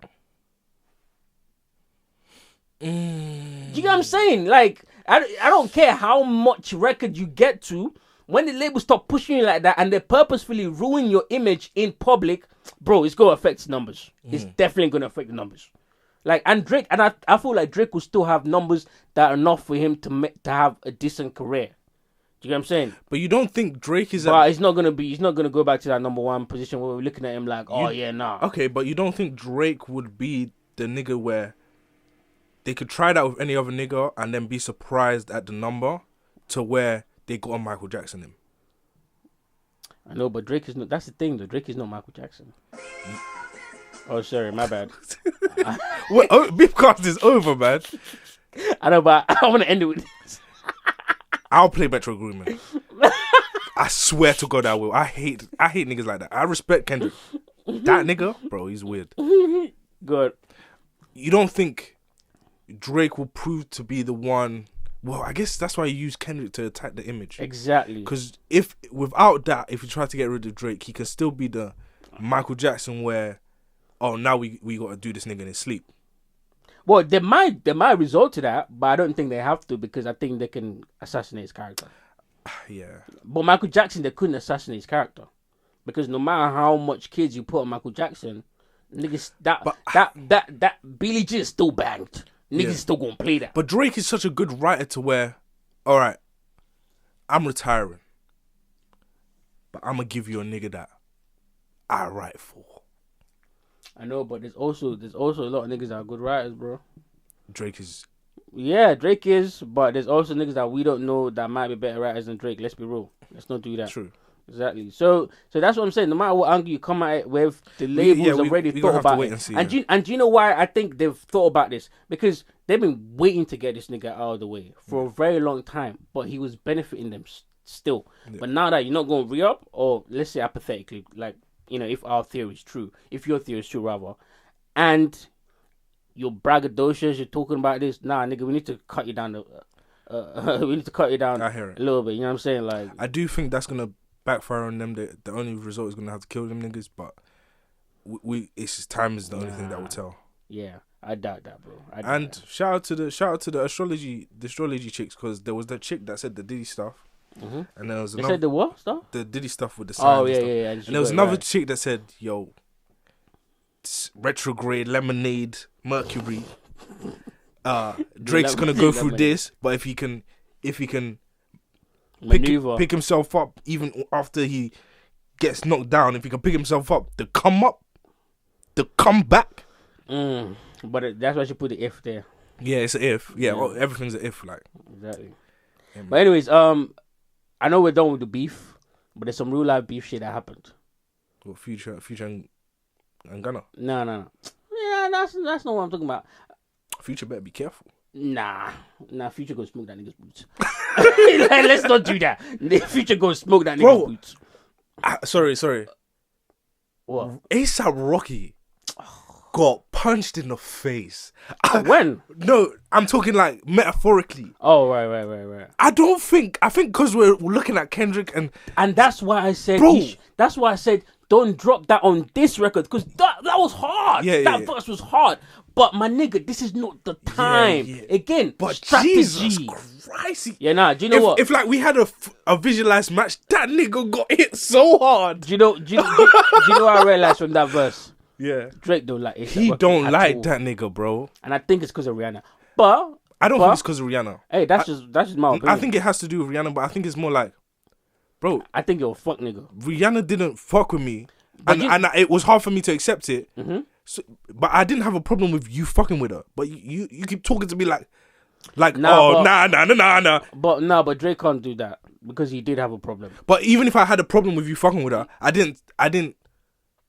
S2: Do you know what I'm saying? Like, I don't care how much record you get to. When the label stop pushing you like that and they purposefully ruin your image in public, bro, it's going to affect numbers. It's definitely going to affect the numbers. Like, and Drake, and I feel like Drake will still have numbers that are enough for him to have a decent career. Do you know what I'm saying?
S3: But you don't think Drake is...
S2: But he's not going to go back to that number 1 position where we're looking at him like, nah.
S3: Okay, but you don't think Drake would be the nigga where they could try that with any other nigga and then be surprised at the number to where they got on Michael Jackson him?
S2: I know, but Drake is not... That's the thing, though. Drake is not Michael Jackson. Oh, sorry, my bad.
S3: Beefcast is over, man.
S2: I know, but I want to end it with this.
S3: I'll play Metro Grooming. I swear to God I will. I hate niggas like that. I respect Kendrick. That nigga, bro, he's weird.
S2: Good.
S3: You don't think Drake will prove to be the one? Well, I guess that's why you use Kendrick to attack the image.
S2: Exactly.
S3: Because if without that, if you try to get rid of Drake, he can still be the Michael Jackson where, oh, now we got to do this nigga in his sleep.
S2: Well, they might resort to that, but I don't think they have to because I think they can assassinate his character.
S3: Yeah.
S2: But Michael Jackson, they couldn't assassinate his character because no matter how much kids you put on Michael Jackson, niggas that Billie Jean still banged. Niggas still gonna play that.
S3: But Drake is such a good writer to where, all right, I'm retiring, but I'm gonna give you a nigga that I write for.
S2: I know, but there's also a lot of niggas that are good writers, bro.
S3: Drake is.
S2: Yeah, Drake is, but there's also niggas that we don't know that might be better writers than Drake. Let's be real. Let's not do that.
S3: True.
S2: Exactly. So that's what I'm saying. No matter what angle you come at it with, the labels already thought about it. And do you know why I think they've thought about this? Because they've been waiting to get this nigga out of the way for a very long time, but he was benefiting them still. Yeah. But now that you're not going to re-up, or let's say hypothetically, like, you know, if our theory is true, if your theory is true, rather, and you're braggadocious, you're talking about this, nah, nigga, we need to cut you down. We need to cut you down
S3: I hear it.
S2: a little bit. You know what I'm saying? Like,
S3: I do think that's gonna backfire on them. The only result is gonna have to kill them niggas, but it's just time is the only thing that will tell.
S2: Yeah, I doubt that, bro.
S3: Shout out to the astrology chicks, because there was that chick that said the Diddy stuff.
S2: Mm-hmm.
S3: And there was
S2: they said the what stuff?
S3: The Diddy stuff with the signs.
S2: Oh, yeah.
S3: And there was another chick that said, yo, retrograde, lemonade, Mercury. Drake's gonna go through this, but if he can pick himself up even after he gets knocked down, if he can pick himself up to come back.
S2: But that's why you put the if there.
S3: Yeah, it's an if. Yeah, well, everything's an if, like.
S2: Exactly. But anyways, I know we're done with the beef, but there's some real life beef shit that happened.
S3: What, Future and Gunna?
S2: No. Yeah, that's not what I'm talking about.
S3: Future better be careful.
S2: Nah, Future go smoke that nigga's boots. Like, let's not do that. Future go smoke that nigga's boots.
S3: Sorry.
S2: What?
S3: ASAP Rocky got punched in the face.
S2: When?
S3: No, I'm talking like metaphorically.
S2: Oh, right.
S3: I think because we're looking at Kendrick
S2: and that's why I said, that's why I said, don't drop that on this record, because that was hard. That verse was hard. But my nigga, this is not the time. Again,
S3: but
S2: strategy.
S3: Jesus Christ.
S2: Yeah, nah. Do you know what?
S3: If like we had a visualized match, that nigga got hit so hard.
S2: Do you know what I realized from that verse?
S3: Yeah,
S2: Drake don't like it.
S3: He don't like that nigga, bro.
S2: And I think it's because of Rihanna. But
S3: I don't think it's because of Rihanna.
S2: Hey, that's just my opinion.
S3: I think it has to do with Rihanna, but I think it's more like, bro,
S2: I think you're a fuck nigga.
S3: Rihanna didn't fuck with me, and it was hard for me to accept it.
S2: Mm-hmm.
S3: So, but I didn't have a problem with you fucking with her. But you keep talking to me like
S2: nah.
S3: But
S2: Drake can't do that because he did have a problem.
S3: But even if I had a problem with you fucking with her, I didn't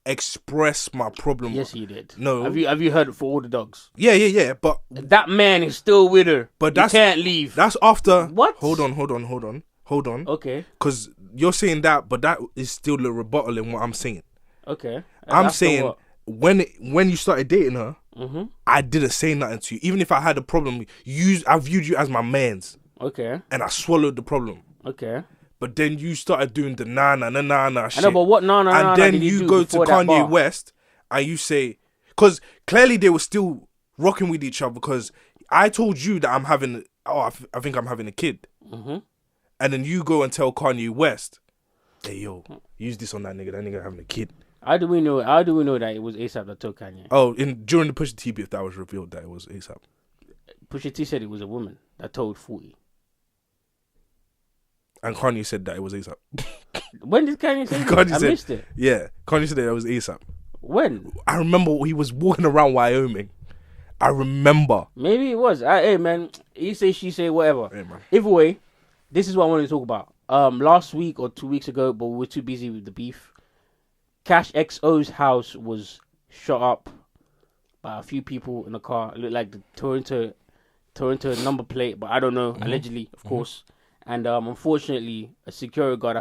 S3: express my problem.
S2: Yes, he did.
S3: No.
S2: Have you heard it for all the dogs?
S3: Yeah. But
S2: that man is still with her. But you can't leave.
S3: That's after.
S2: What?
S3: Hold on.
S2: Okay.
S3: Because you're saying that, but that is still the rebuttal in what I'm saying.
S2: Okay.
S3: I'm saying
S2: what?
S3: when you started dating her,
S2: mm-hmm.
S3: I didn't say nothing to you. Even if I had a problem, I viewed you as my mans.
S2: Okay.
S3: And I swallowed the problem.
S2: Okay.
S3: But then you started doing the nah shit.
S2: I know, but what nah
S3: and then you go to Kanye West and you say, because clearly they were still rocking with each other, because I told you that I think I'm having a kid.
S2: Mm-hmm.
S3: And then you go and tell Kanye West, hey yo, use this on that nigga having a kid.
S2: How do we know that it was ASAP that told Kanye?
S3: Oh, during the Pusha T beef, that was revealed that it was ASAP.
S2: Pusha T said it was a woman that told 40.
S3: And Kanye said that it was ASAP.
S2: When did Kanye say that? I missed it.
S3: Yeah, Kanye said that it was ASAP.
S2: When?
S3: I remember he was walking around Wyoming. I remember.
S2: Maybe it was. Hey, man, he say, she say, whatever.
S3: Hey, man.
S2: Either way, this is what I wanted to talk about. Last week or 2 weeks ago, but we were too busy with the beef. CashXO's house was shot up by a few people in a car. It looked like the Toronto number plate, but I don't know. Mm-hmm. Allegedly, of course. And unfortunately, a security guard,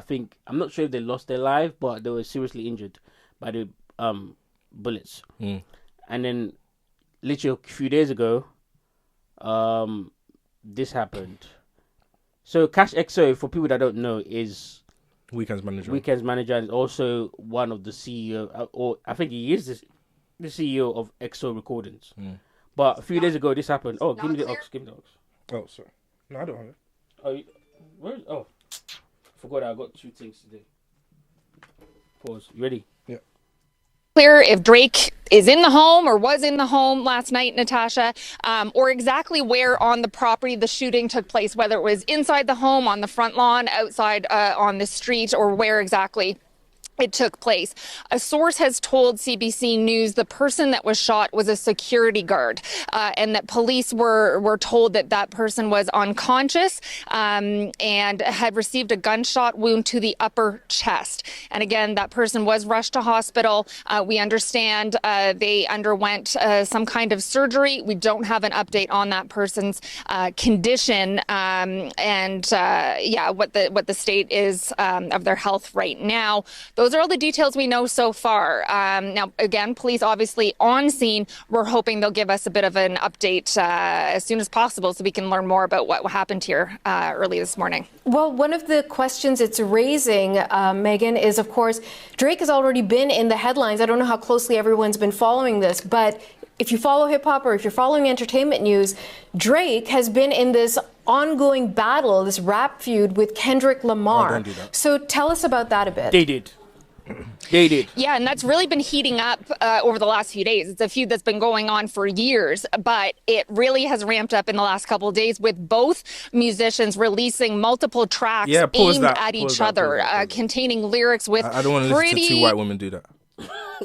S2: I'm not sure if they lost their life, but they were seriously injured by the bullets.
S3: Mm.
S2: And then, literally a few days ago, this happened. So CashXO, for people that don't know, is
S3: Weeknd's
S2: manager, and also one of the CEO, or I think he is the CEO of XO Recordings.
S3: Mm.
S2: But a few days ago, this happened. Oh, give me the ox.
S3: Oh, sorry. No, I don't have it.
S2: Forgot I got 2 things to do. Pause. You ready?
S3: Yeah.
S19: Clear if Drake is in the home or was in the home last night, Natasha, or exactly where on the property the shooting took place, whether it was inside the home, on the front lawn, outside on the street, or where exactly it took place. A source has told CBC News the person that was shot was a security guard, and that police were told that person was unconscious and had received a gunshot wound to the upper chest. And again, that person was rushed to hospital. We understand they underwent some kind of surgery. We don't have an update on that person's condition and what the state is of their health right now. Those are all the details we know so far. Now, again, police obviously on scene. We're hoping they'll give us a bit of an update as soon as possible so we can learn more about what happened here early this morning.
S20: Well, one of the questions it's raising, Megan, is, of course, Drake has already been in the headlines. I don't know how closely everyone's been following this, but if you follow hip-hop or if you're following entertainment news, Drake has been in this ongoing battle, this rap feud with Kendrick Lamar.
S3: Oh, don't do that.
S20: So tell us about that a bit.
S2: They did.
S19: Yeah, and that's really been heating up over the last few days. It's a feud that's been going on for years, but it really has ramped up in the last couple of days with both musicians releasing multiple tracks aimed at each other, containing lyrics with
S3: I don't want to listen to 2 white women do that.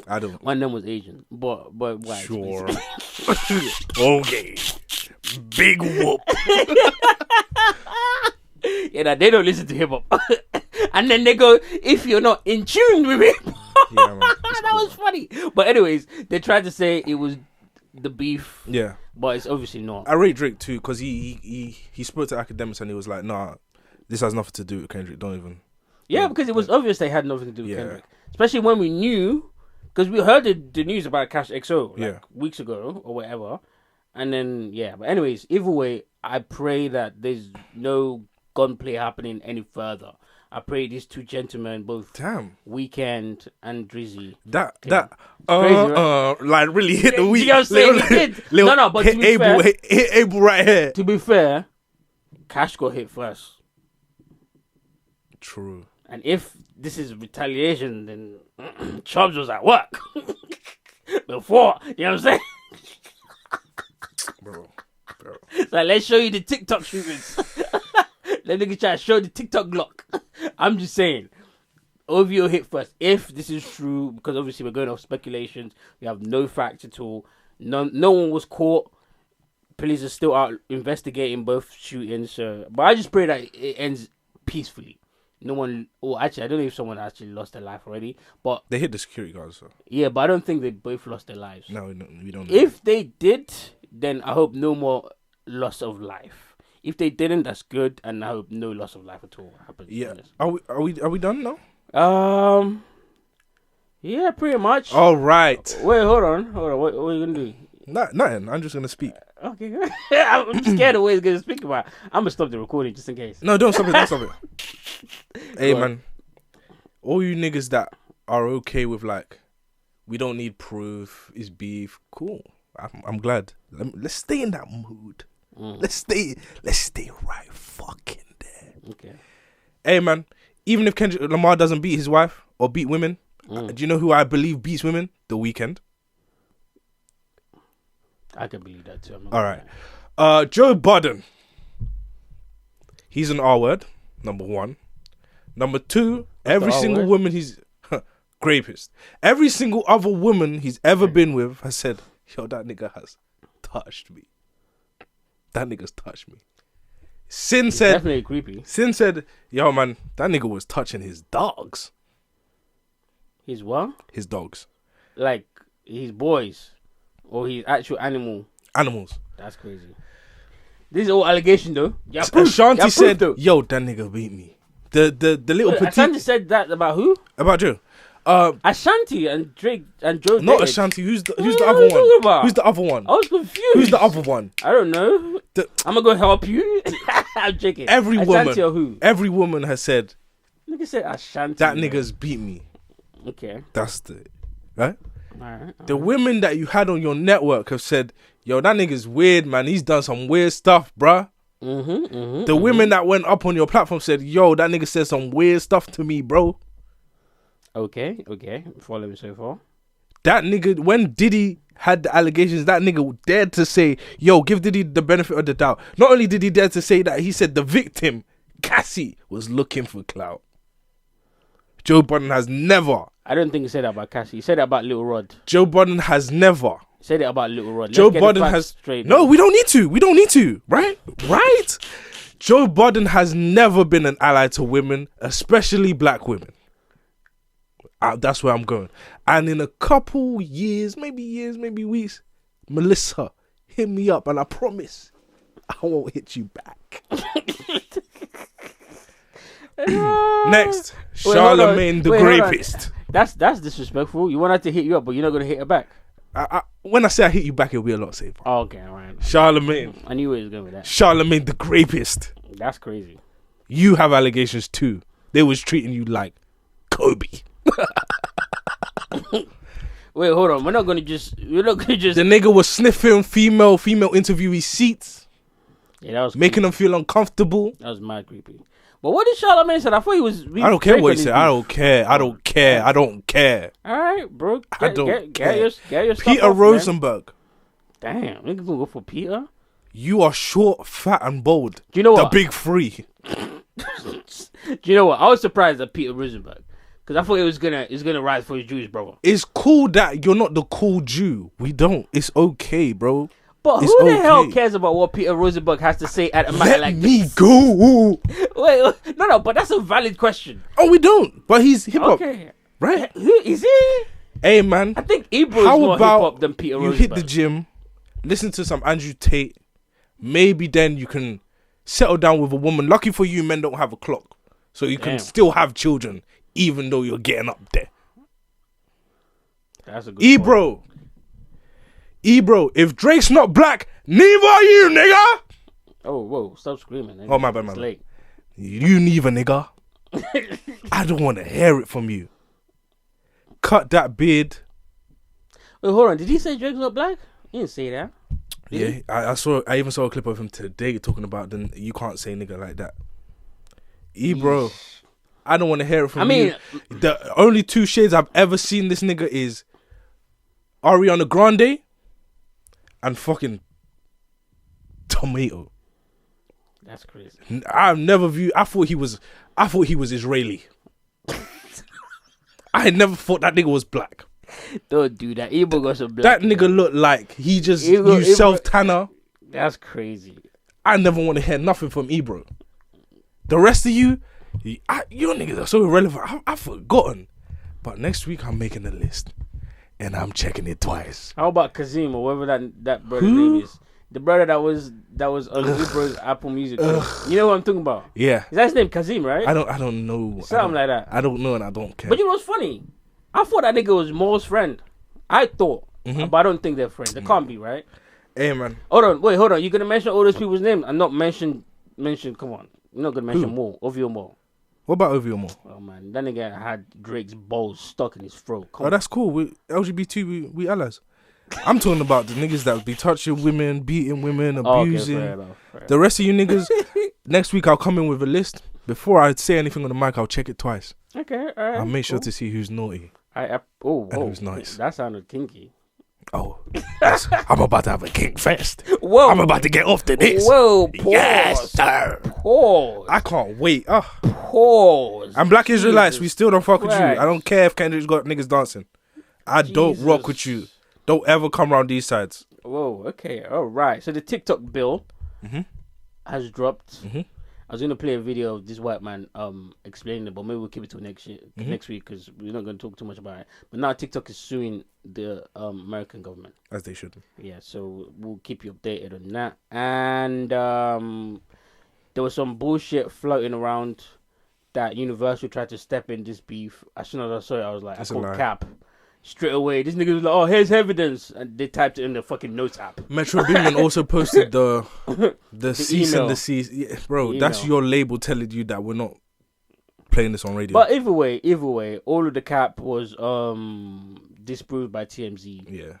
S3: I don't.
S2: One of them was Asian, but white.
S3: Sure. Okay. Big whoop.
S2: Yeah, they don't listen to hip hop. And then they go, if you're not in tune with hip hop.
S3: Yeah, man.
S2: That was funny. But anyways, they tried to say it was the beef.
S3: Yeah.
S2: But it's obviously not.
S3: I rate Drake too because he spoke to academics and he was like, nah, this has nothing to do with Kendrick. Don't even.
S2: Yeah, because it was obvious they had nothing to do with Kendrick. Especially when we knew, because we heard the news about CashXO weeks ago or whatever. And then, but anyways, either way, I pray that there's no gunplay happening any further. I pray these two gentlemen, both Weeknd and Drizzy.
S3: That
S2: crazy, right?
S3: like really hit the week.
S2: You know what I'm saying? He did. No, but to be fair,
S3: hit Abel right here.
S2: To be fair, Cash got hit first.
S3: True.
S2: And if this is retaliation, then Chubbs was at work before. You know what I'm saying?
S3: Bro.
S2: So let's show you the TikTok shootings. Let niggas try to show the TikTok Glock. I'm just saying, OVO hit first. If this is true, because obviously we're going off speculations, we have no facts at all. No one was caught. Police are still out investigating both shootings. But I just pray that it ends peacefully. No one, or actually, I don't know if someone actually lost their life already. But
S3: they hit the security guards. So.
S2: Yeah, but I don't think they both lost their lives.
S3: No, we don't know.
S2: If they did, then I hope no more loss of life. If they didn't, that's good, and I hope no loss of life at all happens.
S3: Yeah. Are we done now?
S2: Yeah, pretty much.
S3: All right.
S2: Wait, hold on. What are you gonna do?
S3: Nothing. I'm just gonna speak.
S2: Okay. I'm scared of what he's gonna speak about. I'm gonna stop the recording just in case.
S3: No, don't stop it. Don't stop it. Hey, man. All you niggas that are okay with like, we don't need proof, is beef. Cool. I'm glad. Let's stay in that mood. Let's stay right fucking there.
S2: Okay.
S3: Hey, man. Even if Kendrick Lamar doesn't beat his wife or beat women, do you know who I believe beats women? The Weeknd.
S2: I can believe that too.
S3: All right. Joe Budden. He's an R word. Number one. Number two. Every single woman he's rapist. Every single other woman he's ever been with has said, "Yo, that nigga has touched me. That nigga's touched me." Sin said,
S2: definitely creepy.
S3: Sin said, "Yo, man, that nigga was touching his dogs."
S2: His what?
S3: His dogs.
S2: Like his boys, or his actual
S3: animals.
S2: That's crazy. This is all allegation though. Yeah,
S3: Ashanti said, "Yo, that nigga beat me." The little petite.
S2: Ashanti said that about who?
S3: About Joe.
S2: Ashanti and Drake and Joe.
S3: Not
S2: dated.
S3: Ashanti. Who's the other one?
S2: About?
S3: Who's the other one?
S2: I was confused.
S3: Who's the other one?
S2: I don't know. I'm gonna go help you. I'm joking.
S3: Every
S2: Ashanti
S3: woman.
S2: or who?
S3: Every woman has said.
S2: Nigga said Ashanti.
S3: That nigga's beat me.
S2: Okay.
S3: That's the right.
S2: Alright.
S3: The women that you had on your network have said, "Yo, that nigga's weird, man. He's done some weird stuff, bruh." The women that went up on your platform said, "Yo, that nigga said some weird stuff to me, bro."
S2: Okay. Follow me so far.
S3: That nigga, when Diddy had the allegations, that nigga dared to say, "Yo, give Diddy the benefit of the doubt." Not only did he dare to say that, he said the victim, Cassie, was looking for clout. Joe Budden has never.
S2: I don't think he said that about Cassie. He said that about Little Rod.
S3: Joe Budden has never.
S2: He said it about Little Rod.
S3: Joe Budden has. No, we don't need to. We don't need to. Right? Right? Joe Budden has never been an ally to women, especially black women. That's where I'm going. And in a couple years, maybe weeks, Melissa, hit me up and I promise I won't hit you back. Next, Charlemagne the Rapist.
S2: That's disrespectful. You want her to hit you up, but you're not going to hit her back.
S3: When I say I hit you back, it'll be a lot safer.
S2: Oh, okay, all right.
S3: Charlemagne.
S2: I knew where he was going with that.
S3: Charlemagne the Rapist.
S2: That's crazy.
S3: You have allegations too. They was treating you like Kobe.
S2: Wait, hold on. We're not gonna just. The
S3: nigga was sniffing female interviewee seats.
S2: Yeah, that was
S3: making them feel uncomfortable.
S2: That was mad creepy. But what did Charlemagne say? I thought he was.
S3: I don't care what he said. I don't care.
S2: All right, bro. Get your stuff
S3: Peter
S2: off,
S3: Rosenberg.
S2: Man. Damn, nigga gonna go for Peter.
S3: You are short, fat, and bold.
S2: Do you know what?
S3: The big three.
S2: Do you know what? I was surprised at Peter Rosenberg because I thought it was gonna rise for his Jewish brother.
S3: It's cool that you're not the cool Jew. We don't. It's okay, bro.
S2: But
S3: It's
S2: who the hell
S3: okay.
S2: cares about what Peter Rosenberg has to say at a matter
S3: Let
S2: like
S3: me
S2: this?
S3: go.
S2: Wait, no, but that's a valid question.
S3: Oh, we don't. But he's hip hop,
S2: Okay.
S3: right?
S2: Who is he?
S3: Hey, man.
S2: I think Ebro is
S3: How
S2: more hip
S3: about
S2: hop than Peter
S3: you
S2: Rosenberg.
S3: hit the gym, listen to some Andrew Tate. Maybe then you can settle down with a woman. Lucky for you, men don't have a clock, so you can
S2: Damn.
S3: still have children even though you're getting up there.
S2: That's a good point.
S3: Ebro, if Drake's not black, neither are you, nigga.
S2: Oh, whoa, stop screaming.
S3: Oh, my bad,
S2: It's
S3: my bad.
S2: late.
S3: You neither, nigga. I don't want to hear it from you. Cut that beard.
S2: Wait, hold on. Did he say Drake's not black? He didn't say that.
S3: Yeah, I even saw a clip of him today talking about then you can't say nigga like that. Bro, I don't want to hear it from you. The only two shades I've ever seen this nigga is Ariana Grande and fucking Tomato.
S2: That's crazy.
S3: I've never viewed. I thought he was Israeli. I had never thought that nigga was black.
S2: Don't do that. Ebro got some black.
S3: That nigga looked like he just
S2: Ebro-
S3: used self tanner.
S2: That's crazy.
S3: I never want to hear nothing from Ebro. The rest of you, your niggas are so irrelevant. I've forgotten. But next week I'm making a list, and I'm checking it twice.
S2: How about Kazim or whatever that brother's
S3: Who?
S2: name is? The brother that was on Ebro's Apple Music. You know what I'm talking about?
S3: Yeah.
S2: Is that his name, Kazim, right?
S3: I don't know.
S2: Something like that.
S3: I don't know, and I don't care.
S2: But you know what's funny? I thought that nigga was Mo's friend. I thought, but I don't think they're friends. They can't be, right?
S3: Hey, man.
S2: Hold on. You're gonna mention all those people's names and not mention. Come on, you're not gonna mention
S3: Who?
S2: Mo, Ovio Mo.
S3: What about Ovio Mo?
S2: Oh man, that nigga had Drake's balls stuck in his throat. Come
S3: Oh, that's cool. We LGBT, we allies. I'm talking about the niggas that be touching women, beating women, abusing.
S2: fair enough.
S3: The rest of you niggas, next week I'll come in with a list. Before I say anything on the mic, I'll check it twice.
S2: Okay, all right.
S3: I'll make sure
S2: cool.
S3: to see who's naughty.
S2: And
S3: who's nice.
S2: That sounded kinky.
S3: Oh, I'm about to have a king fest.
S2: Whoa.
S3: I'm about to get off to this.
S2: Whoa, pause.
S3: Yes, sir.
S2: Pause.
S3: I can't wait.
S2: Pause.
S3: And Black Israelites,
S2: Jesus
S3: we still don't fuck with you.
S2: Christ.
S3: I don't care if Kendrick's got niggas dancing. I don't rock with you. Don't ever come around these sides.
S2: Whoa, okay, all right. So the TikTok bill has dropped. I was going to play a video of this white man explaining it, but maybe we'll keep it till next week because we're not going to talk too much about it. But now TikTok is suing the American government.
S3: As they should.
S2: Yeah, so we'll keep you updated on that. And there was some bullshit floating around that Universal tried to step in this beef. As soon as I saw it, I was like,
S3: That's
S2: I
S3: a
S2: called
S3: lie.
S2: cap. Straight away, this nigga was like, "Oh, here's evidence," and they typed it in the fucking notes app.
S3: Metro Boomin also posted the cease
S2: email.
S3: and desist. Yeah, bro,
S2: The
S3: that's
S2: email.
S3: your label telling you that we're not playing this on radio.
S2: But either way, all of the cap was disproved by TMZ.
S3: Yeah.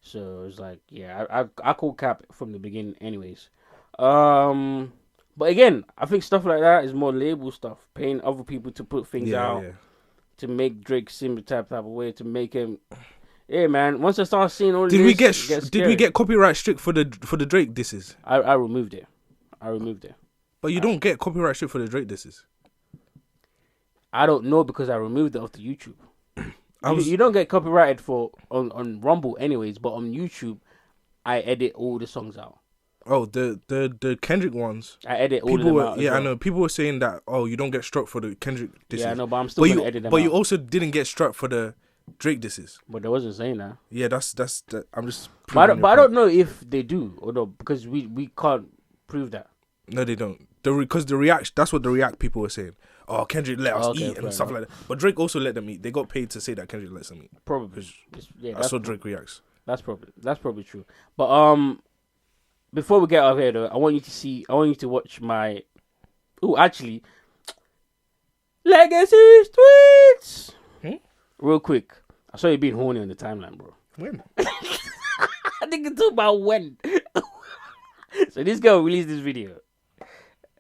S2: So it's like, yeah, I called cap from the beginning, anyways. But again, I think stuff like that is more label stuff, paying other people to put things out.
S3: Yeah.
S2: To make Drake seem the type of way, to make him, yeah, man. Once I start seeing all
S3: Did
S2: this,
S3: we
S2: it gets
S3: did we
S2: scary.
S3: get copyright strict for the Drake disses?
S2: I removed it.
S3: But you don't get copyright strict for the Drake disses.
S2: I don't know because I removed it off the YouTube. You don't get copyrighted for on Rumble anyways, but on YouTube, I edit all the songs out.
S3: Oh, the Kendrick ones.
S2: I edit all
S3: People
S2: of them
S3: were,
S2: out. as
S3: yeah, I
S2: well.
S3: know. People were saying that. Oh, you don't get struck for the Kendrick disses.
S2: Yeah, I know, but I'm still gonna edit them
S3: But you
S2: out.
S3: also didn't get struck for the Drake disses.
S2: But they wasn't saying that.
S3: Yeah, that's. I'm just.
S2: But
S3: proving
S2: I
S3: your
S2: don't know if they do or no because we can't prove that.
S3: No, they don't. Because the react, that's what the React people were saying. Oh, Kendrick let us
S2: Okay,
S3: eat
S2: fair
S3: and stuff
S2: enough.
S3: like that. But Drake also let them eat. They got paid to say that Kendrick lets them eat.
S2: Probably. Yeah,
S3: I saw Drake reacts.
S2: That's probably true. But before we get out of here though, I want you to watch my. Oh, actually, Legacy Tweets. Real quick, I saw you being horny on the timeline, bro.
S3: When?
S2: I think it's about when. So this girl released this video.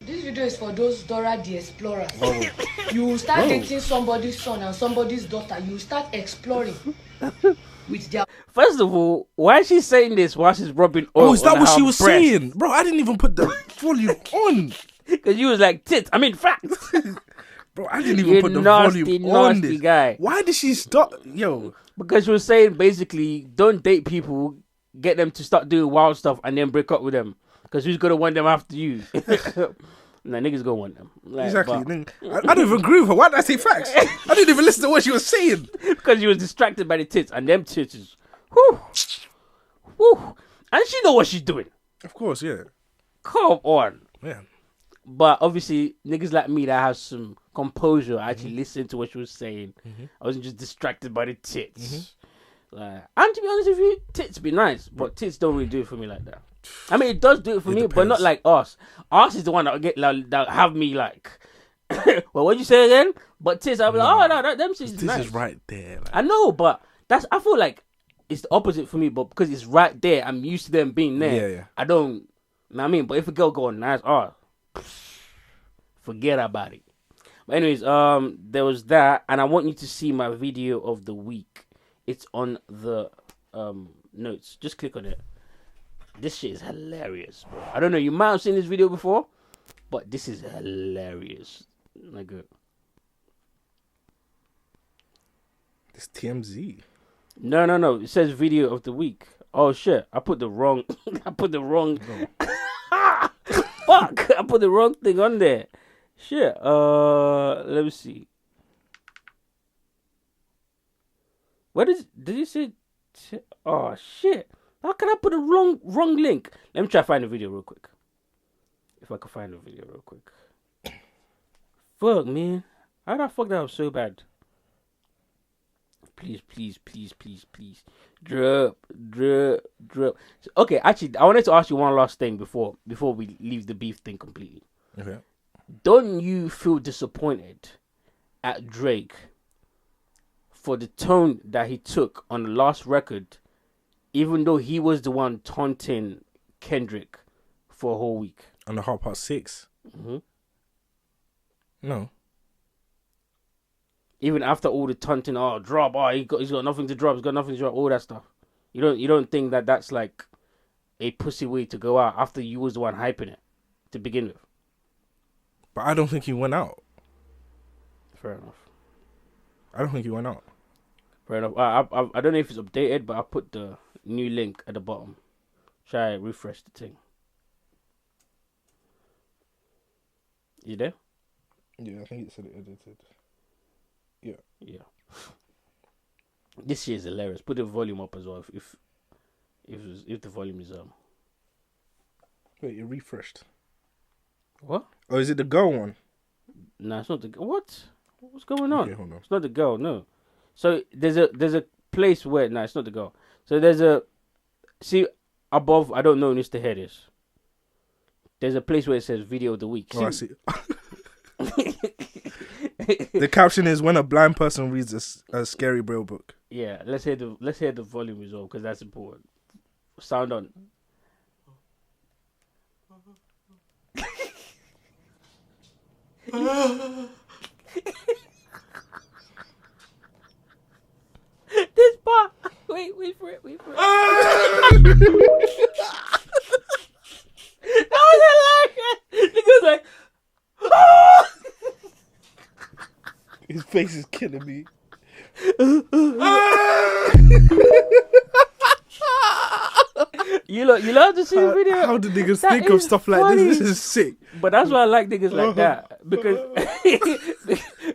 S21: This video is for those Dora the Explorer.
S3: Oh.
S21: You start
S2: Oh.
S21: dating somebody's son and somebody's daughter. You start exploring with their.
S2: First of all, why is she saying this while she's rubbing oil?
S3: Oh, is that
S2: on
S3: what
S2: her
S3: she was
S2: breast?
S3: saying? Bro, I didn't even put the volume on.
S2: Because you was like, tits. I mean, facts.
S3: Bro, I didn't even
S2: You
S3: put the
S2: nasty,
S3: volume on
S2: nasty
S3: this.
S2: guy.
S3: Why did she stop? Yo.
S2: Because she was saying basically, don't date people get them to start doing wild stuff and then break up with them. Because who's gonna want them after you? Nah, niggas gonna want them. Like,
S3: Exactly. I don't even agree with her. Why did I say facts? I didn't even listen to what she was saying.
S2: Because you was distracted by the tits, and them tits is, whoo, whoo. And she know what she's doing.
S3: Of course, yeah.
S2: Come on.
S3: Yeah.
S2: But obviously, niggas like me that have some composure actually listened to what she was saying. I wasn't just distracted by the tits. Like, and to be honest with you, tits be nice, but tits don't really do it for me like that. I mean, it does do it for me, but not like us. Us is the one that get like, that have me like. Well, what'd you say again? But tits, I'm like, oh no, them tits is nice.
S3: This is right there. Like.
S2: I know, but I feel like it's the opposite for me. But because it's right there, I'm used to them being there.
S3: Yeah.
S2: I don't. You know what I mean? But if a girl go nice, forget about it. But anyways, there was that, and I want you to see my video of the week. It's on the notes. Just click on it. This shit is hilarious, bro. I don't know. You might have seen this video before, but this is hilarious. Like,
S3: this TMZ.
S2: No. It says video of the week. Oh shit! I put the wrong. Fuck! I put the wrong thing on there. Shit. Let me see. What did you say? Oh shit! How can I put a wrong link? Let me try to find the video real quick. If I can find the video real quick. Fuck, man. How did I fuck that up so bad? Please. Drop. Okay, actually, I wanted to ask you one last thing before we leave the beef thing completely.
S3: Okay.
S2: Don't you feel disappointed at Drake for the tone that he took on the last record, even though he was the one taunting Kendrick for a whole week?
S3: On the Hot Part 6? No.
S2: Even after all the taunting, drop, he's got nothing to drop, all that stuff. You don't think that that's like a pussy way to go out after you was the one hyping it to begin with?
S3: But I don't think he went out.
S2: Fair enough.
S3: I don't think he went out.
S2: Fair enough. I don't know if it's updated, but I put the new link at the bottom. Try refresh the thing. You there?
S3: Yeah, I think it said it edited. Yeah.
S2: This shit is hilarious. Put the volume up as well. If the volume is
S3: Wait, you refreshed.
S2: What?
S3: Oh, is it the girl one?
S2: No, it's not the girl. What? What's going on?
S3: Okay, hold on.
S2: It's not the girl. No. So there's a place where it's not the girl. So there's a above. I don't know if the head is. There's a place where it says video of the week.
S3: Oh, I see. The caption is when a blind person reads a scary braille book.
S2: Yeah, let's hear the volume as well, because that's important. Sound on. This part. Wait for it. That was hilarious. The guy's like,
S3: his face is killing me.
S2: You love to see the video.
S3: How do niggas think of stuff like this? This is sick.
S2: But that's why I like niggas like that,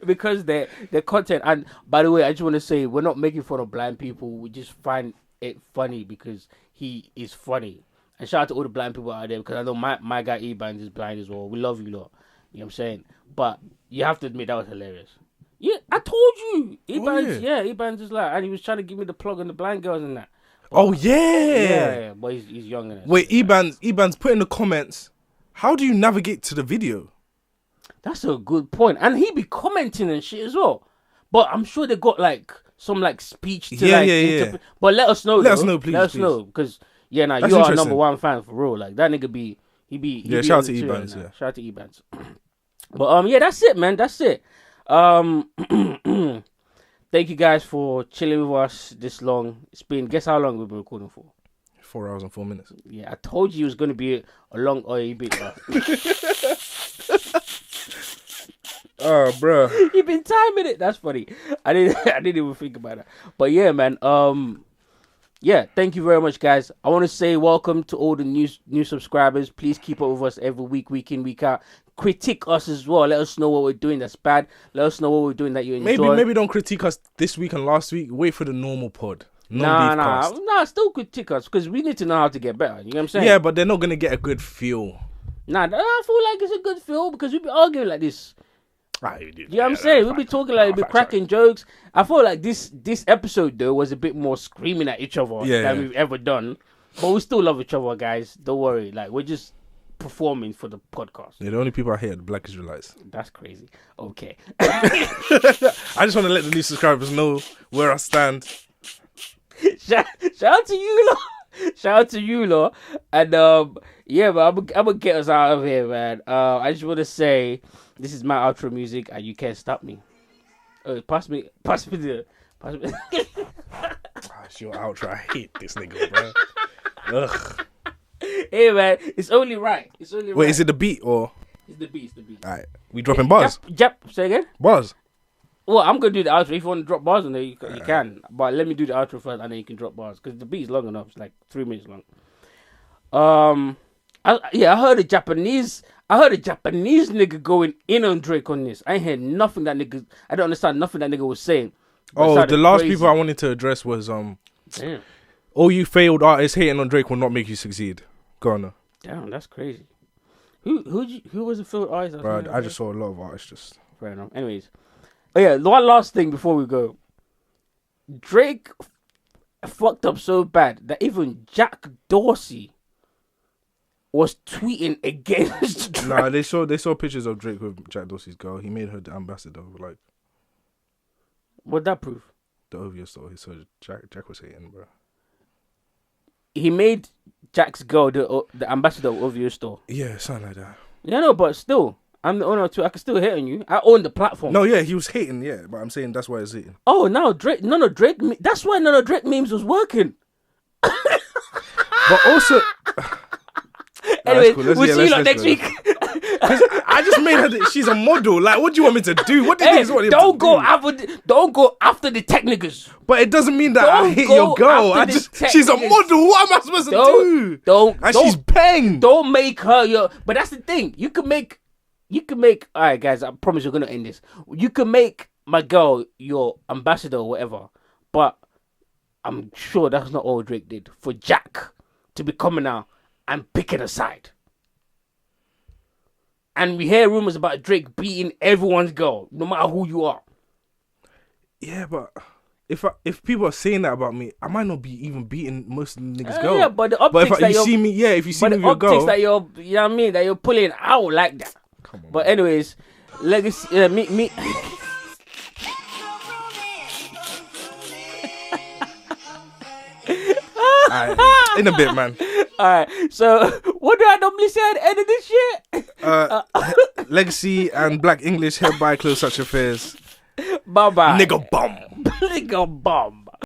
S2: because their content. And by the way, I just want to say we're not making fun of blind people. We just find it funny because he is funny. And shout out to all the blind people out there, because I know my guy E-Band is blind as well. We love you lot. You know what I'm saying? But you have to admit that was hilarious. Yeah, I told you. E-Band's just like, and he was trying to give me the plug on the blind girls and that. But, yeah, but he's young in it.
S3: Wait, E-Band's put in the comments, how do you navigate to the video?
S2: That's a good point. And he be commenting and shit as well. But I'm sure they got like some like speech to interpret. But let us know.
S3: Let us know, please.
S2: Let us know, because you are our number one fan for real. Like that nigga be
S3: shout out to E-Bands.
S2: Shout out to E-Bands. But that's it, man. That's it. Thank you guys for chilling with us this long. It's been, guess how long we've been recording for?
S3: 4 hours and 4 minutes.
S2: Yeah, I told you it was going to be a long bit.
S3: Oh, bro.
S2: You've been timing it. That's funny. I didn't even think about that. But yeah, man. yeah, thank you very much, guys. I want to say welcome to all the new subscribers. Please keep up with us every week in, week out. Critique us as well. Let us know what we're doing that's bad. Let us know what we're doing that you enjoy.
S3: Maybe don't critique us this week and last week. Wait for the normal pod.
S2: Nah, still critique us because we need to know how to get better. You know what I'm saying?
S3: Yeah, but they're not gonna get a good feel.
S2: Nah, I feel like it's a good feel because we be arguing like this. You know what I'm saying? We'll be talking like, we'll be cracking jokes. I feel like this episode, though, was a bit more screaming at each other than we've ever done. But we still love each other, guys. Don't worry. Like, we're just performing for the podcast.
S3: Yeah, the only people I hear are the Black Israelites.
S2: That's crazy. Okay.
S3: I just want to let the new subscribers know where I stand.
S2: Shout out to you, Lord. Shout out to you, Lord. And, yeah, but I'm going to get us out of here, man. I just want to say... This is my outro music, and you can't stop me. Pass me the.
S3: It's your outro. I hate this nigga, bro. Ugh.
S2: Hey man, it's only right.
S3: Wait, is it the beat or?
S2: It's the beat.
S3: Alright, we dropping bars.
S2: Yep. Say again.
S3: Bars.
S2: Well, I'm gonna do the outro. If you want to drop bars on there, you can. But let me do the outro first, and then you can drop bars because the beat is long enough. It's like 3 minutes long. I heard a Japanese nigga going in on Drake on this. I ain't heard nothing that nigga. I don't understand nothing that nigga was saying.
S3: The last people I wanted to address was
S2: Damn.
S3: All you failed artists hating on Drake will not make you succeed. Go on.
S2: Damn, that's crazy. Who was the failed artist?
S3: Bro, I just saw a lot of artists just.
S2: Fair enough. Anyways, one last thing before we go. Drake fucked up so bad that even Jack Dorsey was tweeting against Drake.
S3: Nah, they saw pictures of Drake with Jack Dorsey's girl. He made her the ambassador. Like,
S2: what'd that prove?
S3: The OVO store. So Jack was hating, bro.
S2: He made Jack's girl the ambassador of OVO store.
S3: Yeah, something like that.
S2: Yeah, no, but still, I'm the owner too. I can still hate on you. I own the platform.
S3: No, yeah, he was hating. Yeah, but I'm saying that's why he's hating.
S2: Oh, now Drake. None of Drake. That's why none of Drake memes was working.
S3: But also.
S2: Anyway, cool. We'll see you next week.
S3: I just made her. She's a model. Like, what do you want me to do? What do you think is what you
S2: don't go after the tech niggas.
S3: But it doesn't mean that I hate your girl. She's a model. What am I supposed to do? She's paying.
S2: Don't make her your. But that's the thing. You can make. All right, guys. I promise you're gonna end this. You can make my girl your ambassador or whatever. But I'm sure that's not all Drake did for Jack to be coming out and picking a side. And we hear rumors about Drake beating everyone's girl, no matter who you are.
S3: Yeah, but if people are saying that about me, I might not be even beating most niggas' girl.
S2: Yeah, but the optics
S3: if you see me with your girl,
S2: that you're, you know what I mean, that you're pulling out like that.
S3: Come on.
S2: But anyways, legacy. Me.
S3: In a bit, man.
S2: Alright, so what do I normally say at the end of this shit?
S3: Legacy and Black English hereby close such affairs.
S2: Bye bye.
S3: Nigga bomb.
S2: Nigga bomb.